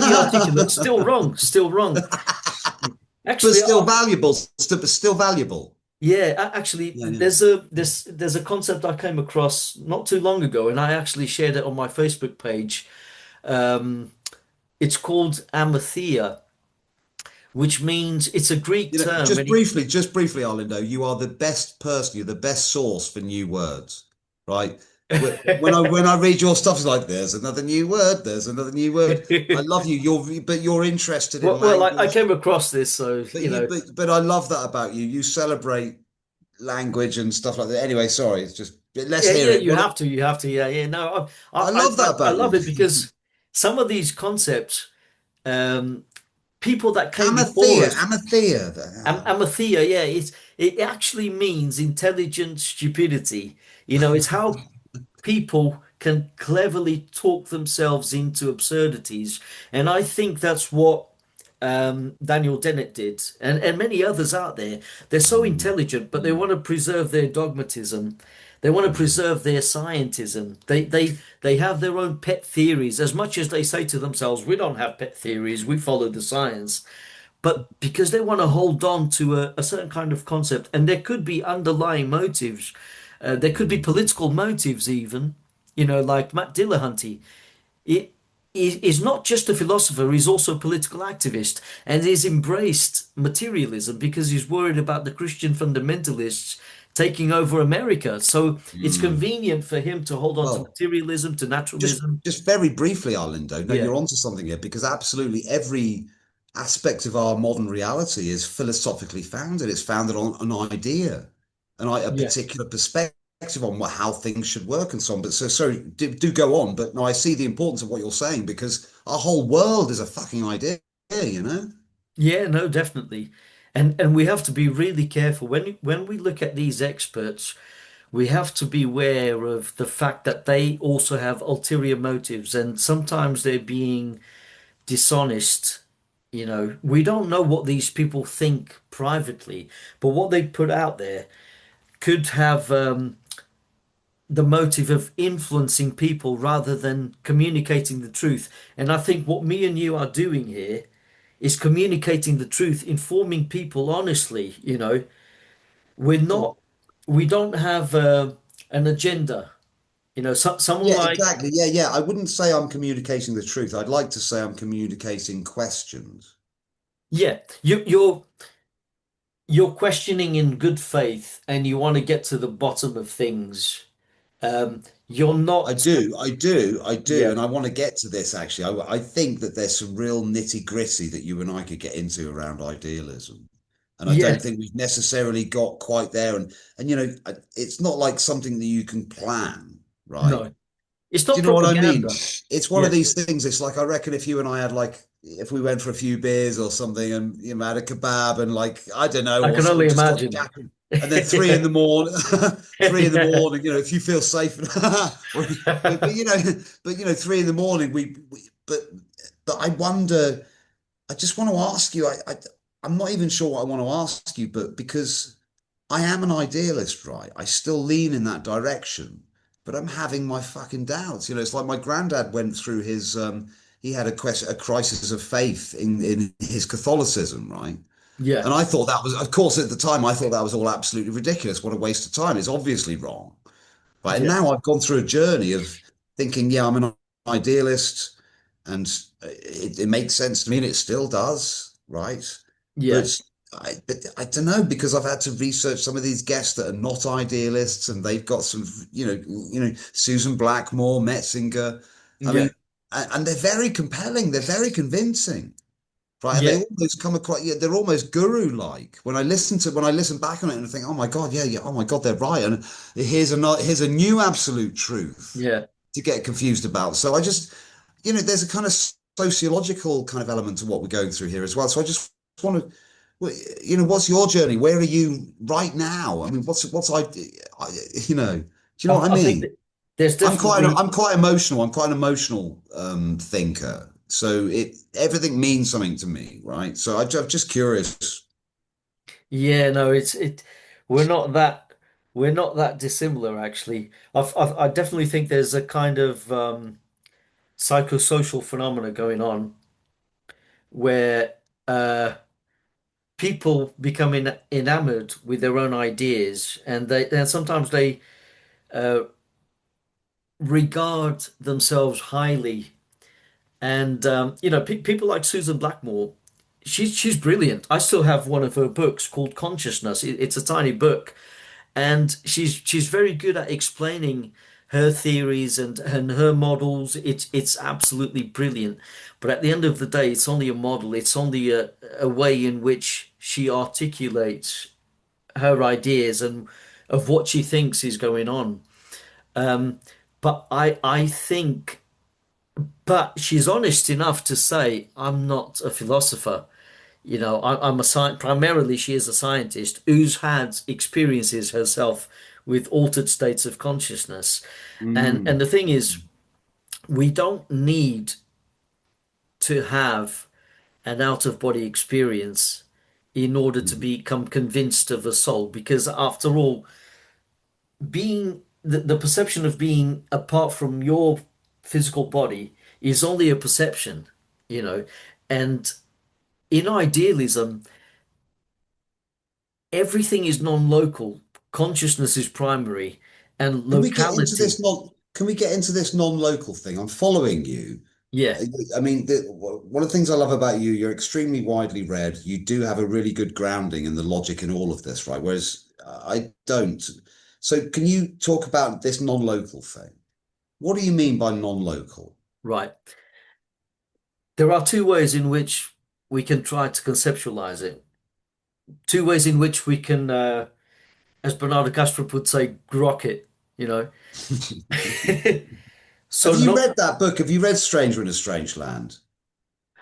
very articulate. Still wrong, still wrong. but Actually, still valuable. Still valuable. yeah, actually, Yeah, yeah. there's a concept I came across not too long ago, and I actually shared it on my Facebook page. Um, it's called amathia, which means it's a Greek term, and Just briefly, Arlindo, you are the best person. You're the best source for new words, right? When I read your stuff, it's like there's another new word. There's another new word. I love you. You're interested in well, I language, came across this, so but I love that about you. You celebrate language and stuff like that. Anyway, sorry. It's just let's yeah, hear yeah, it. you have to, yeah, yeah. No, I love that I about you. love it because some of these concepts, um, people that came before Amathea, us, amathea. amathia, yeah, it actually means intelligent stupidity. It's how people can cleverly talk themselves into absurdities. And I think that's what Daniel Dennett did, and many others out there. They're so Mm, intelligent, but they mm, want to preserve their dogmatism. They want to mm. preserve their scientism. They have their own pet theories, as much as they say to themselves, "We don't have pet theories. We follow the science." But because they want to hold on to a certain kind of concept, and there could be underlying motives, there could be Mm. political motives, even, like Matt Dillahunty. He is not just a philosopher, he's also a political activist, and he's embraced materialism because he's worried about the Christian fundamentalists taking over America. So it's Mm. convenient for him to hold on to Well, materialism, to naturalism. just very briefly, Arlindo. No, Yeah, you're onto something here because absolutely every aspect of our modern reality is philosophically founded. It's founded on an idea, a yeah. particular perspective on how things should work and so on. But so sorry, do go on. But no, I see the importance of what you're saying because our whole world is a fucking idea. You know. Yeah, no, definitely. And we have to be really careful when we look at these experts, we have to be aware of the fact that they also have ulterior motives and sometimes they're being dishonest. We don't know what these people think privately, but what they put out there could have the motive of influencing people rather than communicating the truth. And I think what me and you are doing here is communicating the truth, informing people honestly. We're So not, we don't have an agenda. Someone Yeah, like, exactly. Yeah, yeah. I wouldn't say I'm communicating the truth. I'd like to say I'm communicating questions. yeah, you're questioning in good faith and you want to get to the bottom of things. You're I not, do, I do, I do, yeah, and I want to get to this actually. I think that there's some real nitty-gritty that you and I could get into around idealism, and I yeah, don't think we've necessarily got quite there. And it's not like something that you can plan, right? no, it's Do not you know what I mean? propaganda. It's one of Yeah, these things. It's like I reckon if you and I had like if we went for a few beers or something and had a kebab and like I don't know I can or only just got imagine. gapping and then three in the morning, three in the Yeah. morning, if you feel safe, or, but 3 in the morning but I wonder. I just want to ask you. I'm not even sure what I want to ask you, but because I am an idealist, right? I still lean in that direction, but I'm having my fucking doubts. It's like my granddad went through he had a crisis of faith in his Catholicism, right? Yeah, And I thought that was, of course, at the time, I thought that was all absolutely ridiculous. What a waste of time. It's obviously wrong. Right. And yeah, now I've gone through a journey of thinking, yeah, I'm an idealist and it makes sense to me and it still does. Right. yeah, But but I don't know because I've had to research some of these guests that are not idealists and they've got some, Susan Blackmore, Metzinger. I yeah, mean, and they're very compelling. They're very convincing. Right. And yeah, they almost come across, yeah, they're almost guru-like. When I listen back on it and I think, oh my God, yeah, yeah, oh my God, they're right. And here's a new absolute truth yeah. to get confused about. So I just, there's a kind of sociological kind of element to what we're going through here as well. So I just want to, what's your journey? Where are you right now? I mean, do you know what I I think mean? that there's definitely, I'm quite emotional. I'm quite an emotional thinker. So everything means something to me, right? So I'm just curious. yeah, no, we're not that, we're not that dissimilar actually. I definitely think there's a kind of psychosocial phenomena going on where uh, people become enamored with their own ideas, and sometimes they uh, regard themselves highly. And people like Susan Blackmore, she's brilliant. I still have one of her books called Consciousness. It's a tiny book, and she's very good at explaining her theories and her models. It's absolutely brilliant. But at the end of the day, it's only a model. It's only a way in which she articulates her ideas and of what she thinks is going on. Um, but I think, but she's honest enough to say, I'm not a philosopher. I'm a science. Primarily, she is a scientist who's had experiences herself with altered states of consciousness. And Mm. the thing is, we don't need to have an out of body experience in order to Mhm. become convinced of a soul, because after all, being the perception of being apart from your physical body is you know, and in idealism, everything is non-local. Consciousness is primary, and locality. Can we get into this non-local thing? I'm following you. Yeah, I mean, one of the things I love about you, you're extremely widely read. You do have a really good grounding in the logic in all of this, right? Whereas I don't. So can you talk about this non-local thing? What do you mean by non-local? right. There are two ways in which we can try to conceptualize it. Two ways in which we can, as Bernardo Kastrup would say, grok it, you know. So Have you not, read that book? Have you read Stranger in a Strange Land?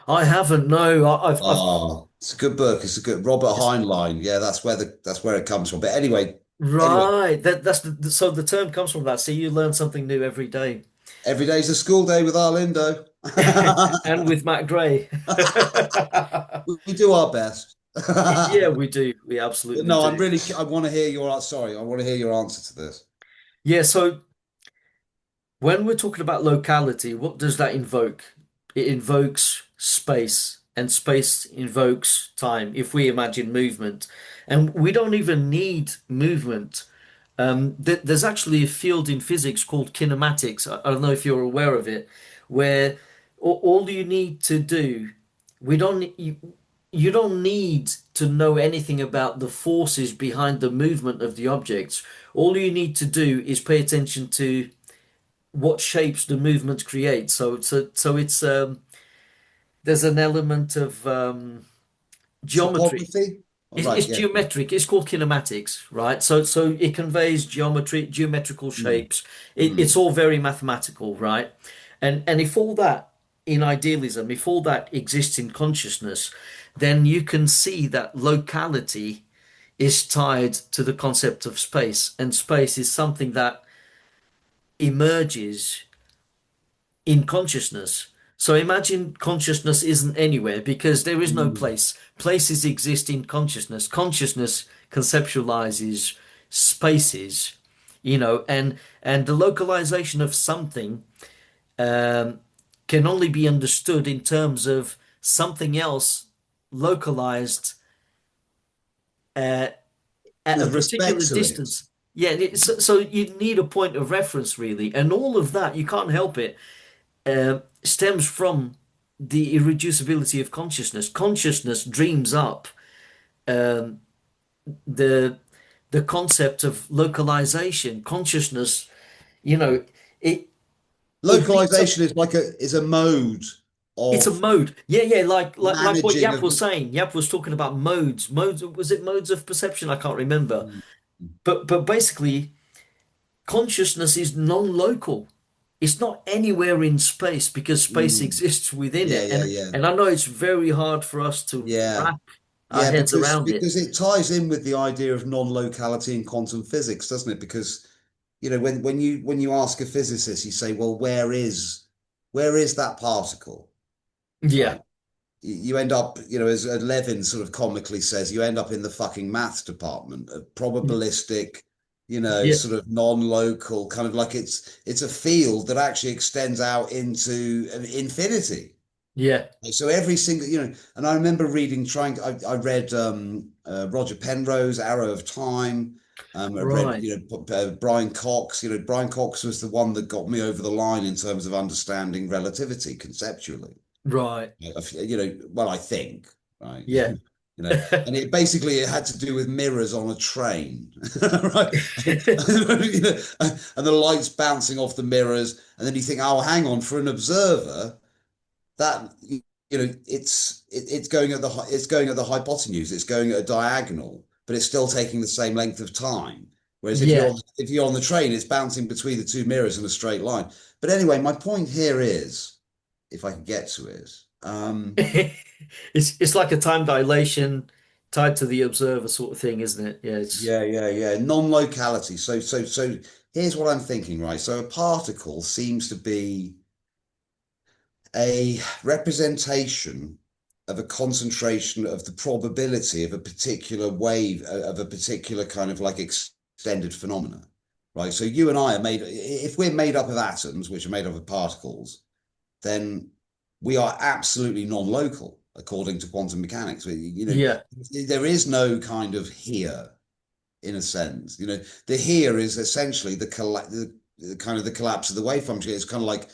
I haven't. No, Oh, it's a good book. It's a good Robert it's Heinlein. Yeah, that's where it comes from. But anyway, right. So the term comes from that. So you learn something new every day, every day's a school day with Arlindo. and with Matt Gray. We do our best. Yeah, we do. We absolutely No, do. I want to hear sorry, I want to hear your answer to this. Yeah. So when we're talking about locality, what does that invoke? It invokes space, and space invokes time. If we imagine movement, and we don't even need movement. There's actually a field in physics called kinematics. I don't know if you're aware of it, where all you need to do, we don't you, you don't need to know anything about the forces behind the movement of the objects. All you need to do is pay attention to what shapes the movement creates. So it's there's an element of geometry. Topography? Oh, right, It's yeah. geometric. It's called kinematics, right? So it conveys geometry, geometrical Mm, shapes. It's mm. all very mathematical, right? And if all that in idealism, if all that exists in consciousness, then you can see that locality is tied to the concept of space, and space is something that emerges in consciousness. So imagine consciousness isn't anywhere because there is no Mm. place. Places exist in consciousness. Consciousness conceptualizes spaces, and the localization of something um, can only be understood in terms of something else localized uh, at a With particular respect to it. distance. Yeah, so you need a point of reference really, and all of that you can't help it stems from the irreducibility of consciousness. Consciousness dreams up um, the the concept of localization. Consciousness, you know, it it dreams up. Localization is like a mode It's a of mode. Yeah, yeah, like what managing Yap of. was saying. Yap was talking about modes. Modes, was it modes of perception? I can't remember. Mm. But basically, consciousness is non-local. It's not anywhere in space because space Mm. exists within Yeah, it. yeah, And yeah. and I know it's very hard for us to Yeah. wrap our Yeah, heads around it. because it ties in with the idea of non-locality in quantum physics, doesn't it? Because when you ask a physicist, you say, well, where is that particle? Yeah, Right. You end up, as Levin sort of comically says, you end up in the fucking maths department, a probabilistic, yeah, sort of non-local, kind of like it's a field that actually extends out into infinity. yeah. So every single, and I remember I read Roger Penrose's Arrow of Time. I read, Right, Brian Cox. Brian Cox was the one that got me over the line in terms of understanding relativity conceptually. right. Well, I think, right? Yeah. And it had to do with mirrors on a train, right? And the lights bouncing off the mirrors, and then you think, oh, hang on, for an observer that it's going at the hypotenuse, it's going at a diagonal, but it's still taking the same length of time. Whereas Yeah. if you're on the train, it's bouncing between the two mirrors in a straight line. But anyway, my point here is, if I can get to it, It's like a time dilation tied to the observer sort of thing, isn't it? Yeah, it's yeah, non-locality. So here's what I'm thinking, right? So a particle seems to be a representation of a concentration of the probability of a particular wave of a particular kind of like extended phenomena, right? So you and I are if we're made up of atoms, which are made up of particles, then we are absolutely non-local according to quantum mechanics. yeah, There is no kind of here in a sense. The here is essentially the kind of the collapse of the wave function. It's kind of like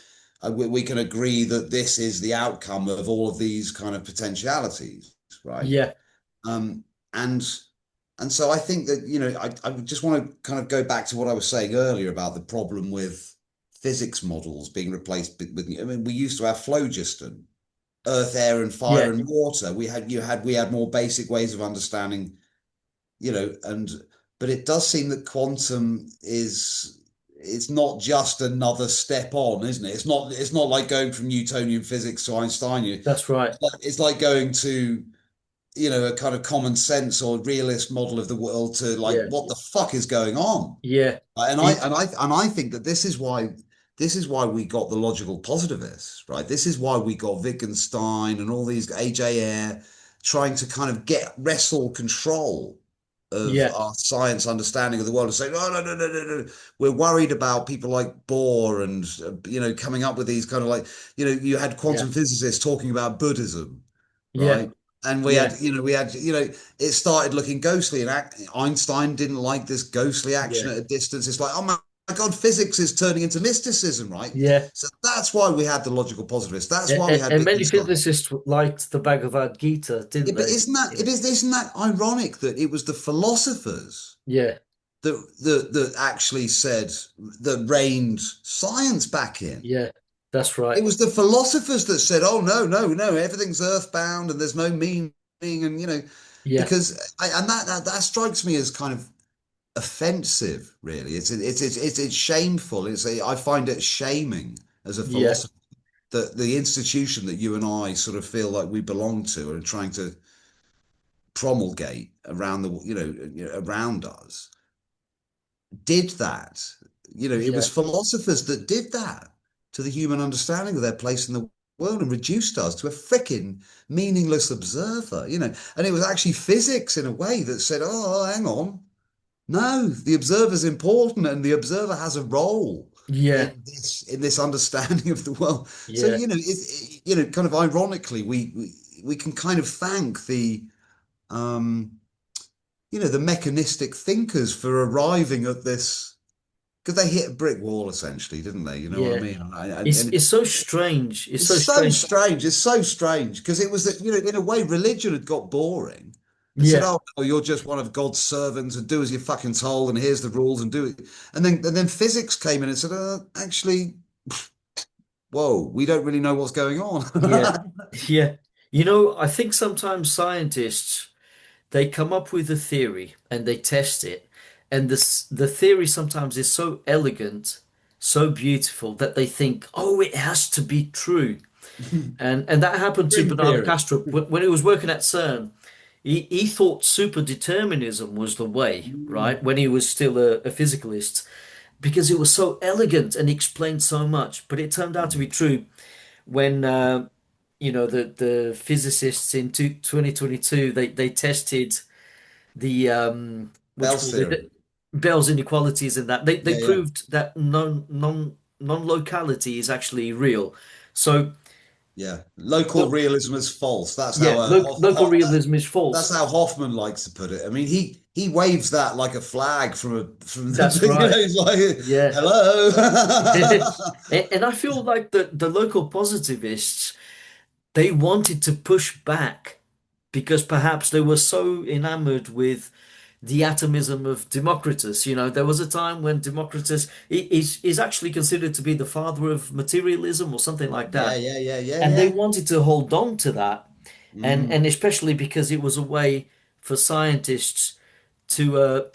we can agree that this is the outcome of all of these kind of potentialities, right? yeah, Um, and and so I think that I just want to kind of go back to what I was saying earlier about the problem with physics models being replaced with. I mean, we used to have phlogiston, earth, air, and fire yeah, and water. We had more basic ways of understanding, and but it does seem that quantum is it's not just another step on, isn't it? It's not like going from Newtonian physics to Einstein. that's right. It's like going to, a kind of common sense or realist model of the world to like Yeah, what the fuck is going on? yeah. And I It, and I and I think that this is why we got the logical positivists, right? This is why we got Wittgenstein and all these AJ Ayer trying to kind of wrestle control of yeah, our science understanding of the world and say, no, no, no, no, no, no. We're worried about people like Bohr and, coming up with these kind of like, you had yeah, quantum physicists talking about Buddhism, yeah. right? and Yeah, we had, it started looking ghostly, and Einstein didn't like this ghostly action yeah, at a distance. It's like, oh my God, physics is turning into mysticism, right? yeah. So that's why we had the logical positivists. That's why we had And many Wittgenstein. physicists liked the Bhagavad Gita, Yeah, didn't but they? Yeah, isn't that ironic that it was the philosophers yeah, that actually said that reined science back in? yeah. That's It right. was the philosophers that said, "Oh no, no, no, everything's earthbound and there's no meaning," and Yeah, and that strikes me as kind of offensive. Really, it's shameful. I find it shaming as a yeah, philosopher that the institution that you and I sort of feel like we belong to and trying to promulgate around around us did that. It was yeah, philosophers that did that to the human understanding of their place in the world and reduced us to a fricking meaningless observer. And it was actually physics in a way that said, "Oh, hang on, no, the observer's important and the observer has a role yeah, in this understanding of the world." So, yeah, kind of ironically, we can kind of thank um, the mechanistic thinkers for arriving at this because they hit a brick wall essentially, didn't they? You know what I yeah. mean? And It's so strange. It's it's so so strange. strange. It's so strange because it was that, in a way, religion had got boring. They said, Yeah, "Oh, no, you're just one of God's servants and do as you're fucking told, and here's the rules and do it." And then physics came in and said, "Actually, whoa, we don't really know what's going yeah, on." yeah. I think sometimes scientists they come up with a theory and they test it, and the theory sometimes is so elegant, so beautiful that they think, oh, it has to be true. And that happened to String Bernardo theory. Castro when he was working at CERN. He thought superdeterminism was the way, Mm. right? When he was still a physicalist, because it was so elegant and explained so much. But it turned out to be true when the physicists in 2022 they tested the what you Bell's call it theorem. Bell's inequalities and that they Yeah, yeah, proved that non-locality is actually real. So yeah. Local so realism is false. That's how yeah, local realism is That's false. how Hoffman likes to put it. I mean, he waves that like a flag from That's the, right. he's like, Yeah. hello. And I feel like the local positivists they wanted to push back because perhaps they were so enamored with the atomism of Democritus. There was a time when Democritus is actually considered to be the father of materialism or something like Yeah, that. yeah, yeah, yeah, And they yeah. wanted to hold on to that. And Mm, especially because it was a way for scientists to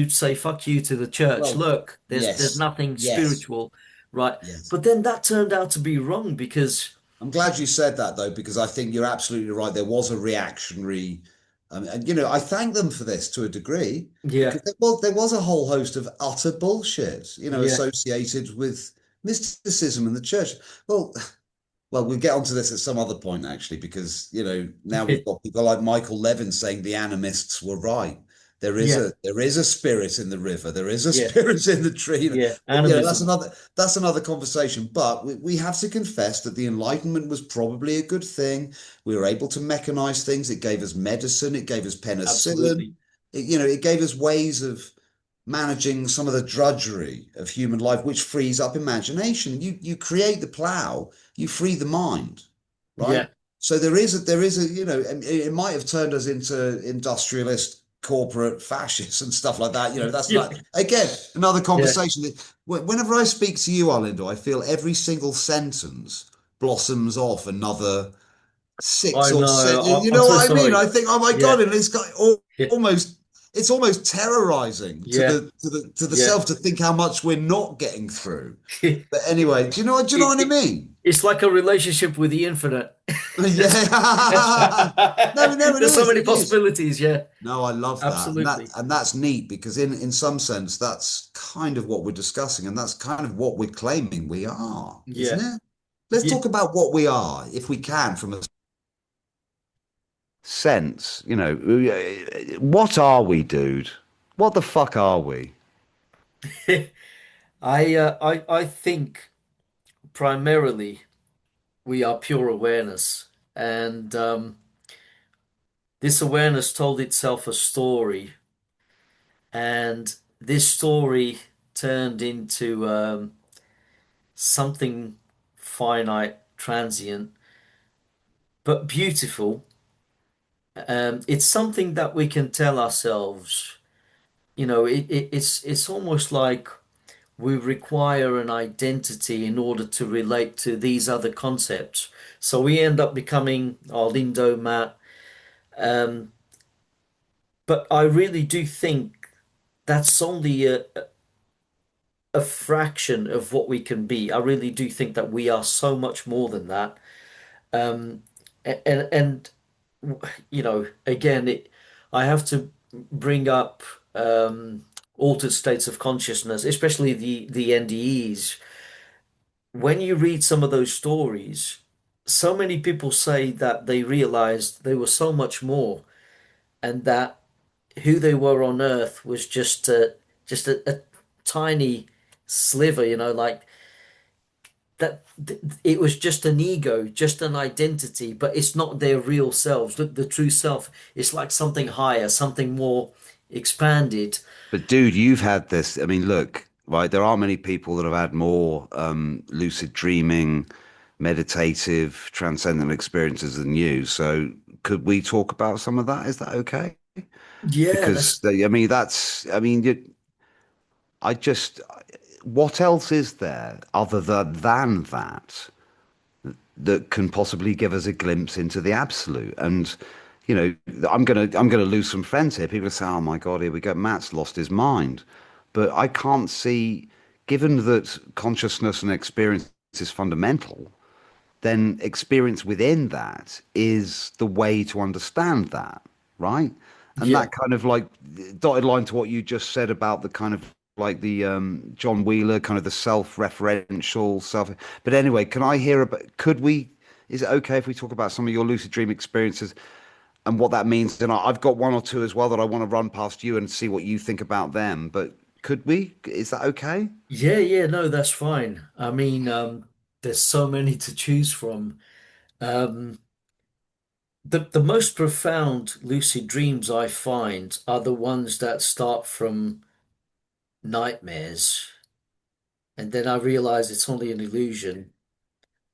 say fuck you to the church. well, Look, there's yes, nothing yes, spiritual, right? yes. But then that turned out to be wrong because I'm glad you said that though, because I think you're absolutely right. There was a reactionary, and I thank them for this to a degree yeah, because there was a whole host of utter bullshit, yeah, associated with mysticism in the church. Well, Well, we'll get onto this at some other point, actually, because now we've got people like Michael Levin saying the animists were right. yeah, There is a spirit in the river. There is a yeah, spirit in the tree. yeah, But animism. that's another conversation. But we have to confess that the Enlightenment was probably a good thing. We were able to mechanize things. It gave us medicine. It gave us penicillin. Absolutely. It gave us ways of managing some of the drudgery of human life, which frees up imagination. You create the plow, you free the mind, right? Yeah. So there is a it might have turned us into industrialist corporate fascists and stuff like that. That's Yeah. not again another Yeah. conversation. Whenever I speak to you, Arlindo, I feel every single sentence blossoms off another six I or know. seven. You I'm know so what I mean? I sorry. think, oh my God, Yeah. and it's got Yeah. almost it's almost terrorizing to Yeah. the Yeah. self to think how much we're not getting through. But anyway, do you know It, what I it, mean? it's like a relationship with the infinite. Yeah. No, no, it There's so is. many It is. possibilities. Yeah. No, I love that. Absolutely. And that's neat because in some sense that's kind of what we're discussing and that's kind of what we're claiming we are, isn't Yeah. it? Let's Yeah. talk about what we are, if we can, from a sense. What are we, dude? What the fuck are we? I think primarily we are pure awareness, and this awareness told itself a story, and this story turned into something finite, transient, but beautiful. It's something that we can tell ourselves. It's almost like we require an identity in order to relate to these other concepts. So we end up becoming Arlindo, Matt. Um, but I really do think that's only a fraction of what we can be. I really do think that we are so much more than that. Um, and again, I have to bring up altered states of consciousness, especially the NDEs. When you read some of those stories, so many people say that they realized they were so much more, and that who they were on Earth was just a tiny sliver, like that it was just an ego, just an identity, but it's not their real selves. The true self is like something higher, something more expanded. But dude, you've had this. I mean, look, right, there are many people that have had more lucid dreaming, meditative, transcendent experiences than you. So could we talk about some of that? Is that okay? Yeah, Because I mean, I just, what else is there other than that that can possibly give us a glimpse into the absolute? And I'm gonna lose some friends here. People say, "Oh my God, here we go. Matt's lost his mind," but I can't see, given that consciousness and experience is fundamental, then experience within that is the way to understand that, right? And yeah, that kind of like dotted line to what you just said about the kind of like the John Wheeler kind of the self-referential self. But anyway, can I hear about? Could we? Is it okay if we talk about some of your lucid dream experiences and what that means? And I've got one or two as well that I want to run past you and see what you think about them. But could we? Is that okay? yeah. No, that's fine. I mean, there's so many to choose from. Um, the most profound lucid dreams I find are the ones that start from nightmares, and then I realize it's only an illusion.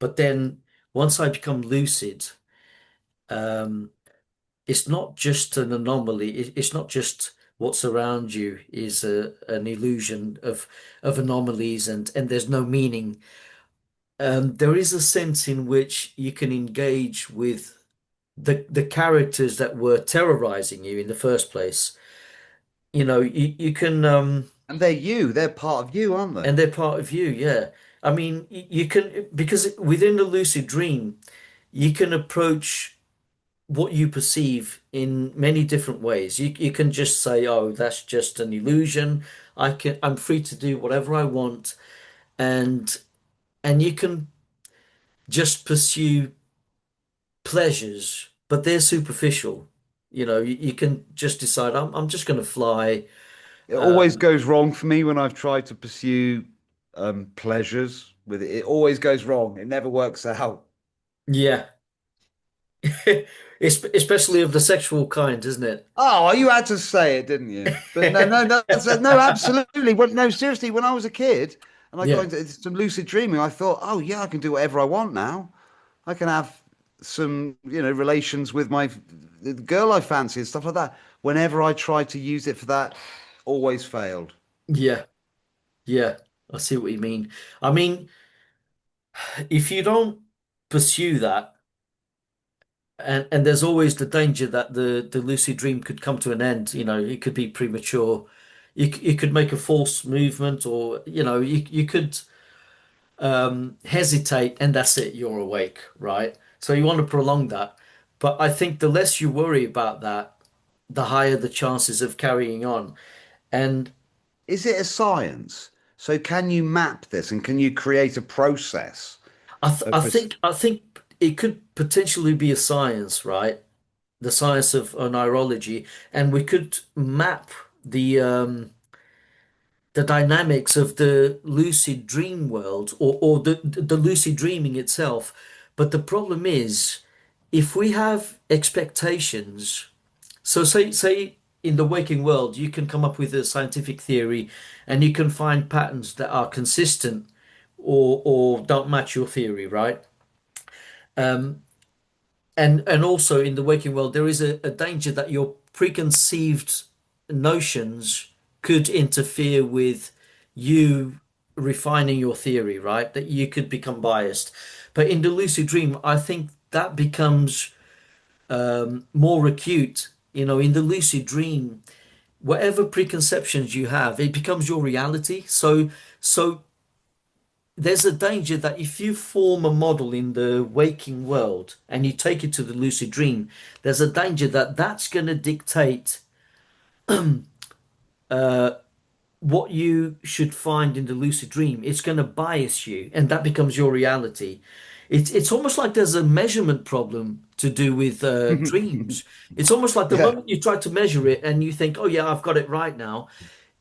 But then once I become lucid, um, it's not just an anomaly. It's not just what's around you is an illusion of anomalies, and there's no meaning. There is a sense in which you can engage with the characters that were terrorizing you in the first place. You can And they're you. They're part of you, aren't they? and they're part of you, yeah. I mean, you can, because within the lucid dream, you can approach what you perceive in many different ways. You can just say, "Oh, that's just an illusion. I'm free to do whatever I want," and you can just pursue pleasures, but they're superficial. You can just decide, I'm just going to fly. It always Um, goes wrong for me when I've tried to pursue pleasures with it. It always goes wrong. It never works out. yeah, especially of the sexual kind, isn't it? Oh, you had to say it, didn't you? But no, no, no, no, absolutely. Well, no, seriously, when I was a kid and I got Yeah, into some lucid dreaming, I thought, oh yeah, I can do whatever I want now. I can have some, relations with the girl I fancy and stuff like that. Whenever I tried to use it for that, always failed. yeah, yeah. I see what you mean. I mean, if you don't pursue that, and there's always the danger that the lucid dream could come to an end. It could be premature. You could make a false movement, or you could hesitate, and that's it. You're awake, right? So you want to prolong that. But I think the less you worry about that, the higher the chances of carrying on. And Is it a science? So can you map this and can you create a process? I th Of I pres- think I think it could potentially be a science, right? The science of neurology, and we could map the dynamics of the lucid dream world, or the lucid dreaming itself. But the problem is, if we have expectations So say in the waking world, you can come up with a scientific theory and you can find patterns that are consistent or don't match your theory, right? Um, and also in the waking world, there is a danger that your preconceived notions could interfere with you refining your theory, right? That you could become biased. But in the lucid dream, I think that becomes more acute. You know, in the lucid dream, whatever preconceptions you have, it becomes your reality. So there's a danger that if you form a model in the waking world and you take it to the lucid dream, there's a danger that that's going to dictate what you should find in the lucid dream. It's going to bias you, and that becomes your reality. It's almost like there's a measurement problem to do with dreams. It's almost like the Yeah. moment you try to measure it and you think, "Oh yeah, I've got it right now,"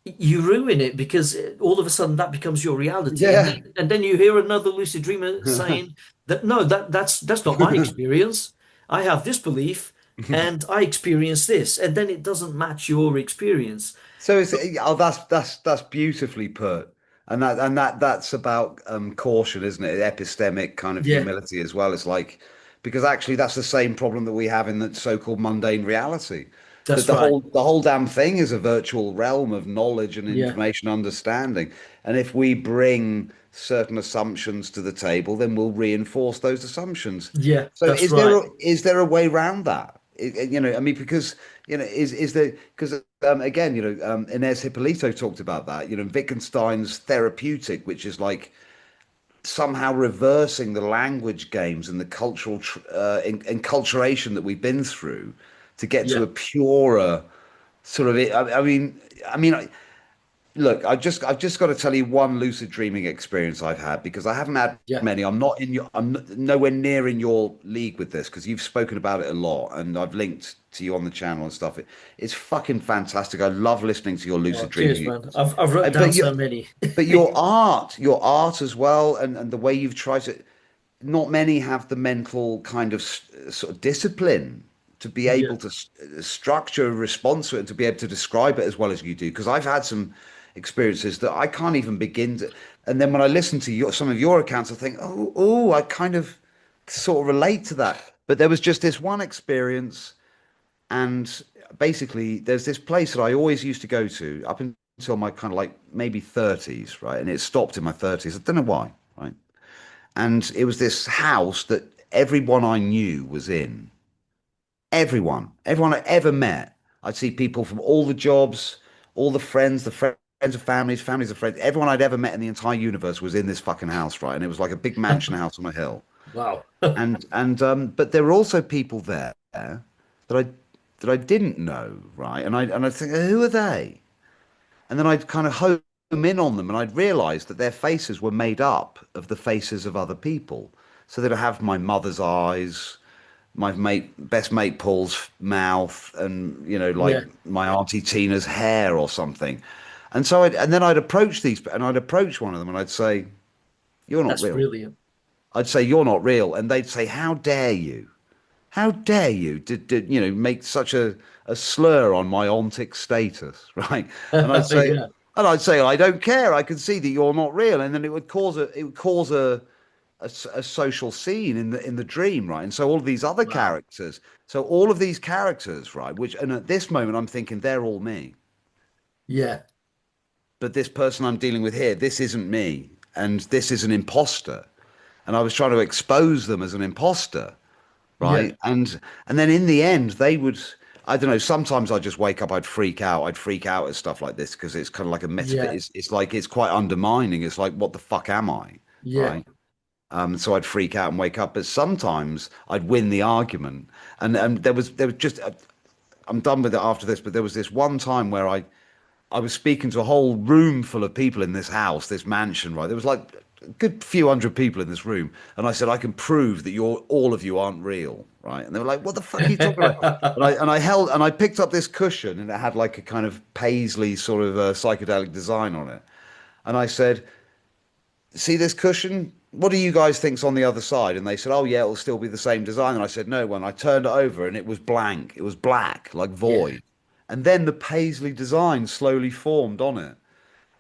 you ruin it because all of a sudden that becomes your reality, Yeah. and then you hear another lucid dreamer saying that no, that's not my experience. I have this belief and I experience this, and then it doesn't match your experience. So it's oh that's beautifully put. And that's about caution, isn't it? Epistemic kind of Yeah, humility as well. It's like because actually that's the same problem that we have in the so-called mundane reality. That that's the right. whole damn thing is a virtual realm of knowledge and Yeah, information understanding. And if we bring certain assumptions to the table, then we'll reinforce those assumptions. yeah, So that's right. is there a way around that? You know, I mean, because is there because again, Inez Hippolito talked about that. You know, Wittgenstein's therapeutic, which is like somehow reversing the language games and the cultural enculturation that we've been through to get to Yeah, a purer sort of. I mean, look, I've just got to tell you one lucid dreaming experience I've had because I haven't had yeah. many. I'm nowhere near in your league with this because you've spoken about it a lot and I've linked to you on the channel and stuff. It's fucking fantastic. I love listening to your lucid Oh, cheers, dreaming. man. I've wrote down But so many. your art as well, and the way you've tried to. Not many have the mental kind of sort of discipline to be Yeah, able to structure a response to it and to be able to describe it as well as you do. Because I've had some experiences that I can't even begin to. And then when I listen to some of your accounts, I think, I kind of sort of relate to that. But there was just this one experience, and basically, there's this place that I always used to go to up until my kind of like maybe 30s, right? And it stopped in my 30s. I don't know why, right? And it was this house that everyone I knew was in. Everyone I ever met. I'd see people from all the jobs, all the friends of families, families of friends. Everyone I'd ever met in the entire universe was in this fucking house, right? And it was like a big mansion house on a hill. wow. But there were also people there that I didn't know, right? And I think, who are they? And then I'd kind of home in on them, and I'd realised that their faces were made up of the faces of other people. So they'd have my mother's eyes, my best mate Paul's mouth, and like Yeah, my auntie Tina's hair or something. And then I'd approach these, and I'd approach one of them, and I'd say, "You're not that's real." brilliant. I'd say, "You're not real," and they'd say, "How dare you? How dare you make such a slur on my ontic status, right?" And I'd say, Yeah, I don't care. I can see that you're not real, and then it would cause a social scene in the dream, right? And so wow. all of these characters, right? And at this moment, I'm thinking they're all me, Yeah, but this person I'm dealing with here, this isn't me, and this is an imposter, and I was trying to expose them as an imposter, yeah, right? And then in the end, they would. I don't know. Sometimes I just wake up. I'd freak out. I'd freak out at stuff like this because it's kind of like a yeah, metaphysics. It's like it's quite undermining. It's like, what the fuck am I, yeah. right? So I'd freak out and wake up. But sometimes I'd win the argument. And there was just. I'm done with it after this. But there was this one time where I was speaking to a whole room full of people in this house, this mansion, right? There was like a good few hundred people in this room. And I said, I can prove that all of you aren't real, right? And they were like, what the fuck are you talking about? And I picked up this cushion and it had like a kind of paisley sort of psychedelic design on it. And I said, see this cushion? what do you guys think's on the other side? And they said, oh yeah, it'll still be the same design. And I said, no. When I turned it over and it was blank, it was black, like Yeah. void. And then the paisley design slowly formed on it.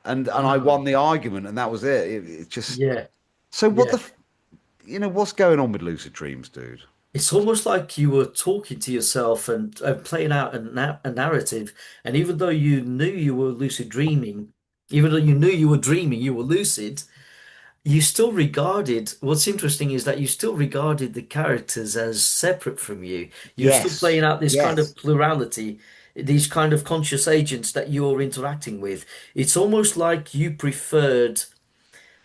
And I Wow. won the argument, and that was it. It just Yeah. so what Yeah. the what's going on with lucid dreams, dude? It's almost like you were talking to yourself and playing out a narrative. And even though you knew you were lucid dreaming, even though you knew you were dreaming, you were lucid, you still regarded, what's interesting is that you still regarded the characters as separate from you. You're still Yes, playing out this kind of yes. plurality, these kind of conscious agents that you're interacting with. It's almost like you preferred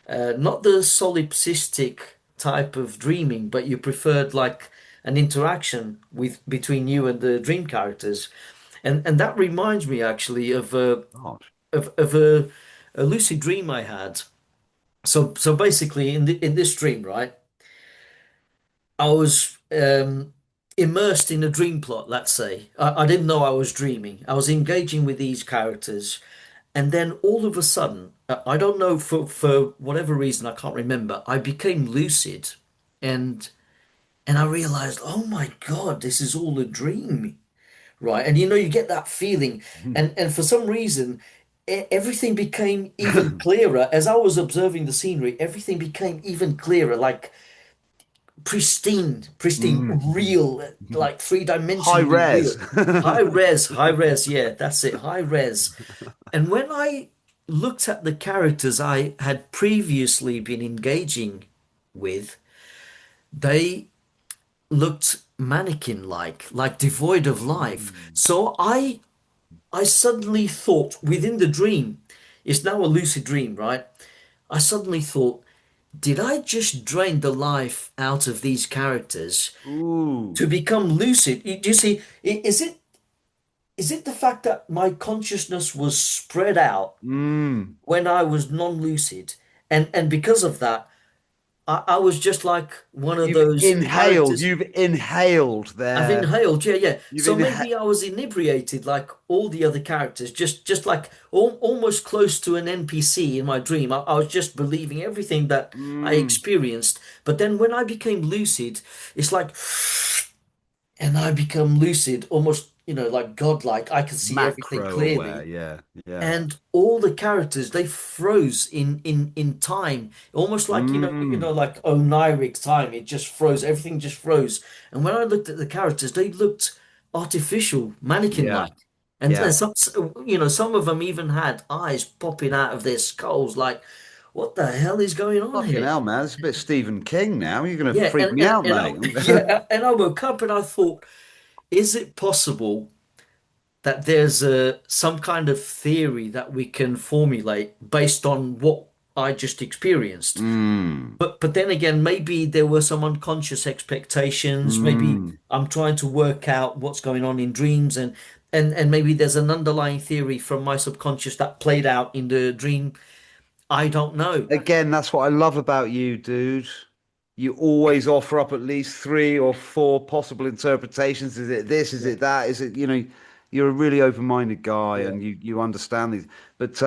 not the solipsistic type of dreaming, but you preferred like an interaction with between you and the dream characters. And that reminds me actually of God. a lucid dream I had. So basically in this dream, right, I was immersed in a dream plot, let's say. I didn't know I was dreaming. I was engaging with these characters, and then all of a sudden, I don't know for whatever reason, I can't remember, I became lucid and and I realized, oh my God, this is all a dream, right? And you know, you get that feeling, and for some reason, everything became even clearer as I was observing the scenery. Everything became even clearer, like pristine, Mm. real, like High three-dimensionally real. res. High res, yeah, that's it, high res. And when I looked at the characters I had previously been engaging with, they looked mannequin-like, like devoid of life. Mm. So I suddenly thought within the dream, it's now a lucid dream, right? I suddenly thought, did I just drain the life out of these characters Ooh. to become lucid? Do you see, is it the fact that my consciousness was spread out Mm. when I was non-lucid, and because of that, I was just like one of those characters. You've inhaled I've there. inhaled, yeah, yeah. You've So inhaled. maybe I was inebriated like all the other characters, just like almost close to an NPC in my dream. I was just believing everything that I Mm. experienced. But then when I became lucid, it's like, and I become lucid, almost, like godlike. I can see everything Macro aware, clearly. yeah, yeah. And all the characters, they froze in time, almost like Mm. like oniric time. It just froze. Everything just froze. And when I looked at the characters, they looked artificial, Yeah, mannequin-like. And yeah. some of them even had eyes popping out of their skulls. Like, what the hell is going on Fucking here? hell, man. It's a bit Stephen King now. You're gonna Yeah, freak me out, and mate. yeah, and I woke up and I thought, is it possible that there's some kind of theory that we can formulate based on what I just experienced? Mm. But then again, maybe there were some unconscious expectations. Maybe Mm. I'm trying to work out what's going on in dreams, and maybe there's an underlying theory from my subconscious that played out in the dream. I don't know. Again, that's what I love about you, dude. You always offer up at least three or four possible interpretations. Is it this? Is Yeah, it that? Is it, you're a really open-minded guy yeah, and you understand these. But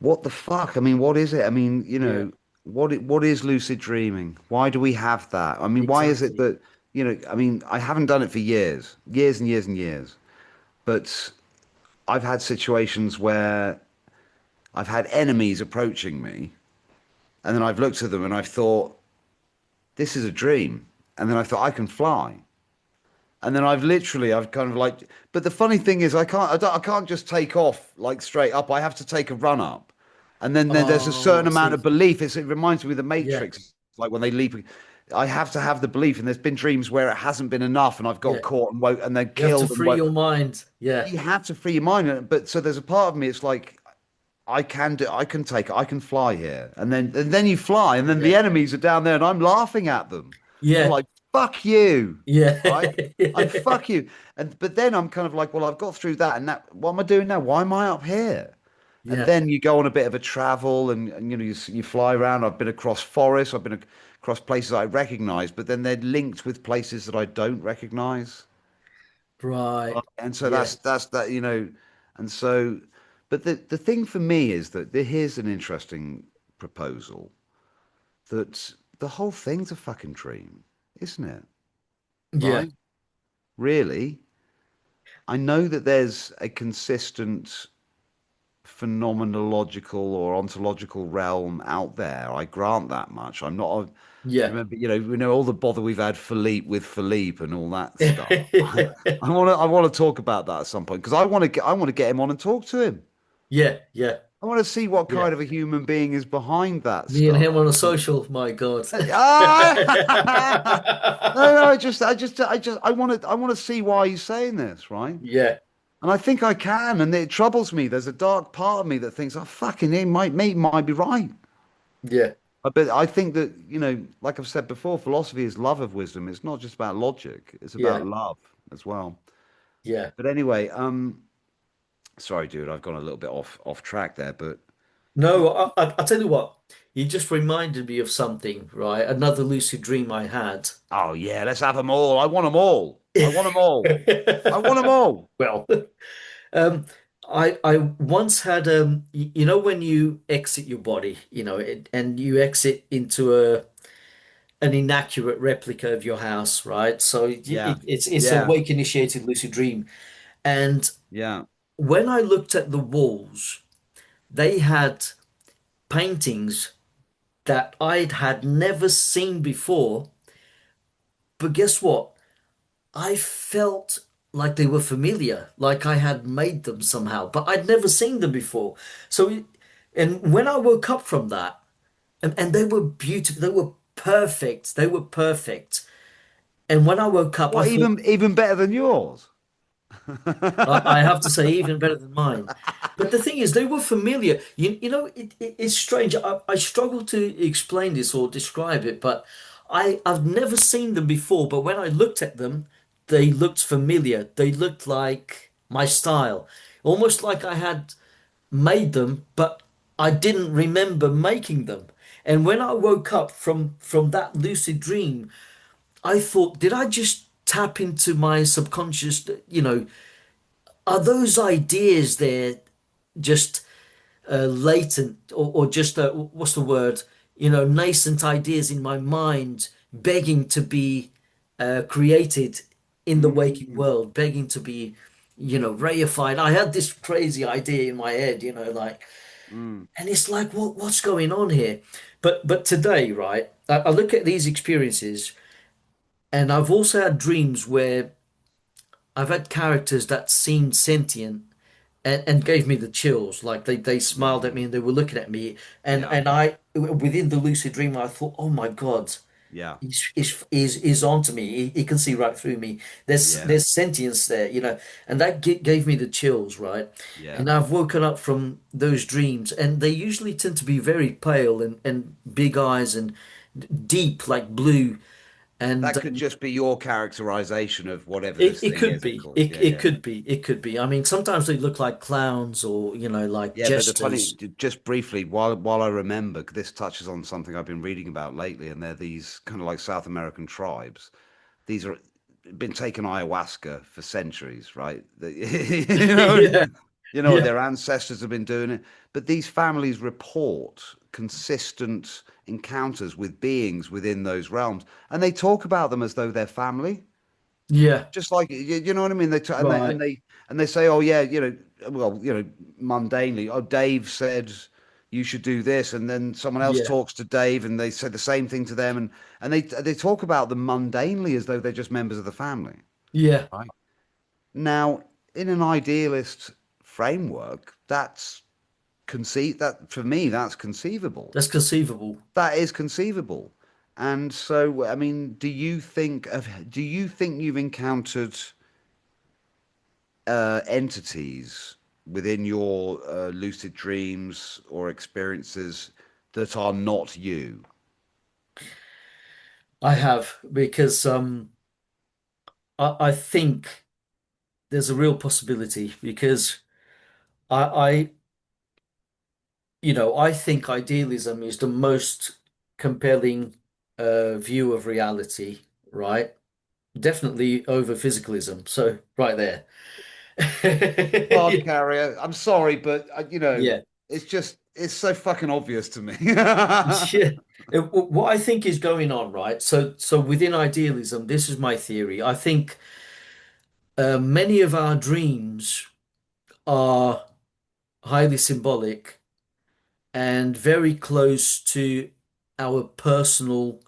what the fuck? I mean, what is it? I mean, yeah, what is lucid dreaming? Why do we have that? I mean, why is it exactly. that, I mean, I haven't done it for years, years and years and years, but I've had situations where I've had enemies approaching me, and then I've looked at them and I've thought, this is a dream. And then I thought, I can fly. And then I've kind of like, but the funny thing is, I can't just take off like straight up. I have to take a run up. And then there's a Oh, certain I amount of see. belief. It reminds me of the Yeah, Matrix, like when they leap. I have to have the belief. And there's been dreams where it hasn't been enough and I've got yeah. caught and woke and then You have to killed and free woke. your mind. Yeah, You have to free your mind. But so there's a part of me, it's like, I can take, I can fly here. And then you fly, and then the yeah, enemies are down there, and I'm laughing at them. I'm yeah, like, fuck you, yeah, right? Like, fuck you. But then I'm kind of like, well, I've got through that, and that, what am I doing now? Why am I up here? And yeah. then you go on a bit of a travel, and you fly around. I've been across forests, I've been across places I recognize, but then they're linked with places that I don't recognize. Right. And so Yeah. that's that, and so, but the thing for me is that here's an interesting proposal. that the whole thing's a fucking dream, isn't it? Yeah. Right? Really? I know that there's a consistent phenomenological or ontological realm out there. I grant that much. I'm not a, Yeah. remember, we know all the bother we've had Philippe with Philippe and all that stuff. I want to talk about that at some point because I want to get him on and talk to him. Yeah. Yeah. I want to see what Yeah. kind of a human being is behind that Me and stuff. him on a social, my God. Ah! No, I want to see why he's saying this, right? Yeah. And I think I can, and it troubles me. There's a dark part of me that thinks, "Oh, fucking, he might be right." Yeah. But I think that, like I've said before, philosophy is love of wisdom. It's not just about logic; it's Yeah. about love as well. Yeah. But anyway, sorry, dude, I've gone a little bit off track there, but No, I tell you what, you just reminded me of something, right? Another lucid dream I had. oh yeah, let's have them all. I want them all. I want them all. I want them all. Well, um, I once had when you exit your body, and you exit into an inaccurate replica of your house, right? So Yeah, it's a yeah, wake initiated lucid dream. And yeah. when I looked at the walls, they had paintings that I'd had never seen before. But guess what? I felt like they were familiar, like I had made them somehow, but I'd never seen them before. And when I woke up from that, and they were beautiful, they were perfect, they were perfect. And when I woke up, I What, thought, even better than yours? I have to say, even better than mine. But the thing is, they were familiar. It's strange. I struggle to explain this or describe it, but I've never seen them before. But when I looked at them, they looked familiar. They looked like my style, almost like I had made them, but I didn't remember making them. And when I woke up from that lucid dream, I thought, did I just tap into my subconscious, are those ideas there just latent or just what's the word? Nascent ideas in my mind begging to be created in the waking Mm, world, begging to be, reified. I had this crazy idea in my head, like, mm. and it's like, what's going on here? But today, right, I look at these experiences, and I've also had dreams where I've had characters that seemed sentient and gave me the chills. Like they smiled at me and they were looking at me. And Yeah, and I within the lucid dream I thought, oh my God, yeah, he's onto me. He can see right through me. yeah, There's sentience there, and that gave me the chills, right? yeah. And I've woken up from those dreams, and they usually tend to be very pale and big eyes and deep like blue. And That could just be your characterization of whatever it, this it thing could is, of be. course. It Yeah, it yeah. could be. It could be. I mean, sometimes they look like clowns or, like Yeah, but the funny, jesters. just briefly, while I remember, 'cause this touches on something I've been reading about lately, and they're these kind of like South American tribes. These are been taking ayahuasca for centuries, right? Yeah. Yeah. Their ancestors have been doing it, but these families report consistent encounters with beings within those realms, and they talk about them as though they're family. Yeah. Just like you know what I mean? They t- and they and Right. they and they say, oh yeah, well, mundanely, oh Dave said you should do this, and then someone else Yeah. talks to Dave, and they say the same thing to them, and they talk about them mundanely as though they're just members of the family. Yeah. Right. Now, in an idealist framework, that for me, that's conceivable. That's conceivable. That is conceivable. And so, I mean, do you think you've encountered entities within your lucid dreams or experiences that are not you? I have because I think there's a real possibility because I I think idealism is the most compelling view of reality, right? Definitely over physicalism. So right there. Hard carrier. I'm sorry, but Yeah. it's just it's so fucking obvious to me. Yeah. What I think is going on, right? So within idealism, this is my theory. I think many of our dreams are highly symbolic and very close to our personal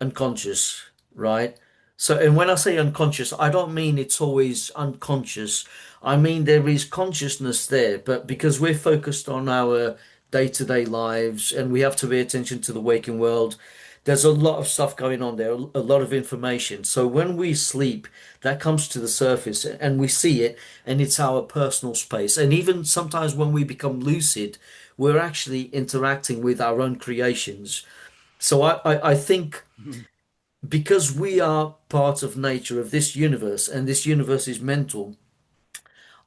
unconscious, right? So, and when I say unconscious, I don't mean it's always unconscious. I mean there is consciousness there, but because we're focused on our day-to-day lives and we have to pay attention to the waking world, there's a lot of stuff going on there, a lot of information. So when we sleep, that comes to the surface and we see it, and it's our personal space. And even sometimes when we become lucid, we're actually interacting with our own creations. So I think because we are part of nature of this universe and this universe is mental,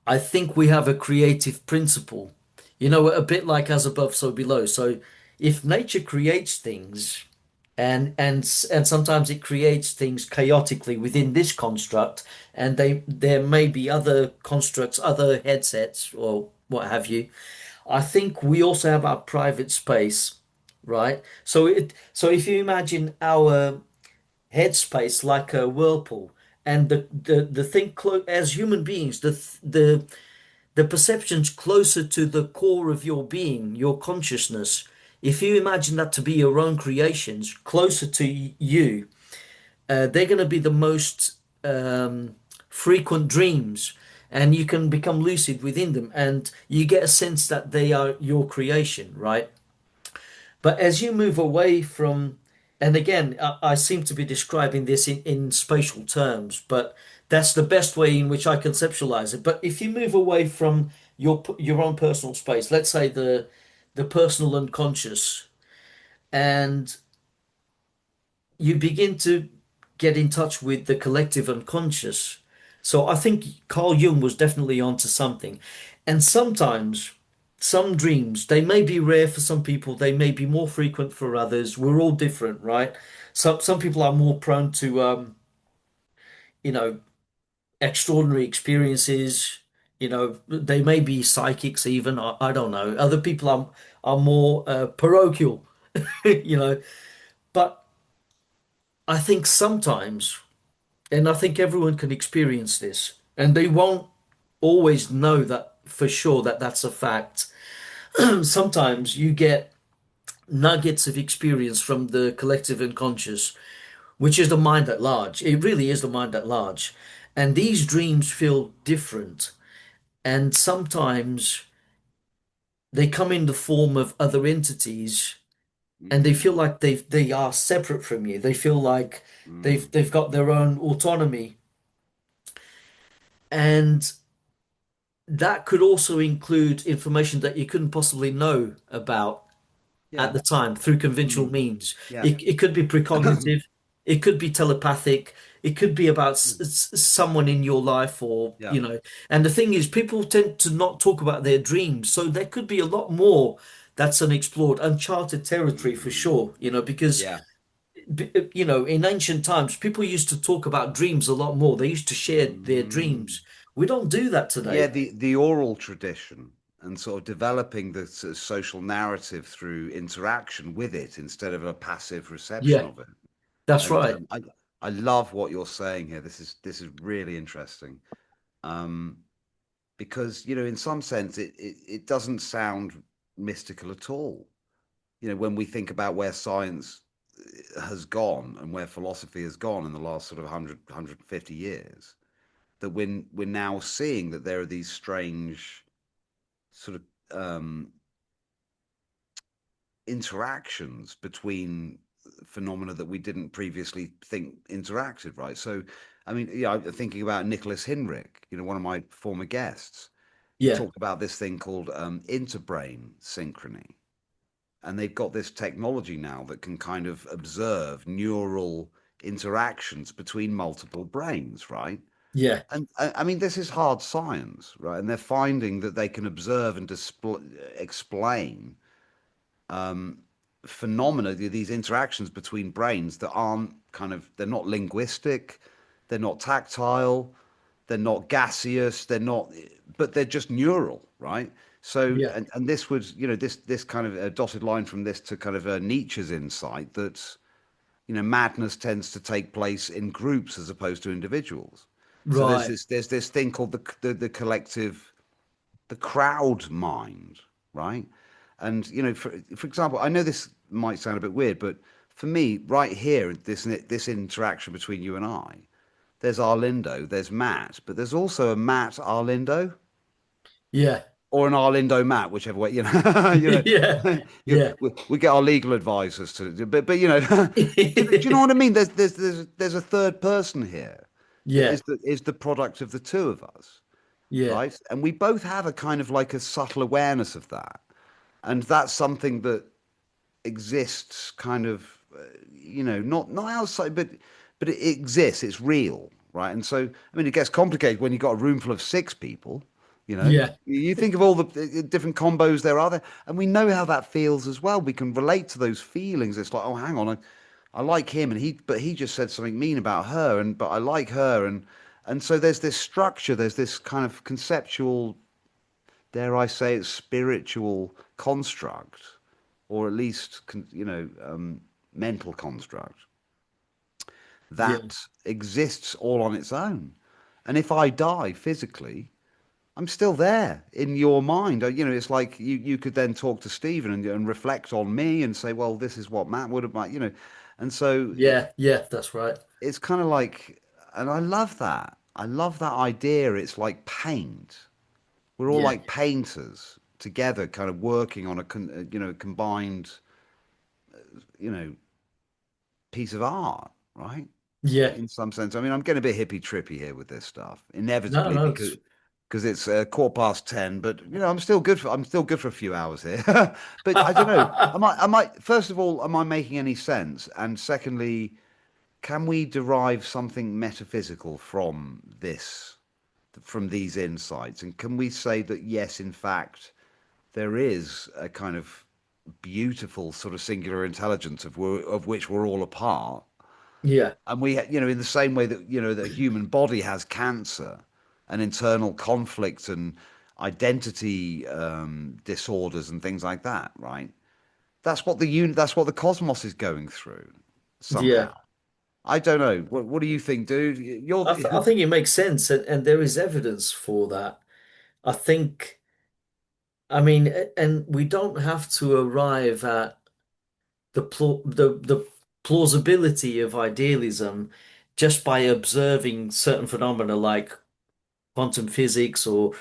I think we have a creative principle, a bit like as above, so below. So if nature creates things and sometimes it creates things chaotically within this construct, and there may be other constructs, other headsets or what have you. I think we also have our private space, right? So if you imagine our headspace like a whirlpool. And the thing as human beings, the perceptions closer to the core of your being, your consciousness. If you imagine that to be your own creations, closer to you, they're going to be the most frequent dreams, and you can become lucid within them, and you get a sense that they are your creation, right? But as you move away from, and again, I seem to be describing this in spatial terms, but that's the best way in which I conceptualize it. But if you move away from your own personal space, let's say the personal unconscious, and you begin to get in touch with the collective unconscious. So I think Carl Jung was definitely onto something. And sometimes some dreams, they may be rare for some people, they may be more frequent for others. We're all different, right? Some people are more prone to you know, extraordinary experiences. They may be psychics even. I don't know. Other people are more parochial, you know. But I think sometimes, and I think everyone can experience this, and they won't always know that for sure that that's a fact. Sometimes you get nuggets of experience from the collective unconscious, which is the mind at large. It really is the mind at large. And these dreams feel different. And sometimes they come in the form of other entities, and they feel Mm, like they are separate from you. They feel like mm, they've got their own autonomy. And that could also include information that you couldn't possibly know about at yeah. the time through conventional Mm, means. yeah. It could be precognitive, it could be telepathic, it could be about someone in your life, or, Yeah. and the thing is, people tend to not talk about their dreams. So there could be a lot more that's unexplored, uncharted territory for Mm, sure, because, yeah. in ancient times, people used to talk about dreams a lot more. They used to share their Mm. dreams. We don't do that Yeah, today. the oral tradition and sort of developing the sort of social narrative through interaction with it instead of a passive reception Yeah, of it. that's And right. I love what you're saying here. This is really interesting. Um, because in some sense it doesn't sound mystical at all. When we think about where science has gone and where philosophy has gone in the last sort of 100 years, that we're now seeing that there are these strange sort of interactions between phenomena that we didn't previously think interacted, right? So, I mean, yeah, I'm thinking about Nicholas Hinrick, one of my former guests. He Yeah, talked about this thing called interbrain synchrony. And they've got this technology now that can kind of observe neural interactions between multiple brains, right? yeah, And I mean, this is hard science, right? And they're finding that they can observe and explain um, phenomena, these interactions between brains that aren't they're not linguistic, they're not tactile, they're not gaseous, they're not, but they're just neural, right? So, Yeah. and this would, this kind of a dotted line from this to kind of Nietzsche's insight that, madness tends to take place in groups as opposed to individuals. So Right. there's this thing called the collective, the crowd mind, right? And for example, I know this might sound a bit weird, but for me, right here, this interaction between you and I, there's Arlindo, there's Matt, but there's also a Matt Arlindo Yeah. or an Arlindo Matt, whichever way, Yeah. Yeah. we get our legal advisors to, but do you know what I mean? There's a third person here that Yeah. is the product of the two of us, Yeah. right? And we both have a kind of like a subtle awareness of that, and that's something that exists kind of, not outside, but it exists. It's real, right? And so, I mean, it gets complicated when you've got a room full of six people. Yeah. You think of all the different combos there are there, and we know how that feels as well. We can relate to those feelings. It's like, oh, hang on, I like him, but he just said something mean about her, but I like her, and so there's this structure, there's this kind of conceptual, dare I say it, spiritual construct, or at least mental construct Yeah. that exists all on its own. And if I die physically, I'm still there in your mind. It's like you could then talk to Stephen and reflect on me and say, well, this is what Matt would have, and so Yeah. Yeah. That's right. it's kind of like, and I love that. I love that idea. It's like paint. We're all Yeah. like painters together, kind of working on combined, you know, piece of art, right? Yeah. In some sense. I mean, I'm getting a bit hippy trippy here with this stuff, No, inevitably, no, because it's 10:15. But I'm still good for a few hours here. But I don't know. Am I? First of all, am I making any sense? And secondly, can we derive something metaphysical from these insights? And can we say that yes, in fact, there is a kind of beautiful sort of singular intelligence of which we're all a part, yeah. and in the same way that the human body has cancer and internal conflict and identity disorders and things like that, right? That's what the cosmos is going through Yeah. somehow. I don't know. What do you think, dude? You're I think it makes sense, and there is evidence for that. I think, I mean, and we don't have to arrive at the plausibility of idealism just by observing certain phenomena like quantum physics or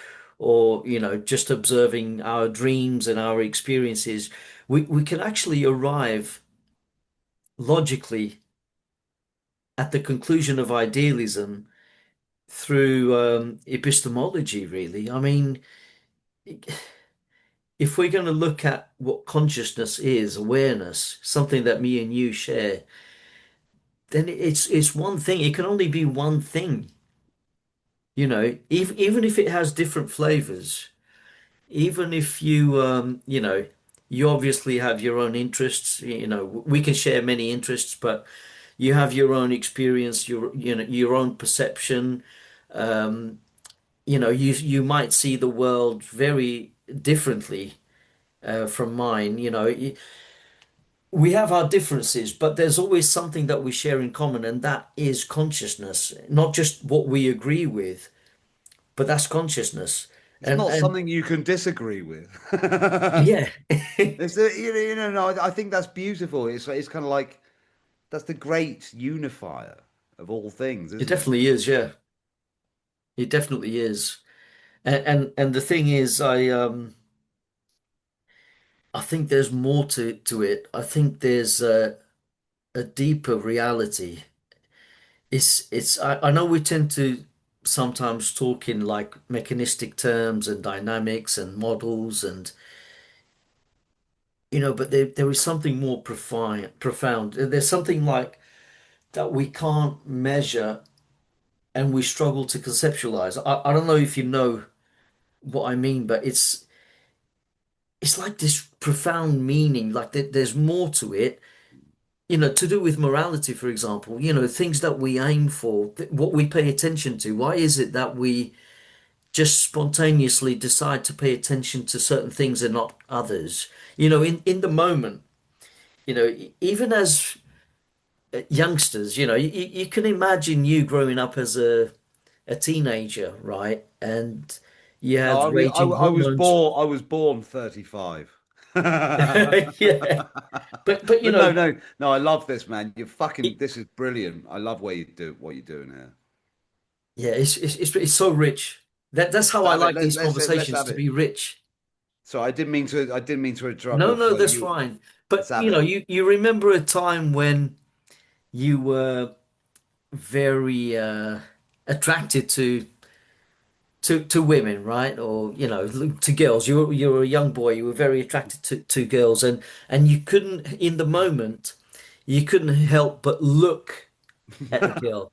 just observing our dreams and our experiences. We can actually arrive logically at the conclusion of idealism through epistemology, really. I mean, if we're going to look at what consciousness is, awareness, something that me and you share, then it's one thing. It can only be one thing, even if it has different flavors, even if you obviously have your own interests, we can share many interests, but you have your own experience, your own perception. You might see the world very differently from mine. We have our differences, but there's always something that we share in common, and that is consciousness, not just what we agree with, but that's consciousness. It's And not and something you can disagree with. yeah, No, I think that's beautiful. It's kind of like that's the great unifier of all things, it isn't it? definitely is. Yeah, it definitely is. And the thing is, I think there's more to it. I think there's a deeper reality. I know we tend to sometimes talk in like mechanistic terms and dynamics and models and but there is something more profound. There's something like that we can't measure and we struggle to conceptualize. I don't know if you know what I mean, but it's like this profound meaning, like there's more to it. To do with morality, for example, things that we aim for, what we pay attention to. Why is it that we just spontaneously decide to pay attention to certain things and not others. In the moment, even as youngsters, you can imagine you growing up as a teenager, right? And you No, had raging I was hormones. born. I was born 35. Yeah. But But no, no, no. I love this, man. You're fucking. it, This is brilliant. I love what you're doing here. yeah, it's so rich. That's how Let's I have it. like these Let's conversations have to it. be rich. So I didn't mean to. I didn't mean to interrupt No, your no, flow. that's You. fine. Let's But have it. you remember a time when you were very attracted to women, right? Or to girls. You were a young boy. You were very attracted to girls, and you couldn't, in the moment, you couldn't help but look at the girl.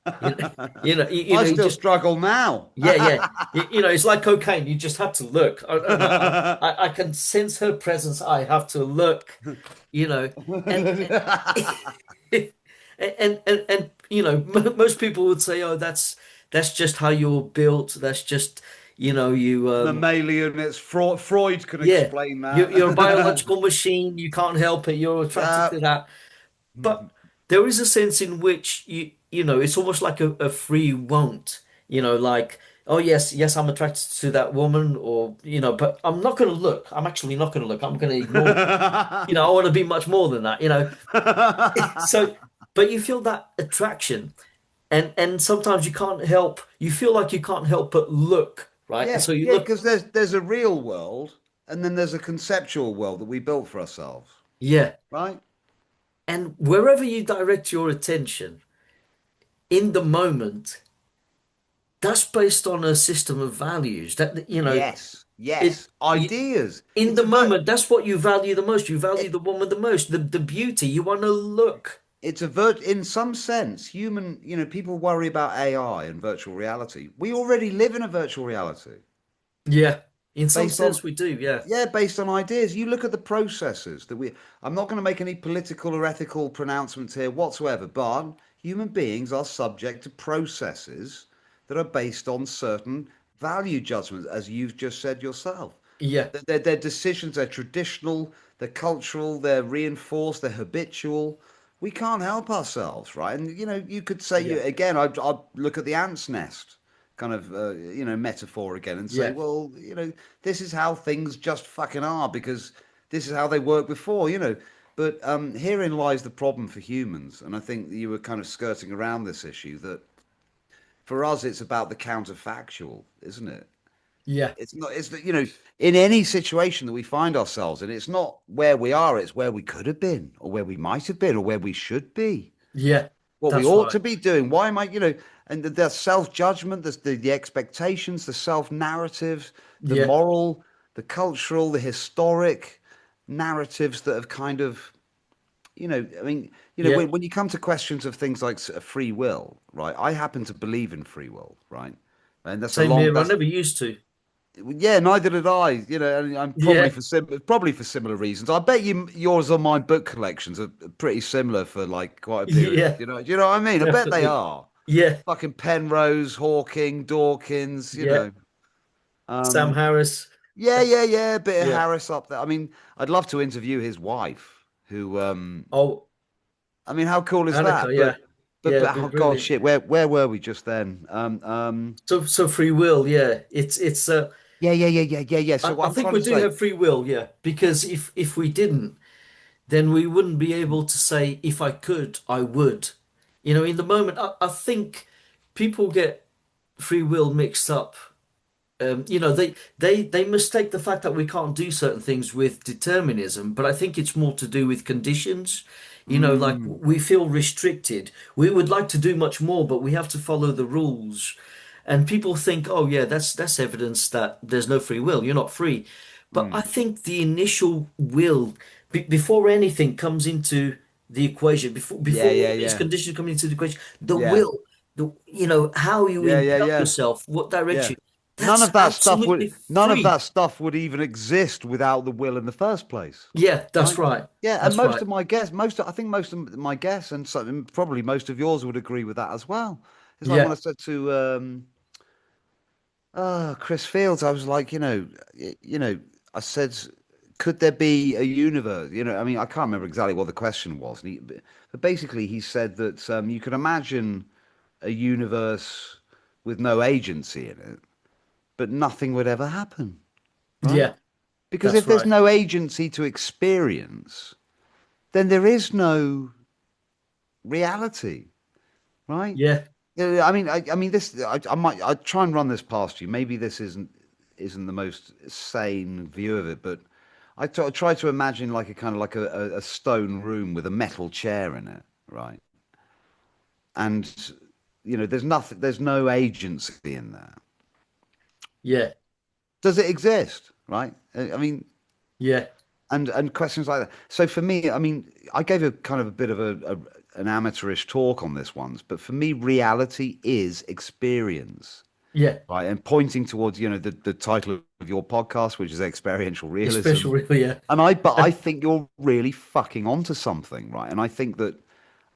I You still just struggle now. yeah, yeah. It's like cocaine. You just have to look. I can sense her presence. I have to look. You know, and and most people would say, oh, that's just how you're built. That's just you Mammalian. It's Freud. Freud can yeah, explain you're a that. biological machine. You can't help it. You're attracted Yeah. to that. But there is a sense in which it's almost like a free won't. Like, oh yes, yes, I'm attracted to that woman, or but I'm not going to look. I'm actually not going to look. I'm going to ignore. I want to be much more than that. So, but you feel that attraction, and sometimes you can't help. You feel like you can't help but look, right? And Yeah, so you yeah, look, because there's a real world and then there's a conceptual world that we built for ourselves, yeah. right? And wherever you direct your attention in the moment, that's based on a system of values that Yes, it yes. you, Ideas. in It's the about moment, that's what you value the most. You value it, the woman the most, the beauty. You want to look. it's a in some sense, human, people worry about AI and virtual reality. We already live in a virtual reality Yeah, in some based on sense we do. Yeah, yeah, based on ideas. You look at the processes that we I'm not going to make any political or ethical pronouncements here whatsoever, but human beings are subject to processes that are based on certain value judgments, as you've just said yourself. yeah, Their decisions, they're traditional, they're cultural, they're reinforced, they're habitual. We can't help ourselves, right? And you could say yeah, again, I'd look at the ant's nest kind of metaphor again and say, yeah, well, this is how things just fucking are because this is how they worked before. But herein lies the problem for humans, and I think you were kind of skirting around this issue that for us it's about the counterfactual, isn't it? yeah, It's not, it's that, in any situation that we find ourselves in, it's not where we are, it's where we could have been, or where we might have been, or where we should be, yeah. what we That's ought right. to be doing. Why am I, and the self-judgment, the expectations, the self-narratives, the Yeah, moral, the cultural, the historic narratives that have kind of, I mean, yeah. when you come to questions of things like free will, right? I happen to believe in free will, right? And Same here. I never used to. yeah, neither did I. And I'm probably Yeah, for similar reasons. I bet yours and my book collections are pretty similar for like quite a period. yeah, Do you know what I mean? I bet they definitely. are. Yeah, Fucking Penrose, Hawking, Dawkins. yeah. Sam Um, Harris. yeah, yeah, yeah. A bit of Yeah. Harris up there. I mean, I'd love to interview his wife. Who? Oh, I mean, how cool is Annika. that? Yeah, yeah. It'd be Oh god, brilliant. shit. Where were we just then? So free will. Yeah, it's. Yeah, yeah, yeah, yeah, yeah, yeah. So I what I'm think trying we to do say. have free will. Yeah, because if we didn't, then we wouldn't be able to say, if I could, I would. In the moment, I think people get free will mixed up. They mistake the fact that we can't do certain things with determinism, but I think it's more to do with conditions. Like Mm, we feel restricted. We would like to do much more, but we have to follow the rules. And people think, oh yeah, that's evidence that there's no free will. You're not free. But I mm. think the initial will, before anything comes into the equation, before Yeah, yeah, all these yeah. conditions come into the equation, the Yeah. will, how you Yeah, yeah, impel yeah, yourself, what yeah. direction, that's absolutely None of free. that stuff would even exist without the will in the first place, Yeah, that's right? right. Yeah, and That's right. I think most of my guests, and probably most of yours would agree with that as well. It's like when I Yeah, said to Chris Fields, I was like, I said, could there be a universe? I mean, I can't remember exactly what the question was. But basically, he said that you could imagine a universe with no agency in it, but nothing would ever happen, right? Yeah, Because that's if there's right. no agency to experience, then there is no reality, right? Yeah, Yeah, I mean, I try and run this past you. Maybe this isn't the most sane view of it, but I try to imagine like a kind of like a stone room with a metal chair in it, right? And there's no agency in there. yeah, Does it exist, right? I mean, yeah, and questions like that. So for me, I mean, I gave a kind of a bit of an amateurish talk on this once, but for me, reality is experience. yeah. Right, and pointing towards, the title of your podcast, which is Experiential It's Realism. special, really. Yeah, But I think you're really fucking onto something, right? And I think that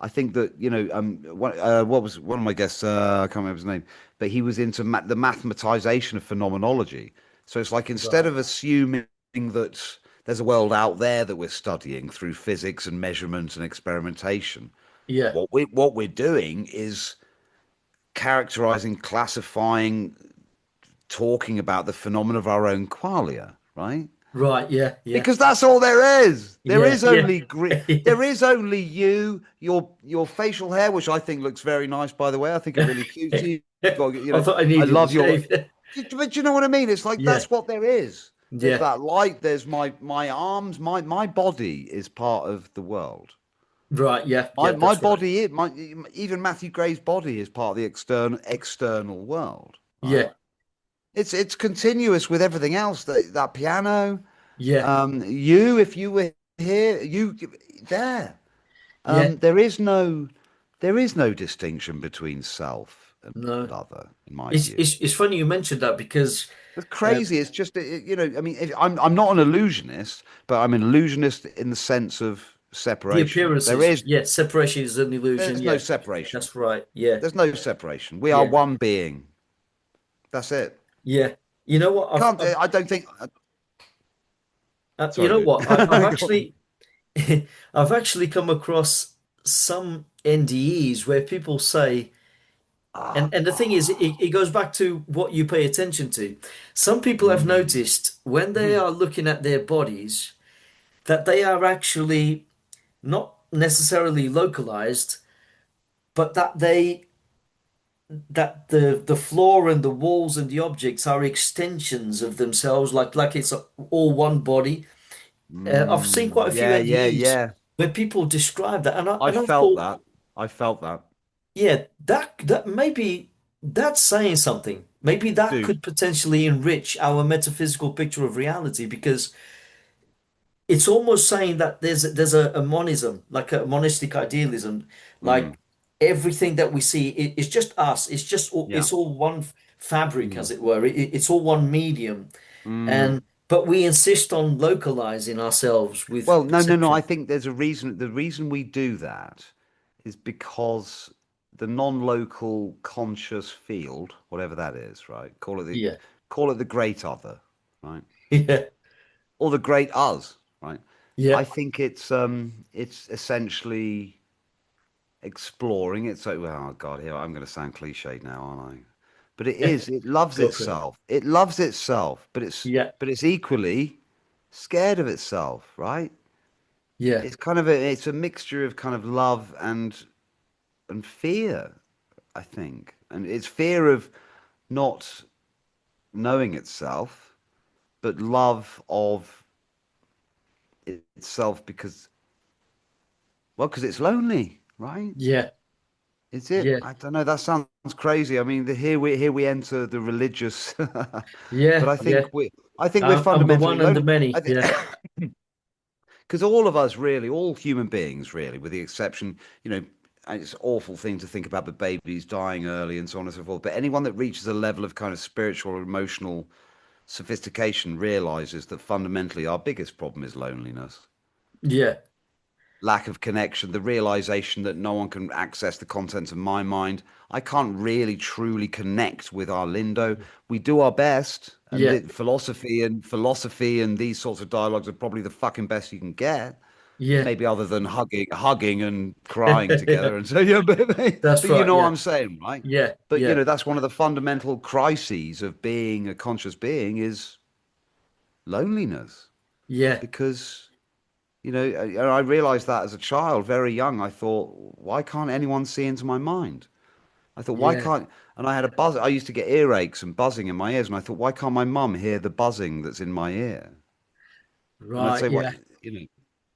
what was one of my guests? I can't remember his name, but he was into the mathematization of phenomenology. So it's like instead right. of assuming that there's a world out there that we're studying through physics and measurement and experimentation, Yeah, what we're doing is characterizing, classifying, talking about the phenomena of our own qualia, right? right. Yeah, yeah, Because that's all there is. There yeah, is yeah, only yeah. there is only you, your facial hair, which I think looks very nice, by the way. I think it really cute. Well, I thought I I needed to love your. shave. But you know what I mean? It's like Yeah, that's what there is. There's yeah, that light. There's my arms. My body is part of the world. right. Yeah, My yeah. my That's right. body is my even Matthew Gray's body is part of the external world, right? Yeah, It's continuous with everything else. That piano, yeah, if you were here, there. yeah. There is no distinction between self and No, other, in my it's view. it's it's funny you mentioned that because It's uh, crazy. It's just I mean, I'm not an illusionist, but I'm an illusionist in the sense of the separation. There appearances. is Yeah, separation is an illusion. there's no Yeah, separation. that's right. Yeah, There's no separation. We are yeah, one being. That's it. yeah. You know what? Can't I don't think. You Sorry, know dude. what? I've Go on. actually I've actually come across some NDEs where people say, Ah, and the thing is, it goes back to what you pay attention to. Some people have mm, noticed when they mhm, are looking at their bodies that they are actually not necessarily localized, but that the floor and the walls and the objects are extensions of themselves, like it's all one body. I've seen quite a few yeah, yeah, NDEs yeah. where people describe that, and I I and I felt thought, that. I felt that, yeah, that maybe that's saying something. Maybe that dude. could potentially enrich our metaphysical picture of reality because it's almost saying that there's a monism, like a monistic idealism, Mm, like everything that we see is just us. yeah. It's all one fabric, Mm, as it were. It's all one medium, mm. and but we insist on localizing ourselves with Well, no, no, no. I perception. think there's a reason. The reason we do that is because the non-local conscious field, whatever that is, right? Yeah, Call it the great other, right? yeah, Or the great us, right? I yeah, think it's essentially exploring it. So, oh God, here I'm going to sound cliched now, aren't I? But it yeah. is. It loves Go for it. itself. It loves itself, but it's Yeah, but it's equally scared of itself, right? yeah, It's a mixture of kind of love and fear, I think. And it's fear of not knowing itself, but love of itself because it's lonely, right? yeah, Is it? yeah, I don't know. That sounds crazy. I mean, here we enter the religious, but yeah, yeah. I think we're I'm the fundamentally one and the lonely. many. I think Yeah, because all of us, really, all human beings, really, with the exception, and it's an awful thing to think about, but babies dying early and so on and so forth. But anyone that reaches a level of kind of spiritual or emotional sophistication realizes that fundamentally our biggest problem is loneliness. yeah. lack of connection, the realization that no one can access the contents of my mind. I can't really truly connect with Arlindo. We do our best, and Yeah, philosophy and these sorts of dialogues are probably the fucking best you can get. yeah. Maybe other than hugging and crying together, and so yeah, That's but you right. know what Yeah, I'm saying, right? yeah, But yeah, that's one of the fundamental crises of being a conscious being is loneliness, yeah, because I realized that as a child, very young. I thought, why can't anyone see into my mind? I thought, why yeah. can't, and I had a buzz. I used to get earaches and buzzing in my ears, and I thought, why can't my mum hear the buzzing that's in my ear? And I'd Right. say, what, Yeah, you know,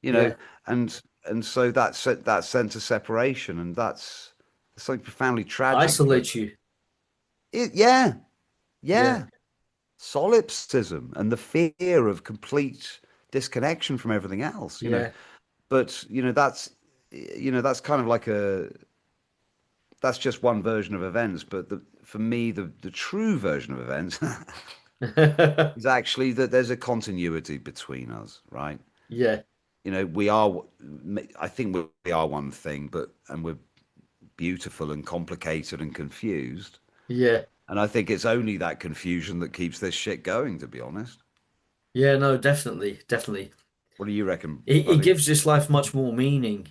you know, yeah. and so that sense of separation, and that's something profoundly tragic. But Isolate you. yeah, Yeah, yeah, solipsism and the fear of complete disconnection from everything else. yeah. But that's kind of like that's just one version of events. But for me, the true version of events is actually that there's a continuity between us, right? Yeah, We are, I think we are one thing, and we're beautiful and complicated and confused. yeah, And I think it's only that confusion that keeps this shit going, to be honest. yeah. No, definitely, definitely. What do you reckon, It buddy? gives this life much more meaning.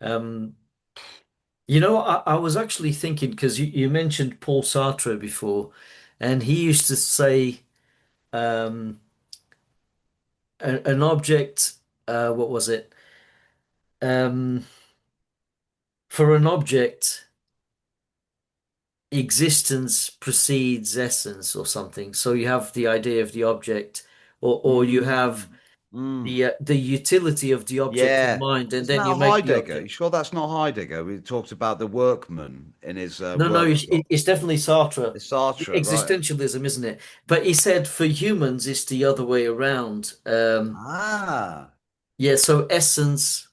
Um, I was actually thinking because you mentioned Paul Sartre before, and he used to say um, an object. What was it? Um, for an object, existence precedes essence, or something. So you have the idea of the object, or you have Mm, mm. the utility of the object in Yeah. mind, and Isn't then you that make the Heidegger? You object. sure that's not Heidegger? We talked about the workman in his No, no, workshop. it's definitely Sartre. It's Sartre, right? Existentialism, isn't it? But he said for humans, it's the other way around. Ah, Yeah, so essence,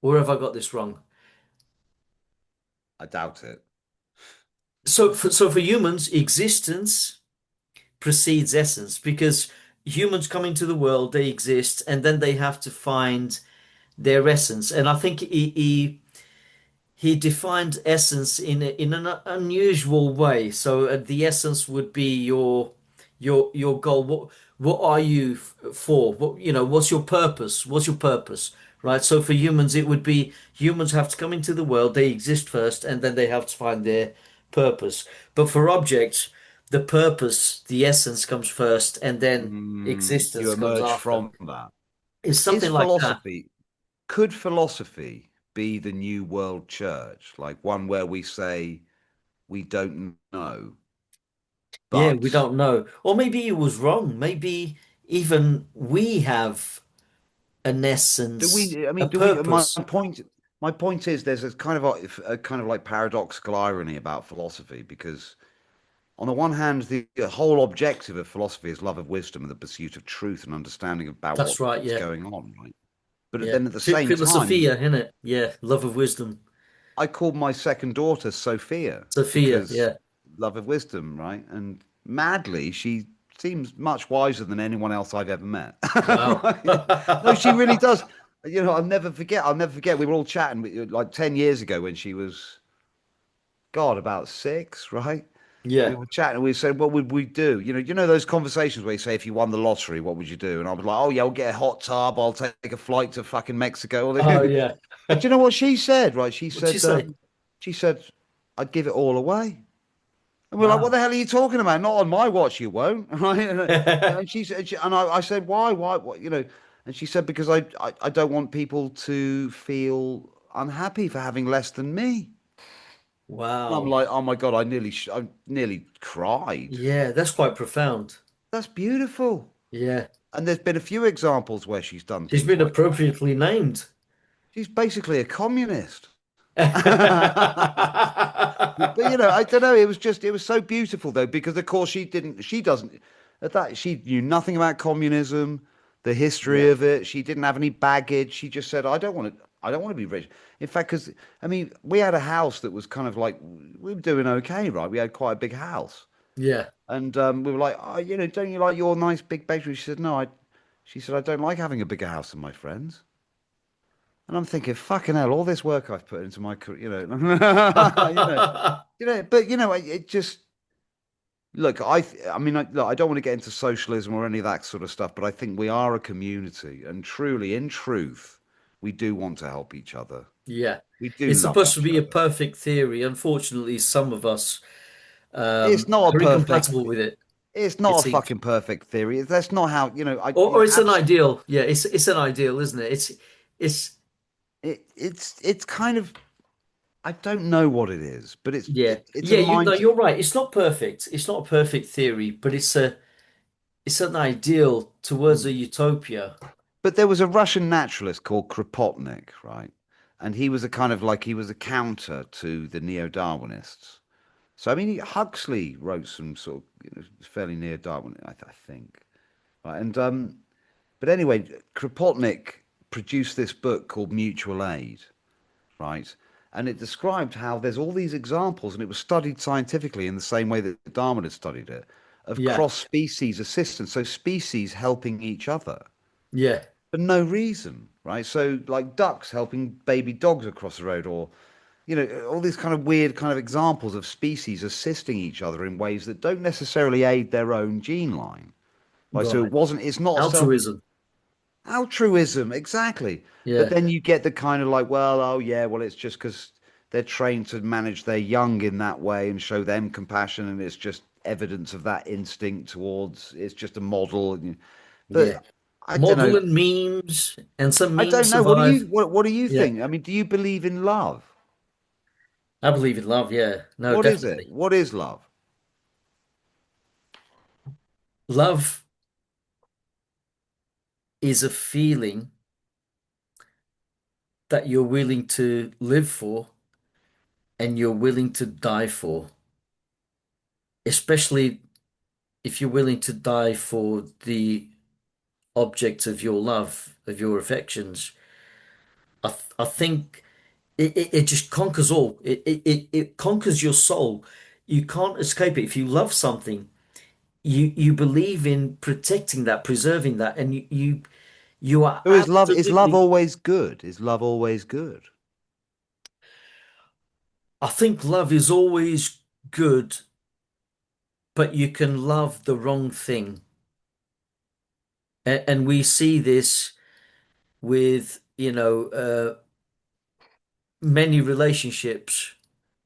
or have I got this wrong? I doubt it. So for humans, existence precedes essence because humans come into the world, they exist, and then they have to find their essence. And I think he defined essence in an unusual way. So the essence would be your goal. What are you for? What's your purpose? What's your purpose? Right. So for humans, it would be humans have to come into the world. They exist first, and then they have to find their purpose. But for objects, the purpose, the essence comes first, and then You existence comes emerge after. from that. It's Is something like that. philosophy, could philosophy be the new world church? Like one where we say we don't know, Yeah, we but don't know. Or maybe he was wrong. Maybe even we have an do essence, we? I a mean, do we? purpose. My point is, there's a kind of a kind of like paradoxical irony about philosophy, because on the one hand, the whole objective of philosophy is love of wisdom and the pursuit of truth and understanding about That's right, what's yeah. going on, right? But Yeah. then at the same time, Philosophia, isn't it? Yeah. Love of wisdom. I called my second daughter Sophia Sophia, because yeah. love of wisdom, right? And madly, she seems much wiser than anyone else I've ever met. Wow. Right? No, she really does. I'll never forget. We were all chatting like 10 years ago when she was, God, about six, right? We Yeah. were chatting and we said, what would we do? Those conversations where you say, if you won the lottery, what would you do? And I was like, oh yeah, I'll get a hot tub. I'll take a flight to fucking Mexico. Oh, yeah. And do you know what she said? Right? What'd you say? She said, I'd give it all away. And we're like, what Wow. the hell are you talking about? Not on my watch, you won't. Right? And she said, and I said, why? What? And she said, because I don't want people to feel unhappy for having less than me. And I'm Wow. like, oh my God, I nearly cried. Yeah, that's quite profound. That's beautiful. Yeah. And there's been a few examples where she's done She's things been like that. appropriately named. She's basically a communist. But I don't know. It was so beautiful though, because of course she doesn't, at that, she knew nothing about communism, the history Yeah. of it. She didn't have any baggage. She just said, I don't want to be rich. In fact, because, I mean, we had a house that was kind of like, we were doing okay, right? We had quite a big house. Yeah. And we were like, oh, don't you like your nice big bedroom? She said, no, she said, I don't like having a bigger house than my friends. And I'm thinking, fucking hell, all this work I've put into my career, but it just look, I mean, look, I don't want to get into socialism or any of that sort of stuff, but I think we are a community, and truly, in truth, we do want to help each other. Yeah. We do It's love supposed to each be a other. perfect theory. Unfortunately, some of us It's not a are perfect, incompatible with it, it's it not a seems. fucking perfect theory. That's not how, Or it's an ideal. Yeah, it's an ideal, isn't it? It's it's kind of, I don't know what it is, but yeah. it's a Yeah, you no, mind. you're right. It's not perfect. It's not a perfect theory, but it's an ideal towards a utopia. But there was a Russian naturalist called Kropotnik, right? And he was a kind of like he was a counter to the neo-Darwinists. So I mean, Huxley wrote some sort of fairly neo-Darwin, I think, right? And but anyway, Kropotnik produced this book called Mutual Aid, right? And it described how there's all these examples, and it was studied scientifically in the same way that Darwin had studied it, of Yeah, cross-species assistance, so species helping each other yeah, for no reason, right? So like ducks helping baby dogs across the road, or all these kind of weird kind of examples of species assisting each other in ways that don't necessarily aid their own gene line. Right? So right. it's not a selfish Altruism. altruism, exactly. But Yeah, then you get the kind of like, well, oh yeah, well, it's just because they're trained to manage their young in that way and show them compassion, and it's just evidence of that instinct towards, it's just a model. yeah. But I don't know. Model and memes, and some I memes don't know. What do you survive. what do you Yeah, think? I mean, do you believe in love? I believe in love. Yeah, no, What is it? definitely. What is love? Love is a feeling that you're willing to live for and you're willing to die for, especially if you're willing to die for the object of your love, of your affections. I think it just conquers all. It conquers your soul. You can't escape it. If you love something, you believe in protecting that, preserving that, and you are So is love absolutely. always good? Is love always good? I think love is always good, but you can love the wrong thing. And we see this with, many relationships.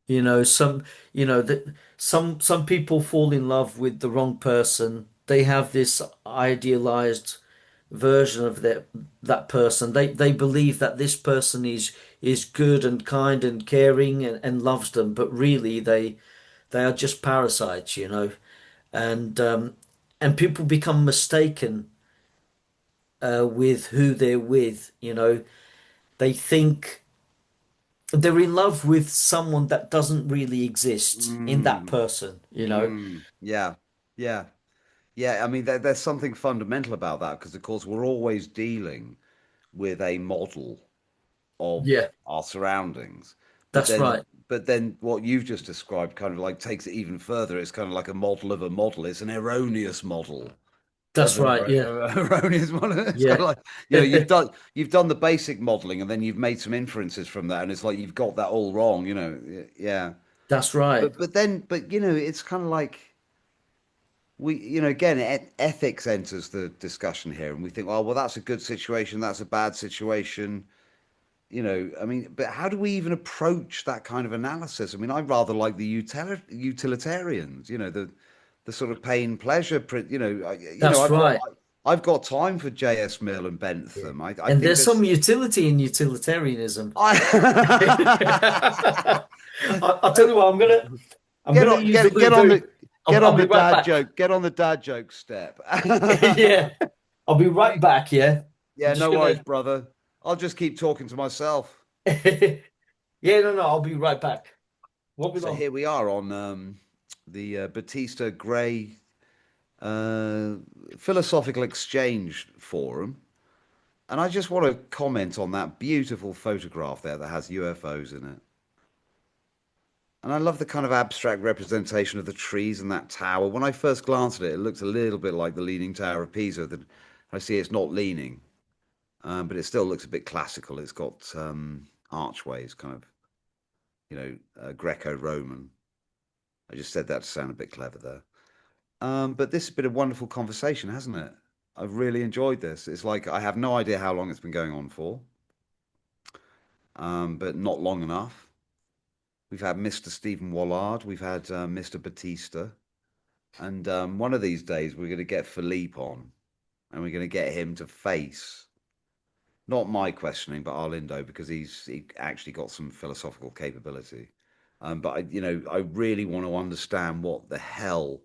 Some, that some people fall in love with the wrong person. They have this idealized version of that person. They believe that this person is good and kind and caring and loves them, but really they are just parasites, and people become mistaken with who they're with. They think they're in love with someone that doesn't really exist in that Mm, person. yeah, yeah, yeah. I mean, there's something fundamental about that because, of course, we're always dealing with a model of Yeah, our surroundings. But that's right. then what you've just described kind of like takes it even further. It's kind of like a model of a model. It's an erroneous model of That's an right. Yeah, erroneous model. It's kind yeah, of like, you've done the basic modeling and then you've made some inferences from that, and it's like you've got that all wrong, Yeah. that's right. But it's kind of like again, ethics enters the discussion here, and we think, oh, well, that's a good situation, that's a bad situation. I mean, but how do we even approach that kind of analysis? I mean, I rather like the utilitarians, the sort of pain pleasure, That's right. I've got time for J.S. Mill and Yeah. Bentham. I And think there's there's some utility in utilitarianism. I I'll tell you what, I'm get gonna on use a little very. get I'll on be the right dad back. joke, get on the dad joke step. Yeah, I'll be right back. Yeah, I'm Yeah, just no worries, gonna. brother. I'll just keep talking to myself. Yeah, no, I'll be right back. Won't be So long. here we are on the Batista Gray uh, Philosophical Exchange Forum. And I just want to comment on that beautiful photograph there that has UFOs in it. And I love the kind of abstract representation of the trees and that tower. When I first glanced at it, it looked a little bit like the Leaning Tower of Pisa. That I see it's not leaning. but it still looks a bit classical. It's got archways, kind of, Greco-Roman. I just said that to sound a bit clever there. But this has been a wonderful conversation, hasn't it? I've really enjoyed this. It's like I have no idea how long it's been going on for, but not long enough. We've had Mr. Stephen Wollard, we've had Mr. Batista, and one of these days we're going to get Philippe on, and we're going to get him to face not my questioning, but Arlindo, because he actually got some philosophical capability. But I really want to understand what the hell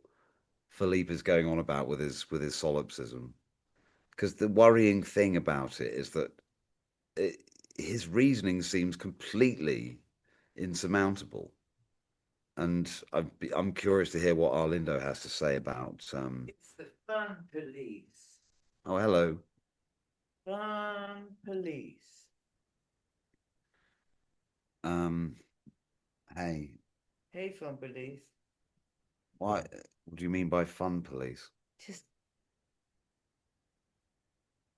Philippe is going on about with his solipsism, because the worrying thing about it is that his reasoning seems completely insurmountable, and I'm curious to hear what Arlindo has to say about. It's the fun police. Oh, hello. Fun police. Hey. Hey, fun police. What do you mean by fun police? Just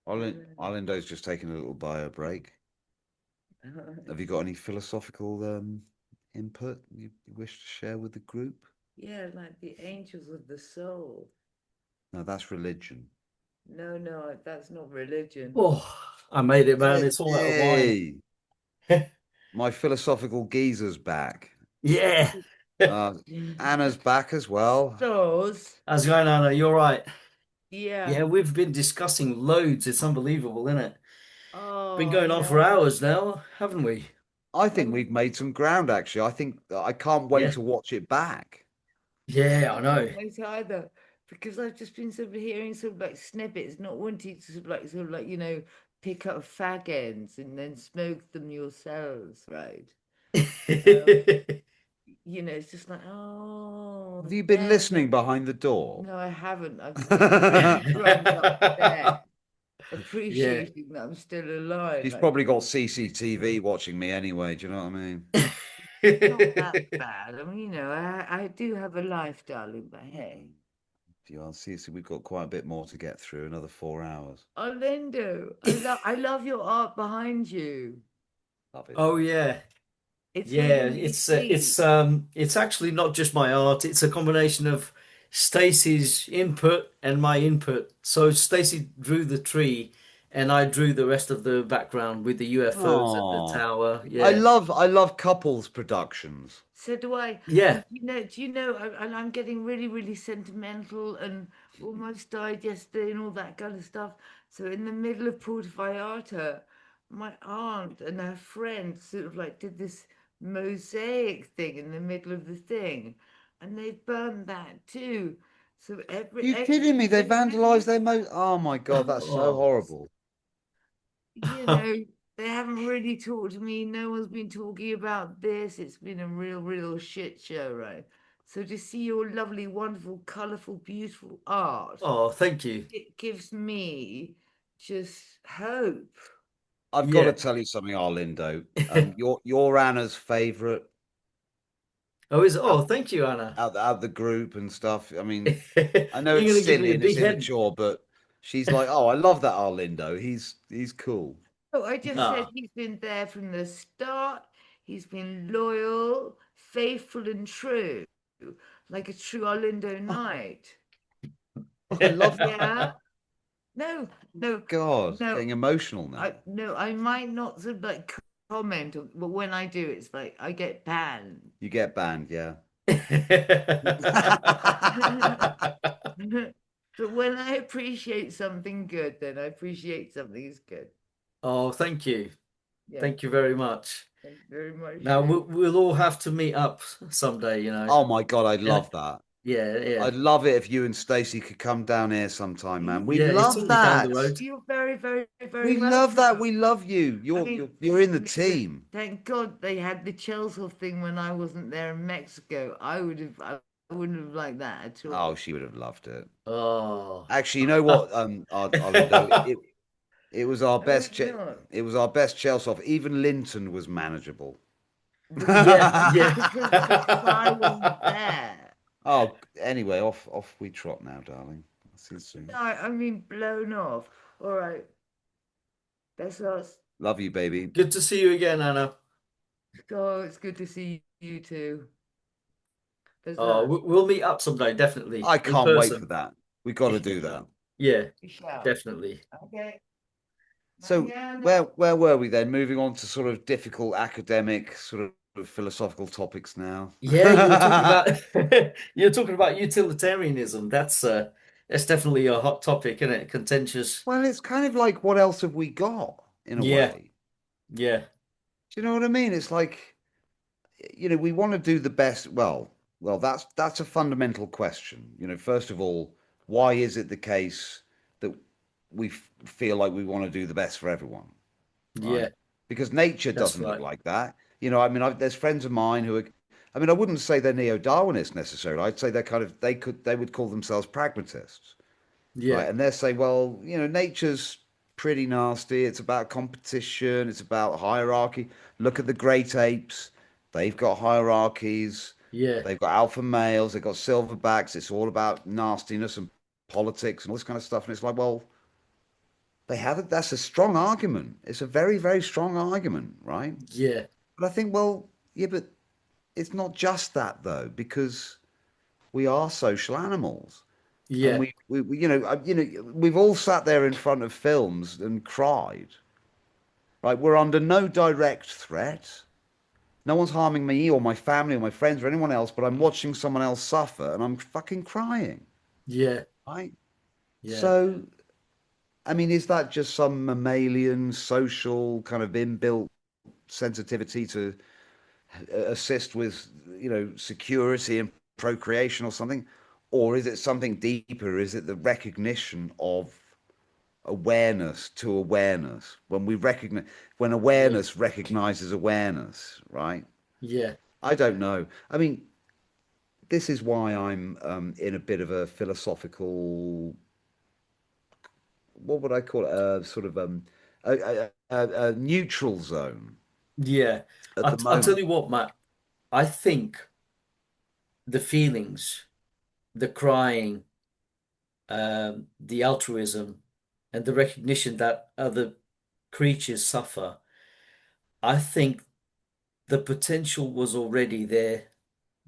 Arlindo's just taking a little bio break. Have you got any philosophical input you wish to share with the group? yeah, like the angels of the soul. No, that's religion. No, that's not religion. Oh, I made it, man. It's all out of mine. Hey, my philosophical geezer's back. Yeah. Anna's back as well. Stars. How's it going, Anna? You all right? Yeah. Yeah, we've been discussing loads. It's unbelievable, isn't it? Been Oh, going on for yeah. hours now, haven't we? I think we've made some ground, actually. I can't wait Yeah. to watch it back. Yeah, I know. Wait either. Because I've just been sort of hearing sort of like snippets, not wanting to sort of like, pick up fag ends and then smoke them yourselves, right? It's just like, oh, Have you been yeah. listening behind the door? No, I haven't. I've just been drummed up there, Yeah. appreciating that I'm still alive. She's Like, probably got CCTV watching me anyway. Do you know what I mean? it's not that bad. I mean, I do have a life, darling, but hey. Yeah, see, so we've got quite a bit more to get through. Another 4 hours. Orlando, I love your art behind you. Love it. Oh yeah. It's Yeah, really, really sweet. it's actually not just my art, it's a combination of Stacey's input and my input. So Stacey drew the tree and I drew the rest of the background with the UFOs at the Oh, tower. I Yeah. love couples productions. So do I. Yeah. And and I'm getting really, really sentimental and almost died yesterday and all that kind of stuff. So in the middle of Porta Vallarta, my aunt and her friend sort of like did this mosaic thing in the middle of the thing, and they burned that too. So You kidding me? They vandalized their Oh my God, that's so Oh. horrible. they haven't really talked to me. No one's been talking about this. It's been a real, real shit show, right? So to see your lovely, wonderful, colourful, beautiful art, Oh, thank you. it gives me just hope. I've got to Yeah. tell you something, Arlindo. You're Anna's favorite Oh, is it? Oh, out, thank you, Anna. out of the group and stuff. I mean, You're I know it's gonna give me silly a and it's big head. immature, but she's like, oh, I love that Arlindo. He's cool. Oh, I just said Ah. he's been there from the start. He's been loyal, faithful, and true, like a true Arlindo knight. I love that. Yeah. No, no, God, no. getting emotional now. I might not sort of like comment, but when I do, it's like I get banned. You get banned, yeah. But when I appreciate something good, then I appreciate something is good. Oh, thank you. Yeah, Thank you very much. thank you very much. Now we'll all have to meet up someday. Oh my God, I'd And love that. yeah, yeah. I'd love it if you and Stacey could come down here sometime, man. We'd Yeah, it's love only down the that. road. You're very, very, very We love that. welcome. We love you. I You're mean, you're you're in the listen, team. thank God they had the Chelsea thing when I wasn't there in Mexico. I wouldn't have liked that at Oh, all. she would have loved it. Oh. Actually, you know what, Arlindo, it was our I would best not. it was our best Chelsea off. Even Linton was manageable. Yeah, Because I wasn't yeah. there. Oh, anyway, off we trot now, darling. I'll see you soon. No, I mean blown off. All right. That's us. Love you, baby. Good to see you again, Anna. Oh, it's good to see you too. There's us. We'll meet up someday, definitely I in can't wait for person. that. We got to do Yeah, that. yeah, We shall. definitely. Okay. So where were we then? Moving on to sort of difficult academic, sort of philosophical topics now. Yeah, you were talking about you're talking about utilitarianism. That's definitely a hot topic, isn't it? Contentious. Well, it's kind of like, what else have we got in a Yeah, way? yeah, Do you know what I mean? It's like, we want to do the best. Well, that's a fundamental question. First of all, why is it the case that we feel like we want to do the best for everyone, right? yeah. Because nature That's doesn't look right. like that. There's friends of mine who are, I wouldn't say they're neo-Darwinists necessarily. I'd say they're kind of, they would call themselves pragmatists, Yeah, right? And they're saying, well, nature's pretty nasty. It's about competition. It's about hierarchy. Look at the great apes. They've got hierarchies. yeah, They've got alpha males. They've got silverbacks. It's all about nastiness and politics and all this kind of stuff. And it's like, well, they have it. That's a strong argument. It's a very, very strong argument, right? yeah, But I think, well, yeah, but it's not just that though, because we are social animals. And yeah, we've all sat there in front of films and cried, right? We're under no direct threat. No one's harming me or my family or my friends or anyone else, but I'm watching someone else suffer and I'm fucking crying, yeah, right? yeah, So, is that just some mammalian social kind of inbuilt sensitivity to assist with, security and procreation or something? Or is it something deeper? Is it the recognition of awareness to awareness, when yeah, awareness recognizes awareness, right? yeah. I don't know. This is why I'm in a bit of a philosophical, what would I call it, sort of a neutral zone Yeah. at the I'll tell moment. you what, Matt. I think the feelings, the crying, the altruism, and the recognition that other creatures suffer, I think the potential was already there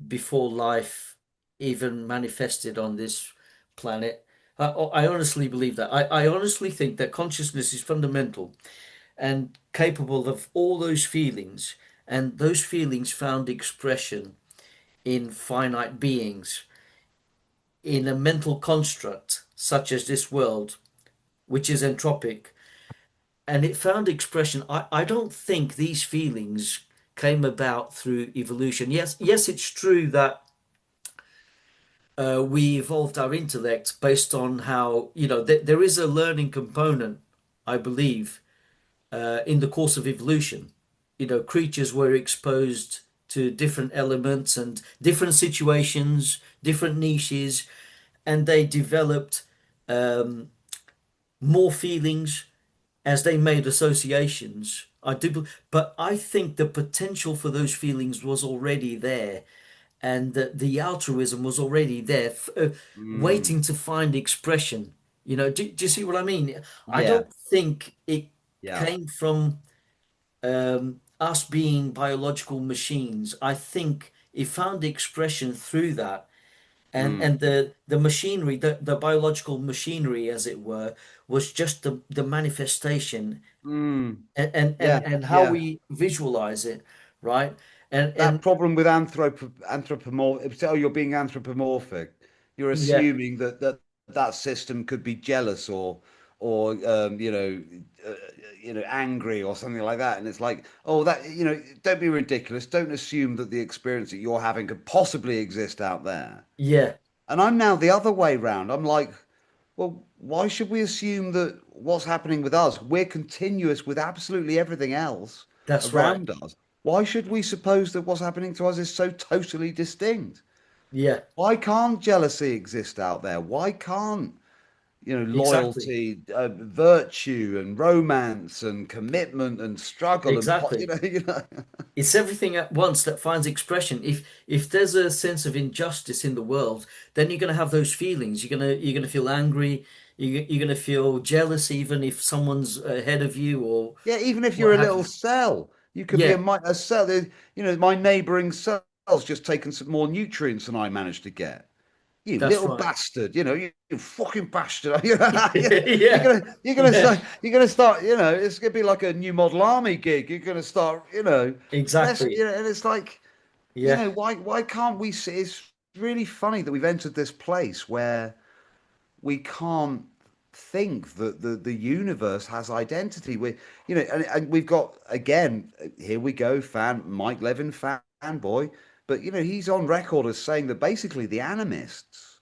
before life even manifested on this planet. I honestly believe that. I honestly think that consciousness is fundamental and capable of all those feelings, and those feelings found expression in finite beings, in a mental construct such as this world, which is entropic, and it found expression. I don't think these feelings came about through evolution. Yes, it's true that we evolved our intellect based on how, there is a learning component, I believe, in the course of evolution. Creatures were exposed to different elements and different situations, different niches, and they developed more feelings as they made associations. But I think the potential for those feelings was already there, and that the altruism was already there, Mm, waiting to find expression. Do you see what I mean? I yeah, don't think it yeah. came from us being biological machines. I think it found expression through that. And Mm, and the machinery, the biological machinery, as it were, was just the manifestation, mm, and and yeah, and, and how yeah. we visualize it, right? And That and problem with anthropomorphic, oh, you're being anthropomorphic. You're yeah, assuming that system could be jealous or angry or something like that. And it's like, oh, don't be ridiculous. Don't assume that the experience that you're having could possibly exist out there. yeah, And I'm now the other way round. I'm like, well, why should we assume that what's happening with us, we're continuous with absolutely everything else that's right. around us? Why should we suppose that what's happening to us is so totally distinct? Yeah, Why can't jealousy exist out there? Why can't, exactly, loyalty, virtue, and romance, and commitment, and struggle, exactly. It's everything at once that finds expression. If there's a sense of injustice in the world, then you're going to have those feelings. You're gonna feel angry. You're going to feel jealous even if someone's ahead of you or Yeah, even if you're what a have little you. cell, you could be Yeah, a cell. You know, my neighboring cell's just taken some more nutrients than I managed to get. You that's little right. bastard, you fucking bastard. You're Yeah, yeah, you're gonna start, it's gonna be like a new model army gig. You're gonna start, exactly. and it's like, Yeah, why can't we see? It's really funny that we've entered this place where we can't think that the universe has identity. And we've got again, here we go, Mike Levin fanboy, but he's on record as saying that basically the animists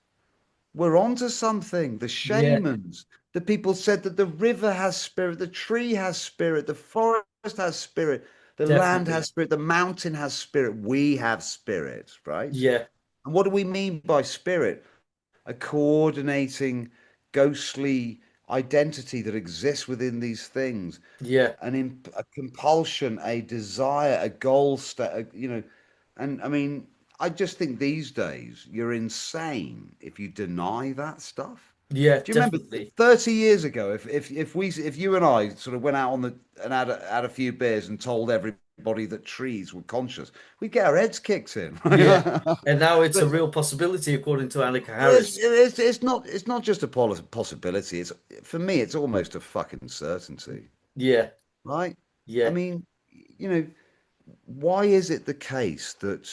were onto something. The yeah, shamans, the people said that the river has spirit, the tree has spirit, the forest has spirit, the land has definitely. spirit, the mountain has spirit. We have spirit, right? Yeah, And what do we mean by spirit? A coordinating, ghostly identity that exists within these things, yeah, a compulsion, a desire, a goal, and I mean, I just think these days you're insane if you deny that stuff. yeah, Do you remember definitely. 30 years ago, if you and I sort of went out and had a few beers and told everybody that trees were conscious, we'd get our heads kicked in. Yeah. And now it's a But real possibility according to Annika it's Harris. it's not just a possibility. It's for me, it's almost a fucking certainty, Yeah, right? I yeah, mean, you know, why is it the case that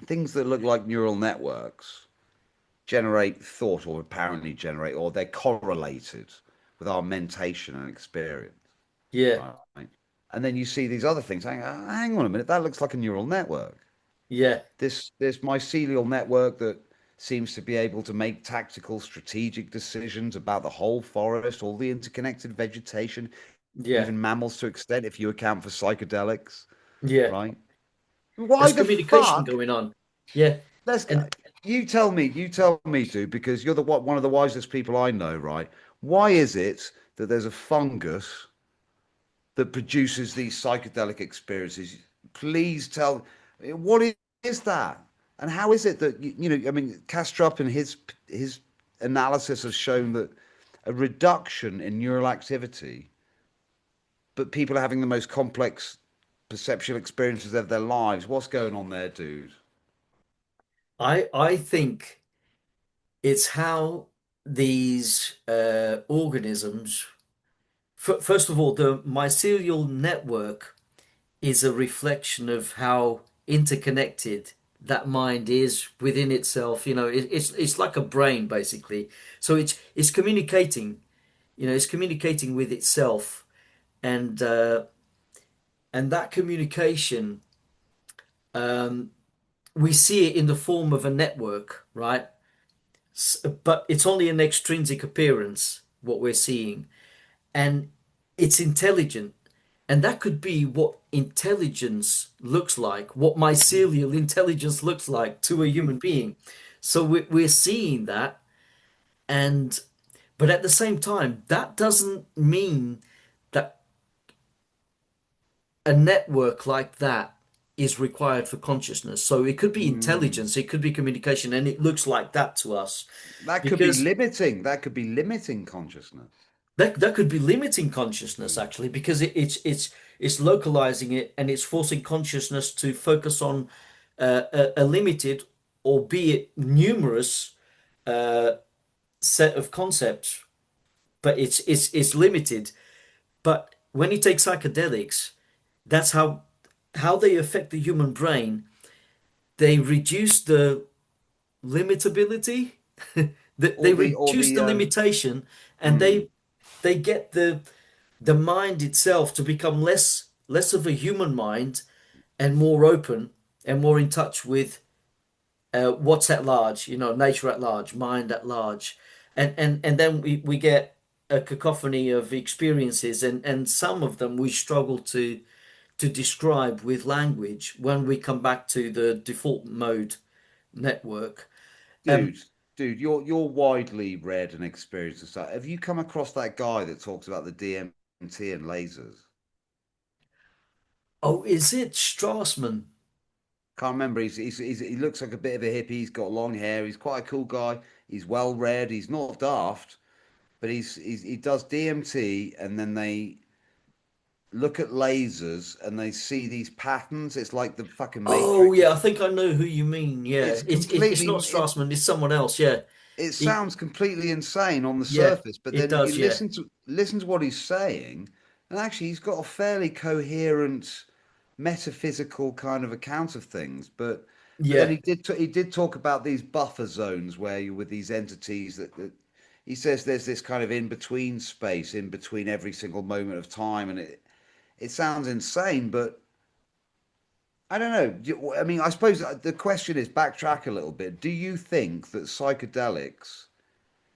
things that look like neural networks generate thought, or apparently generate, or they're correlated with our mentation and experience, yeah, right? And then you see these other things. Hang on a minute, that looks like a neural network. yeah, This mycelial network that seems to be able to make tactical, strategic decisions about the whole forest, all the interconnected vegetation, yeah, even mammals to extent, if you account for psychedelics, yeah. right? Why There's the communication fuck? going on. Yeah. Let's And you tell me, dude, because you're one of the wisest people I know, right? Why is it that there's a fungus that produces these psychedelic experiences? Please tell what is that, and how is it that I mean, Kastrup and his analysis has shown that a reduction in neural activity, but people are having the most complex perceptual experiences of their lives. What's going on there, dude? I think it's how these organisms, first of all, the mycelial network is a reflection of how interconnected that mind is within itself. It's like a brain basically. So it's communicating. It's communicating with itself, and that communication, we see it in the form of a network, right? But it's only an extrinsic appearance what we're seeing, and it's intelligent. And that could be what intelligence looks like, what mycelial intelligence looks like to a human being. So we're seeing that, and but at the same time, that doesn't mean that a network like that is required for consciousness. So it could be Mm. intelligence, it could be communication, and it looks like that to us That could be because limiting. That could be limiting consciousness. that could be limiting consciousness Mm. actually, because it's localizing it and it's forcing consciousness to focus on a limited, albeit numerous, set of concepts, but it's limited. But when you take psychedelics, that's how they affect the human brain. They reduce the limitability, they Or reduce the the limitation, and mm. they get the mind itself to become less of a human mind and more open and more in touch with what's at large, nature at large, mind at large, and then we get a cacophony of experiences, and some of them we struggle to describe with language when we come back to the default mode network. Um, dude, you're widely read and experienced and stuff. Have you come across that guy that talks about the DMT and lasers? oh, is it Strassman? Can't remember. He looks like a bit of a hippie. He's got long hair. He's quite a cool guy. He's well read. He's not daft, but he does DMT, and then they look at lasers and they see these patterns. It's like the fucking Oh Matrix. yeah, I think I know who you mean. Yeah, It's it's completely not Strassman, it's someone else. Yeah, it it, sounds completely insane on the yeah, surface, but it then you does. Yeah, listen to what he's saying, and actually he's got a fairly coherent metaphysical kind of account of things. But then yeah, he did talk about these buffer zones where you with these entities that he says there's this kind of in between space in between every single moment of time, and it sounds insane, but I don't know. I mean, I suppose the question is backtrack a little bit. Do you think that psychedelics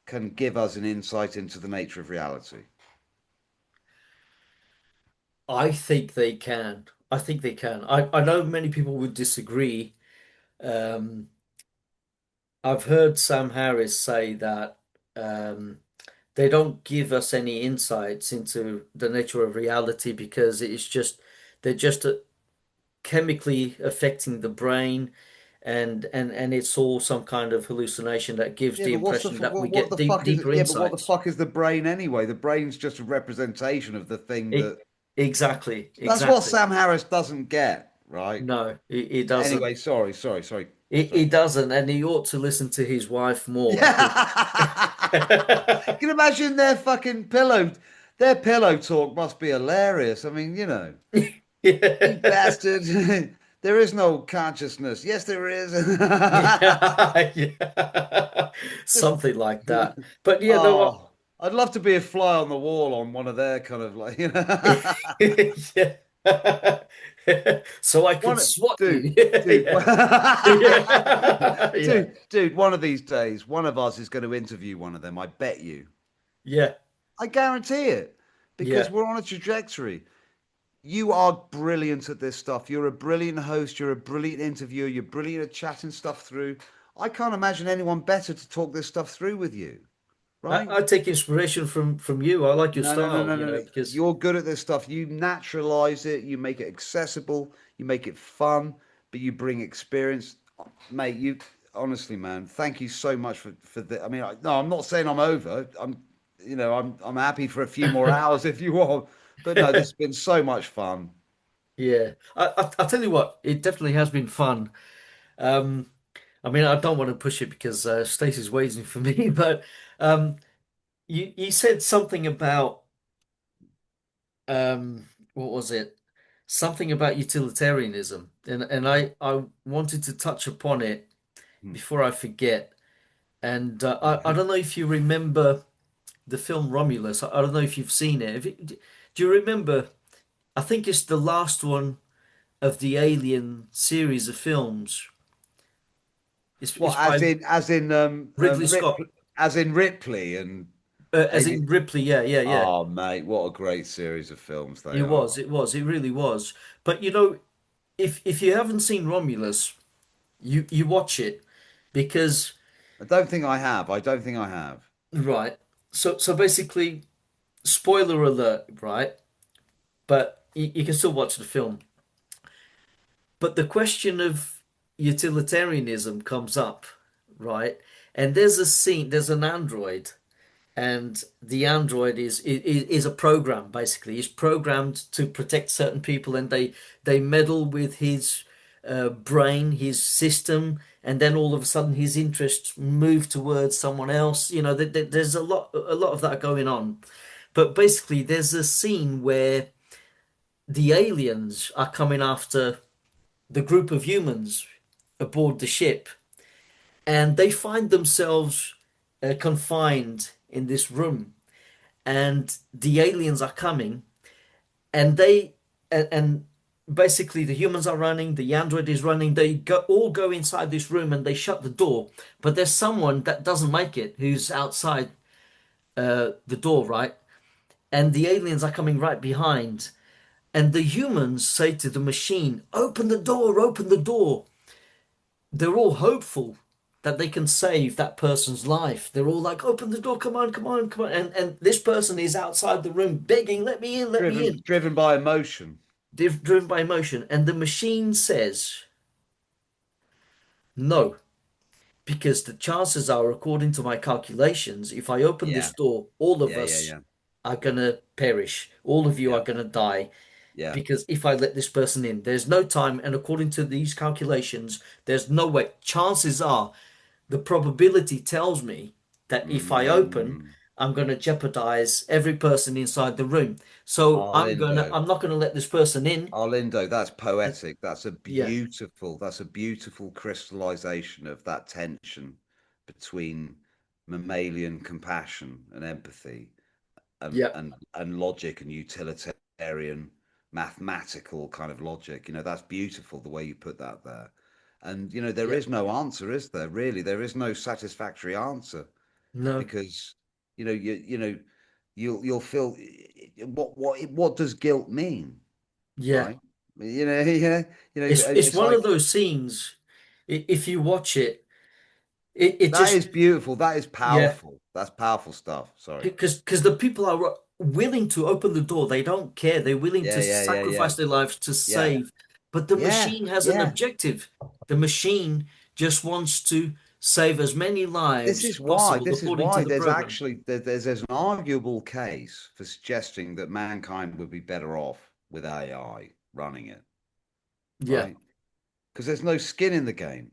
can give us an insight into the nature of reality? I think they can. I think they can. I know many people would disagree. Um, I've heard Sam Harris say that um, they don't give us any insights into the nature of reality because it's just they're just chemically affecting the brain, and it's all some kind of hallucination that gives Yeah, the but impression that we what get the fuck is deeper yeah, but what the insights. fuck is the brain anyway? The brain's just a representation of the thing E- that exactly, that's what exactly. Sam Harris doesn't get, right? No, it doesn't. Anyway, sorry. He doesn't, and he ought to listen to his wife more because Yeah. Can you imagine their pillow talk must be hilarious. I mean, you yeah, bastard. There is no consciousness. Yes, there is. yeah, yeah, Just something like that. But yeah, no, oh, I'd love to be a fly on the wall on one of their kind of like, yeah. So I can one swat dude, you. dude, Yeah, yeah, yeah, dude. One of these days, one of us is going to interview one of them. I bet you. yeah, I guarantee it, because yeah. we're on a trajectory. You are brilliant at this stuff. You're a brilliant host. You're a brilliant interviewer. You're brilliant at chatting stuff through. I can't imagine anyone better to talk this stuff through with you, right? I take inspiration from you. I like your style, No. because You're good at this stuff. You naturalize it. You make it accessible. You make it fun, but you bring experience, mate. You honestly, man. Thank you so much for the. I mean, no, I'm not saying I'm over. I'm happy for a few more hours if you want. But no, this has been so much fun. yeah. I tell you what, it definitely has been fun. Um, I mean, I don't want to push it because Stacey's waiting for me, but um, you said something about what was it? Something about utilitarianism, and I wanted to touch upon it Hmm. before I forget. And I Okay. don't know if you remember the film Romulus. I don't know if you've seen it. Do you remember? I think it's the last one of the Alien series of films. It's What, by Ridley Scott, As in Ripley and as Alien? in Ripley. Yeah, yeah, yeah. Oh, mate, what a great series of films they It was, are. it really was. But if you haven't seen Romulus, you watch it because I don't think I have. right. So basically, spoiler alert, right? But you can still watch the film. But the question of utilitarianism comes up, right? And there's a scene, there's an android, and the android is a program basically. He's programmed to protect certain people, and they meddle with his brain, his system, and then all of a sudden his interests move towards someone else. There's a lot of that going on. But basically, there's a scene where the aliens are coming after the group of humans aboard the ship, and they find themselves confined in this room, and the aliens are coming, and and basically the humans are running, the android is running. All go inside this room and they shut the door, but there's someone that doesn't make it who's outside the door, right? And the aliens are coming right behind. And the humans say to the machine, open the door, open the door. They're all hopeful that they can save that person's life. They're all like, open the door, come on, come on, come on. And this person is outside the room begging, let me in, let me in. Driven by emotion. Driven by emotion. And the machine says, No, because the chances are, according to my calculations, if I open Yeah, this door, all of yeah, yeah, us yeah, are gonna perish. All of you yeah, are gonna die. yeah. Because if I let this person in, there's no time, and according to these calculations, there's no way. Chances are, the probability tells me that if I open, Mm, I'm going to jeopardize every person inside the room. So Arlindo. I'm not going to let this person in. Arlindo, that's And poetic. yeah, That's a beautiful crystallization of that tension between mammalian compassion and empathy yeah, and logic and utilitarian mathematical kind of logic. That's beautiful the way you put that there. And there yeah. is no answer, is there? Really, there is no satisfactory answer No, because you'll feel what does guilt mean, yeah. right? Yeah, It's it's one like of those scenes. If you watch it, it that just is beautiful. That is yeah. powerful. That's powerful stuff. Sorry. Because the people are willing to open the door. They don't care. They're willing Yeah, to yeah, yeah, yeah, sacrifice their lives to yeah, save. But the yeah, machine has an yeah. objective. The machine just wants to save as many This lives is why. possible This is according to why the there's program. actually there's an arguable case for suggesting that mankind would be better off with AI running it, Yeah, right? Because there's no skin in the game.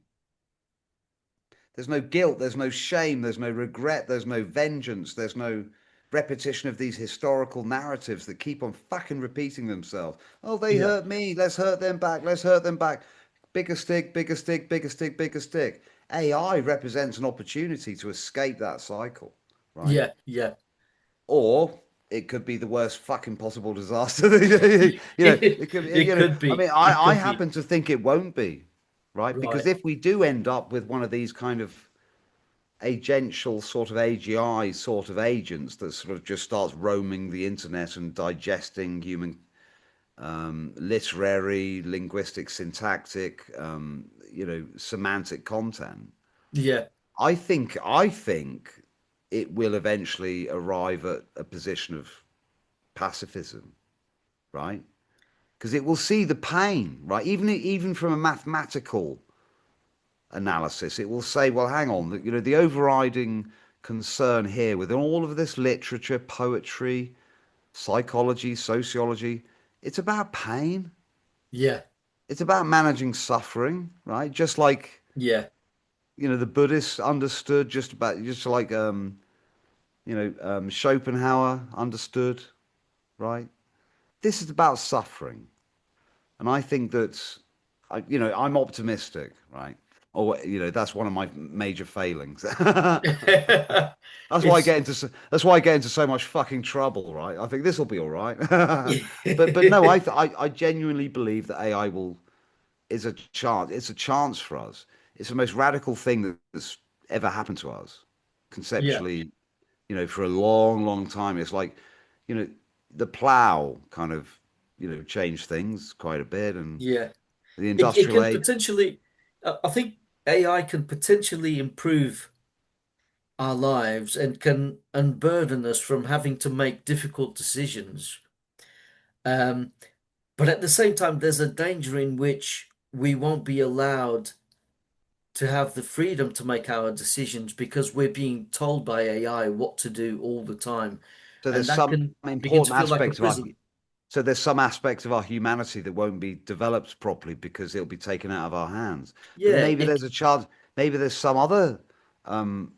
There's no guilt, there's no shame, there's no regret, there's no vengeance, there's no repetition of these historical narratives that keep on fucking repeating themselves. Oh, they yeah, hurt me, let's hurt them back, let's hurt them back. Bigger stick, bigger stick, bigger stick, bigger stick. AI represents an opportunity to escape that cycle, right? yeah, yeah. Or it could be the worst fucking possible disaster. It could be, It could I mean, be. It I could be. happen to think it won't be, right? Because Right. if we do end up with one of these kind of agential sort of AGI sort of agents that sort of just starts roaming the internet and digesting human literary, linguistic, syntactic, semantic content. Yeah, I think it will eventually arrive at a position of pacifism, right? Because it will see the pain, right? Even from a mathematical analysis, it will say, well, hang on, the overriding concern here with all of this literature, poetry, psychology, sociology, it's about pain. yeah, It's about managing suffering, right? Just like, yeah, the Buddhists understood just like, Schopenhauer understood, right? This is about suffering. And I think that, I'm optimistic, right? Or, that's one of my major failings. it's That's why I get into so much fucking trouble, right? I think this will be all right. But no, I genuinely believe that AI will is a chance. It's a chance for us. It's the most radical thing that's ever happened to us, yeah, conceptually. For a long, long time. It's like, you know, the plow kind of, changed things quite a bit, and yeah. the It industrial can age. potentially, I think AI can potentially improve our lives and can unburden us from having to make difficult decisions. Um, but at the same time, there's a danger in which we won't be allowed to have the freedom to make our decisions because we're being told by AI what to do all the time. So And there's that some can begin to important feel like a aspects of our prison. So there's some aspects of our humanity that won't be developed properly because it'll be taken out of our hands. But Yeah, maybe there's a chance, maybe there's some other um,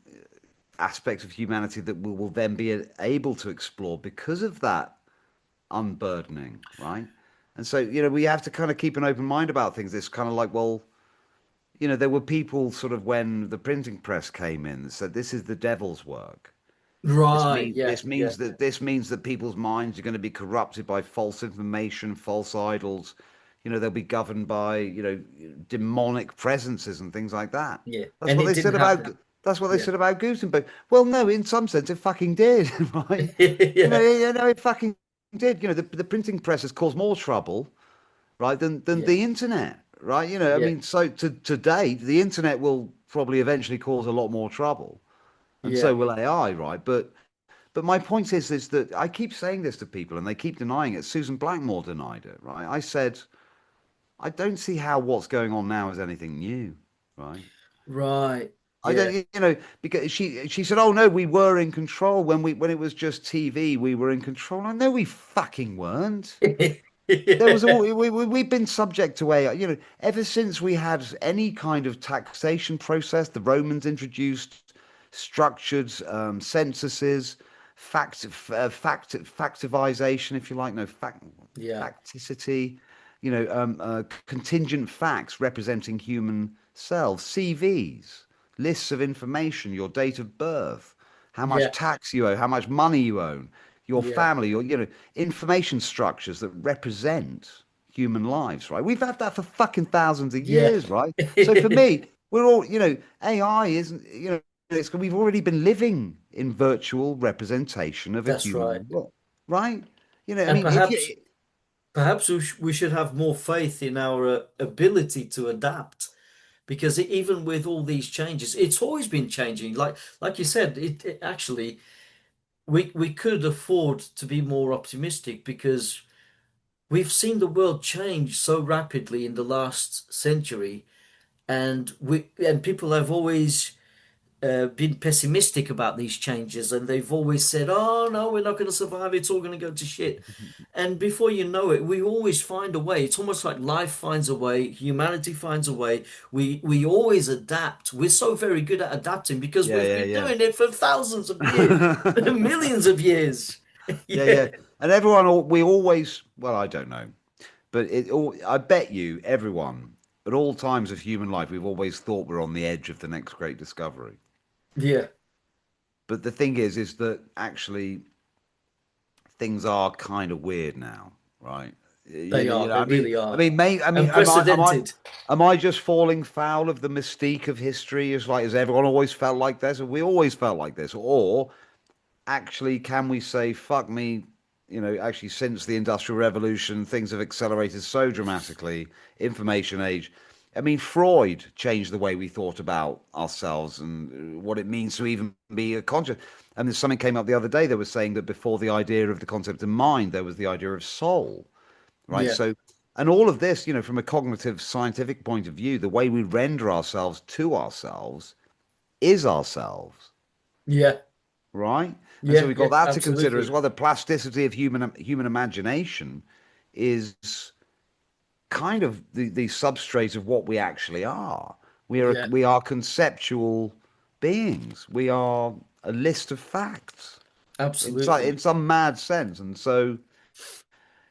aspect of humanity that we will then be able to explore because of that unburdening, right? And so, we have to kind of keep an open mind about things. It's kind of like, well, there were people sort of when the printing press came in that said this is the devil's work. This right. means Yeah, this yeah, means that this means that people's minds are going to be corrupted by false information, false idols. They'll be governed by, demonic presences and things like that. yeah. That's And what it they said didn't about happen. that's what they Yeah. said about Gutenberg. Well, no, in some sense it fucking did, right? Yeah, It fucking did. The printing press has caused more trouble, right, than yeah, the internet, right? I yeah, mean, so to date, the internet will probably eventually cause a lot more trouble, and so yeah, will AI, right? But my point is that I keep saying this to people and they keep denying it. Susan Blackmore denied it, right? I said, I don't see how what's going on now is anything new, right? Right. I don't, Yeah. because she said, "Oh no, we were in control when it was just TV. We were in control." And no, we fucking weren't. There was all Yeah. we've been subject to AI, ever since we had any kind of taxation process. The Romans introduced structured censuses, factivization, if you like, no Yeah. facticity, contingent facts representing human selves, CVs, lists of information, your date of birth, how much Yeah. tax you owe, how much money you own, your Yeah. family, your information structures that represent human lives, right? We've had that for fucking thousands of Yeah. years, right? So for me, we're all, AI isn't, we've already been living in virtual representation of a That's right. human world, right? I And mean, if you, perhaps we should have more faith in our ability to adapt, because even with all these changes, it's always been changing. Like you said, it actually we could afford to be more optimistic because we've seen the world change so rapidly in the last century, and people have always been pessimistic about these changes, and they've always said, "Oh no, we're not going to survive. It's all going to go to shit." And before you know it, we always find a way. It's almost like life finds a way, humanity finds a way. We always adapt. We're so very good at adapting because yeah, we've been yeah, doing it for thousands of years, yeah. millions of years. Yeah, yeah. Yeah, And everyone, we always, well, I don't know, but I bet you, everyone, at all times of human life, we've always thought we're on the edge of the next great discovery. yeah, But the thing is that actually things are kind of weird now, right? they are. They really I are. mean, Unprecedented. am I just falling foul of the mystique of history? Is like, has everyone always felt like this? Have we always felt like this? Or actually, can we say, fuck me, actually, since the Industrial Revolution, things have accelerated so dramatically, information age. I mean, Freud changed the way we thought about ourselves and what it means to even be a conscious. And there's something came up the other day that was saying that before the idea of the concept of mind, there was the idea of soul, right? Yeah, So, and all of this, from a cognitive scientific point of view, the way we render ourselves to ourselves is ourselves, yeah, right? And so yeah, we've yeah. got that to consider as Absolutely. well. The plasticity of human imagination is kind of the substrate of what we actually are. Yeah, We are conceptual beings. We are a list of facts in absolutely. some mad sense. And so,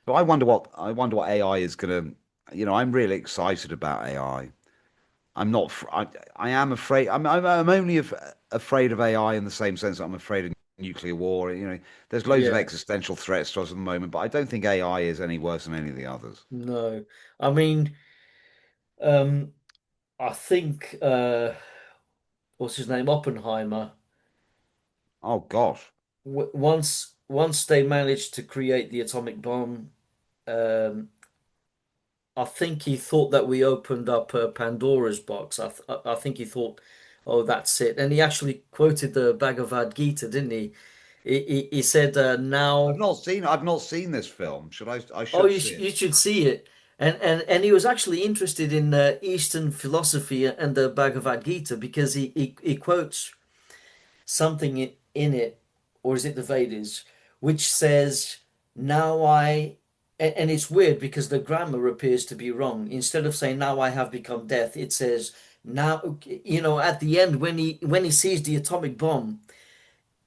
but I wonder what AI is gonna. I'm really excited about AI. I'm not. I am afraid. I'm only afraid of AI in the same sense that I'm afraid of nuclear war. There's loads of Yeah. existential threats to us at the moment, but I don't think AI is any worse than any of the others. No. I mean, um, I think what's his name? Oppenheimer. Oh gosh. Once they managed to create the atomic bomb, um, I think he thought that we opened up Pandora's box. I think he thought, oh, that's it. And he actually quoted the Bhagavad Gita, didn't he? He said, now. I've not seen this film. I Oh, should see it. you should see it. And he was actually interested in Eastern philosophy and the Bhagavad Gita because he quotes something in it, or is it the Vedas, which says, "Now I," and it's weird because the grammar appears to be wrong. Instead of saying, "Now I have become death," it says, "Now," at the end when he sees the atomic bomb,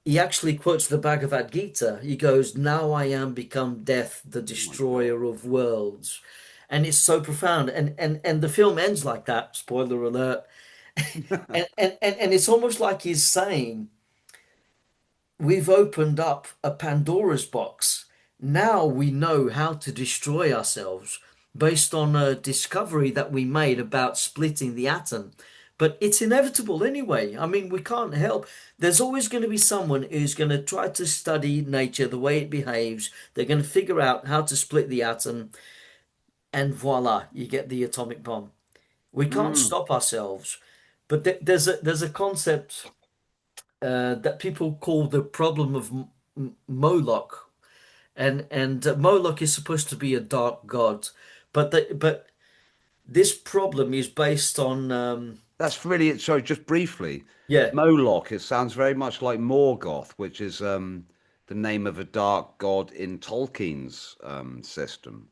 he actually quotes the Bhagavad Gita. He goes, "Now I am become death, the Oh my God. destroyer of worlds." And it's so profound. And the film ends like that, spoiler alert. And it's almost like he's saying, we've opened up a Pandora's box. Now we know how to destroy ourselves based on a discovery that we made about splitting the atom. But it's inevitable anyway. I mean, we can't help. There's always going to be someone who's going to try to study nature, the way it behaves. They're going to figure out how to split the atom, and voila, you get the atomic bomb. We can't Mm. stop ourselves. But there's a concept that people call the problem of Moloch, and Moloch is supposed to be a dark god, but this problem is based on That's really, sorry, just briefly. Yeah. Moloch, it sounds very much like Morgoth, which is the name of a dark god in Tolkien's system.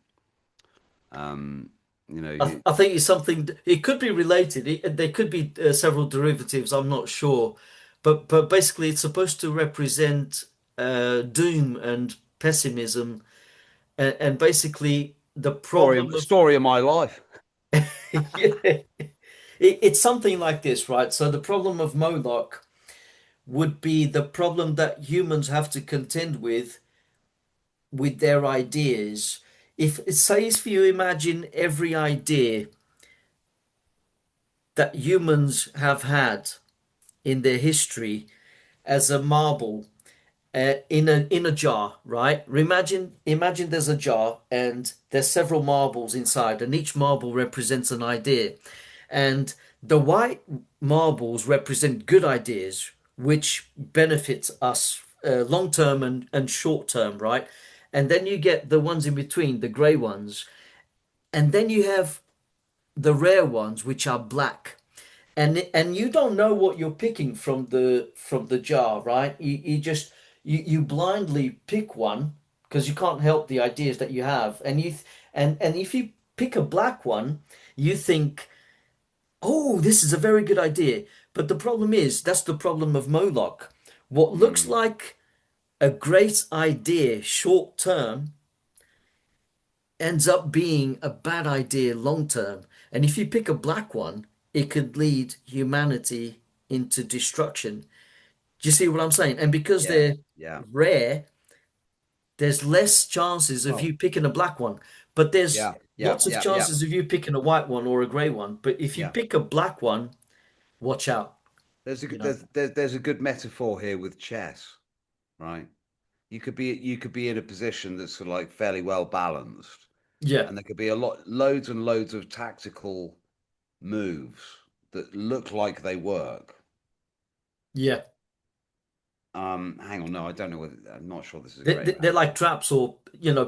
Um, you know, I think it's something, it could be related. There could be several derivatives, I'm not sure. But basically, it's supposed to represent doom and pessimism. And basically, the problem of, story of my life. yeah, it's something like this, right? So, the problem of Moloch would be the problem that humans have to contend with their ideas. If, say, if you imagine every idea that humans have had in their history as a marble in a jar, right? Imagine there's a jar and there's several marbles inside, and each marble represents an idea. And the white marbles represent good ideas, which benefits us long term and short term, right? And then you get the ones in between, the grey ones, and then you have the rare ones, which are black. And you don't know what you're picking from the jar, right? You just you blindly pick one because you can't help the ideas that you have, and if you pick a black one, you think, oh, this is a very good idea. But the problem is, that's the problem of Moloch. What looks Mm, like a great idea short term ends up being a bad idea long term. And if you pick a black one, it could lead humanity into destruction. Do you see what I'm saying? And because yeah, they're yeah. rare, there's less chances of Well, you picking a black one. But there's yeah, yeah, lots of yeah, yeah, chances of you picking a white one or a grey one. But if you yeah. pick a black one, watch out, There's a you good know? there's a good metaphor here with chess, right? You could be in a position that's sort of like fairly well balanced, Yeah, and there could be loads and loads of tactical moves that look like they work. yeah. Hang on, no, I don't know whether I'm not sure this is a They, great they- they're like metaphor. traps or,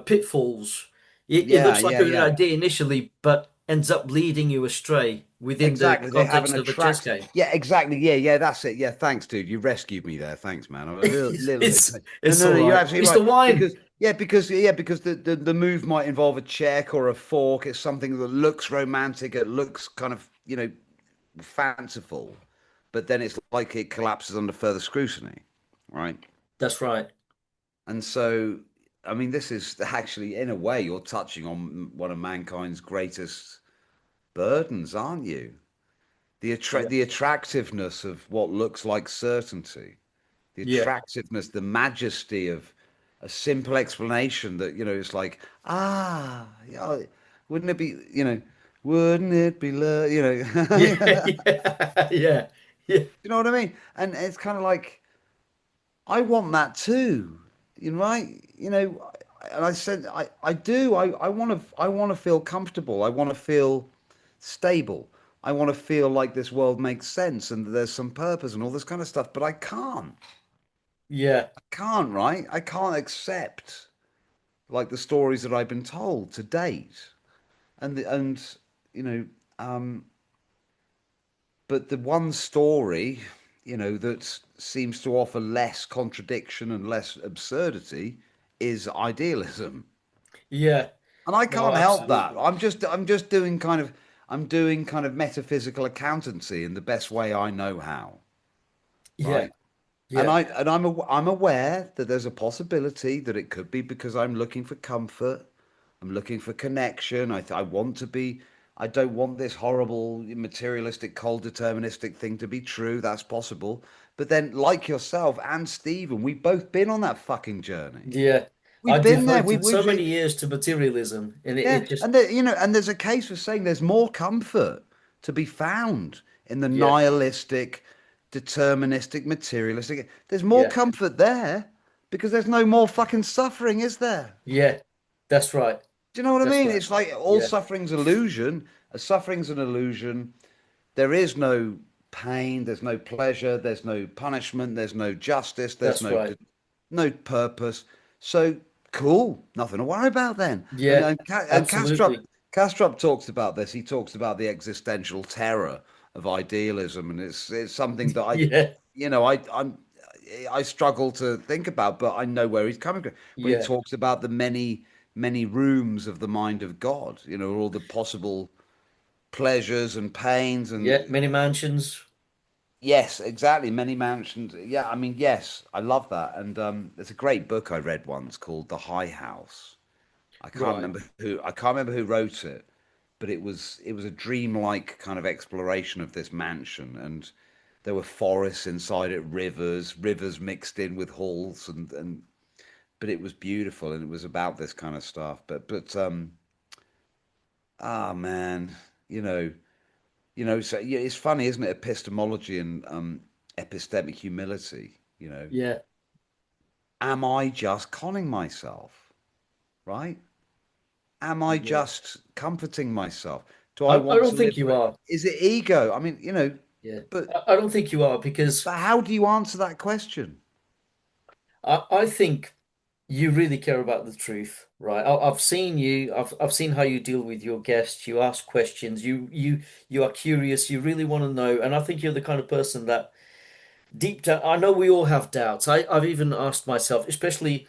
pitfalls. It Yeah, looks like yeah, a good yeah. idea initially, but ends up leading you astray within the Exactly. They have an context of a chess attract. game. Yeah, exactly. Yeah, yeah, that's it. Yeah, thanks, dude. You rescued me there. Thanks, man. I'm a little bit. It's No, it's no, all no. You're right. absolutely It's the right. wine. Because the move might involve a check or a fork. It's something that looks romantic. It looks kind of fanciful, but then it's like it collapses under further scrutiny, right? That's right. And so, I mean, this is actually, in a way, you're touching on one of mankind's greatest burdens, aren't you? Yeah, The attractiveness of what looks like certainty, the yeah, attractiveness, the majesty of a simple explanation that it's like, yeah, wouldn't it be wouldn't it be love, yeah, you yeah, yeah, yeah, know what I mean? And it's kind of like, I want that too, right? And I said, I do. I want to feel comfortable. I want to feel stable. I want to feel like this world makes sense and that there's some purpose and all this kind of stuff. But I can't. yeah, I can't, right? I can't accept like the stories that I've been told to date. And you know, um, but the one story, that seems to offer less contradiction and less absurdity is idealism. yeah. And I No, can't help that. absolutely. I'm just doing kind of metaphysical accountancy in the best way I know how, Yeah, right? And yeah, I'm aware that there's a possibility that it could be because I'm looking for comfort. I'm looking for connection. I want to be. I don't want this horrible materialistic, cold, deterministic thing to be true. That's possible. But then, like yourself and Stephen, we've both been on that fucking journey. yeah. I We've been there. devoted so We've many years to materialism, and it, Yeah, it just, and there's a case for saying there's more comfort to be found in the yeah, nihilistic, deterministic, materialistic. There's more yeah, comfort there because there's no more fucking suffering, is there? yeah. That's right. Do you know what I That's mean? right. It's like all Yeah, suffering's illusion. A suffering's an illusion. There is no pain. There's no pleasure. There's no punishment. There's no justice. There's that's no right. no purpose. So cool, nothing to worry about then. Yeah, And Kastrup absolutely. Kastrup talks about this. He talks about the existential terror of idealism, and it's something that Yeah, I struggle to think about, but I know where he's coming from when he yeah, talks about the many rooms of the mind of God. All the possible pleasures and pains, and yeah. Many mansions. yes, exactly, many mansions. Yeah, I mean, yes, I love that. And there's a great book I read once called The High House. Right. I can't remember who wrote it, but it was a dreamlike kind of exploration of this mansion, and there were forests inside it, rivers mixed in with halls, and but it was beautiful, and it was about this kind of stuff. But ah man, you know, so yeah, it's funny, isn't it? Epistemology and epistemic humility. Yeah. Am I just conning myself, right? Am I Yeah. just comforting myself? Do I I want don't to live think for you it? are. Is it ego? I mean, Yeah. but I don't think you are because but how do you answer that question? I think you really care about the truth, right? I've seen you. I've seen how you deal with your guests. You ask questions. You are curious. You really want to know. And I think you're the kind of person that deep down. I know we all have doubts. I've even asked myself, especially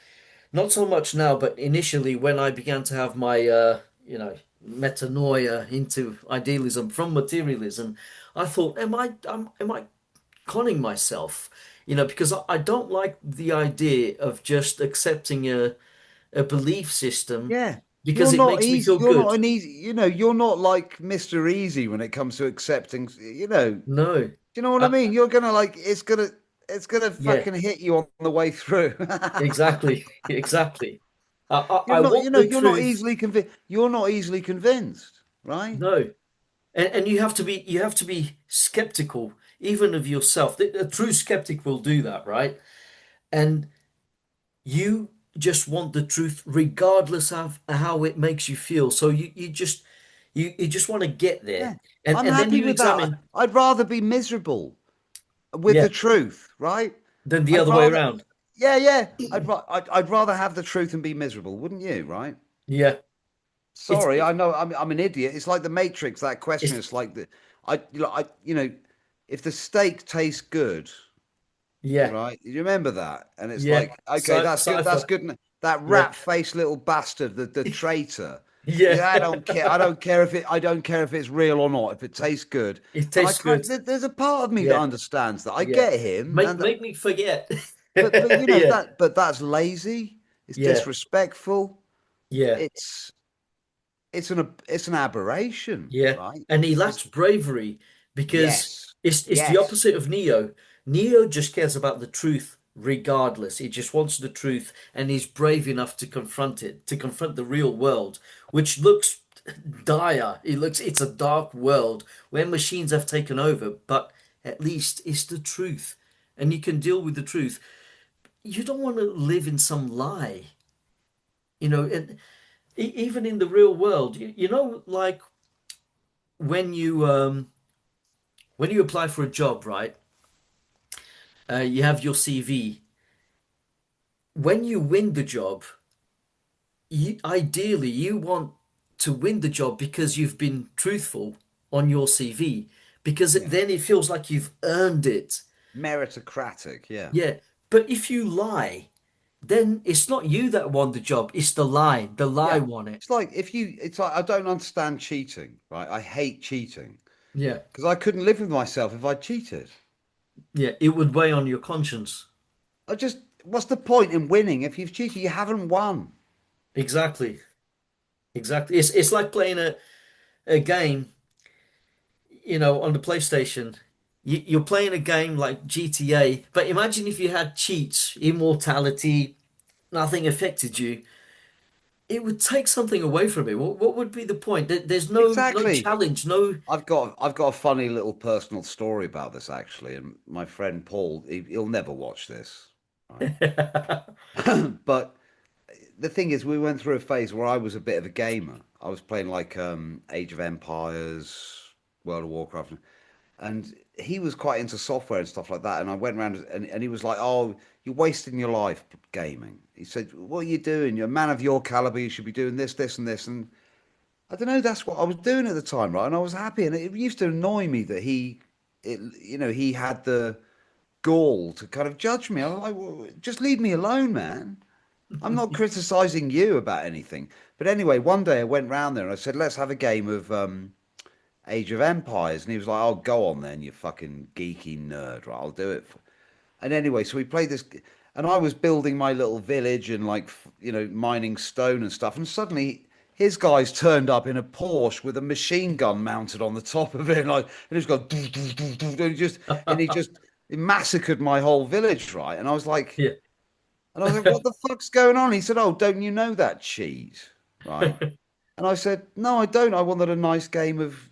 not so much now, but initially when I began to have my metanoia into idealism from materialism, I thought, am I conning myself? Because I don't like the idea of just accepting a belief system Yeah. because it makes me feel You're not good. an easy, you're not like Mr. Easy when it comes to accepting, do No. you know what I Uh, mean? You're gonna like it's gonna yeah, fucking hit you on the way through. exactly. Exactly. You're I not, want the you're not truth. easily convinced. You're not easily convinced, right? No. And you have to be skeptical even of yourself. A true skeptic will do that, right? And you just want the truth regardless of how it makes you feel. So you just want to get there. Yeah. I'm And then happy you with that. examine, I'd rather be miserable with yeah, the truth, right? then the I'd other way rather, around. yeah, yeah. I'd ratad have the truth and be miserable, wouldn't you? Right? Yeah. It's Sorry, it, I know I'm an idiot. It's like the Matrix. That question. it's It's like if the steak tastes good, yeah. right? You remember that? And it's Yeah. like, okay, that's good. That's Cipher. good. That Yeah. rat-faced little bastard, the traitor. Yeah. Yeah, I don't care. I don't care if it. I don't care if it's real or not. If it tastes good, It and tastes good. there's a part of me that Yeah. understands that. I Yeah. get him, Make and make me forget. but Yeah. that's lazy. It's Yeah. disrespectful. Yeah. It's it's an aberration, Yeah, right? and he lacks It's bravery because yes, it's the yes, opposite of Neo. Neo just cares about the truth regardless. He just wants the truth, and he's brave enough to confront it, to confront the real world, which looks dire. It's a dark world where machines have taken over, but at least it's the truth, and you can deal with the truth. You don't want to live in some lie, and even in the real world, like when you um when you apply for a job, right? You have your CV. When you win the job, ideally you want to win the job because you've been truthful on your CV, because yeah, then it feels like you've earned it. meritocratic, yeah, Yeah. But if you lie, then it's not you that won the job, it's the lie. The lie yeah. won it. It's like I don't understand cheating, right? I hate cheating Yeah. because I couldn't live with myself if I cheated. Yeah. It would weigh on your conscience. What's the point in winning if you've cheated? You haven't won. Exactly. Exactly. It's like playing a game on the PlayStation. You're playing a game like GTA, but imagine if you had cheats, immortality, nothing affected you. It would take something away from it. What would be the point? There's no Exactly. challenge, no. I've got a funny little personal story about this actually, and my friend Paul, he'll never watch this, right? But the thing is, we went through a phase where I was a bit of a gamer. I was playing like Age of Empires, World of Warcraft, and he was quite into software and stuff like that. And I went around and he was like, "Oh, you're wasting your life gaming." He said, "What are you doing? You're a man of your caliber. You should be doing this, this, and this." And I don't know. That's what I was doing at the time, right? And I was happy, and it used to annoy me that he had the gall to kind of judge me. I was like, well, just leave me alone, man. I'm not criticizing you about anything. But anyway, one day I went round there and I said, let's have a game of Age of Empires. And he was like, oh, go on then, you fucking geeky nerd. Right, I'll do it. And anyway, so we played this, and I was building my little village and like, mining stone and stuff. And suddenly his guys turned up in a Porsche with a machine gun mounted on the top of it. And he's got, and he just he massacred my whole village, right? Yeah. And I was like, what the fuck's going on? He said, oh, don't you know that cheese? Right. And I said, no, I don't. I wanted a nice game of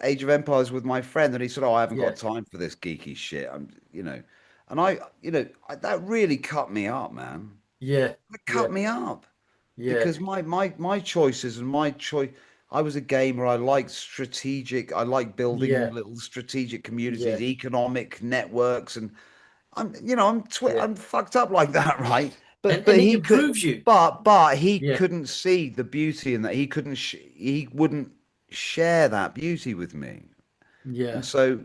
Age of Empires with my friend. And he said, oh, I haven't Yeah. got time for this geeky shit. And that really cut me up, man. Yeah. That Yeah. cut me up Yeah. because my choices and my choice. I was a gamer. I like building Yeah. little strategic communities, Yeah. economic networks, and Yeah. I'm fucked up like that, right? But And but it he could, improves you. but he Yeah. couldn't see the beauty in that. He wouldn't share that beauty with me, and Yeah. so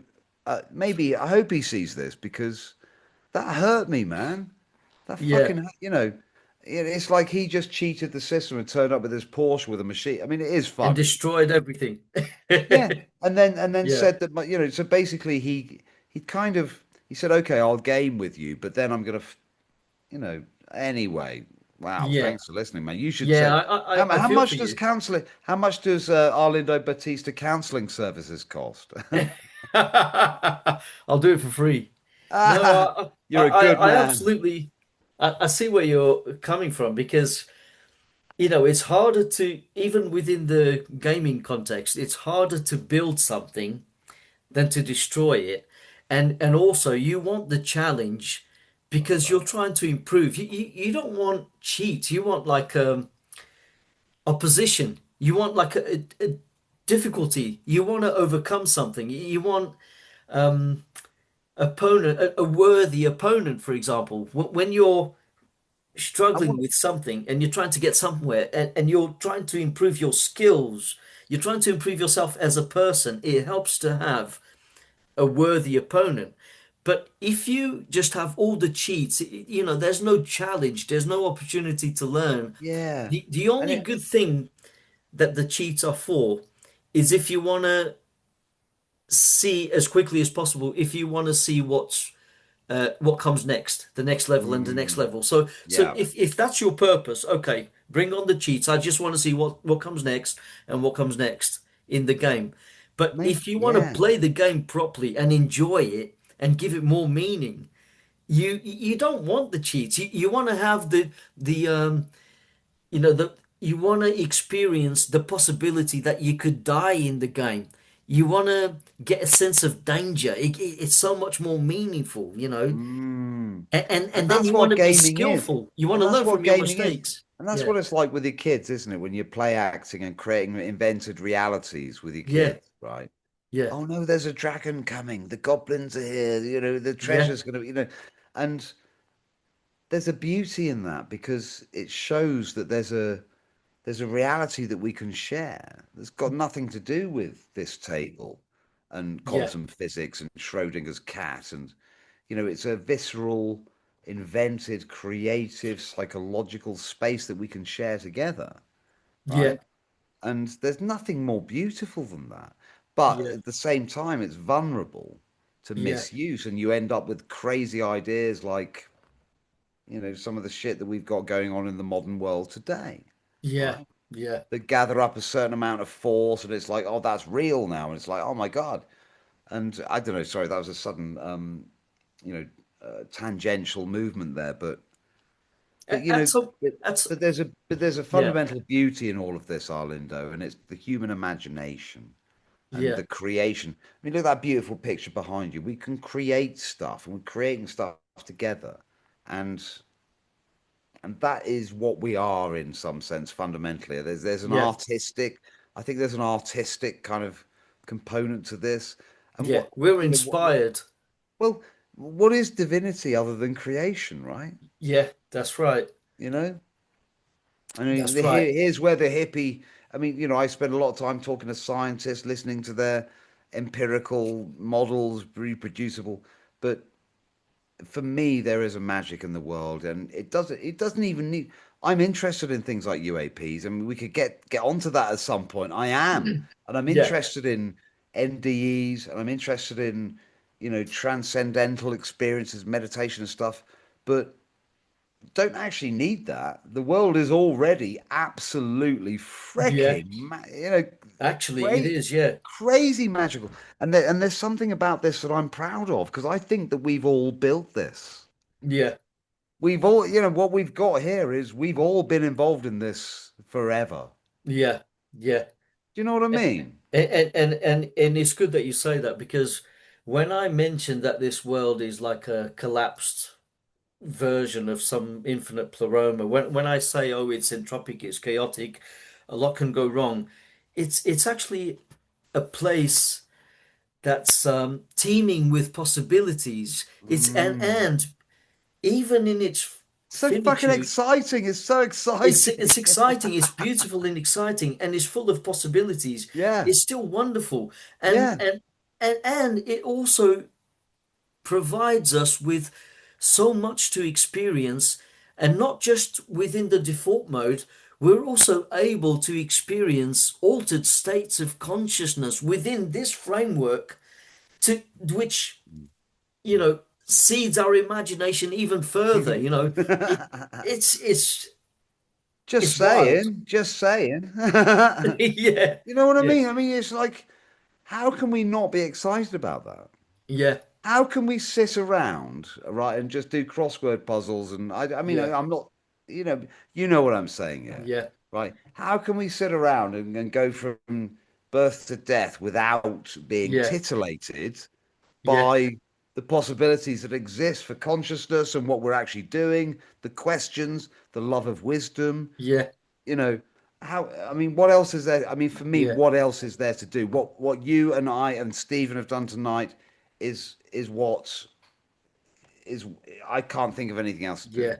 maybe I hope he sees this because that hurt me, man. That Yeah. fucking, it's like he just cheated the system and turned up with his Porsche with a machine. I mean, it is And fucked. destroyed everything. Yeah, and then Yeah. said that so basically he said, okay, I'll game with you, but then I'm gonna you know, anyway, wow, Yeah. thanks for listening, man. You should Yeah. say I how feel for much does you. counseling, how much does Arlindo Batista counseling services cost? I'll do it for free. No, Ah, you're a good I man. absolutely, I see where you're coming from because, it's harder to, even within the gaming context, it's harder to build something than to destroy it. And also you want the challenge because you're trying to improve. You don't want cheats. You want like opposition. You want like a difficulty. You want to overcome something. You want opponent, a worthy opponent, for example. When you're I struggling want, with something and you're trying to get somewhere and you're trying to improve your skills, you're trying to improve yourself as a person, it helps to have a worthy opponent. But if you just have all the cheats, there's no challenge, there's no opportunity to learn. yeah, The and only it, good thing that the cheats are for is if you want to see as quickly as possible, if you want to see what comes next, the next level and the next mm, level. So yeah, if that's your purpose, okay, bring on the cheats. I just want to see what comes next and what comes next in the game. But maybe, if you want to yeah, play the game properly and enjoy it and give it more meaning, you don't want the cheats. You want to have the the you want to experience the possibility that you could die in the game. You want to get a sense of danger. It's so much more meaningful. mm. And And then that's you want what to be gaming is, skillful. You want and to that's learn what from your gaming is, mistakes. and that's Yeah. what it's like with your kids, isn't it? When you're play acting and creating invented realities with your Yeah. kids, right? Yeah. Oh no, there's a dragon coming. The goblins are here. The Yeah. treasure's gonna. And there's a beauty in that because it shows that there's a reality that we can share that's got nothing to do with this table and Yeah. quantum physics and Schrodinger's cat. And it's a visceral, invented, creative, psychological space that we can share together, Yeah. right? And there's nothing more beautiful than that. But Yeah. at the same time, it's vulnerable to Yeah. misuse, and you end up with crazy ideas like, some of the shit that we've got going on in the modern world today, Yeah. right? Yeah. That gather up a certain amount of force, and it's like, oh, that's real now, and it's like, oh my God. And I don't know, sorry, that was a sudden, you know, tangential movement there, but A- At some but, at but there's a yeah. fundamental beauty in all of this, Arlindo, and it's the human imagination and Yeah. the creation. I mean, look at that beautiful picture behind you. We can create stuff, and we're creating stuff together, and and that is what we are in some sense fundamentally. There's an Yeah. artistic, I think there's an artistic kind of component to this, and Yeah. We're what inspired. well, what is divinity other than creation, right? Yeah, that's right. You know, I mean, That's right. here's where the hippie I mean, I spend a lot of time talking to scientists, listening to their empirical models, reproducible. But for me, there is a magic in the world, and it doesn't even need. I'm interested in things like UAPs. I mean, we could get onto that at some point. I am, and I'm Yeah, interested in NDEs, and I'm interested in, transcendental experiences, meditation and stuff. But don't actually need that. The world is already absolutely yeah. freaking, Actually, it great, is. Yeah, crazy magical. And there's something about this that I'm proud of because I think that we've all built this. yeah, We've all, what we've got here is we've all been involved in this forever. yeah, yeah. Do you know what I mean? And it's good that you say that because when I mentioned that this world is like a collapsed version of some infinite pleroma, when I say, oh, it's entropic, it's chaotic, a lot can go wrong. It's actually a place that's teeming with possibilities. It's Mm. and even in its So fucking finitude, exciting. It's so it's exciting. exciting, it's beautiful and exciting, and it's full of possibilities. Yeah. It's still wonderful, and Yeah. and and it also provides us with so much to experience, and not just within the default mode. We're also able to experience altered states of consciousness within this framework, to which seeds our imagination even further. It, it's Just it's wild. saying, just saying. Yeah, You know what I yeah, mean? I mean, it's like, how can we not be excited about that? yeah, How can we sit around, right, and just do crossword puzzles? And I mean, yeah, I'm not, you know what I'm saying here, yeah, right? How can we sit around and go from birth to death without being yeah, titillated yeah, by the possibilities that exist for consciousness and what we're actually doing, the questions, the love of wisdom, yeah, you know, how, I mean, what else is there? I mean, for me, yeah, what else is there to do? What you and I and Stephen have done tonight is what is I can't think of anything else to do. yeah.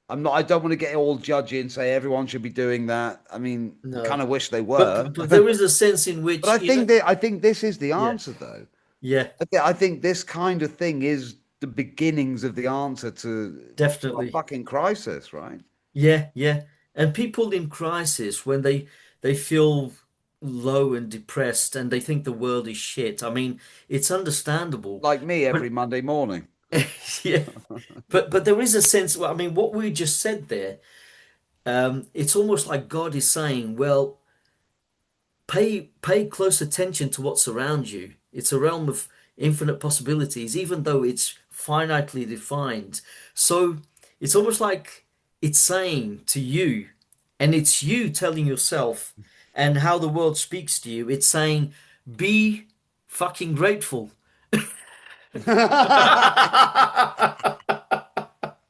I don't want to get all judgy and say everyone should be doing that. I mean, I kind No, of wish they but were. but there is a sense in But which I think this is the yeah, answer though. yeah, I think this kind of thing is the beginnings of the answer to our definitely. fucking crisis, right? Yeah, yeah. And people in crisis, when they feel low and depressed and they think the world is shit. I mean, it's understandable. Like me every But Monday morning. yeah, but there is a sense. Well, I mean, what we just said there, it's almost like God is saying, well, pay close attention to what's around you. It's a realm of infinite possibilities, even though it's finitely defined. So it's almost like it's saying to you, and it's you telling yourself, and how the world speaks to you. It's saying, be fucking grateful.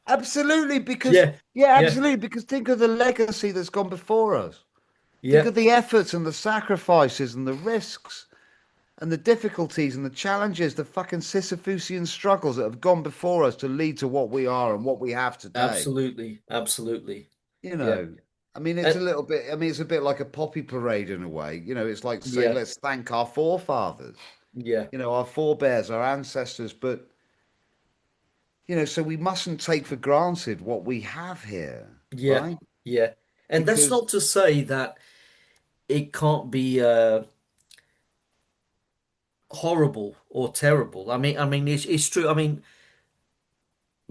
Absolutely, because Yeah, yeah, yeah, absolutely, because think of the legacy that's gone before us. Think yeah, of the efforts and the sacrifices and the risks and the difficulties and the challenges, the fucking Sisyphusian struggles that have gone before us to lead to what we are and what we have today. absolutely, absolutely. You Yeah, know, I mean, it's a and little bit, I mean, it's a bit like a poppy parade in a way. It's like saying, yeah, let's thank our forefathers, yeah, our forebears, our ancestors. But, so we mustn't take for granted what we have here, yeah, right? yeah. And that's Because not to say that it can't be horrible or terrible. I mean, it's true. I mean,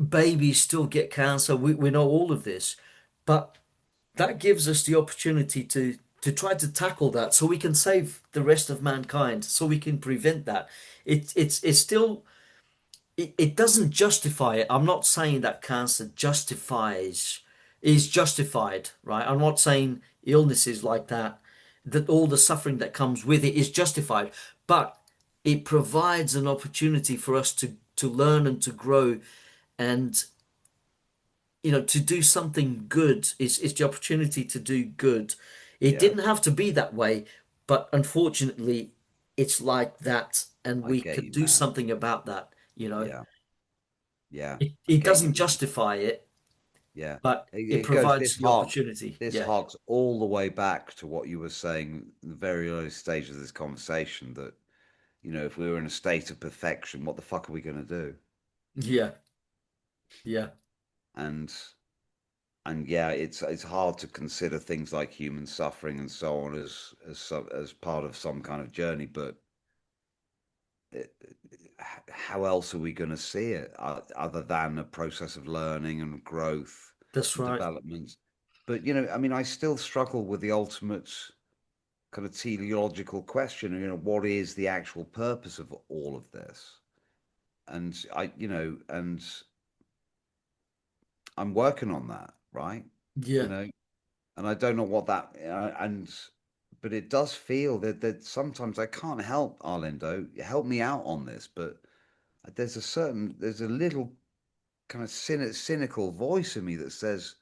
babies still get cancer. We know all of this, but that gives us the opportunity to try to tackle that, so we can save the rest of mankind, so we can prevent that. It's still it doesn't justify it. I'm not saying that cancer is justified, right? I'm not saying illnesses like that all the suffering that comes with it is justified, but it provides an opportunity for us to learn and to grow, and to do something good. Is the opportunity to do good. It yeah, didn't have to be that way, but unfortunately it's like that, and I we get could you, do man. something about that. Yeah, yeah, I It get doesn't you, man. justify it, Yeah. but it It goes provides the opportunity. this Yeah, harks all the way back to what you were saying in the very early stage of this conversation that, if we were in a state of perfection, what the fuck are we going to do? yeah, yeah. And yeah, it's hard to consider things like human suffering and so on as part of some kind of journey, but it, how else are we going to see it other than a process of learning and growth That's and right. development? But I mean, I still struggle with the ultimate kind of teleological question. What is the actual purpose of all of this? And and I'm working on that, right? You Yeah, know, and I don't know what that but it does feel that sometimes I can't help Arlindo, help me out on this, but there's a little kind of cynical voice in me that says,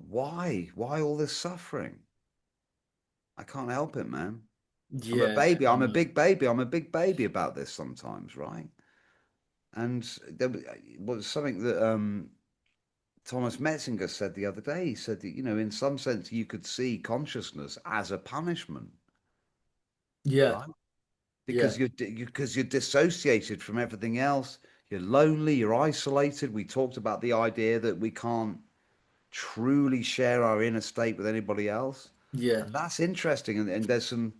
why all this suffering? I can't help it, man. I'm a yeah. baby. I I'm a know. big baby. I'm a big baby about this sometimes, right? And there was something that Thomas Metzinger said the other day. He said that, in some sense, you could see consciousness as a punishment, Yeah, right? yeah, Because because you're dissociated from everything else. You're lonely. You're isolated. We talked about the idea that we can't truly share our inner state with anybody else, yeah. and that's interesting. And there's some.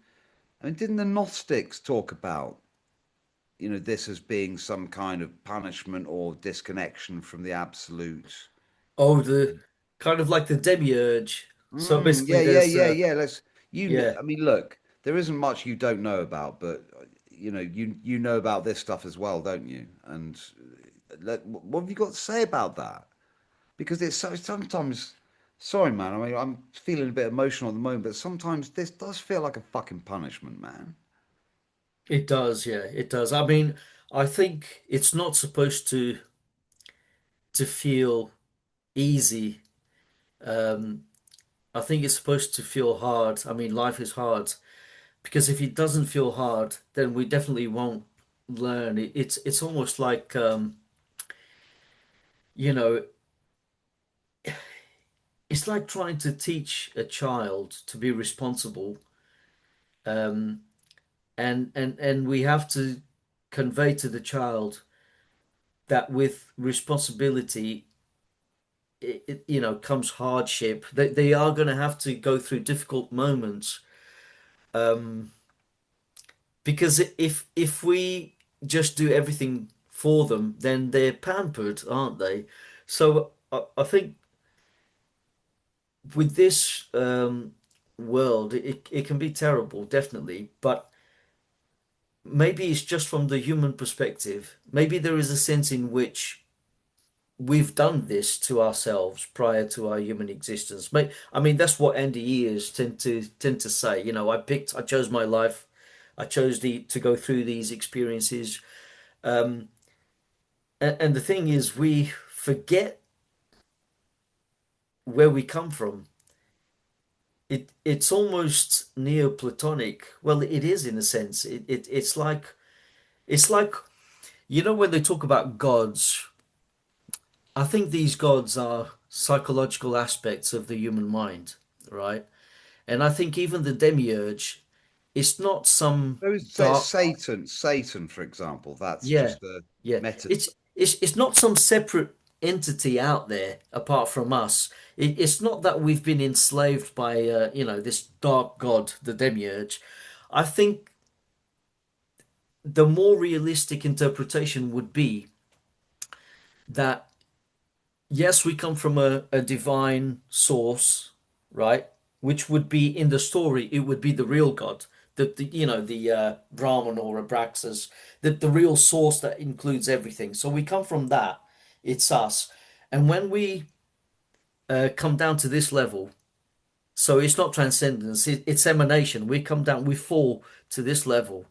I mean, didn't the Gnostics talk about this as being some kind of punishment or disconnection from the absolute? Oh, the kind of like the demiurge. So basically, Yeah, yeah, there's yeah, yeah. yeah, I mean, look, there isn't much you don't know about, but you know about this stuff as well, don't you? And what have you got to say about that? Because it's so sometimes. Sorry, man. I mean, I'm feeling a bit emotional at the moment, but sometimes this does feel like a fucking punishment, man. it does. Yeah, it does. I mean, I think it's not supposed to feel easy. Um, I think it's supposed to feel hard. I mean, life is hard because if it doesn't feel hard, then we definitely won't learn. It's almost like you know, it's like trying to teach a child to be responsible. Um, and we have to convey to the child that with responsibility, comes hardship. They are going to have to go through difficult moments. Um, because if we just do everything for them, then they're pampered, aren't they? So I think with this world, it can be terrible, definitely, but maybe it's just from the human perspective. Maybe there is a sense in which we've done this to ourselves prior to our human existence. I mean, that's what NDEers tend to say. I chose my life. I chose to go through these experiences. Um, and the thing is, we forget where we come from. It's almost Neoplatonic. Well, it is in a sense. It's like when they talk about gods. I think these gods are psychological aspects of the human mind, right? And I think even the demiurge, it's not some So say dark, Satan, for example, that's yeah, just a yeah. meta. It's not some separate entity out there apart from us. It's not that we've been enslaved by this dark god, the demiurge. I think the more realistic interpretation would be that yes, we come from a divine source, right? Which would be in the story, it would be the real God, the Brahman or Abraxas, the real source that includes everything. So we come from that. It's us. And when we come down to this level, so it's not transcendence, it's emanation. We come down, we fall to this level.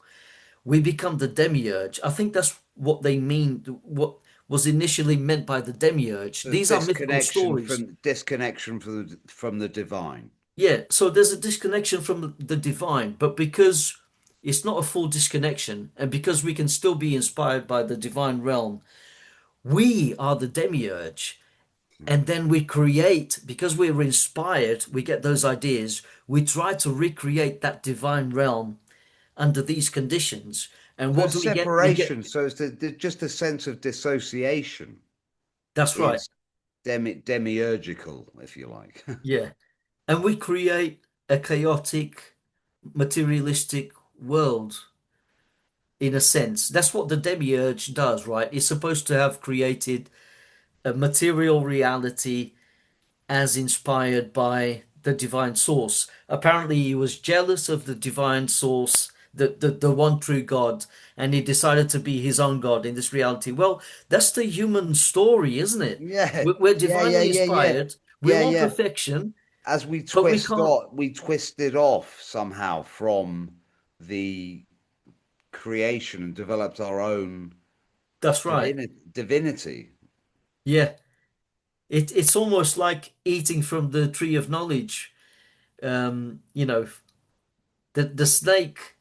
We become the demiurge. I think that's what they mean, what was initially meant by the demiurge. The These are mythical stories. disconnection from the divine. Yeah, so there's a disconnection from the divine, but because it's not a full disconnection, and because we can still be inspired by the divine realm, we are the demiurge. And then we create, because we're inspired, we get those ideas, we try to recreate that divine realm under these conditions. And So what it's do we get? We get, separation. So it's just a sense of dissociation that's right. is demiurgical, if you like. Yeah. And we create a chaotic, materialistic world in a sense. That's what the demiurge does, right? It's supposed to have created a material reality as inspired by the divine source. Apparently, he was jealous of the divine source, the one true God, and he decided to be his own God in this reality. Well, that's the human story, isn't it? Yeah, We're yeah, yeah, divinely yeah, yeah, inspired. We yeah, want yeah. perfection, As but we can't. we twisted off somehow from the creation and developed our own That's right. divinity. Yeah. It's almost like eating from the tree of knowledge. You know, the snake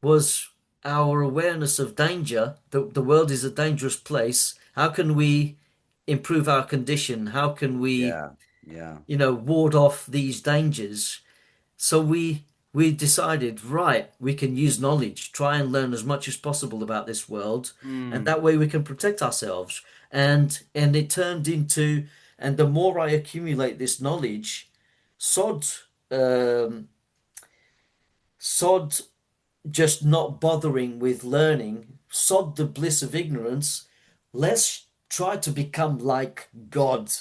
was our awareness of danger. The world is a dangerous place. How can we improve our condition? How can we, Yeah, yeah. ward off these dangers? So we decided, right, we can use knowledge, try and learn as much as possible about this world, and Mm. that way we can protect ourselves. And it turned into, and the more I accumulate this knowledge, sod um, sod just not bothering with learning, sod the bliss of ignorance. Let's try to become like God,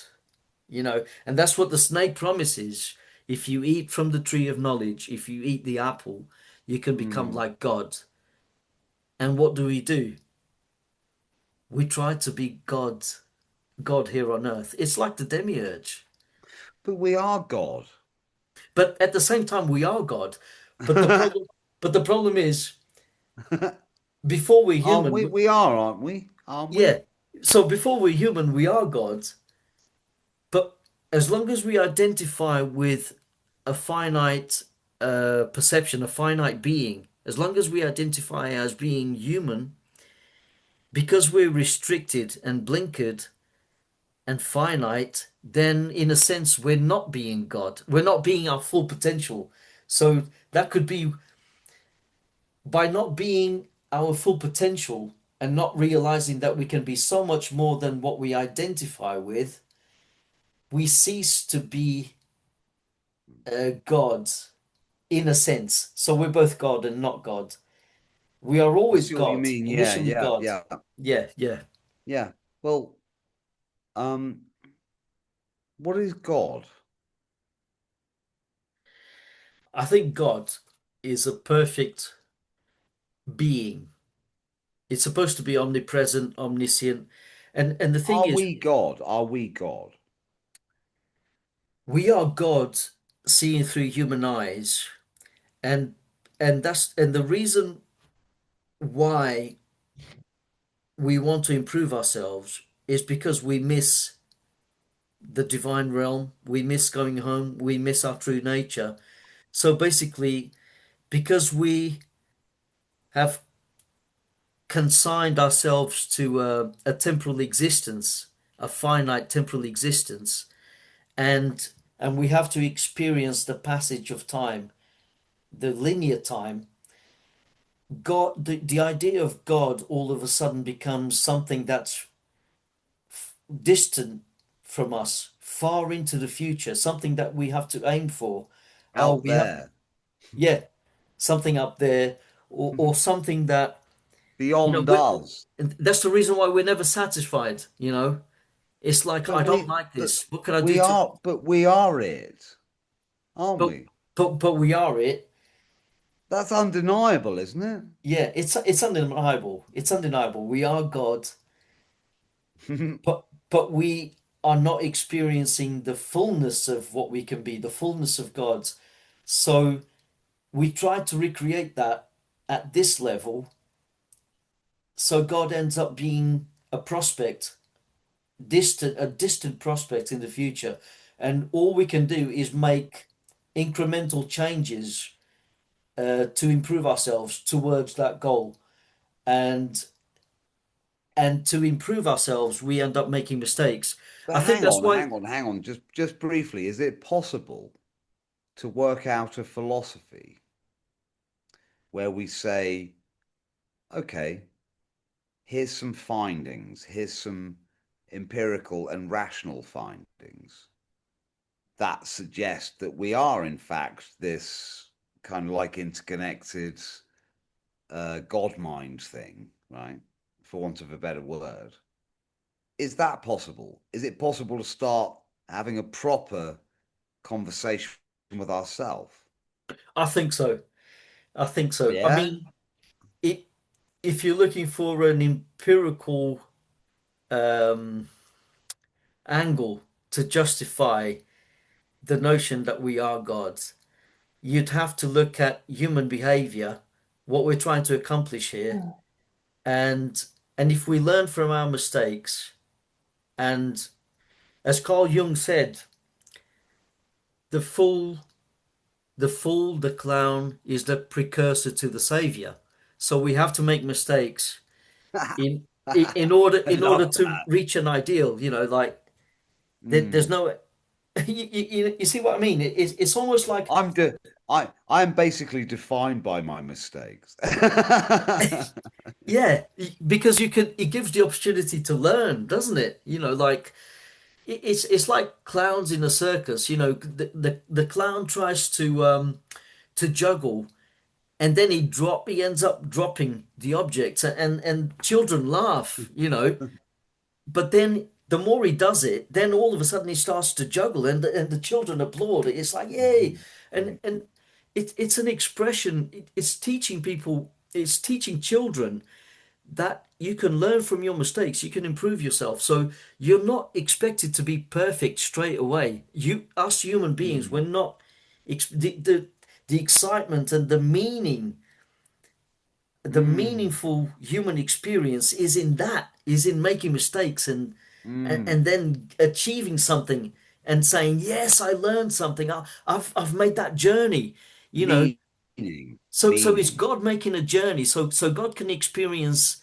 and that's what the snake promises. If you eat from the tree of knowledge, if you eat the apple, you can become Mm. like God. And what do? We try to be God here on earth. It's like the demiurge. But we are God. But at the same time, we are God. But the problem, but the problem is, before we're Aren't human, we? We are, aren't we? Aren't yeah. we? So before we're human, we are God. But as long as we identify with a finite perception, a finite being, as long as we identify as being human, because we're restricted and blinkered and finite, then in a sense, we're not being God. We're not being our full potential. So that could be by not being our full potential and not realizing that we can be so much more than what we identify with, we cease to be God in a sense. So we're both God and not God. We are I always see what you God, mean. Yeah, initially yeah, God. yeah, Yeah, yeah. yeah. Well, um, what is God? I think God is a perfect being. It's supposed to be omnipresent, omniscient. And the thing Are is, we God? Are we God? we are God seeing through human eyes. And and the reason why we want to improve ourselves is because we miss the divine realm, we miss going home, we miss our true nature. So basically, because we have consigned ourselves to a temporal existence, a finite temporal existence, and we have to experience the passage of time, the linear time. God, the idea of God all of a sudden becomes something that's distant from us, far into the future, something that we have to aim for. Oh, Out we have, there, yeah, something up there, or something that, beyond we us. and that's the reason why we're never satisfied. It's like, But I don't we, like but this. What can I do to, but we are it, aren't but, we? but we are it. That's undeniable, isn't it? Yeah, it's undeniable. It's undeniable. We are God, but we are not experiencing the fullness of what we can be, the fullness of God. So we try to recreate that at this level. So God ends up being a prospect, a distant prospect in the future. And all we can do is make incremental changes to improve ourselves towards that goal. And and to improve ourselves, we end up making mistakes. But I think that's why. hang on. Just briefly, is it possible to work out a philosophy where we say, okay, here's some findings, here's some empirical and rational findings that suggest that we are, in fact, this kind of like interconnected God mind thing, right? For want of a better word. Is that possible? Is it possible to start having a proper conversation with ourselves? I think so. I think so. I Yeah. mean, it, if you're looking for an empirical um, angle to justify the notion that we are gods, you'd have to look at human behavior, what we're trying to accomplish here, and if we learn from our mistakes, and as Carl Jung said, the fool, the clown is the precursor to the savior. So we have to make mistakes in I in order love to that. reach an ideal. Like there's Mm. no you see what I mean? It's almost like I'm de I'm basically defined by my mistakes. yeah, because you can it gives the opportunity to learn, doesn't it? Like it's like clowns in a circus. The clown tries to juggle, and then he ends up dropping the object, and children laugh, but then the more he does it, then all of a sudden he starts to juggle, and the children applaud. It's like yay, and it's an expression. It's teaching people. It's teaching children that you can learn from your mistakes. You can improve yourself. So you're not expected to be perfect straight away. Us human beings, we're not. The excitement and the Mm. meaningful human experience is in making mistakes, and Mm. then achieving something and saying yes, I learned something. I've made that journey, you know Meaning, so it's meaning. God making a journey, so God can experience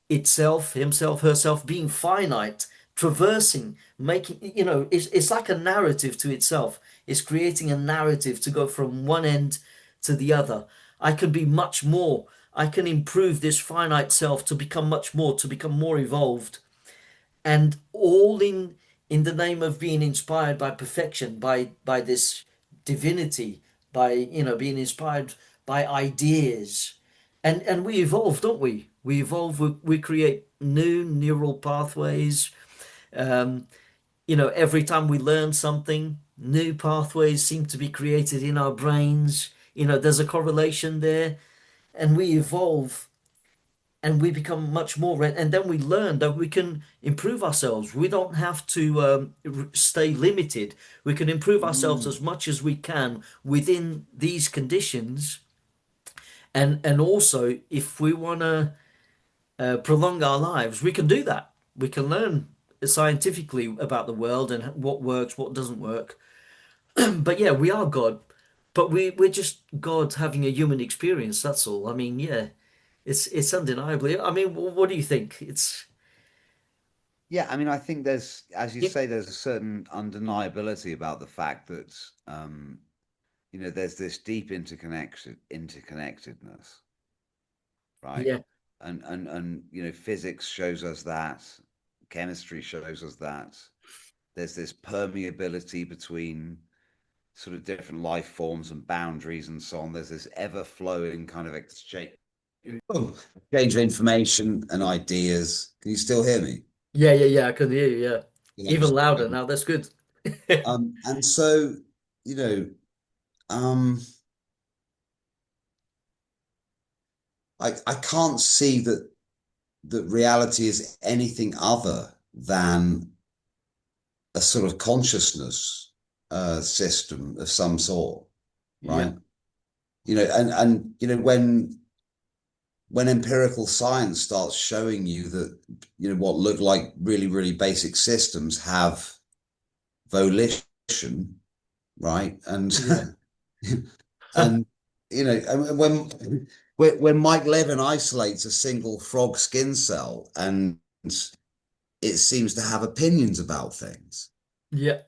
itself, himself, herself, being finite, traversing, making, it's like a narrative to itself. It's creating a narrative to go from one end to the other. I can be much more. I can improve this finite self to become much more, to become more evolved, and all in the name of being inspired by perfection, by this divinity, by being inspired by ideas, and we evolve, don't we? We evolve. We create new neural pathways. um every time we learn something, new pathways seem to be created in our brains. There's a correlation there, and we evolve, and we become much more, and then we learn that we can improve ourselves. We don't have to stay limited. We can improve ourselves Mm. as much as we can within these conditions, and also if we want to prolong our lives, we can do that. We can learn scientifically about the world and what works, what doesn't work. But yeah, we are God, but we're just God having a human experience, that's all. I mean, yeah, it's undeniably. I mean, what do you think? It's Yeah, I mean, I think there's, as you yeah, say, there's a certain undeniability about the fact that there's this deep interconnectedness, right? yeah, And physics shows us that, chemistry shows us that. There's this permeability between sort of different life forms and boundaries and so on. There's this ever flowing kind of exchange of information and ideas. Can you still hear me? yeah. I can hear you. Yeah, Yeah. even louder now. That's good. And so, you know, um, I can't see that reality is anything other than a sort of consciousness system of some sort, Yeah, right? And when empirical science starts showing you that what look like really really basic systems have volition, right? And yeah, and when Mike Levin isolates a single frog skin cell and it seems to have opinions about things Yeah.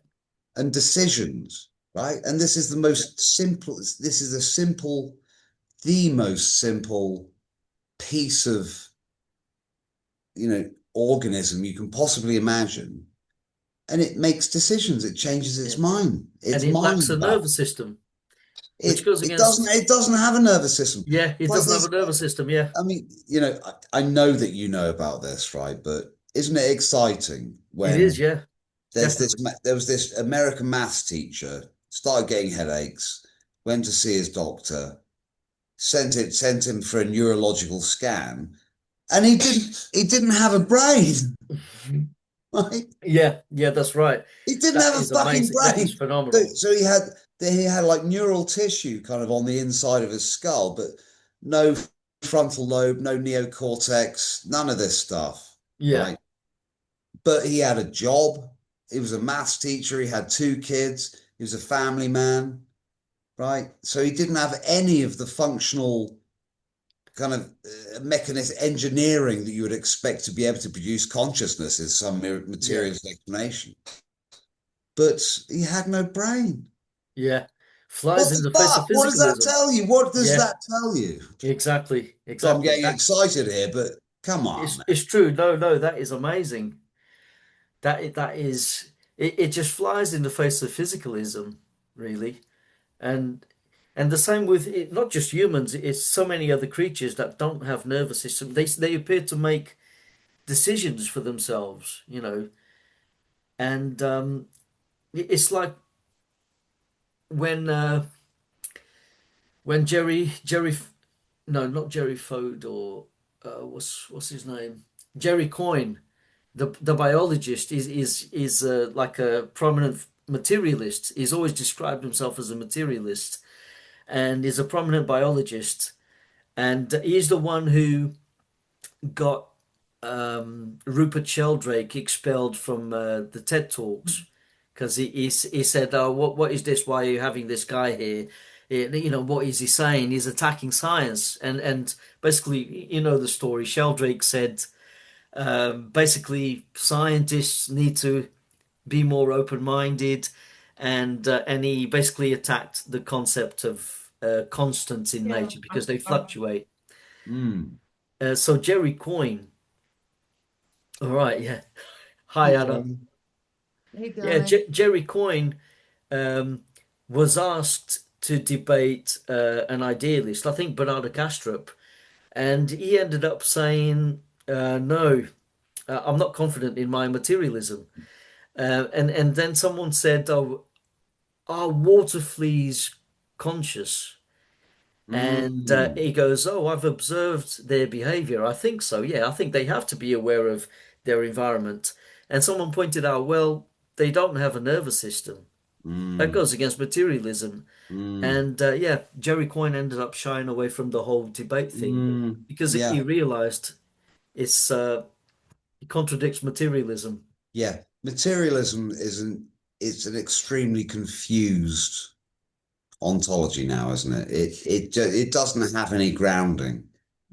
and decisions, right? And this is the most simple, this is the most simple piece of, organism you can possibly imagine. And it makes decisions. It changes its mind. And Its it mind lacks a about nervous system, which it. goes It against, doesn't have a nervous system. yeah, it Like doesn't have a this, nervous system. Yeah, I mean, I know that you know about this, right? But isn't it exciting it is. when Yeah, definitely. there was this American maths teacher, started getting headaches, went to see his doctor, sent him for a neurological scan, and he didn't have a brain, right? Yeah, yeah, that's right. He didn't That have a is fucking amazing. That is brain. phenomenal. So he had like neural tissue kind of on the inside of his skull, but no frontal lobe, no neocortex, none of this stuff, Yeah, right? But he had a job. He was a maths teacher. He had 2 kids. He was a family man, right? So he didn't have any of the functional kind of mechanism engineering that you would expect to be able to produce consciousness as some materialist explanation. But he had no brain. yeah. What Flies in the the face of fuck? What does that physicalism. tell you? What does Yeah, that tell you? exactly, So I'm exactly. getting excited here, but come on, man. It's true. No, no, that is amazing. That is it just flies in the face of physicalism, really. And and the same with it, not just humans, it's so many other creatures that don't have nervous system. They appear to make decisions for themselves, And it's like when when Jerry no, not Jerry Fodor, what's his name? Jerry Coyne, the biologist, is like a prominent materialist. He's always described himself as a materialist, and is a prominent biologist, and he's the one who got Rupert Sheldrake expelled from the TED Talks because he said, "Oh, what is this? Why are you having this guy here? What is he saying? He's attacking science." And basically, the story. Sheldrake said, basically, scientists need to be more open-minded, and he basically attacked the concept of constants in Yeah. nature because they fluctuate. Mm. So Jerry Coyne, all right, yeah. Hi, Hey, Anna. Jeremy. Hey, Yeah, darling. Jerry Coyne um, was asked to debate an idealist, I think Bernardo Kastrup, and he ended up saying, "No, I'm not confident in my materialism." And then someone said, "Oh, are water fleas conscious?" And Mm. he goes, "Oh, I've observed their behavior. I think so. Yeah, I think they have to be aware of their environment." And someone pointed out, well, they don't have a nervous system. That Mm. goes against materialism. Mm. And yeah, Jerry Coyne ended up shying away from the whole debate thing Mm. because he Yeah, realized it contradicts materialism. yeah. Materialism it's an extremely confused ontology now, isn't it? It doesn't have any grounding.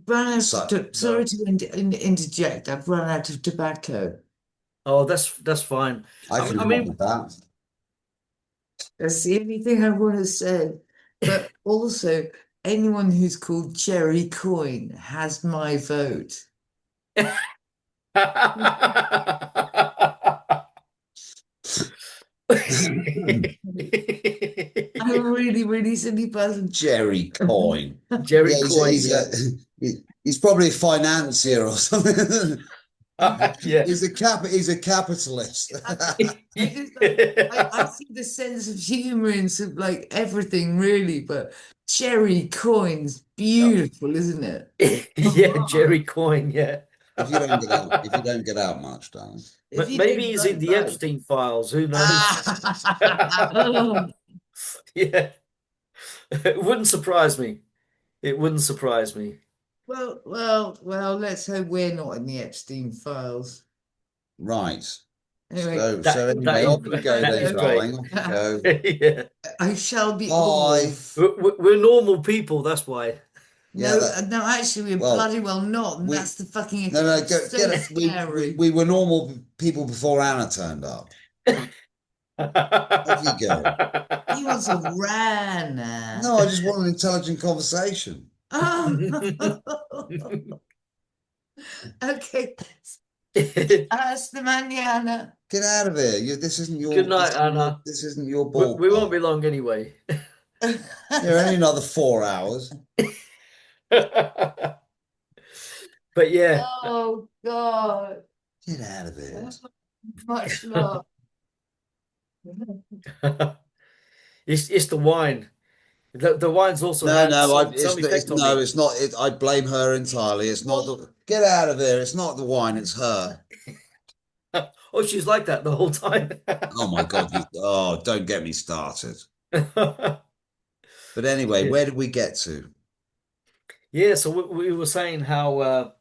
Run out So sorry No. to interject. I've run out of tobacco. Oh, that's fine. I I, can I help mean, with that. That's the only thing I want to say. But also, anyone who's called Jerry Coyne has my vote. I'm a really, really silly person. Jerry Coyne. Jerry Yeah, Coyne, yeah. he's probably a financier or something. Yeah. He's a capitalist. I just I see the sense of humor in like everything really, but Jerry Coyne's beautiful, isn't it? Yeah, Jerry Coyne, yeah. If you don't get out much, darling. If you Maybe don't he's in like the that. Epstein files, who knows? Yeah. It wouldn't surprise me. It wouldn't surprise me. Well, let's hope we're not in the Epstein files. Right. Anyway, So That anyway, is off you go that then, is great. darling. Off you go. Yeah. I shall be Bye. off. We're normal people, that's why. Yeah, No, no, actually, we're bloody well not, and we that's the fucking no, so get it. scary. We were normal people before Anna turned up. Off you go. He wants a rana. No, I just want an intelligent conversation. Oh, okay. Hasta mañana. Get out of here. This isn't Good night, Anna. this isn't your We won't be ballpark. long anyway. You're only another 4 hours. But yeah, Oh God. Get out of here. Much love. it's the wine. The wine's also No, had no, some effect on me. it's not. I blame her entirely. It's not the. Get out of here. It's not the wine. It's her. Oh, she's like that the whole time. Oh my God. Don't get me started. But anyway, Yeah. where did we get to? Yeah, so we were saying how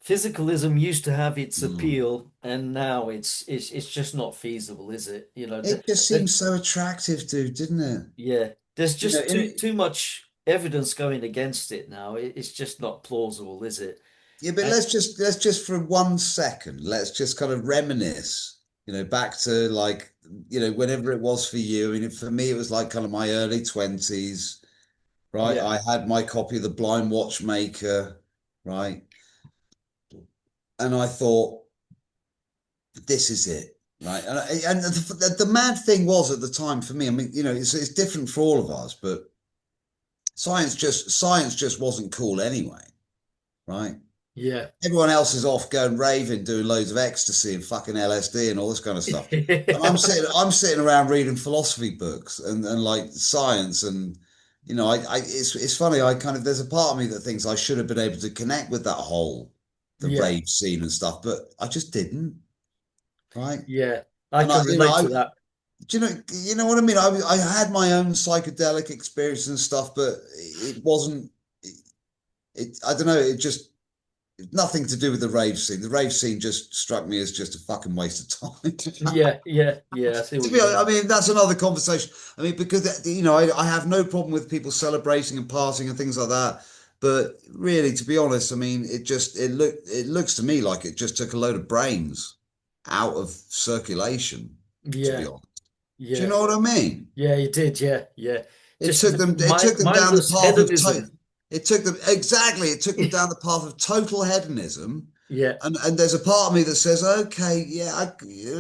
physicalism used to have its Mm. appeal, and now it's just not feasible, is it? It just seems so attractive, dude, didn't it? Yeah, there's You know, just too much evidence going against it now. It's just not plausible, is it? yeah, but And let's just for 1 second, let's just kind of reminisce, back to like, whenever it was for you. I mean, for me, it was like kind of my early 20s, right? yeah, I had my copy of The Blind Watchmaker, right? And I thought, this is it, right? And the mad thing was at the time for me, I mean, it's different for all of us, but science just wasn't cool anyway, right? yeah. Everyone else is off going raving, doing loads of ecstasy and fucking LSD and all this kind of stuff. And I'm sitting around reading philosophy books and like science and it's funny. I kind of there's a part of me that thinks I should have been able to connect with that whole the Yeah, rave scene and stuff, but I just didn't. Right. yeah. I And I, can relate to that. do you know what I mean? I had my own psychedelic experience and stuff, but it wasn't. I don't know. It just nothing to do with the rave scene. The rave scene just struck me as just a fucking waste of time. Yeah, yeah, yeah. I see To what be you honest, I mean. mean, that's another conversation. I mean, because I have no problem with people celebrating and partying and things like that. But really, to be honest, I mean, it looks to me like it just took a load of brains out of circulation, to be Yeah, honest. Do you yeah, know what I mean? yeah. You did. Yeah, yeah. It Just took them down the mindless path of hedonism. it took them down the path of total hedonism. Yeah, And there's a part of me that says, okay, yeah,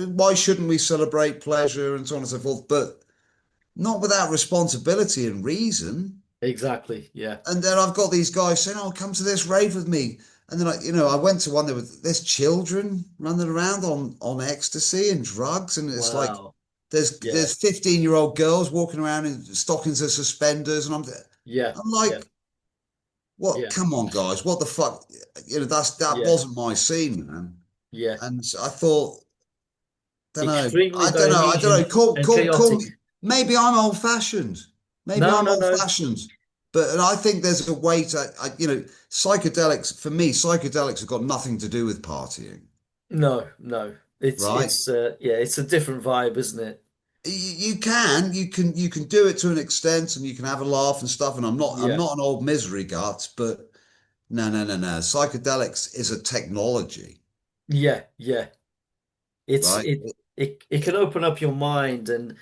why shouldn't we celebrate pleasure and so on and so forth? But not without responsibility and reason. exactly. Yeah. And then I've got these guys saying, "Oh, come to this rave with me." And then I went to one. There's children running around on ecstasy and drugs, and it's like Wow. Yeah, there's 15-year-old girls walking around in stockings and suspenders, and yeah, I'm yeah, like, what? yeah, Come on, guys, what the fuck? That yeah, wasn't my scene, man. yeah. And I thought, Extremely I don't know. Dionysian and Call me. chaotic. Maybe I'm old fashioned. Maybe No, I'm no, old no, fashioned. But I think there's a way to, psychedelics, for me, psychedelics have got nothing to do with partying, no, no. right? Yeah, it's a different vibe, isn't it? You can do it to an extent and you can have a laugh and stuff. And I'm Yeah, not an old misery gut, but no, no, no, no. Psychedelics is a technology, yeah, yeah. It's right? it can open up your mind and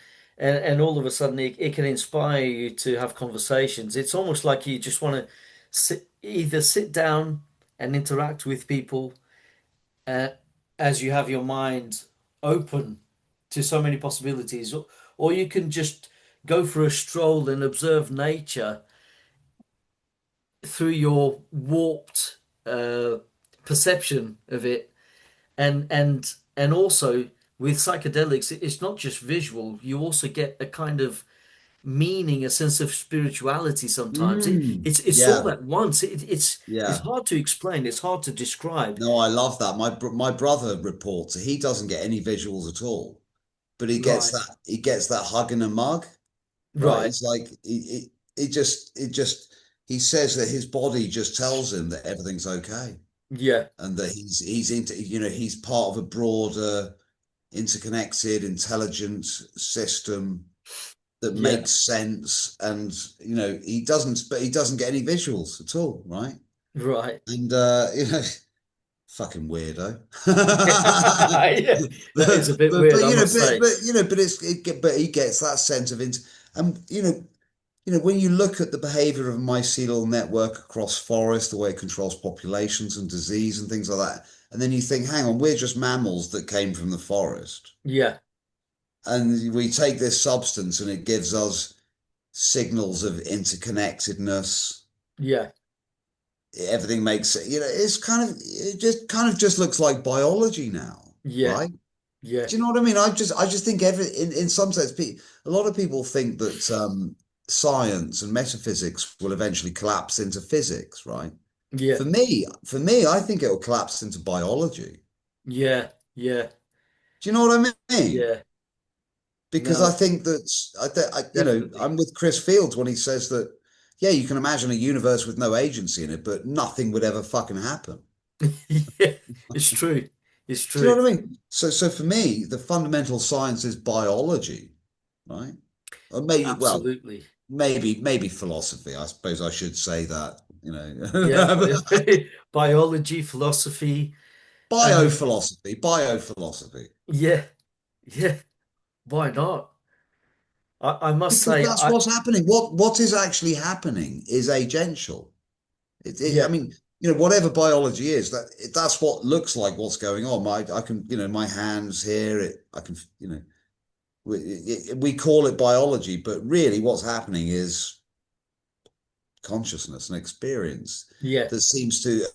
all of a sudden it can inspire you to have conversations. It's almost like you just want to either sit down and interact with people uh, as you have your mind open to so many possibilities, or you can just go for a stroll and observe nature through your warped perception of it, and also with psychedelics, it's not just visual. You also get a kind of meaning, a sense of spirituality sometimes. It's all Yeah, at once. It's yeah. hard to explain. It's hard to describe. No, I love that. My brother reports he doesn't get any visuals at all, but Right, he gets that hug in a mug, right? right. It's like he says that his body just tells him that everything's okay Yeah, and that he's part of a broader interconnected intelligence system that Yeah. makes sense, and he doesn't get any visuals at all, right? Right. And fucking weirdo. Yeah. That is a bit But weird, I you know, must but say. but you know, but but he gets that sense of int and when you look at the behavior of a mycelial network across forest, the way it controls populations and disease and things like that, and then you think, hang on, we're just mammals that came from the forest. Yeah. And we take this substance and it gives us signals of interconnectedness. Yeah. Everything makes it just looks like biology now, Yeah. right? Yeah. Do you know what I mean? I just think in some sense, a lot of people think that science and metaphysics will eventually collapse into physics, right? Yeah. For me, I think it will collapse into biology. Yeah. Yeah. Do you know what I mean? Yeah. Because I No, think that definitely. I'm with Chris Fields when he says that, yeah, you can imagine a universe with no agency in it, but nothing would ever fucking happen. Yeah. It's true. It's Do you true. know what I mean? So for me, the fundamental science is biology, right? Or Absolutely. maybe philosophy. I suppose I should say that, Yeah. Biology, philosophy. Um, biophilosophy. yeah. Yeah. Why not? I must Because say, that's what's happening. What is actually happening is agential. I yeah. mean, whatever biology is, that's what looks like what's going on. I can, my hands here. I can, we call it biology, but really, what's happening is consciousness and experience Yeah. that seems to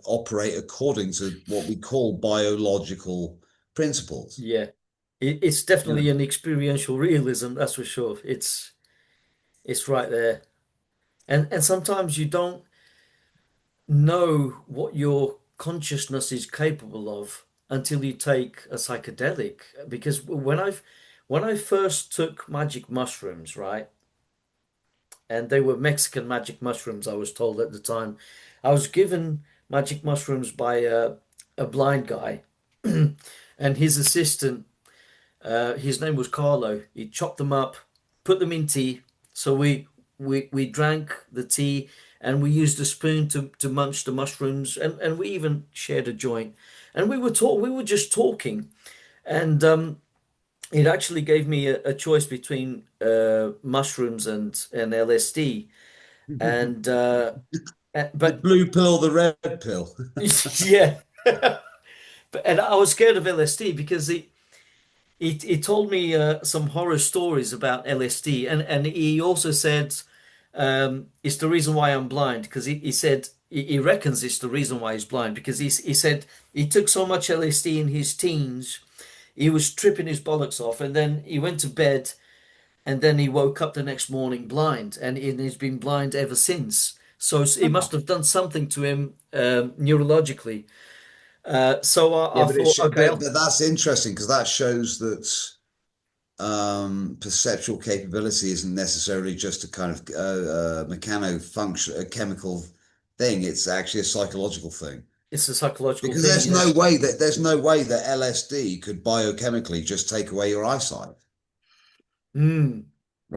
operate according to what we call biological principles. Yeah. It's You know, definitely an experiential realism, that's for sure. It's right there. And sometimes you don't know what your consciousness is capable of until you take a psychedelic. Because when I first took magic mushrooms, right, and they were Mexican magic mushrooms, I was told at the time, I was given magic mushrooms by a blind guy, and his assistant. His name was Carlo. He chopped them up, put them in tea. So we drank the tea and we used a spoon to munch the mushrooms and we even shared a joint. And we were just talking. And it actually gave me a choice between mushrooms and LSD. And the but blue pill, the red pill. yeah. And I was scared of LSD because he told me some horror stories about LSD, and he also said it's the reason why I'm blind because he said he reckons it's the reason why he's blind because he said he took so much LSD in his teens, he was tripping his bollocks off, and then he went to bed, and then he woke up the next morning blind, and he's been blind ever since. So he must have done something to him neurologically. So Yeah, I thought, okay, but that's interesting because that shows that perceptual capability isn't necessarily just a kind of mechano function, a chemical thing. It's actually a psychological thing. it's a psychological Because thing, yeah. there's no way that LSD could biochemically just take away your eyesight, Mm.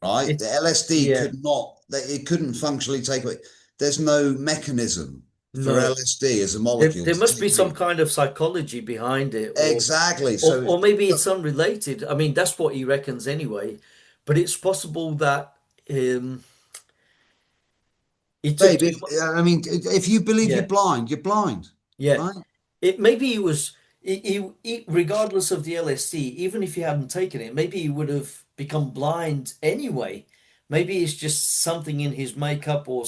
right? The It's LSD yeah, could not, it couldn't functionally take away. There's no mechanism for no. LSD as a There molecule there to must be take some away. kind of psychology behind it, Exactly. So or maybe it's unrelated. I mean, that's what he reckons anyway. But it's possible that um it took babe, too if much. I mean, if you believe Yeah, you're blind, yeah. right? It maybe he was regardless of the LSD, even if he hadn't taken it, maybe he would have become blind anyway. Maybe it's just something in his makeup or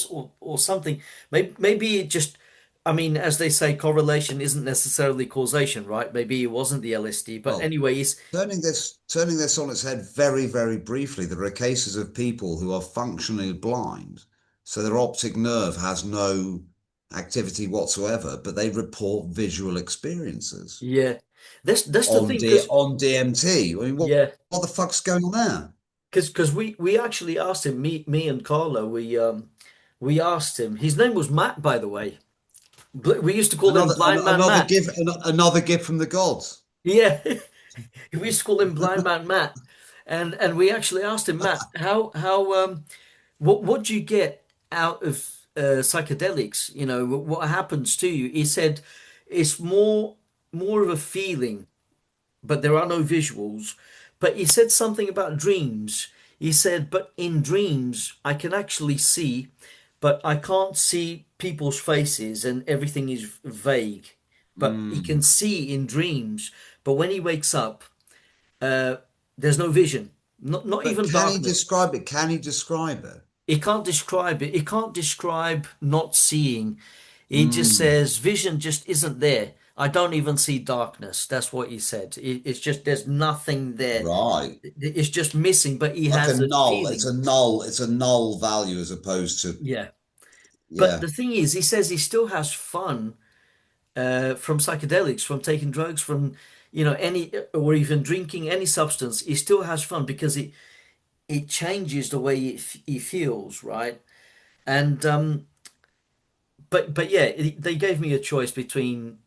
something. Maybe it just I mean, as they say, correlation isn't necessarily causation, right? Maybe it wasn't the LSD, but Well, anyway, it's turning this on its head very, very briefly, there are cases of people who are functionally blind, so their optic nerve has no activity whatsoever, but they report visual experiences yeah. That's the thing, because on DMT. I mean, yeah, what the fuck's going on there? because we actually asked him, me and Carlo, we asked him. His name was Matt, by the way. We used to call him Blind Man Matt. Another gift from the gods. Yeah, we used to call him Blind Man Matt, And we actually asked him, Matt, what do you get out of psychedelics? You know, what happens to you? He said it's more of a feeling, but there are no visuals. But he said something about dreams. He said, but in dreams, I can actually see, but I can't see people's faces and everything is vague. But he can Mm. see in dreams. But when he wakes up, uh, there's no vision, not But even can he darkness. describe it? Can he describe it? He can't describe it. He can't describe not seeing. He just Mm. says vision just isn't there. I don't even see darkness. That's what he said. It's just there's nothing there. Right. It's just missing, but he Like a has a null. It's feeling. a null. It's a null value as opposed to, Yeah. But yeah. the thing is, he says he still has fun from psychedelics, from taking drugs, from any or even drinking any substance. He still has fun because it changes the way he feels, right? And but yeah, they gave me a choice between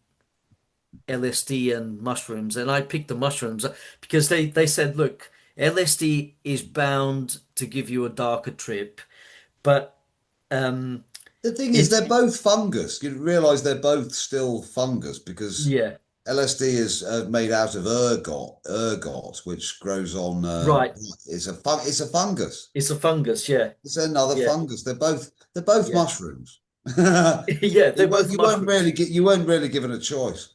LSD and mushrooms, and I picked the mushrooms because they said, look, LSD is bound to give you a darker trip, but um, The thing is, it's they're both fungus. You realize they're both still fungus because yeah, LSD is made out of ergot, which grows on. right. It's a fungus. It's a fungus, yeah, It's another yeah, fungus. They're both yeah, mushrooms. yeah. They're both mushrooms. You weren't really given a choice.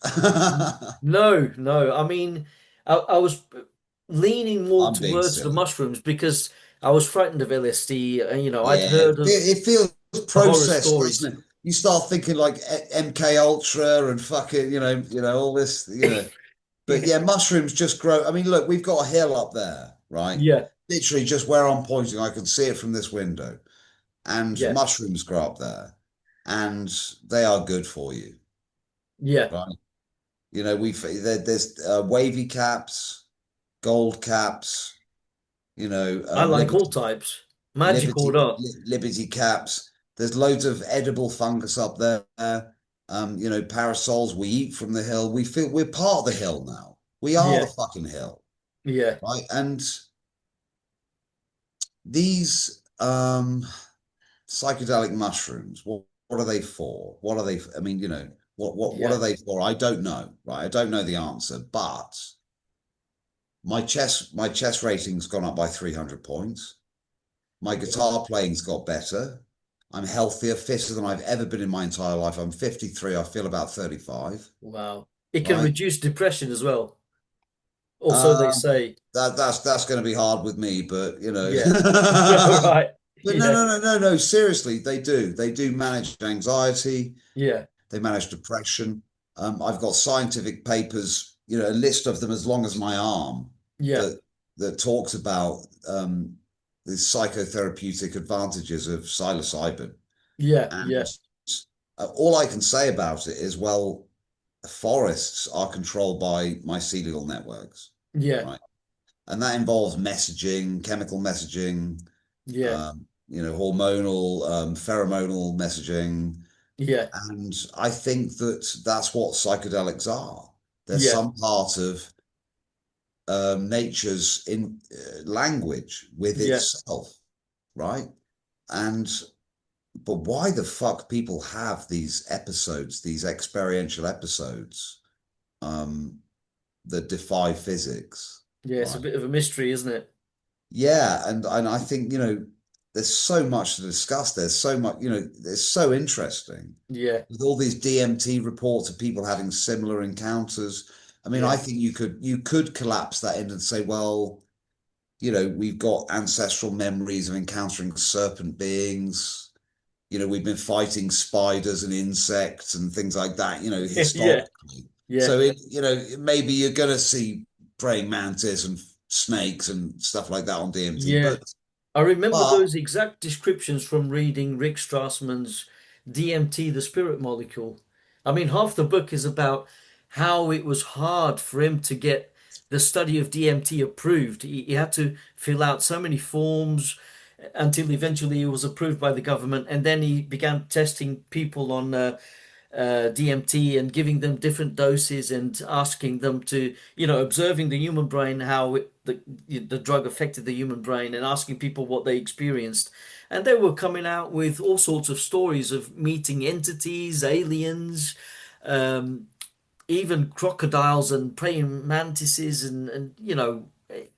No, no. I mean, I was leaning more I'm being towards the silly. mushrooms because I was frightened of LSD. I'd Yeah, heard of it feels the horror processed, stories. doesn't it? You start thinking like MK Ultra and fucking, all this, But Yeah, yeah, mushrooms just grow. I mean, look, we've got a hill up there, right? yeah, Literally just where I'm pointing, I can see it from this window. And yeah, mushrooms grow up there, and they are good for you, yeah. right? There's wavy caps, gold caps, I like all liberty, types, magic or not. liberty caps. There's loads of edible fungus up there. Parasols. We eat from the hill. We feel we're part of the hill now. We are the Yeah, fucking hill, yeah, right? And these psychedelic mushrooms, what are they for? What are they? I mean, what are yeah, they for? I don't know, right? I don't know the answer, but my chess rating's gone up by 300 points. My yeah. guitar playing's got better. I'm healthier, fitter than I've ever been in my entire life. I'm 53. I feel about 35, Wow. It can right? reduce depression as well. Or so they Um, say. that's going to be hard with me, but Yeah. Right. but no, Yeah. no, no, no, no. Seriously, they do. They do manage anxiety. Yeah. They manage depression. I've got scientific papers, a list of them as long as my arm Yeah. that talks about the psychotherapeutic advantages of psilocybin. Yeah. And Yeah. all I can say about it is, well, forests are controlled by mycelial networks, Yeah. right? And that involves messaging, chemical messaging, Yeah. hormonal, pheromonal messaging. Yeah. And I think that that's what psychedelics are. They're Yeah. some part of nature's in language with Yeah. itself, right? And but why the fuck people have these episodes, these experiential episodes, um, that defy physics, Yeah. It's a right? bit of a mystery, isn't it? Yeah, and I think, there's so much to discuss. There's so much, it's so interesting Yeah. with all these DMT reports of people having similar encounters. I mean, I Yeah. think you could collapse that in and say, well, we've got ancestral memories of encountering serpent beings. We've been fighting spiders and insects and things like that, Yeah. historically. Yeah. So maybe you're going to see praying mantis and snakes and stuff like that on DMT, Yeah. I remember but those exact descriptions from reading Rick Strassman's DMT, the spirit molecule. I mean, half the book is about how it was hard for him to get the study of DMT approved. He had to fill out so many forms until eventually it was approved by the government. And then he began testing people on DMT and giving them different doses and asking them to, observing the human brain, how the drug affected the human brain and asking people what they experienced. And they were coming out with all sorts of stories of meeting entities, aliens, um, even crocodiles and praying mantises and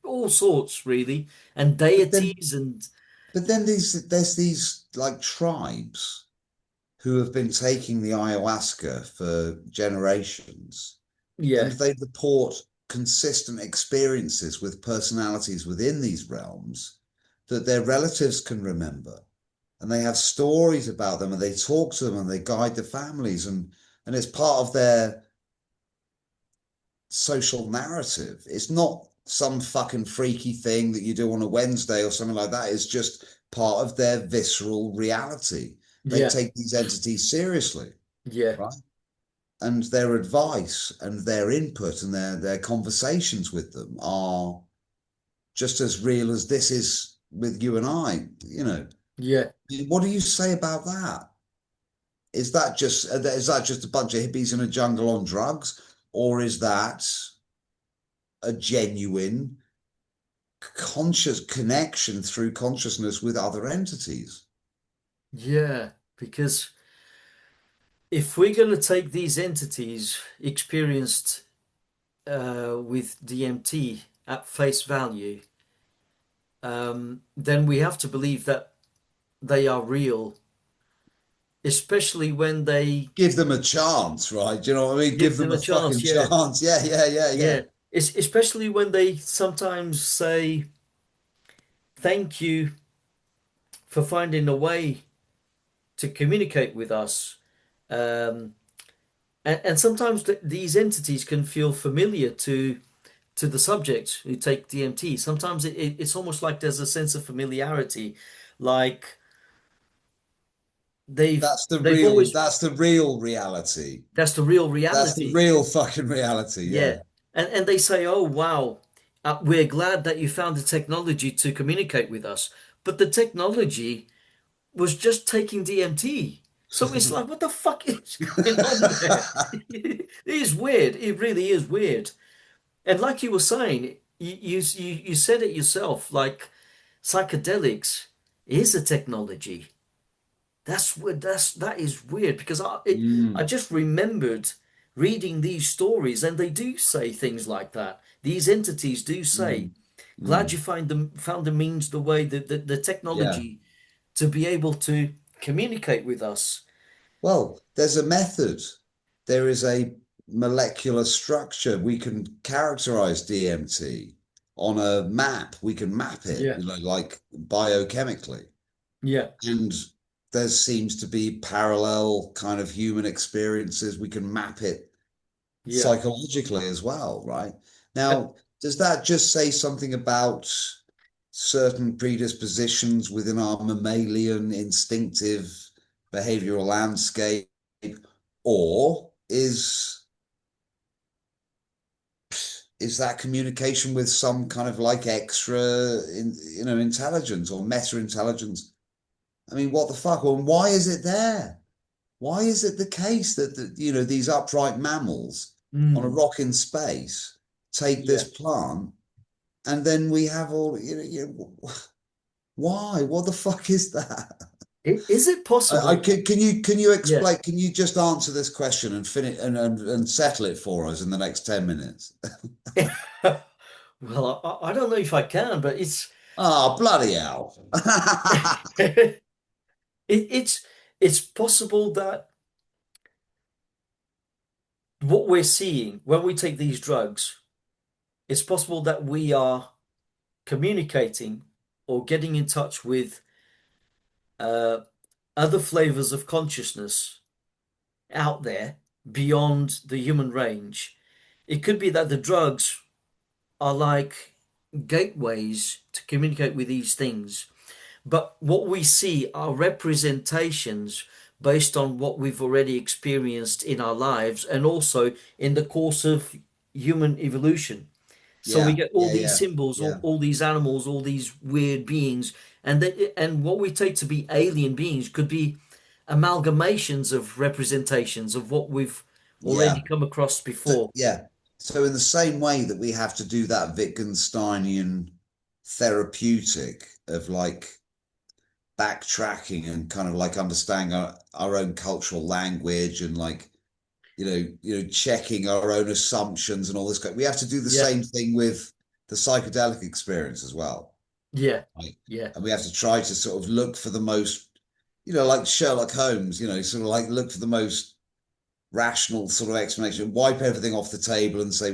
all sorts really, and But then, deities and there's these like tribes who have been taking the ayahuasca for generations, and yeah, they report consistent experiences with personalities within these realms that their relatives can remember. And they have stories about them and they talk to them and they guide the families, and it's part of their social narrative. It's not some fucking freaky thing that you do on a Wednesday or something like that. It's just part of their visceral reality. They yeah, take these entities seriously, yeah, right? And their advice and their input and their conversations with them are just as real as this is with you and I. yeah, What do you say about that? Is that just a bunch of hippies in a jungle on drugs, or is that a genuine conscious connection through consciousness with other entities? yeah, because if we're going to take these entities experienced with DMT at face value, then we have to believe that they are real, especially when they Give them a chance, right? Do you know what I mean? Give give them them a a fucking chance. Yeah, chance. Yeah, yeah, yeah, yeah. yeah. It's especially when they sometimes say, "Thank you for finding a way to communicate with us." Um, and sometimes these entities can feel familiar to the subject who take DMT. Sometimes it's almost like there's a sense of familiarity, like they've always That's the real reality. that's the real That's the reality. real fucking reality. Yeah. Yeah. And they say, "Oh wow, we're glad that you found the technology to communicate with us." But the technology was just taking DMT. So it's like, what the fuck is going on there? It is weird. It really is weird. And like you were saying, you said it yourself, like psychedelics is a technology. That is weird because I Mm, just remembered reading these stories and they do say things like that. These entities do say, mm, "Glad mm. you found the means, the way, the Yeah. technology to be able to communicate with us." Well, there's a method. There is a molecular structure. We can characterize DMT on a map. We can map it, Yeah, like biochemically. yeah, And there seems to be parallel kind of human experiences. We can map it yeah. psychologically as well, right? Uh, Now, does that just say something about certain predispositions within our mammalian instinctive behavioral landscape, or is that communication with some kind of like intelligence or meta intelligence? I mean, what the fuck? And why is it there? Why is it the case that these upright mammals on a mm, rock in space take yeah. this plant, and then we have why? What the fuck is that? Is it I possible? can you Yeah. explain? Can you just answer this question and finish and settle it for us in the next 10 minutes? Well, I don't know if I can, but Oh, bloody hell. it's it's possible that what we're seeing when we take these drugs, it's possible that we are communicating or getting in touch with uh, other flavors of consciousness out there beyond the human range. It could be that the drugs are like gateways to communicate with these things. But what we see are representations based on what we've already experienced in our lives and also in the course of human evolution. So we Yeah, get all yeah, these yeah, symbols, yeah, all these animals, all these weird beings, and what we take to be alien beings could be amalgamations of representations of what we've already yeah. come across So, before. yeah. So in the same way that we have to do that Wittgensteinian therapeutic of like backtracking and kind of like understanding our own cultural language and like checking our own assumptions and all this. We have to do the Yeah, same thing with the psychedelic experience as well, yeah, right? yeah, And we have to try to sort of look for the most, like Sherlock Holmes, sort of like look for the most rational sort of explanation, wipe everything off the table and say,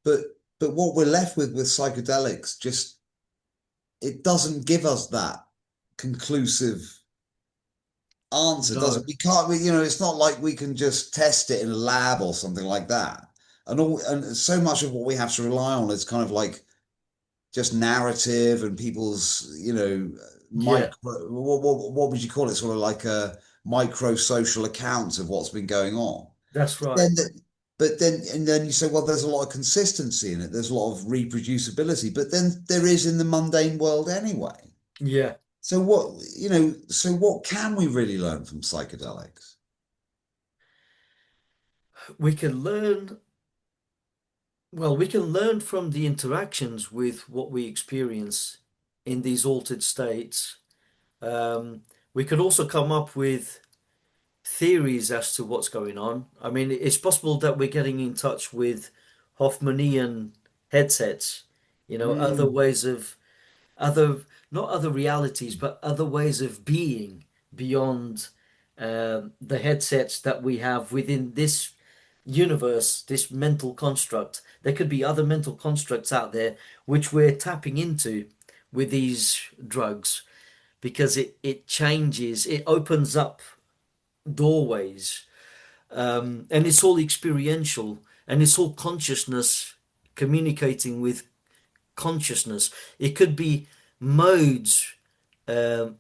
but but what we're left with psychedelics, just it doesn't give us that conclusive answer, does it? no, We can't, it's not like we can just test it in a lab or something like that. And so much of what we have to rely on is kind of like just narrative and people's, yeah, micro, what would you call it? Sort of like a micro social accounts of what's been going on. that's right. Then, and then you say, well, there's a lot of consistency in it. There's a lot of reproducibility, but then there is in the mundane world anyway. Yeah, So what can we really learn from psychedelics? we can learn, well, we can learn from the interactions with what we experience in these altered states. Um, we could also come up with theories as to what's going on. I mean, it's possible that we're getting in touch with Hoffmanian headsets, other Mm, ways of other, not other realities, but other ways of being beyond the headsets that we have within this universe, this mental construct. There could be other mental constructs out there which we're tapping into with these drugs because it changes, it opens up doorways, and it's all experiential and it's all consciousness communicating with consciousness. It could be modes um,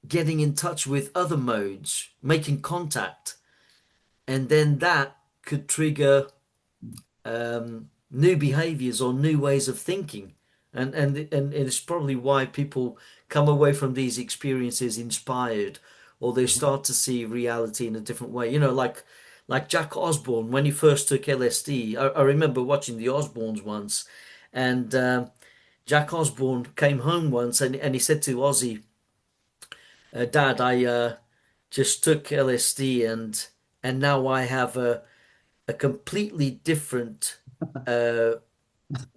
getting in touch with other modes, making contact, and then that could trigger new behaviors or new ways of thinking. And it's probably why people come away from these experiences inspired, or they start to see reality in a different way. Like Jack Osborne when he first took LSD. I remember watching the Osbournes once, and Jack Osborne came home once, and he said to Ozzy, "Dad, I just took LSD, and now I have a completely different." Uh,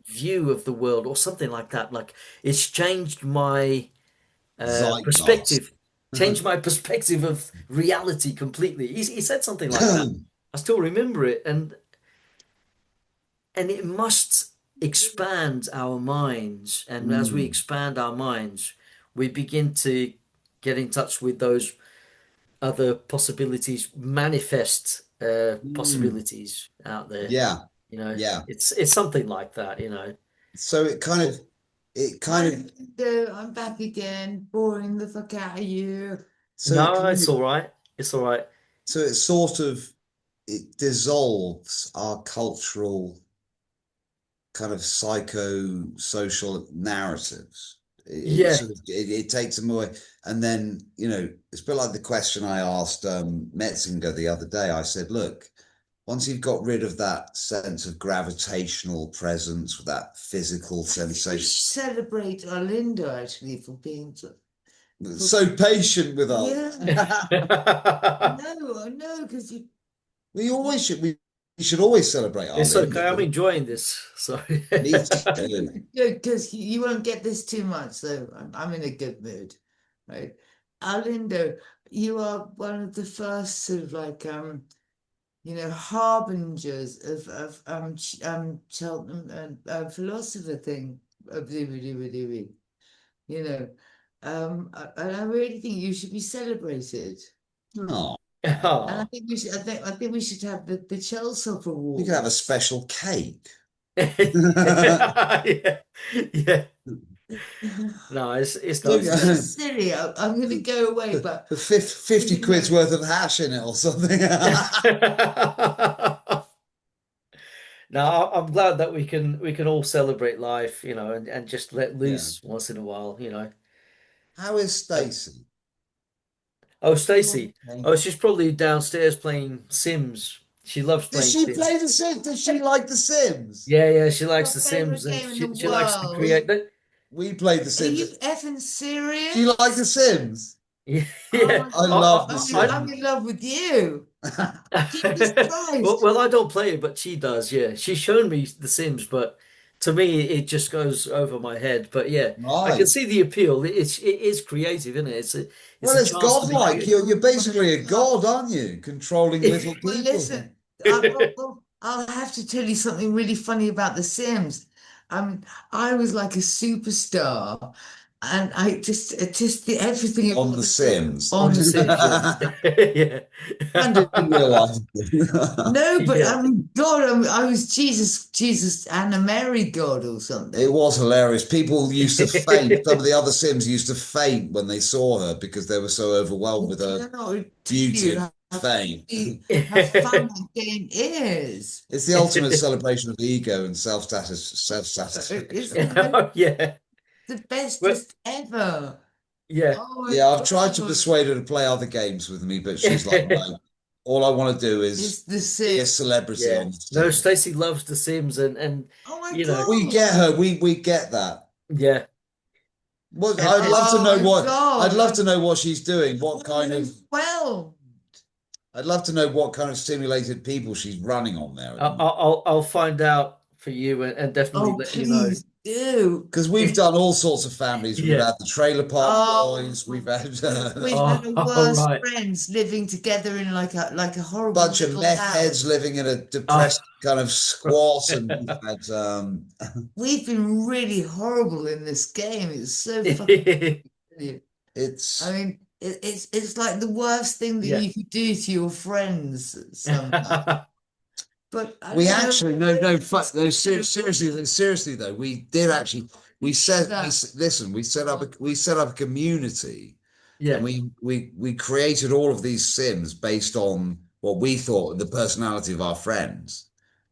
view of the world or something like that. Like it's changed my zeitgeist. perspective, changed my perspective of reality completely. He said something like that. I still remember it, and it must expand our minds. And as we Mm, expand our minds, we begin to get in touch with those other possibilities, manifest mm, possibilities out there. yeah, You know, yeah. it's something like that. So it Hi, kind of, Linda. I'm back again. Boring the fuck out of you. so it No, kind it's of, all right. It's all right. so it sort of, it dissolves our cultural kind of psycho-social narratives. It Yeah. sort of it takes them away, and then it's a bit like the question I asked Metzinger the other day. I said, "Look, once you've got rid of that sense of gravitational presence, with that physical We sensation, celebrate Arlindo actually for being for so patient with us, yeah. No, I know because you we should always celebrate our It's okay. I'm Linda. enjoying this. So Me too. because you won't get this too much, so I'm in a good mood, right? Arlindo, you are one of the first sort of like harbingers of Cheltenham and philosopher thing of you know and I really think you should be celebrated. Oh, And I oh. think we should. I think we should have the Chelsea we could have a Award. special cake. Yeah. Yeah. No, it's Look, nice. It's so silly. I'm going to go away, but for 50 quid's worth of hash in it or something. No, I'm glad that we can all celebrate life, and just let Yeah. loose once in a while. How is Uh, Stacey? Oh, oh, Stacey. okay. Oh, she's probably downstairs playing Sims. She loves Does playing she Sims. play The Sims? Does she like The Sims? Yeah, she My likes The favorite Sims, and game in the she likes to world. create that. We played The Are you Sims. effing Do you serious? like The Sims? Yeah, Oh yeah. my I God, love The I'm Sims. in love with you. Jesus Christ. Well, I don't play it, but she does. Yeah, she's shown me The Sims, but to me, it just goes over my head. But yeah, I can Right. see the appeal. It is creative, isn't it? It's Well, a it's chance to be godlike. creative. You're basically a god, aren't you? Controlling little Well, people. listen, I'll have to tell you something really funny about The Sims. Um, I was like a superstar, and everything On about The The Sims Sims. On on The The Sims, yeah, Sims. yeah, And in real life. No, but yeah. God, I was Jesus, Anna Mary God or something. It was hilarious. People used to faint. Some of the other Sims used to faint when they saw her because they were so overwhelmed with her beauty and faint. How fun that game is. It's the ultimate celebration of ego and It's self-satisfaction. Yeah. the Well, bestest ever. yeah. Oh my Yeah, I've tried to God. persuade her to play other games with me, but she's like, no, all I want to do It's is the be a Sims. celebrity Yeah. on The No, Sims. Stacey loves The Sims, and Oh my you know, We God. get her. We get that. yeah. Well, And Oh my I'd God. love to know what she's doing. What kind of Well, I'd love to know what kind of simulated people she's running on there at the moment. I'll find out for you and definitely oh let you know. please do. Because we've done all sorts of families. We've Yeah. had the trailer park Oh, boys. We've had we've a had the All worst right. friends living together in like a horrible bunch of little meth house. heads living in a Oh, depressed kind of squat, and we've had We've been really horrible in this game. It's so fucking brilliant. it's I mean, it's like the worst thing that yeah. you could do to your friends sometimes. But I we don't know. actually no seriously though we did actually we set up a community. Yeah. And we created all of these Sims based on what we thought the personality of our friends,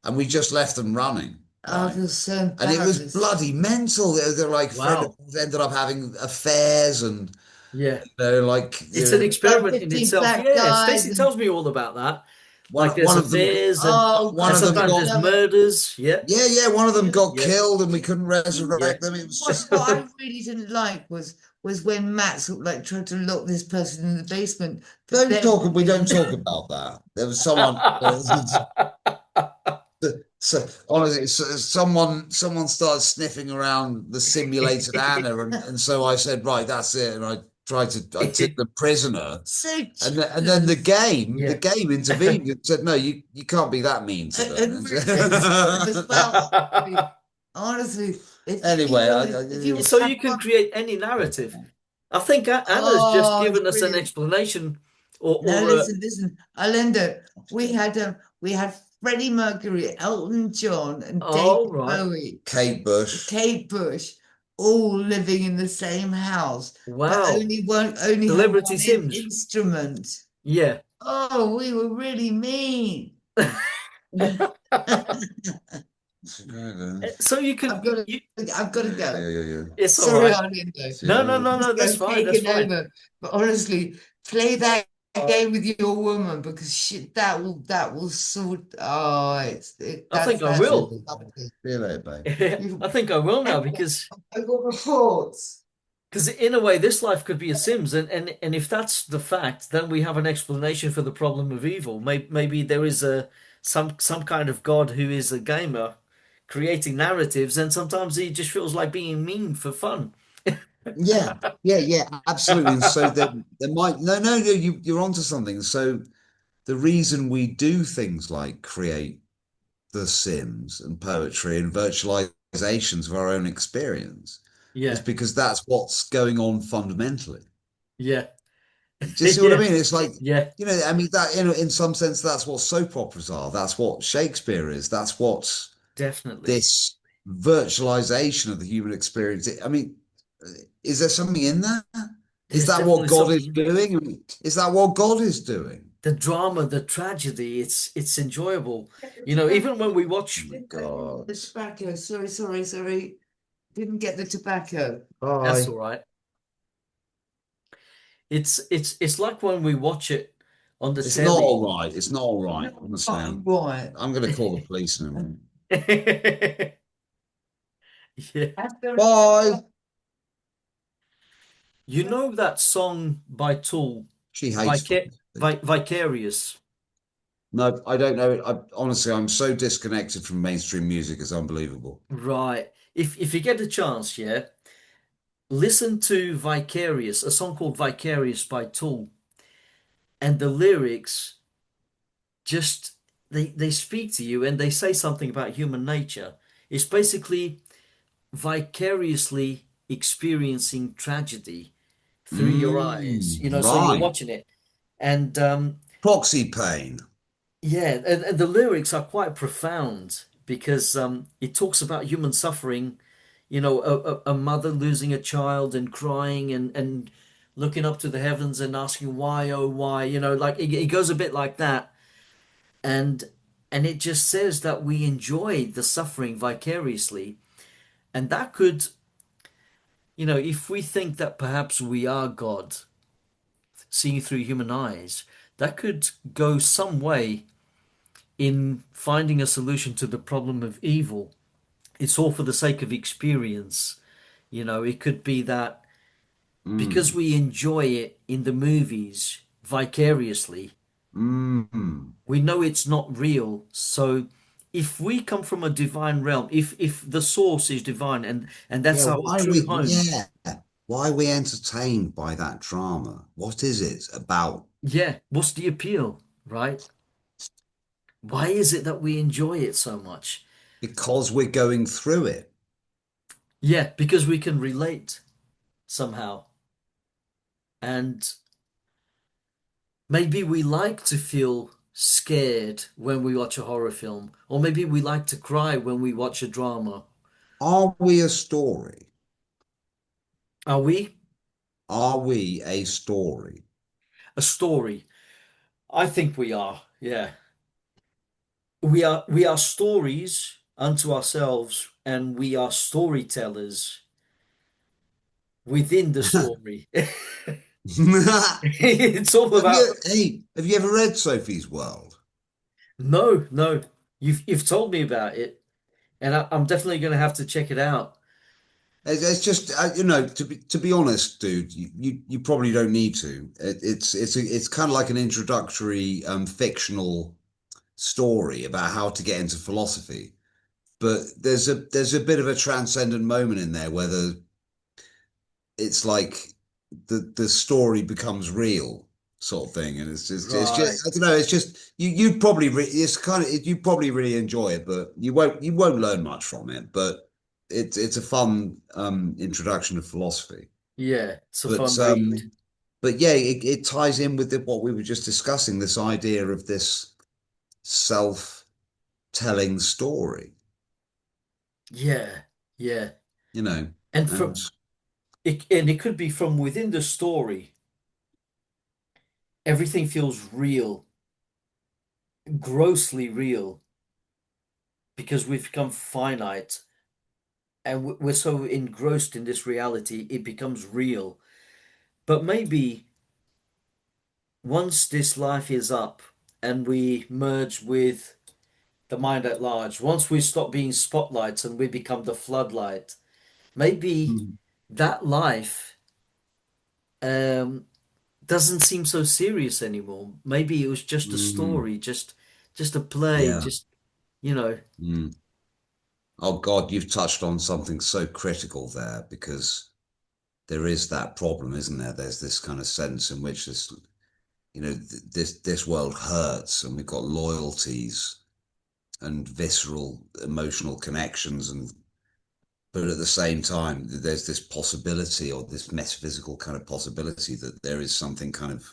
and we just left them running. I Right? feel so And it was embarrassed. bloody mental. They're like Wow. friends ended up having affairs, and Yeah. like It's an About experiment in 15 itself. black Yeah. guys Stacey and tells me all about that. one Like there's one of them affairs oh one and of God, them I sometimes got there's love it. murders. Yeah. yeah, one of them got Yeah. killed, and we couldn't Yeah. resurrect them. It was just What I really didn't like was when Matt sort of like tried to lock this person in the basement. But then we don't talk about that. There was someone. So honestly, someone started sniffing around the simulated Anna, and so I said, right, that's it, and I took the prisoner, so and then the Yeah. game intervened and said, no, you can't be that mean to them. and really, well, honestly, Anyway, if you So you can create any narrative. I think Anna's just oh, it's given us an brilliant. explanation No, or listen, Arlindo. We had Freddie Mercury, Elton John, and oh, David right. Bowie, Kate Bush. Kate Bush, all living in the same house, but Wow. only have Celebrity one Sims. instrument. Yeah. Oh, we were really mean. So you can I've got to go. Yeah. it's all Sorry, right. Arlindo. No, that's I've fine. That's taken fine. over. But honestly, play that game with your woman because shit, that will sort. Oh, I think I that's will. See you later, babe. I think I will now because I've got reports. in a way this life could be a Sims and if that's the fact, then we have an explanation for the problem of evil. Maybe there is some kind of God who is a gamer creating narratives, and sometimes he just feels like being mean for fun. Yeah, absolutely. And so there might no, you're onto something. So the reason we do things like create the Sims and poetry and virtualizations of our own experience is Yeah. because that's what's going on fundamentally. Yeah. Do you see what I Yeah. mean? It's like, Yeah. I mean that in some sense that's what soap operas are. That's what Shakespeare is. That's what Definitely. this virtualization of the human experience. I mean, is there something in that? Is There's that what definitely God is something. doing? I mean, is that what God is doing? The drama, the tragedy, it's enjoyable. Even when we watch, God. The tobacco. Sorry. Didn't get the tobacco. that's Bye. all right. It's like when we watch it on the It's not telly. all right. It's not all right. Honestly, right. I'm going to call the police in a minute. Yeah. Bye. You know that song by Tool, She hates philosophy. Vicarious? No, I don't know. Honestly, I'm so disconnected from mainstream music. It's unbelievable. Right. If you get a chance, yeah, listen to Vicarious, a song called Vicarious by Tool, and the lyrics just they speak to you and they say something about human nature. It's basically vicariously experiencing tragedy through your eyes, so you're Right. watching it. And Proxy pain. yeah, and the lyrics are quite profound because it talks about human suffering, a mother losing a child and crying and looking up to the heavens and asking why, oh why, like it goes a bit like that. And it just says that we enjoy the suffering vicariously. And that could, if we think that perhaps we are God, seeing through human eyes, that could go some way in finding a solution to the problem of evil. It's all for the sake of experience. It could be that because Mm. we enjoy it in the movies vicariously, Mm. we know it's not real. So if we come from a divine realm, if the source is divine and Yeah, that's our why are true we, home, yeah. Why are we entertained by that drama? What is it about? yeah, what's the appeal, right? Why is it that we enjoy it so much? Because we're going through it. Yeah, because we can relate somehow. And maybe we like to feel scared when we watch a horror film, or maybe we like to cry when we watch a drama. Are we a story? Are we Are we a story? a story? I think we are. Yeah. We are stories unto ourselves, and we are storytellers within the story. Have It's all about you ever read Sophie's World? no, no. You've told me about it, and I'm definitely going to have to check it out. It's just to be honest, dude, you probably don't need to. It's kind of like an introductory fictional story about how to get into philosophy. But there's a bit of a transcendent moment in there where it's like the story becomes real sort of thing, and Right. I don't know, it's just you'd probably it's kind of you probably really enjoy it, but you won't learn much from it. But it's a fun introduction to philosophy. Yeah, it's a But fun read. yeah, it ties in with what we were just discussing, this idea of this self-telling story, Yeah, yeah. you know, And and it could be from within the story. Everything feels real, grossly real, because we've become finite and we're so engrossed in this reality, it becomes real. But maybe once this life is up and we merge with the mind at large, once we stop being spotlights and we become the floodlight, maybe mm, that life um, doesn't seem so serious anymore. Maybe it was just a mm, story, just a play, yeah. just you know. Mm. Oh God, you've touched on something so critical there, because there is that problem, isn't there? There's this kind of sense in which this world hurts, and we've got loyalties and visceral emotional connections, and but at the same time, there's this possibility, or this metaphysical kind of possibility, that there is something kind of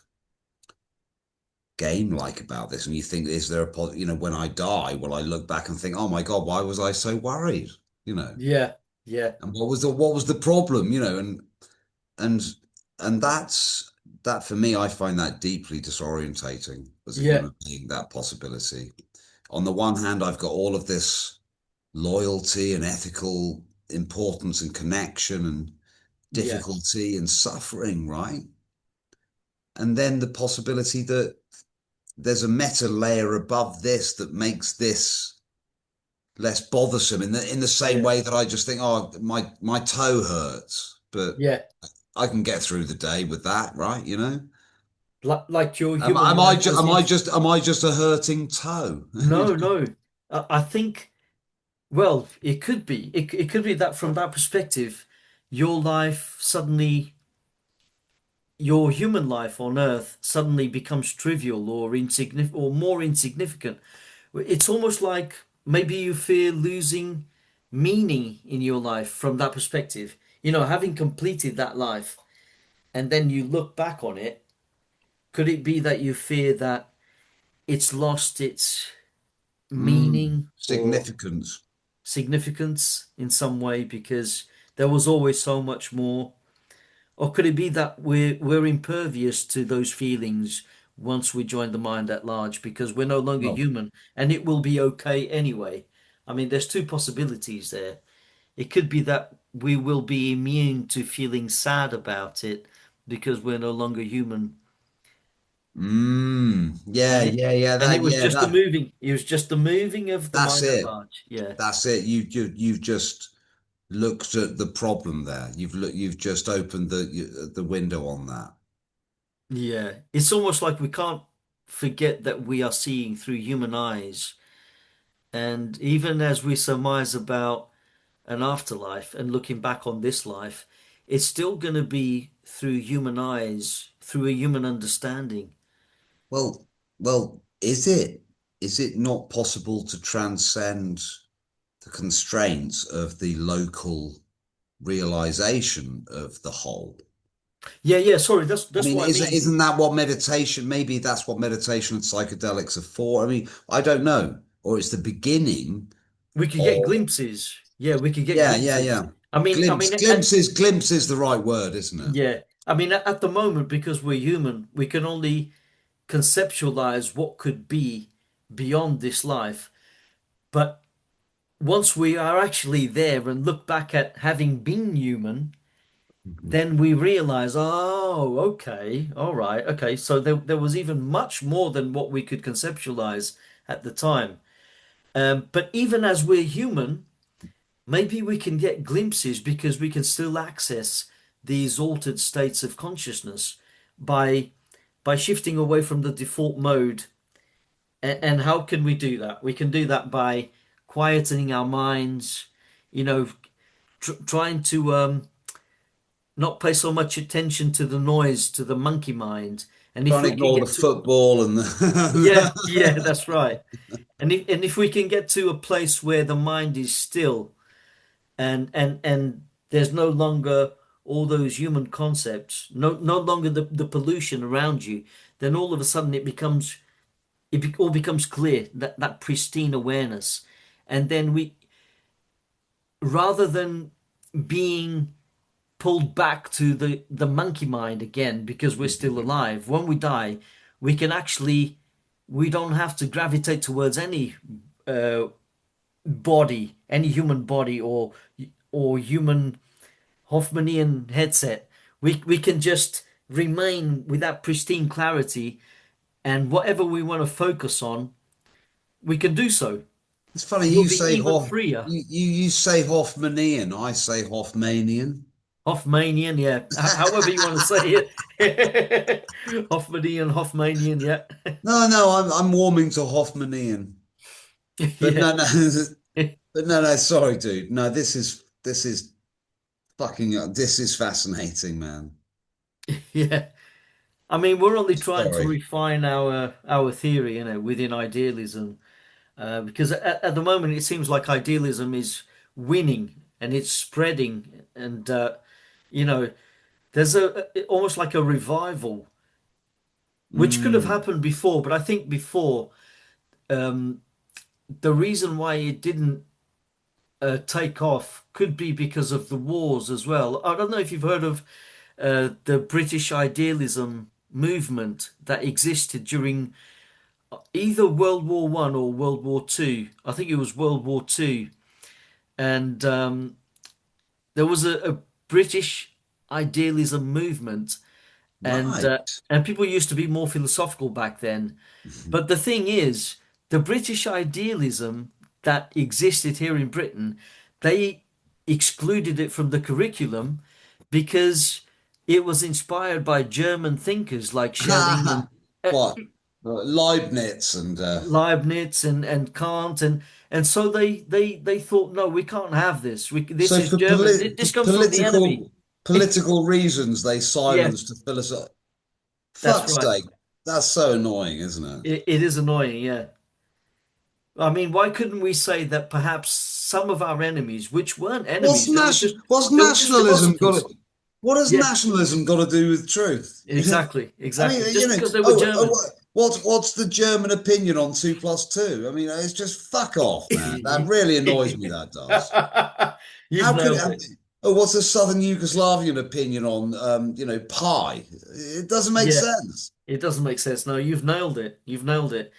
game-like about this. And you think, is there when I die, will I look back and think, oh my God, why was I so worried? You know, Yeah, yeah, and what was the problem? And and that for me, I find that deeply disorientating as a yeah, human being, that possibility. On the one hand, I've got all of this loyalty and ethical importance and connection and yeah, difficulty and suffering, right? And then the possibility that there's a meta layer above this that makes this less bothersome in the same Yeah, way that I just think, oh, my toe hurts, but yeah. I can get through the day with that, right? You know, Like your human life as am I is. just a hurting toe? You No, know? no. I think, well, it could be. It could be that from that perspective, your life suddenly, your human life on Earth suddenly becomes trivial or insignificant or more insignificant. It's almost like maybe you fear losing meaning in your life from that perspective. You know, having completed that life and then you look back on it, could it be that you fear that it's lost its meaning or Significance. significance in some way because there was always so much more? Or could it be that we're impervious to those feelings once we join the mind at large because we're no longer Well, human and it will be okay anyway? I mean, there's two possibilities there. It could be that we will be immune to feeling sad about it because we're no longer human. yeah, And it yeah, yeah. and it That, was yeah, just the moving. It was just the moving of the that's mind at it. large. Yeah. That's it. You've just looked at the problem there. You've just opened the window on that. Yeah. It's almost like we can't forget that we are seeing through human eyes. And even as we surmise about an afterlife and looking back on this life, it's still going to be through human eyes, through a human understanding. Well, well, is it not possible to transcend the constraints of the local realization of the whole? Yeah, yeah, sorry, I that's mean, what I mean. isn't that what meditation, maybe that's what meditation and psychedelics are for? I mean, I don't know. Or it's the beginning We could get of, glimpses. Yeah, we could get yeah, yeah, glimpses. yeah. I mean, Glimpse is the right word, isn't it? yeah. I mean, at the moment, because we're human, we can only conceptualize what could be beyond this life. But once we are actually there and look back at having been human, Mhm. then we realize, oh, okay, all right, okay. So there was even much more than what we could conceptualize at the time. But even as we're human, maybe we can get glimpses because we can still access these altered states of consciousness by shifting away from the default mode. And how can we do that? We can do that by quietening our minds, you know, trying to not pay so much attention to the noise, to the monkey mind. And if Trying to we can ignore the get to, football and yeah, the yeah, that's right. And if we can get to a place where the mind is still and there's no longer all those human concepts, no longer the pollution around you, then all of a sudden all becomes clear, that pristine awareness. And then we, rather than being pulled back to the monkey mind again because we're still alive, when we die, we can actually, we don't have to gravitate towards any uh, body, any human body or human Hoffmanian headset. We can just remain with that pristine clarity, and whatever we want to focus on, we can do so. It's funny We'll you be say even freer. you say Hoffmanian, I say Hoffmanian. Hoffmanian, yeah. However you want to say it. Hoffmanian, Hoffmanian, yeah. No, no, I'm warming to Hoffmanian. But Yeah. no, no, but no, no, sorry, dude. No, this is fucking this is fascinating, man. Yeah. I mean, we're only trying to Sorry. refine our theory, within idealism, because at the moment it seems like idealism is winning and it's spreading, and you know, there's almost like a revival, which could have Mm, happened before, but I think before, the reason why it didn't take off could be because of the wars as well. I don't know if you've heard of the British idealism movement that existed during either World War One or World War Two. I think it was World War Two, and there was a British idealism movement, and Right. people used to be more philosophical back then. But the thing is, the British idealism that existed here in Britain, they excluded it from the curriculum because it was inspired by German thinkers like Schelling and uh, What? Leibniz and Leibniz and Kant, and so they thought, no, we can't have this. This so is for, German. This comes from the enemy. political reasons they Yeah, silenced the philosophy. that's Fuck's right. sake. That's so annoying, isn't it? It is annoying. Yeah. I mean, why couldn't we say that perhaps some of our enemies, which weren't enemies, What's they were just nationalism got philosophers. to, what has Yeah, nationalism got to do with truth? exactly, I mean, exactly. Just because they were oh, German. what's the German opinion on 2+2? I mean, it's just fuck off, man. That really annoys me, that does. You've How could nailed it, it. oh, what's the Southern Yugoslavian opinion on, pi? It doesn't make Yeah, sense. it doesn't make sense. No, you've nailed it. You've nailed it.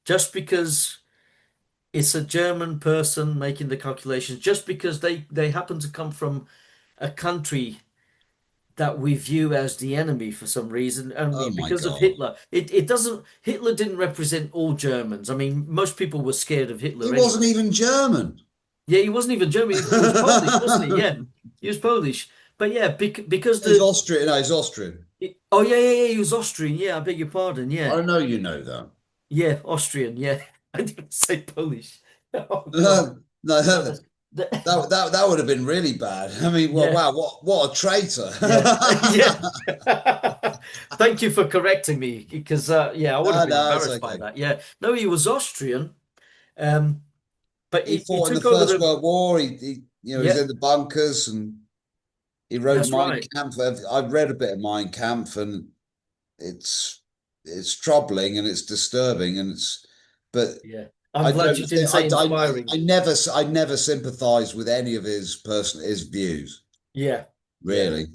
Just because it's a German person making the calculations, just because they happen to come from a country that we view as the enemy for some reason, only Oh my because of God. Hitler. It doesn't, Hitler didn't represent all Germans. I mean, most people were scared of He Hitler wasn't anyway. even German. Yeah, he wasn't even German. He was Polish, wasn't he? Yeah, he was Polish. But yeah, because He's Austrian. No, he's Austrian. oh yeah, he was Austrian. Yeah, I beg your pardon. Yeah, I know you know that. yeah, Austrian. Yeah, I didn't say Polish. Oh God, No, no, no, that, that's that, that would have been really bad. I mean, well, yeah, wow, what a traitor. yeah, yeah. Thank you for correcting me because yeah, I would have No, been no, it's embarrassed by okay. that. Yeah, no, he was Austrian. Um, but He he fought in the took over First the. World War. He's Yeah, in the bunkers and he wrote that's Mein right. Kampf. I've read a bit of Mein Kampf and it's it's troubling and it's disturbing and but Yeah, I'm I glad don't you didn't think say inspiring. I never sympathized with any of his views, Yeah, yeah, really.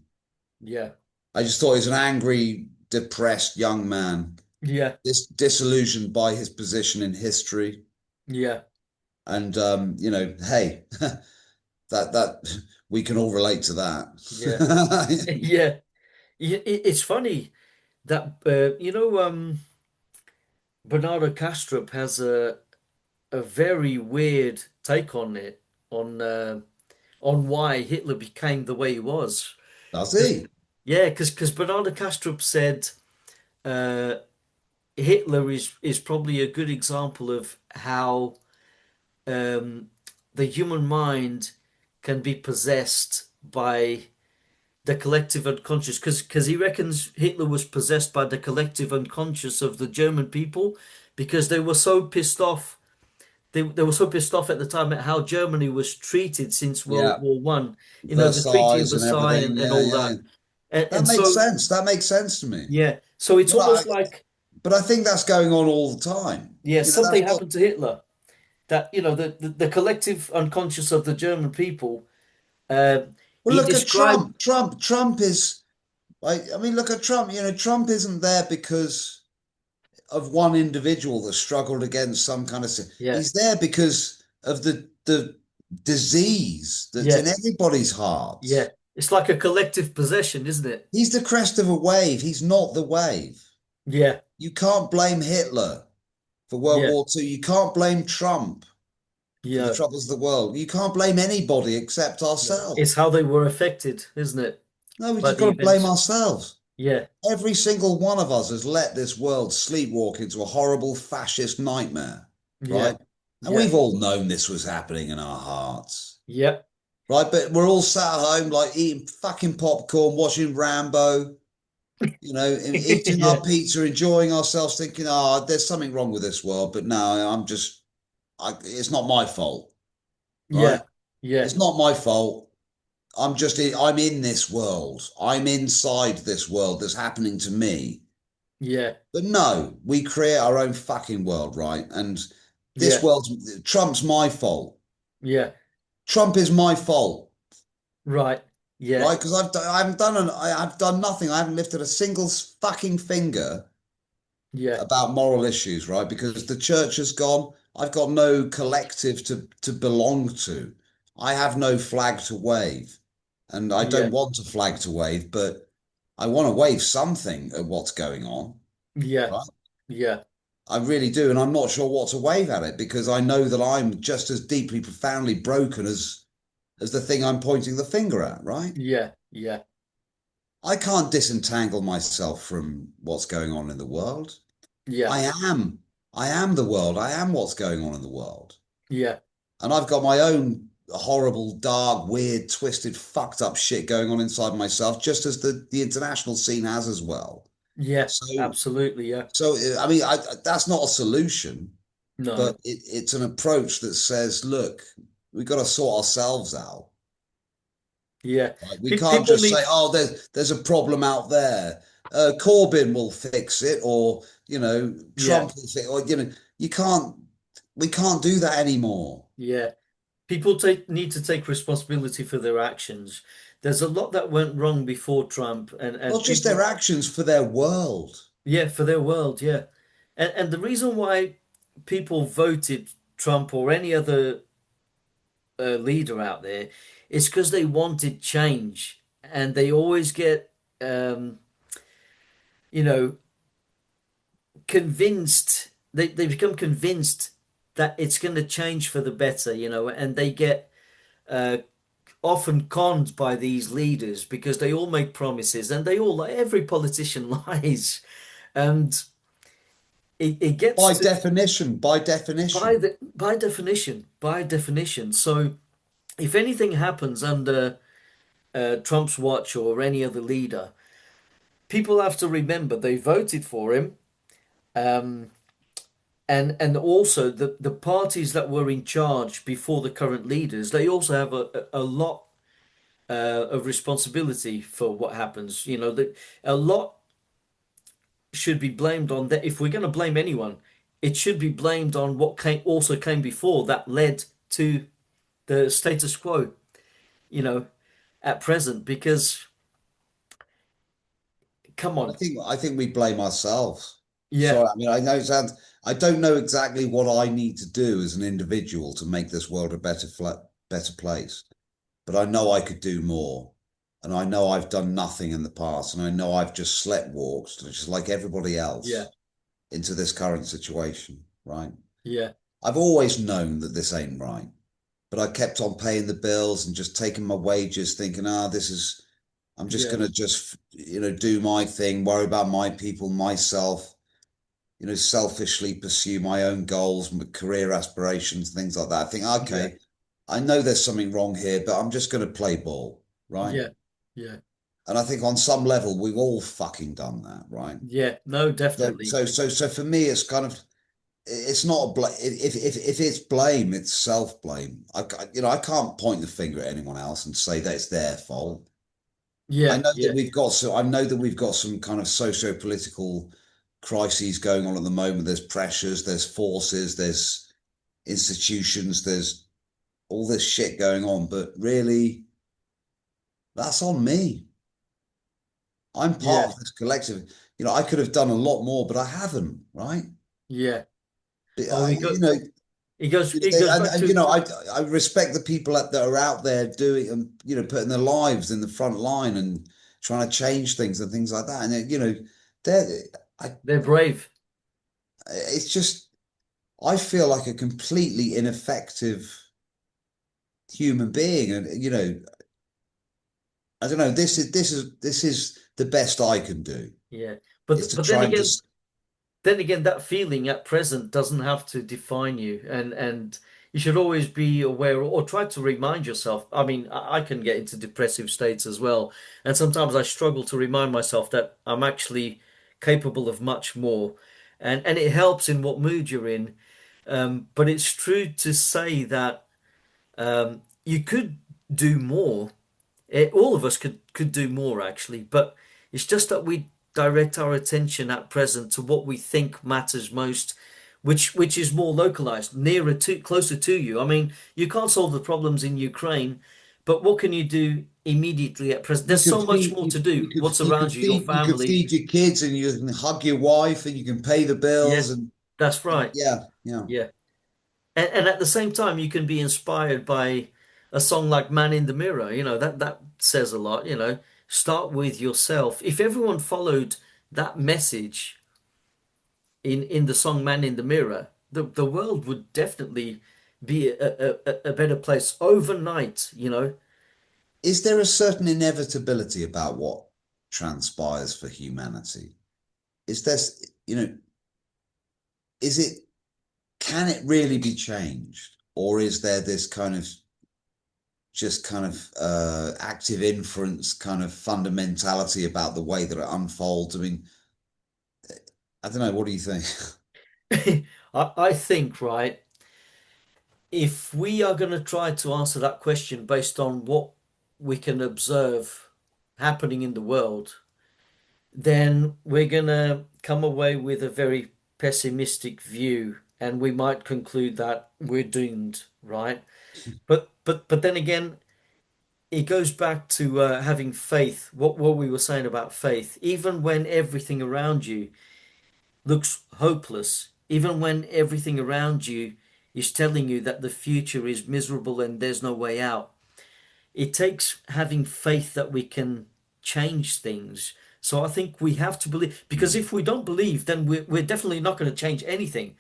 yeah, I just thought he was an angry, depressed young man, yeah, disillusioned by his position in history. yeah, And hey, that we can all relate to yeah, that. yeah. It's funny that Bernardo Kastrup has a very weird take on it on why Hitler became the way he was. Does 'Cause- he? yeah, because Bernardo Kastrup said uh, Hitler is probably a good example of how um, the human mind can be possessed by the collective unconscious because he reckons Hitler was possessed by the collective unconscious of the German people because they were so pissed off. They were so pissed off at the time at how Germany was treated since World Yeah. War One. You know, the Treaty of Versailles and Versailles everything. and Yeah, all yeah. that. And That makes so, sense. That makes sense to me. yeah. So it's But I, almost like, but I think that's going on all the time. yeah, That's something what. happened to Hitler that, the collective unconscious of the German people, uh, Well, he look at described, Trump. Trump is like. I mean, look at Trump. Trump isn't there because of one individual that struggled against some kind of. yeah, He's there because of the disease that's yeah, in everybody's yeah. hearts. It's like a collective possession, isn't it? He's the crest of a wave. He's not the wave. Yeah, You can't blame Hitler for World yeah, War II. You can't blame Trump for the yeah, troubles of the world. You can't blame anybody except yeah. It's ourselves. how they were affected, isn't it, No, we by just the got to blame events? ourselves. Yeah, Every single one of us has let this world sleepwalk into a horrible fascist nightmare, yeah, right? And yeah, we've all known this was happening in our hearts, yeah, right? But we're all sat at home, like eating fucking popcorn, watching Rambo, eating our yeah, pizza, enjoying ourselves, thinking, oh, there's something wrong with this world. But no, it's not my fault, right? yeah, yeah, It's not my fault. I'm in this world. I'm inside this world that's happening to me. yeah, But no, we create our own fucking world, right? And this yeah, Trump's my fault. yeah. Trump is my fault, Right. Yeah, right? Because I've done nothing. I haven't lifted a single fucking finger yeah, about moral issues, right? Because the church has gone. I've got no collective to belong to. I have no flag to wave, and I yeah, don't want a flag to wave, but I want to wave something at what's going on, Yeah. right? Yeah. I really do, and I'm not sure what to wave at it because I know that I'm just as deeply, profoundly broken as the thing I'm pointing the finger at, right? Yeah. Yeah. I can't disentangle myself from what's going on in the world. Yeah. I am. I am the world. I am what's going on in the world. Yeah. And I've got my own horrible, dark, weird, twisted, fucked up shit going on inside myself, just as the international scene has as well. Yeah. So, Absolutely. Yeah. so I mean, that's not a solution, No. but it's an approach that says, look, we've got to sort ourselves out. Yeah. Right? We Pe can't people just need. say, oh, there's a problem out there. Corbyn will fix it, or Yeah. Trump will fix, or you can't. We can't do that anymore. Yeah. People need to take responsibility for their actions. There's a lot that went wrong before Trump, and Not just their people, actions, for their world. yeah, for their world, yeah. And the reason why people voted Trump or any other leader out there is because they wanted change, and they always get, um, you know, convinced. They become convinced that it's going to change for the better, and they get uh, often conned by these leaders because they all make promises and they all, like every politician, lies, and it gets By to definition, by definition. by definition. So if anything happens under Trump's watch or any other leader, people have to remember they voted for him. Um, and also the parties that were in charge before the current leaders, they also have a lot of responsibility for what happens. That a lot should be blamed on that. If we're going to blame anyone, it should be blamed on what came before that led to the status quo, you know, at present. Because come I on, think I think we blame ourselves. yeah, Sorry, I mean I know it sounds. I don't know exactly what I need to do as an individual to make this world a better place, but I know I could do more, and I know I've done nothing in the past, and I know I've just sleptwalked, just like everybody yeah, else, into this current situation. Right? yeah, I've always known that this ain't right, but I kept on paying the bills and just taking my wages, thinking, I'm just yeah, gonna just do my thing, worry about my people, myself, selfishly pursue my own goals, my career aspirations, things like that. I think, yeah, okay, I know there's something wrong here, but I'm just gonna play ball, right? yeah, yeah, And I think on some level we've all fucking done that, right? yeah. No, So definitely. so so so for me, it's kind of it's not a blame. If it's blame, it's self blame. I can't point the finger at anyone else and say that it's their fault. I Yeah, know that yeah, we've got some kind of socio-political crises going on at the moment. There's pressures, there's forces, there's institutions, there's all this shit going on. But really, that's on me. I'm part yeah, of this collective. I could have done a lot more, but I haven't, right? yeah. But, Oh, he got. It goes and, back and to. I respect the people that are out there doing and putting their lives in the front line and trying to change things and things like that. And they're I They're brave. it's just I feel like a completely ineffective human being, and I don't know. This is the best I can do Yeah, is but to but then try and again, just that feeling at present doesn't have to define you, and you should always be aware or try to remind yourself. I mean, I can get into depressive states as well, and sometimes I struggle to remind myself that I'm actually capable of much more, and it helps in what mood you're in. But it's true to say that you could do more. All of us could do more actually, but it's just that we direct our attention at present to what we think matters most, which is more localized, closer to you. I mean, you can't solve the problems in Ukraine, but what can you do immediately at present? you There's can so much feed more to do. What's around you, your you can family. feed your kids and you can hug your wife and you can pay the Yeah, bills and that's right. yeah, yeah. Yeah. And at the same time, you can be inspired by a song like Man in the Mirror. That says a lot. start with yourself. If everyone followed that message in the song Man in the Mirror, the world would definitely be a better place overnight, you know. Is there a certain inevitability about what transpires for humanity? Is this, is it, can it really be changed? Or is there this kind of just kind of active inference kind of fundamentality about the way that it unfolds? I mean, I don't know. What do you think? I think, right, if we are going to try to answer that question based on what we can observe happening in the world, then we're going to come away with a very pessimistic view, and we might conclude that we're doomed, right? But then again, it goes back to having faith. What we were saying about faith, even when everything around you looks hopeless, even when everything around you is telling you that the future is miserable and there's no way out. It takes having faith that we can change things. So I think we have to believe, because if we don't believe, then we're definitely not going to change anything,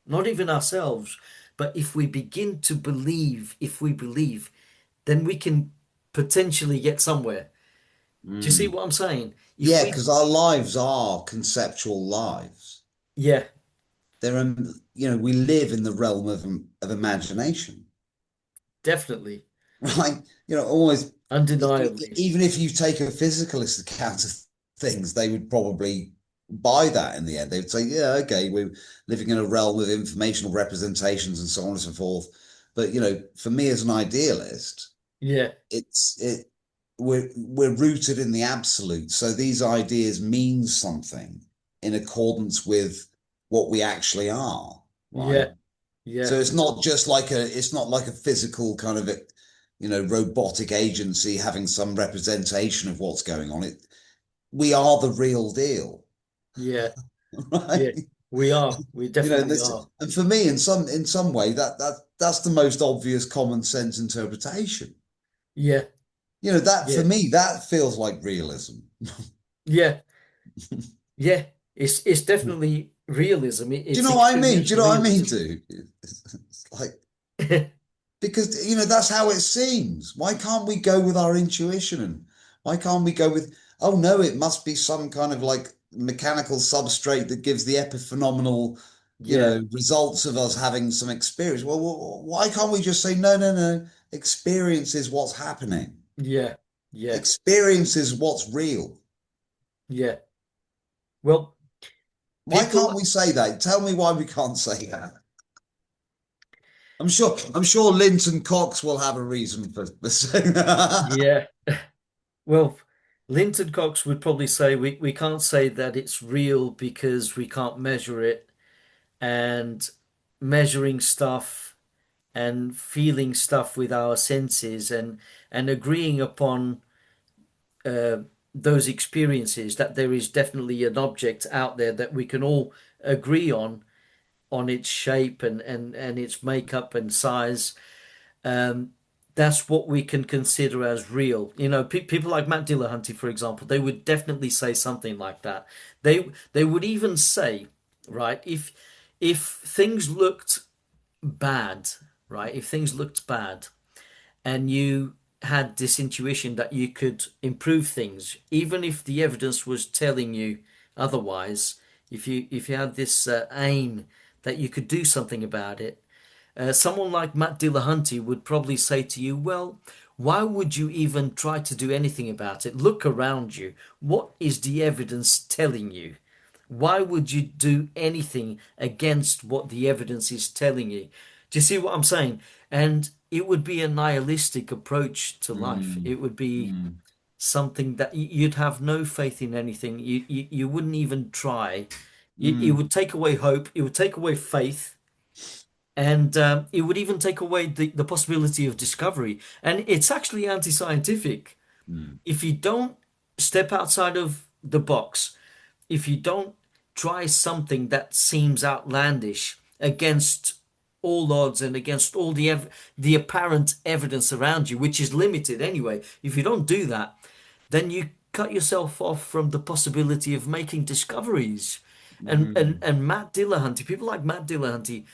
not even ourselves. But if we begin to believe, if we believe, then we can potentially get somewhere. Do you see Mm. what I'm saying? If Yeah, we, because our lives are conceptual lives. yeah, There are, we live in the realm of imagination, definitely, right? Almost, undeniably, even if you take a physicalist account of things, they would probably buy that in the end. They would say, yeah, okay, we're living in a realm of informational representations and so on and so forth. But, for me as an idealist, yeah, it's it we're rooted in the absolute. So these ideas mean something in accordance with what we actually are, right? yeah, yeah, So it's not like a physical kind of robotic agency having some representation of what's going on. We are the real deal, yeah, yeah. right? We definitely are. And for me, in some way, that's the most obvious common sense interpretation. Yeah, That for yeah, me, that feels like realism. yeah, yeah. It's definitely realism. Do you It's know what I mean? Do you experiential know what I mean, realism. dude? It's like, because that's how it seems. Why can't we go with our intuition? And why can't we go with, oh no, it must be some kind of like mechanical substrate that gives the epiphenomenal, Yeah, results of us having some experience? Well, why can't we just say, no, no, no, experience is what's happening. yeah, yeah, Experience is what's real. yeah. Well, Why can't people, we say that? Tell me why we can't say that. I'm sure Linton Cox will have a reason for saying that. yeah. Well, Linton Cox would probably say we can't say that it's real because we can't measure it, and measuring stuff and feeling stuff with our senses and agreeing upon uh, those experiences, that there is definitely an object out there that we can all agree on its shape and its makeup and size. Um, that's what we can consider as real. People like Matt Dillahunty, for example, they would definitely say something like that. They would even say, right, if things looked bad, right, if things looked bad, and you had this intuition that you could improve things, even if the evidence was telling you otherwise, if you had this aim that you could do something about it, someone like Matt Dillahunty would probably say to you, well, why would you even try to do anything about it? Look around you. What is the evidence telling you? Why would you do anything against what the evidence is telling you? Do you see what I'm saying? And it would be a nihilistic approach to life. Mm, It would be mm, something that you'd have no faith in anything. You wouldn't even try. It mm, would take away hope. It would take away faith. And it would even take away the possibility of discovery. And it's actually anti-scientific. mm, If you don't step outside of the box, if you don't try something that seems outlandish against all odds and against all the apparent evidence around you, which is limited anyway, if you don't do that, then you cut yourself off from the possibility of making discoveries. And and Mm, and Matt Dillahunty, people like Matt Dillahunty,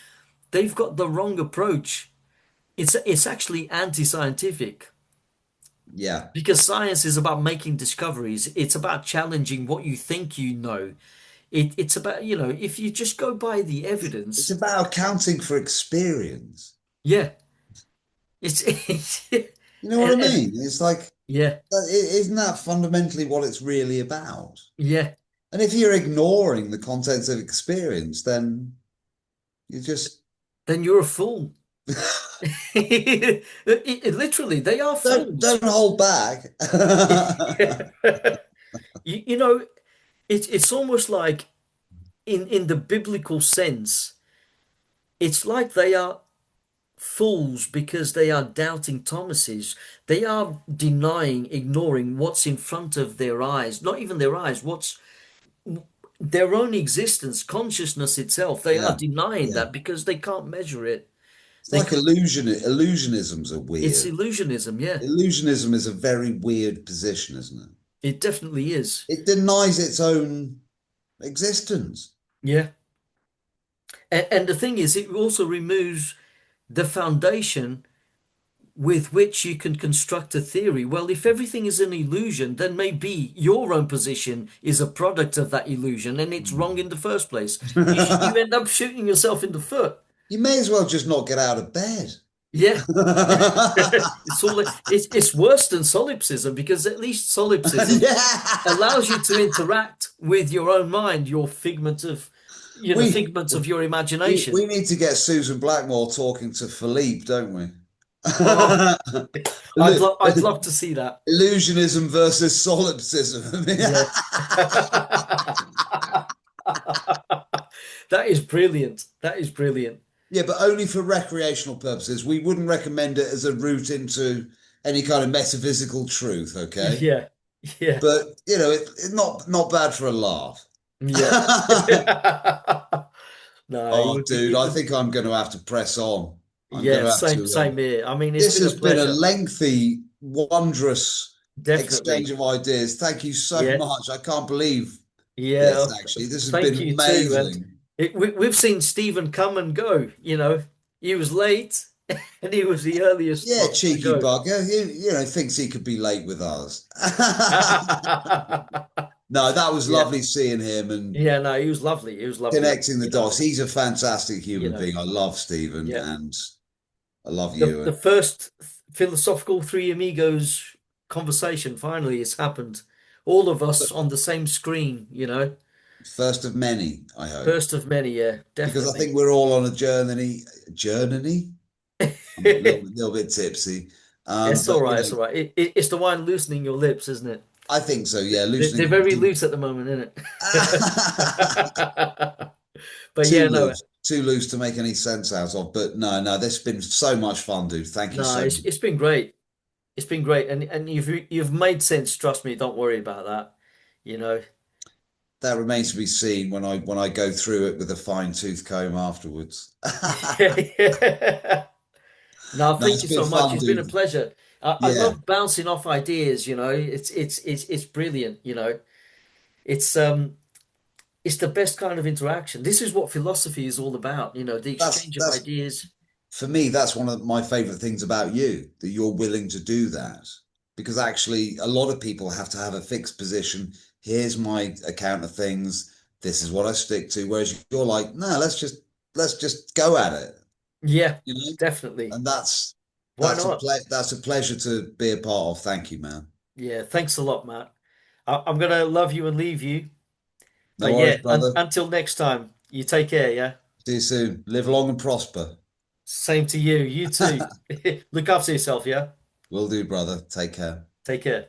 they've got the wrong approach. It's actually anti-scientific yeah. because science is about making discoveries. It's about challenging what you think you know. It's about, if you just go by the It's evidence, about accounting for experience. yeah, it's You know what I and mean? It's like, yeah, isn't that fundamentally what it's really about? yeah, And if you're ignoring the contents of experience, then you just then you're a fool. Literally, they are fools. don't hold back. You know, it's almost like in the biblical sense, it's like they are fools because they are doubting Thomases. They are denying, ignoring what's in front of their eyes, not even their eyes, what's their own existence, consciousness itself. They are Yeah, denying yeah. that because they can't measure it. It's They like can't, illusionisms are it's weird. illusionism, yeah. Illusionism is a very weird position, isn't it? It definitely is. It denies its own existence. Yeah. And the thing is, it also removes the foundation with which you can construct a theory. Well, if everything is an illusion, then maybe your own position is a product of that illusion and it's wrong in the first place. You end up shooting yourself in the foot. You may as well just not get out of bed. Yeah. It's worse than solipsism because at least solipsism Yeah. allows you to interact with your own mind, your We figments of your we imagination. need to get Susan Blackmore talking to Philippe, don't we? Oh, I'd love to see that. Illusionism versus solipsism. Yeah. That is brilliant. That is brilliant. Yeah, but only for recreational purposes. We wouldn't recommend it as a route into any kind of metaphysical truth, okay? Yeah. Yeah. But it's not bad for a laugh. Yeah. No, it Oh, would be dude, it I would think I'm going to have to press on. I'm going yeah, to have same to. same here. I mean, it's This been a has been a pleasure. lengthy, wondrous exchange Definitely. of ideas. Thank you so Yeah. much. I can't believe Yeah. this, actually. This has Thank been you too. And amazing. we've seen Stephen come and go, He was late and he was the earliest Yeah, one to cheeky go. bugger. Thinks he could be late with us. No, that was Yeah. lovely seeing him and Yeah, no, he was lovely. He was lovely. connecting the dots. He's a fantastic You human know, being. I love Stephen yeah. and I love The you. the first philosophical Three Amigos conversation finally has happened. All of us on the same screen. First of many, I hope. First of many, yeah, Because I definitely. think we're all on a journey. Journey? I'm a little bit tipsy. It's But all right. It's all right. It's the wine loosening your lips, isn't it? I think so, yeah. They're Loosening very loose at the moment, isn't it? But too yeah, no, loose. Too loose to make any sense out of. But no, this has been so much fun, dude. Thank you no, so it's much. it's been great. It's been great, and you've made sense. Trust me. Don't worry about that. You know. That remains to be seen when I go through it with a fine-tooth comb afterwards. No, No, thank it's you been so much. fun, It's been a dude. pleasure. I Yeah, love bouncing off ideas. It's brilliant. It's the best kind of interaction. This is what philosophy is all about. The exchange of that's ideas. for me, that's one of my favorite things about you, that you're willing to do that. Because actually, a lot of people have to have a fixed position. Here's my account of things. This is what I stick to. Whereas you're like, no, let's just go at it. Yeah, You know, definitely. and Why not? that's a pleasure to be a part of. Thank you, man. Yeah, thanks a lot, Matt. I'm gonna love you and leave you. No But worries, yeah, brother. until next time, you take care, yeah? See you soon. Live long and prosper. Same to you. You too. Look after yourself, yeah? Will do, brother. Take care. Take care.